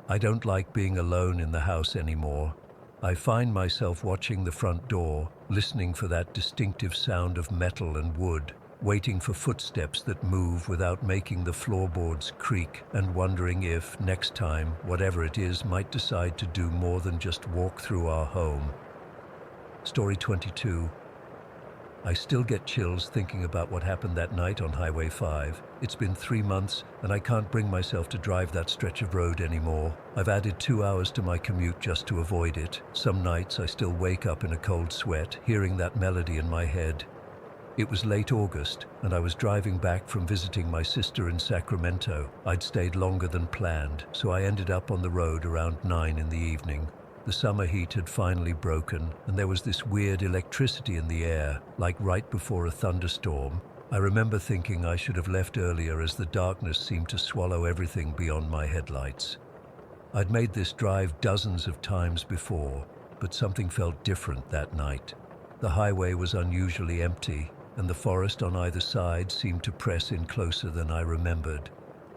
I don't like being alone in the house anymore. I find myself watching the front door, listening for that distinctive sound of metal and wood, waiting for footsteps that move without making the floorboards creak, and wondering if, next time, whatever it is might decide to do more than just walk through our home. Story 22. I still get chills thinking about what happened that night on Highway 5. It's been 3 months, and I can't bring myself to drive that stretch of road anymore. I've added 2 hours to my commute just to avoid it. Some nights I still wake up in a cold sweat, hearing that melody in my head. It was late August, and I was driving back from visiting my sister in Sacramento. I'd stayed longer than planned, so I ended up on the road around 9 in the evening. The summer heat had finally broken, and there was this weird electricity in the air, like right before a thunderstorm. I remember thinking I should have left earlier as the darkness seemed to swallow everything beyond my headlights. I'd made this drive dozens of times before, but something felt different that night. The highway was unusually empty, and the forest on either side seemed to press in closer than I remembered.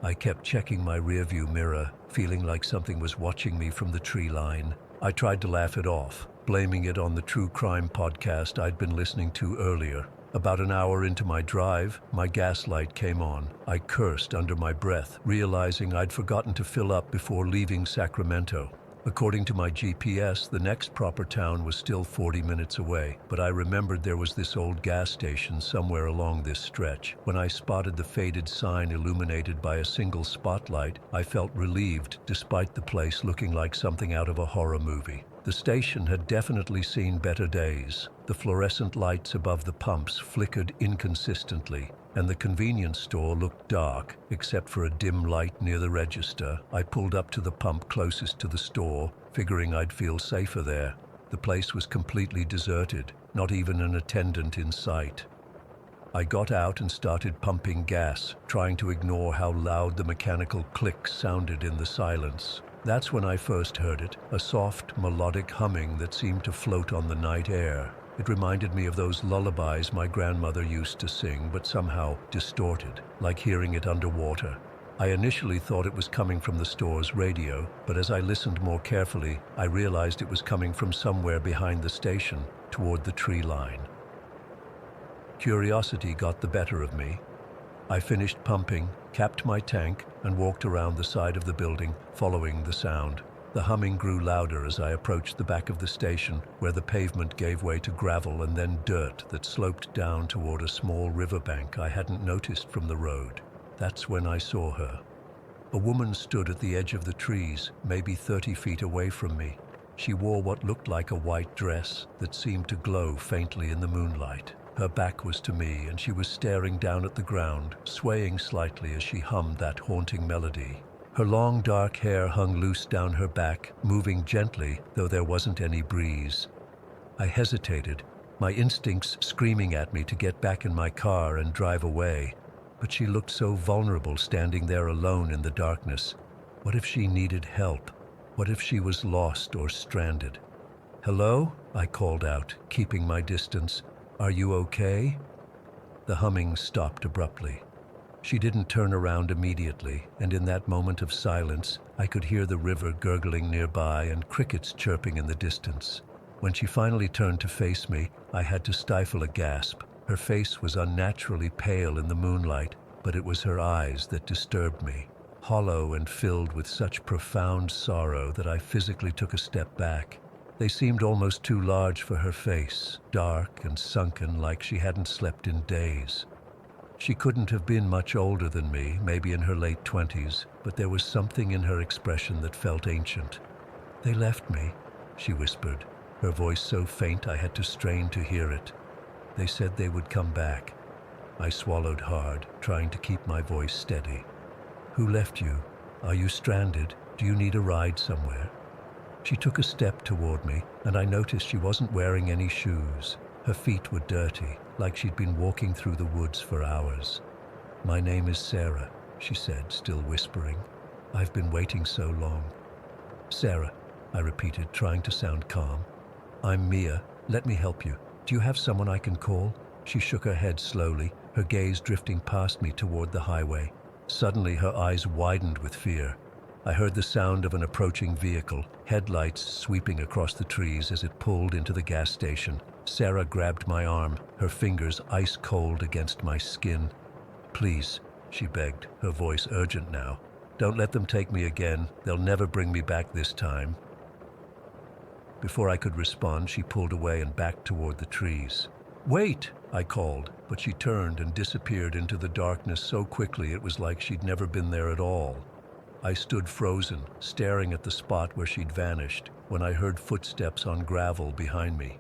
I kept checking my rearview mirror, feeling like something was watching me from the tree line. I tried to laugh it off, blaming it on the true crime podcast I'd been listening to earlier. About an hour into my drive, my gas light came on. I cursed under my breath, realizing I'd forgotten to fill up before leaving Sacramento. According to my GPS, the next proper town was still 40 minutes away, but I remembered there was this old gas station somewhere along this stretch. When I spotted the faded sign illuminated by a single spotlight, I felt relieved, despite the place looking like something out of a horror movie. The station had definitely seen better days. The fluorescent lights above the pumps flickered inconsistently, and the convenience store looked dark, except for a dim light near the register. I pulled up to the pump closest to the store, figuring I'd feel safer there. The place was completely deserted, not even an attendant in sight. I got out and started pumping gas, trying to ignore how loud the mechanical click sounded in the silence. That's when I first heard it, a soft, melodic humming that seemed to float on the night air. It reminded me of those lullabies my grandmother used to sing, but somehow distorted, like hearing it underwater. I initially thought it was coming from the store's radio, but as I listened more carefully, I realized it was coming from somewhere behind the station, toward the tree line. Curiosity got the better of me. I finished pumping, capped my tank, and walked around the side of the building, following the sound. The humming grew louder as I approached the back of the station, where the pavement gave way to gravel and then dirt that sloped down toward a small riverbank I hadn't noticed from the road. That's when I saw her. A woman stood at the edge of the trees, maybe 30 feet away from me. She wore what looked like a white dress that seemed to glow faintly in the moonlight. Her back was to me, and she was staring down at the ground, swaying slightly as she hummed that haunting melody. Her long dark hair hung loose down her back, moving gently, though there wasn't any breeze. I hesitated, my instincts screaming at me to get back in my car and drive away. But she looked so vulnerable standing there alone in the darkness. What if she needed help? What if she was lost or stranded? "Hello?" I called out, keeping my distance. "Are you okay?" The humming stopped abruptly. She didn't turn around immediately, and in that moment of silence, I could hear the river gurgling nearby and crickets chirping in the distance. When she finally turned to face me, I had to stifle a gasp. Her face was unnaturally pale in the moonlight, but it was her eyes that disturbed me, hollow and filled with such profound sorrow that I physically took a step back. They seemed almost too large for her face, dark and sunken like she hadn't slept in days. She couldn't have been much older than me, maybe in her late 20s, but there was something in her expression that felt ancient. "They left me," she whispered, her voice so faint I had to strain to hear it. "They said they would come back." I swallowed hard, trying to keep my voice steady. "Who left you? Are you stranded? Do you need a ride somewhere?" She took a step toward me, and I noticed she wasn't wearing any shoes. Her feet were dirty, like she'd been walking through the woods for hours. "My name is Sarah," she said, still whispering. "I've been waiting so long." "Sarah," I repeated, trying to sound calm. "I'm Mia. Let me help you. Do you have someone I can call?" She shook her head slowly, her gaze drifting past me toward the highway. Suddenly, her eyes widened with fear. I heard the sound of an approaching vehicle, headlights sweeping across the trees as it pulled into the gas station. Sarah grabbed my arm, her fingers ice cold against my skin. "Please," she begged, her voice urgent now. "Don't let them take me again. They'll never bring me back this time." Before I could respond, she pulled away and backed toward the trees. "Wait!" I called, but she turned and disappeared into the darkness so quickly it was like she'd never been there at all. I stood frozen, staring at the spot where she'd vanished, when I heard footsteps on gravel behind me.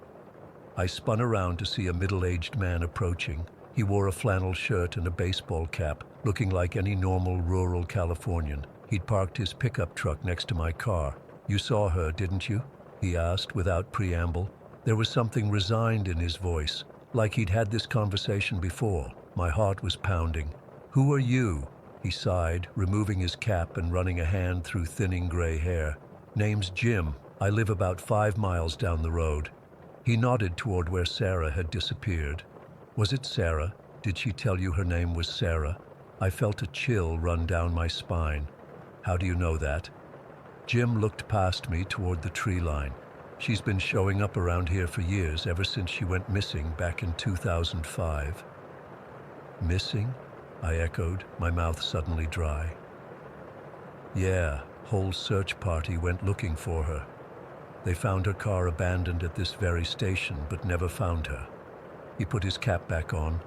I spun around to see a middle-aged man approaching. He wore a flannel shirt and a baseball cap, looking like any normal rural Californian. He'd parked his pickup truck next to my car. "You saw her, didn't you?" he asked without preamble. There was something resigned in his voice, like he'd had this conversation before. My heart was pounding. "Who are you?" he sighed, removing his cap and running a hand through thinning gray hair. "Name's Jim. I live about 5 miles down the road." He nodded toward where Sarah had disappeared. "Was it Sarah? Did she tell you her name was Sarah?" I felt a chill run down my spine. "How do you know that?" Jim looked past me toward the tree line. "She's been showing up around here for years, ever since she went missing back in 2005. "Missing?" I echoed, my mouth suddenly dry. "Yeah, whole search party went looking for her. They found her car abandoned at this very station, but never found her." He put his cap back on.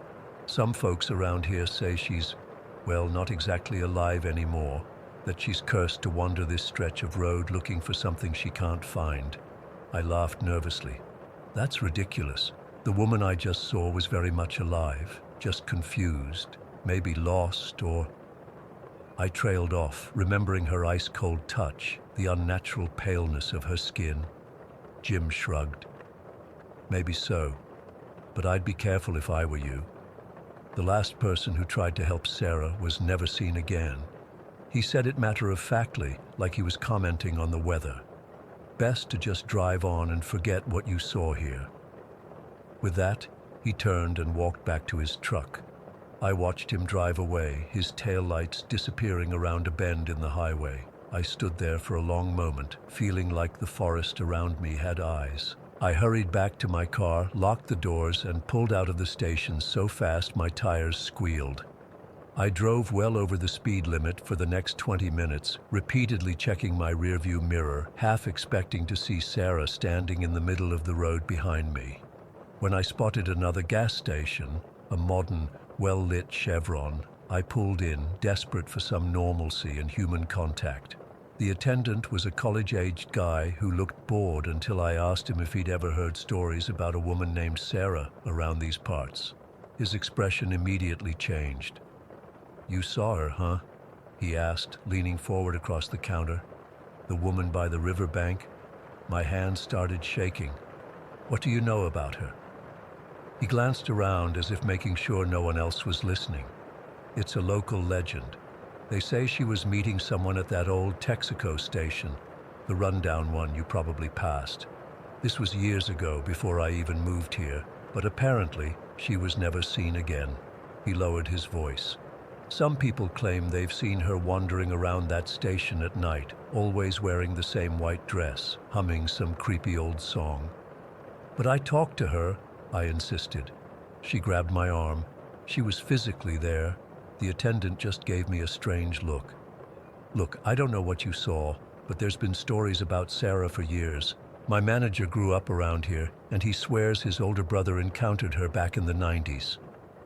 "Some folks around here say she's, well, not exactly alive anymore, that she's cursed to wander this stretch of road looking for something she can't find." I laughed nervously. "That's ridiculous. The woman I just saw was very much alive, just confused, maybe lost or—" I trailed off, remembering her ice-cold touch, the unnatural paleness of her skin. Jim shrugged. "Maybe so, but I'd be careful if I were you. The last person who tried to help Sarah was never seen again." He said it matter-of-factly, like he was commenting on the weather. "Best to just drive on and forget what you saw here." With that, he turned and walked back to his truck. I watched him drive away, his taillights disappearing around a bend in the highway. I stood there for a long moment, feeling like the forest around me had eyes. I hurried back to my car, locked the doors, and pulled out of the station so fast my tires squealed. I drove well over the speed limit for the next 20 minutes, repeatedly checking my rearview mirror, half expecting to see Sarah standing in the middle of the road behind me. When I spotted another gas station, a modern, well-lit Chevron, I pulled in, desperate for some normalcy and human contact. The attendant was a college-aged guy who looked bored until I asked him if he'd ever heard stories about a woman named Sarah around these parts. His expression immediately changed. "You saw her, huh?" he asked, leaning forward across the counter. "The woman by the riverbank?" My hands started shaking. "What do you know about her?" He glanced around as if making sure no one else was listening. "It's a local legend. They say she was meeting someone at that old Texaco station, the rundown one you probably passed. This was years ago, before I even moved here, but apparently she was never seen again." He lowered his voice. "Some people claim they've seen her wandering around that station at night, always wearing the same white dress, humming some creepy old song." "But I talked to her," I insisted. She grabbed my arm. She was physically there. The attendant just gave me a strange look. "Look, I don't know what you saw, but there's been stories about Sarah for years. My manager grew up around here, and he swears his older brother encountered her back in the 90s.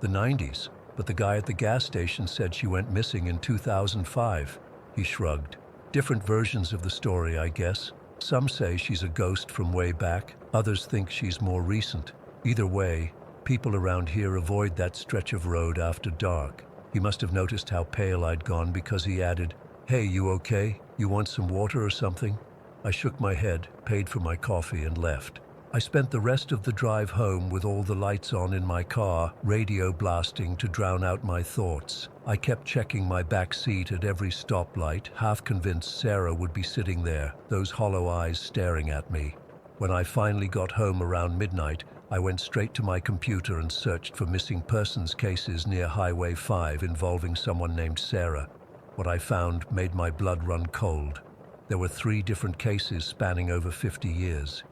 "The 90s? But the guy at the gas station said she went missing in 2005. He shrugged. "Different versions of the story, I guess. Some say she's a ghost from way back. Others think she's more recent. Either way, people around here avoid that stretch of road after dark." He must have noticed how pale I'd gone because he added, "Hey, you okay? You want some water or something?" I shook my head, paid for my coffee, and left. I spent the rest of the drive home with all the lights on in my car, radio blasting to drown out my thoughts. I kept checking my back seat at every stoplight, half convinced Sarah would be sitting there, those hollow eyes staring at me. When I finally got home around midnight, I went straight to my computer and searched for missing persons cases near Highway 5 involving someone named Sarah. What I found made my blood run cold. There were 3 different cases spanning over 50 years.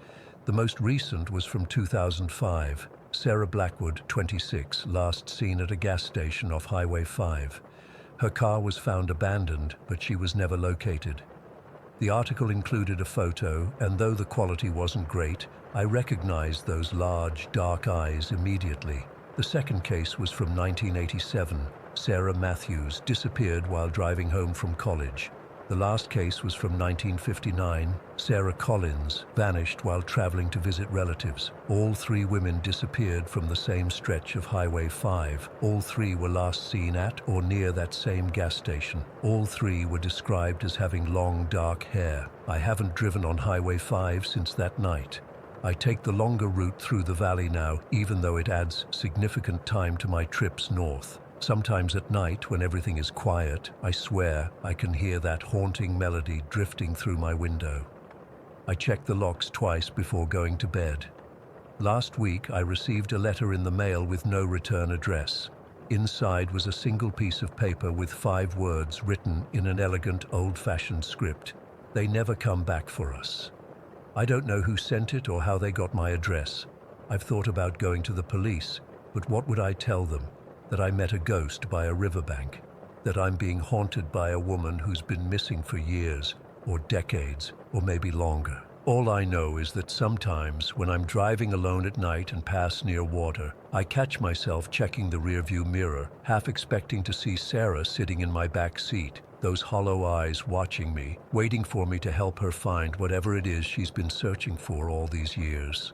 The most recent was from 2005. Sarah Blackwood, 26, last seen at a gas station off Highway 5. Her car was found abandoned, but she was never located. The article included a photo, and though the quality wasn't great, I recognized those large, dark eyes immediately. The second case was from 1987. Sarah Matthews disappeared while driving home from college. The last case was from 1959. Sarah Collins vanished while traveling to visit relatives. All three women disappeared from the same stretch of Highway 5. All three were last seen at or near that same gas station. All three were described as having long, dark hair. I haven't driven on Highway 5 since that night. I take the longer route through the valley now, even though it adds significant time to my trips north. Sometimes at night, when everything is quiet, I swear I can hear that haunting melody drifting through my window. I check the locks twice before going to bed. Last week, I received a letter in the mail with no return address. Inside was a single piece of paper with 5 words written in an elegant, old-fashioned script. They never come back for us. I don't know who sent it or how they got my address. I've thought about going to the police, but what would I tell them? That I met a ghost by a riverbank? That I'm being haunted by a woman who's been missing for years, or decades, or maybe longer? All I know is that sometimes, when I'm driving alone at night and pass near water, I catch myself checking the rearview mirror, half expecting to see Sarah sitting in my back seat, those hollow eyes watching me, waiting for me to help her find whatever it is she's been searching for all these years.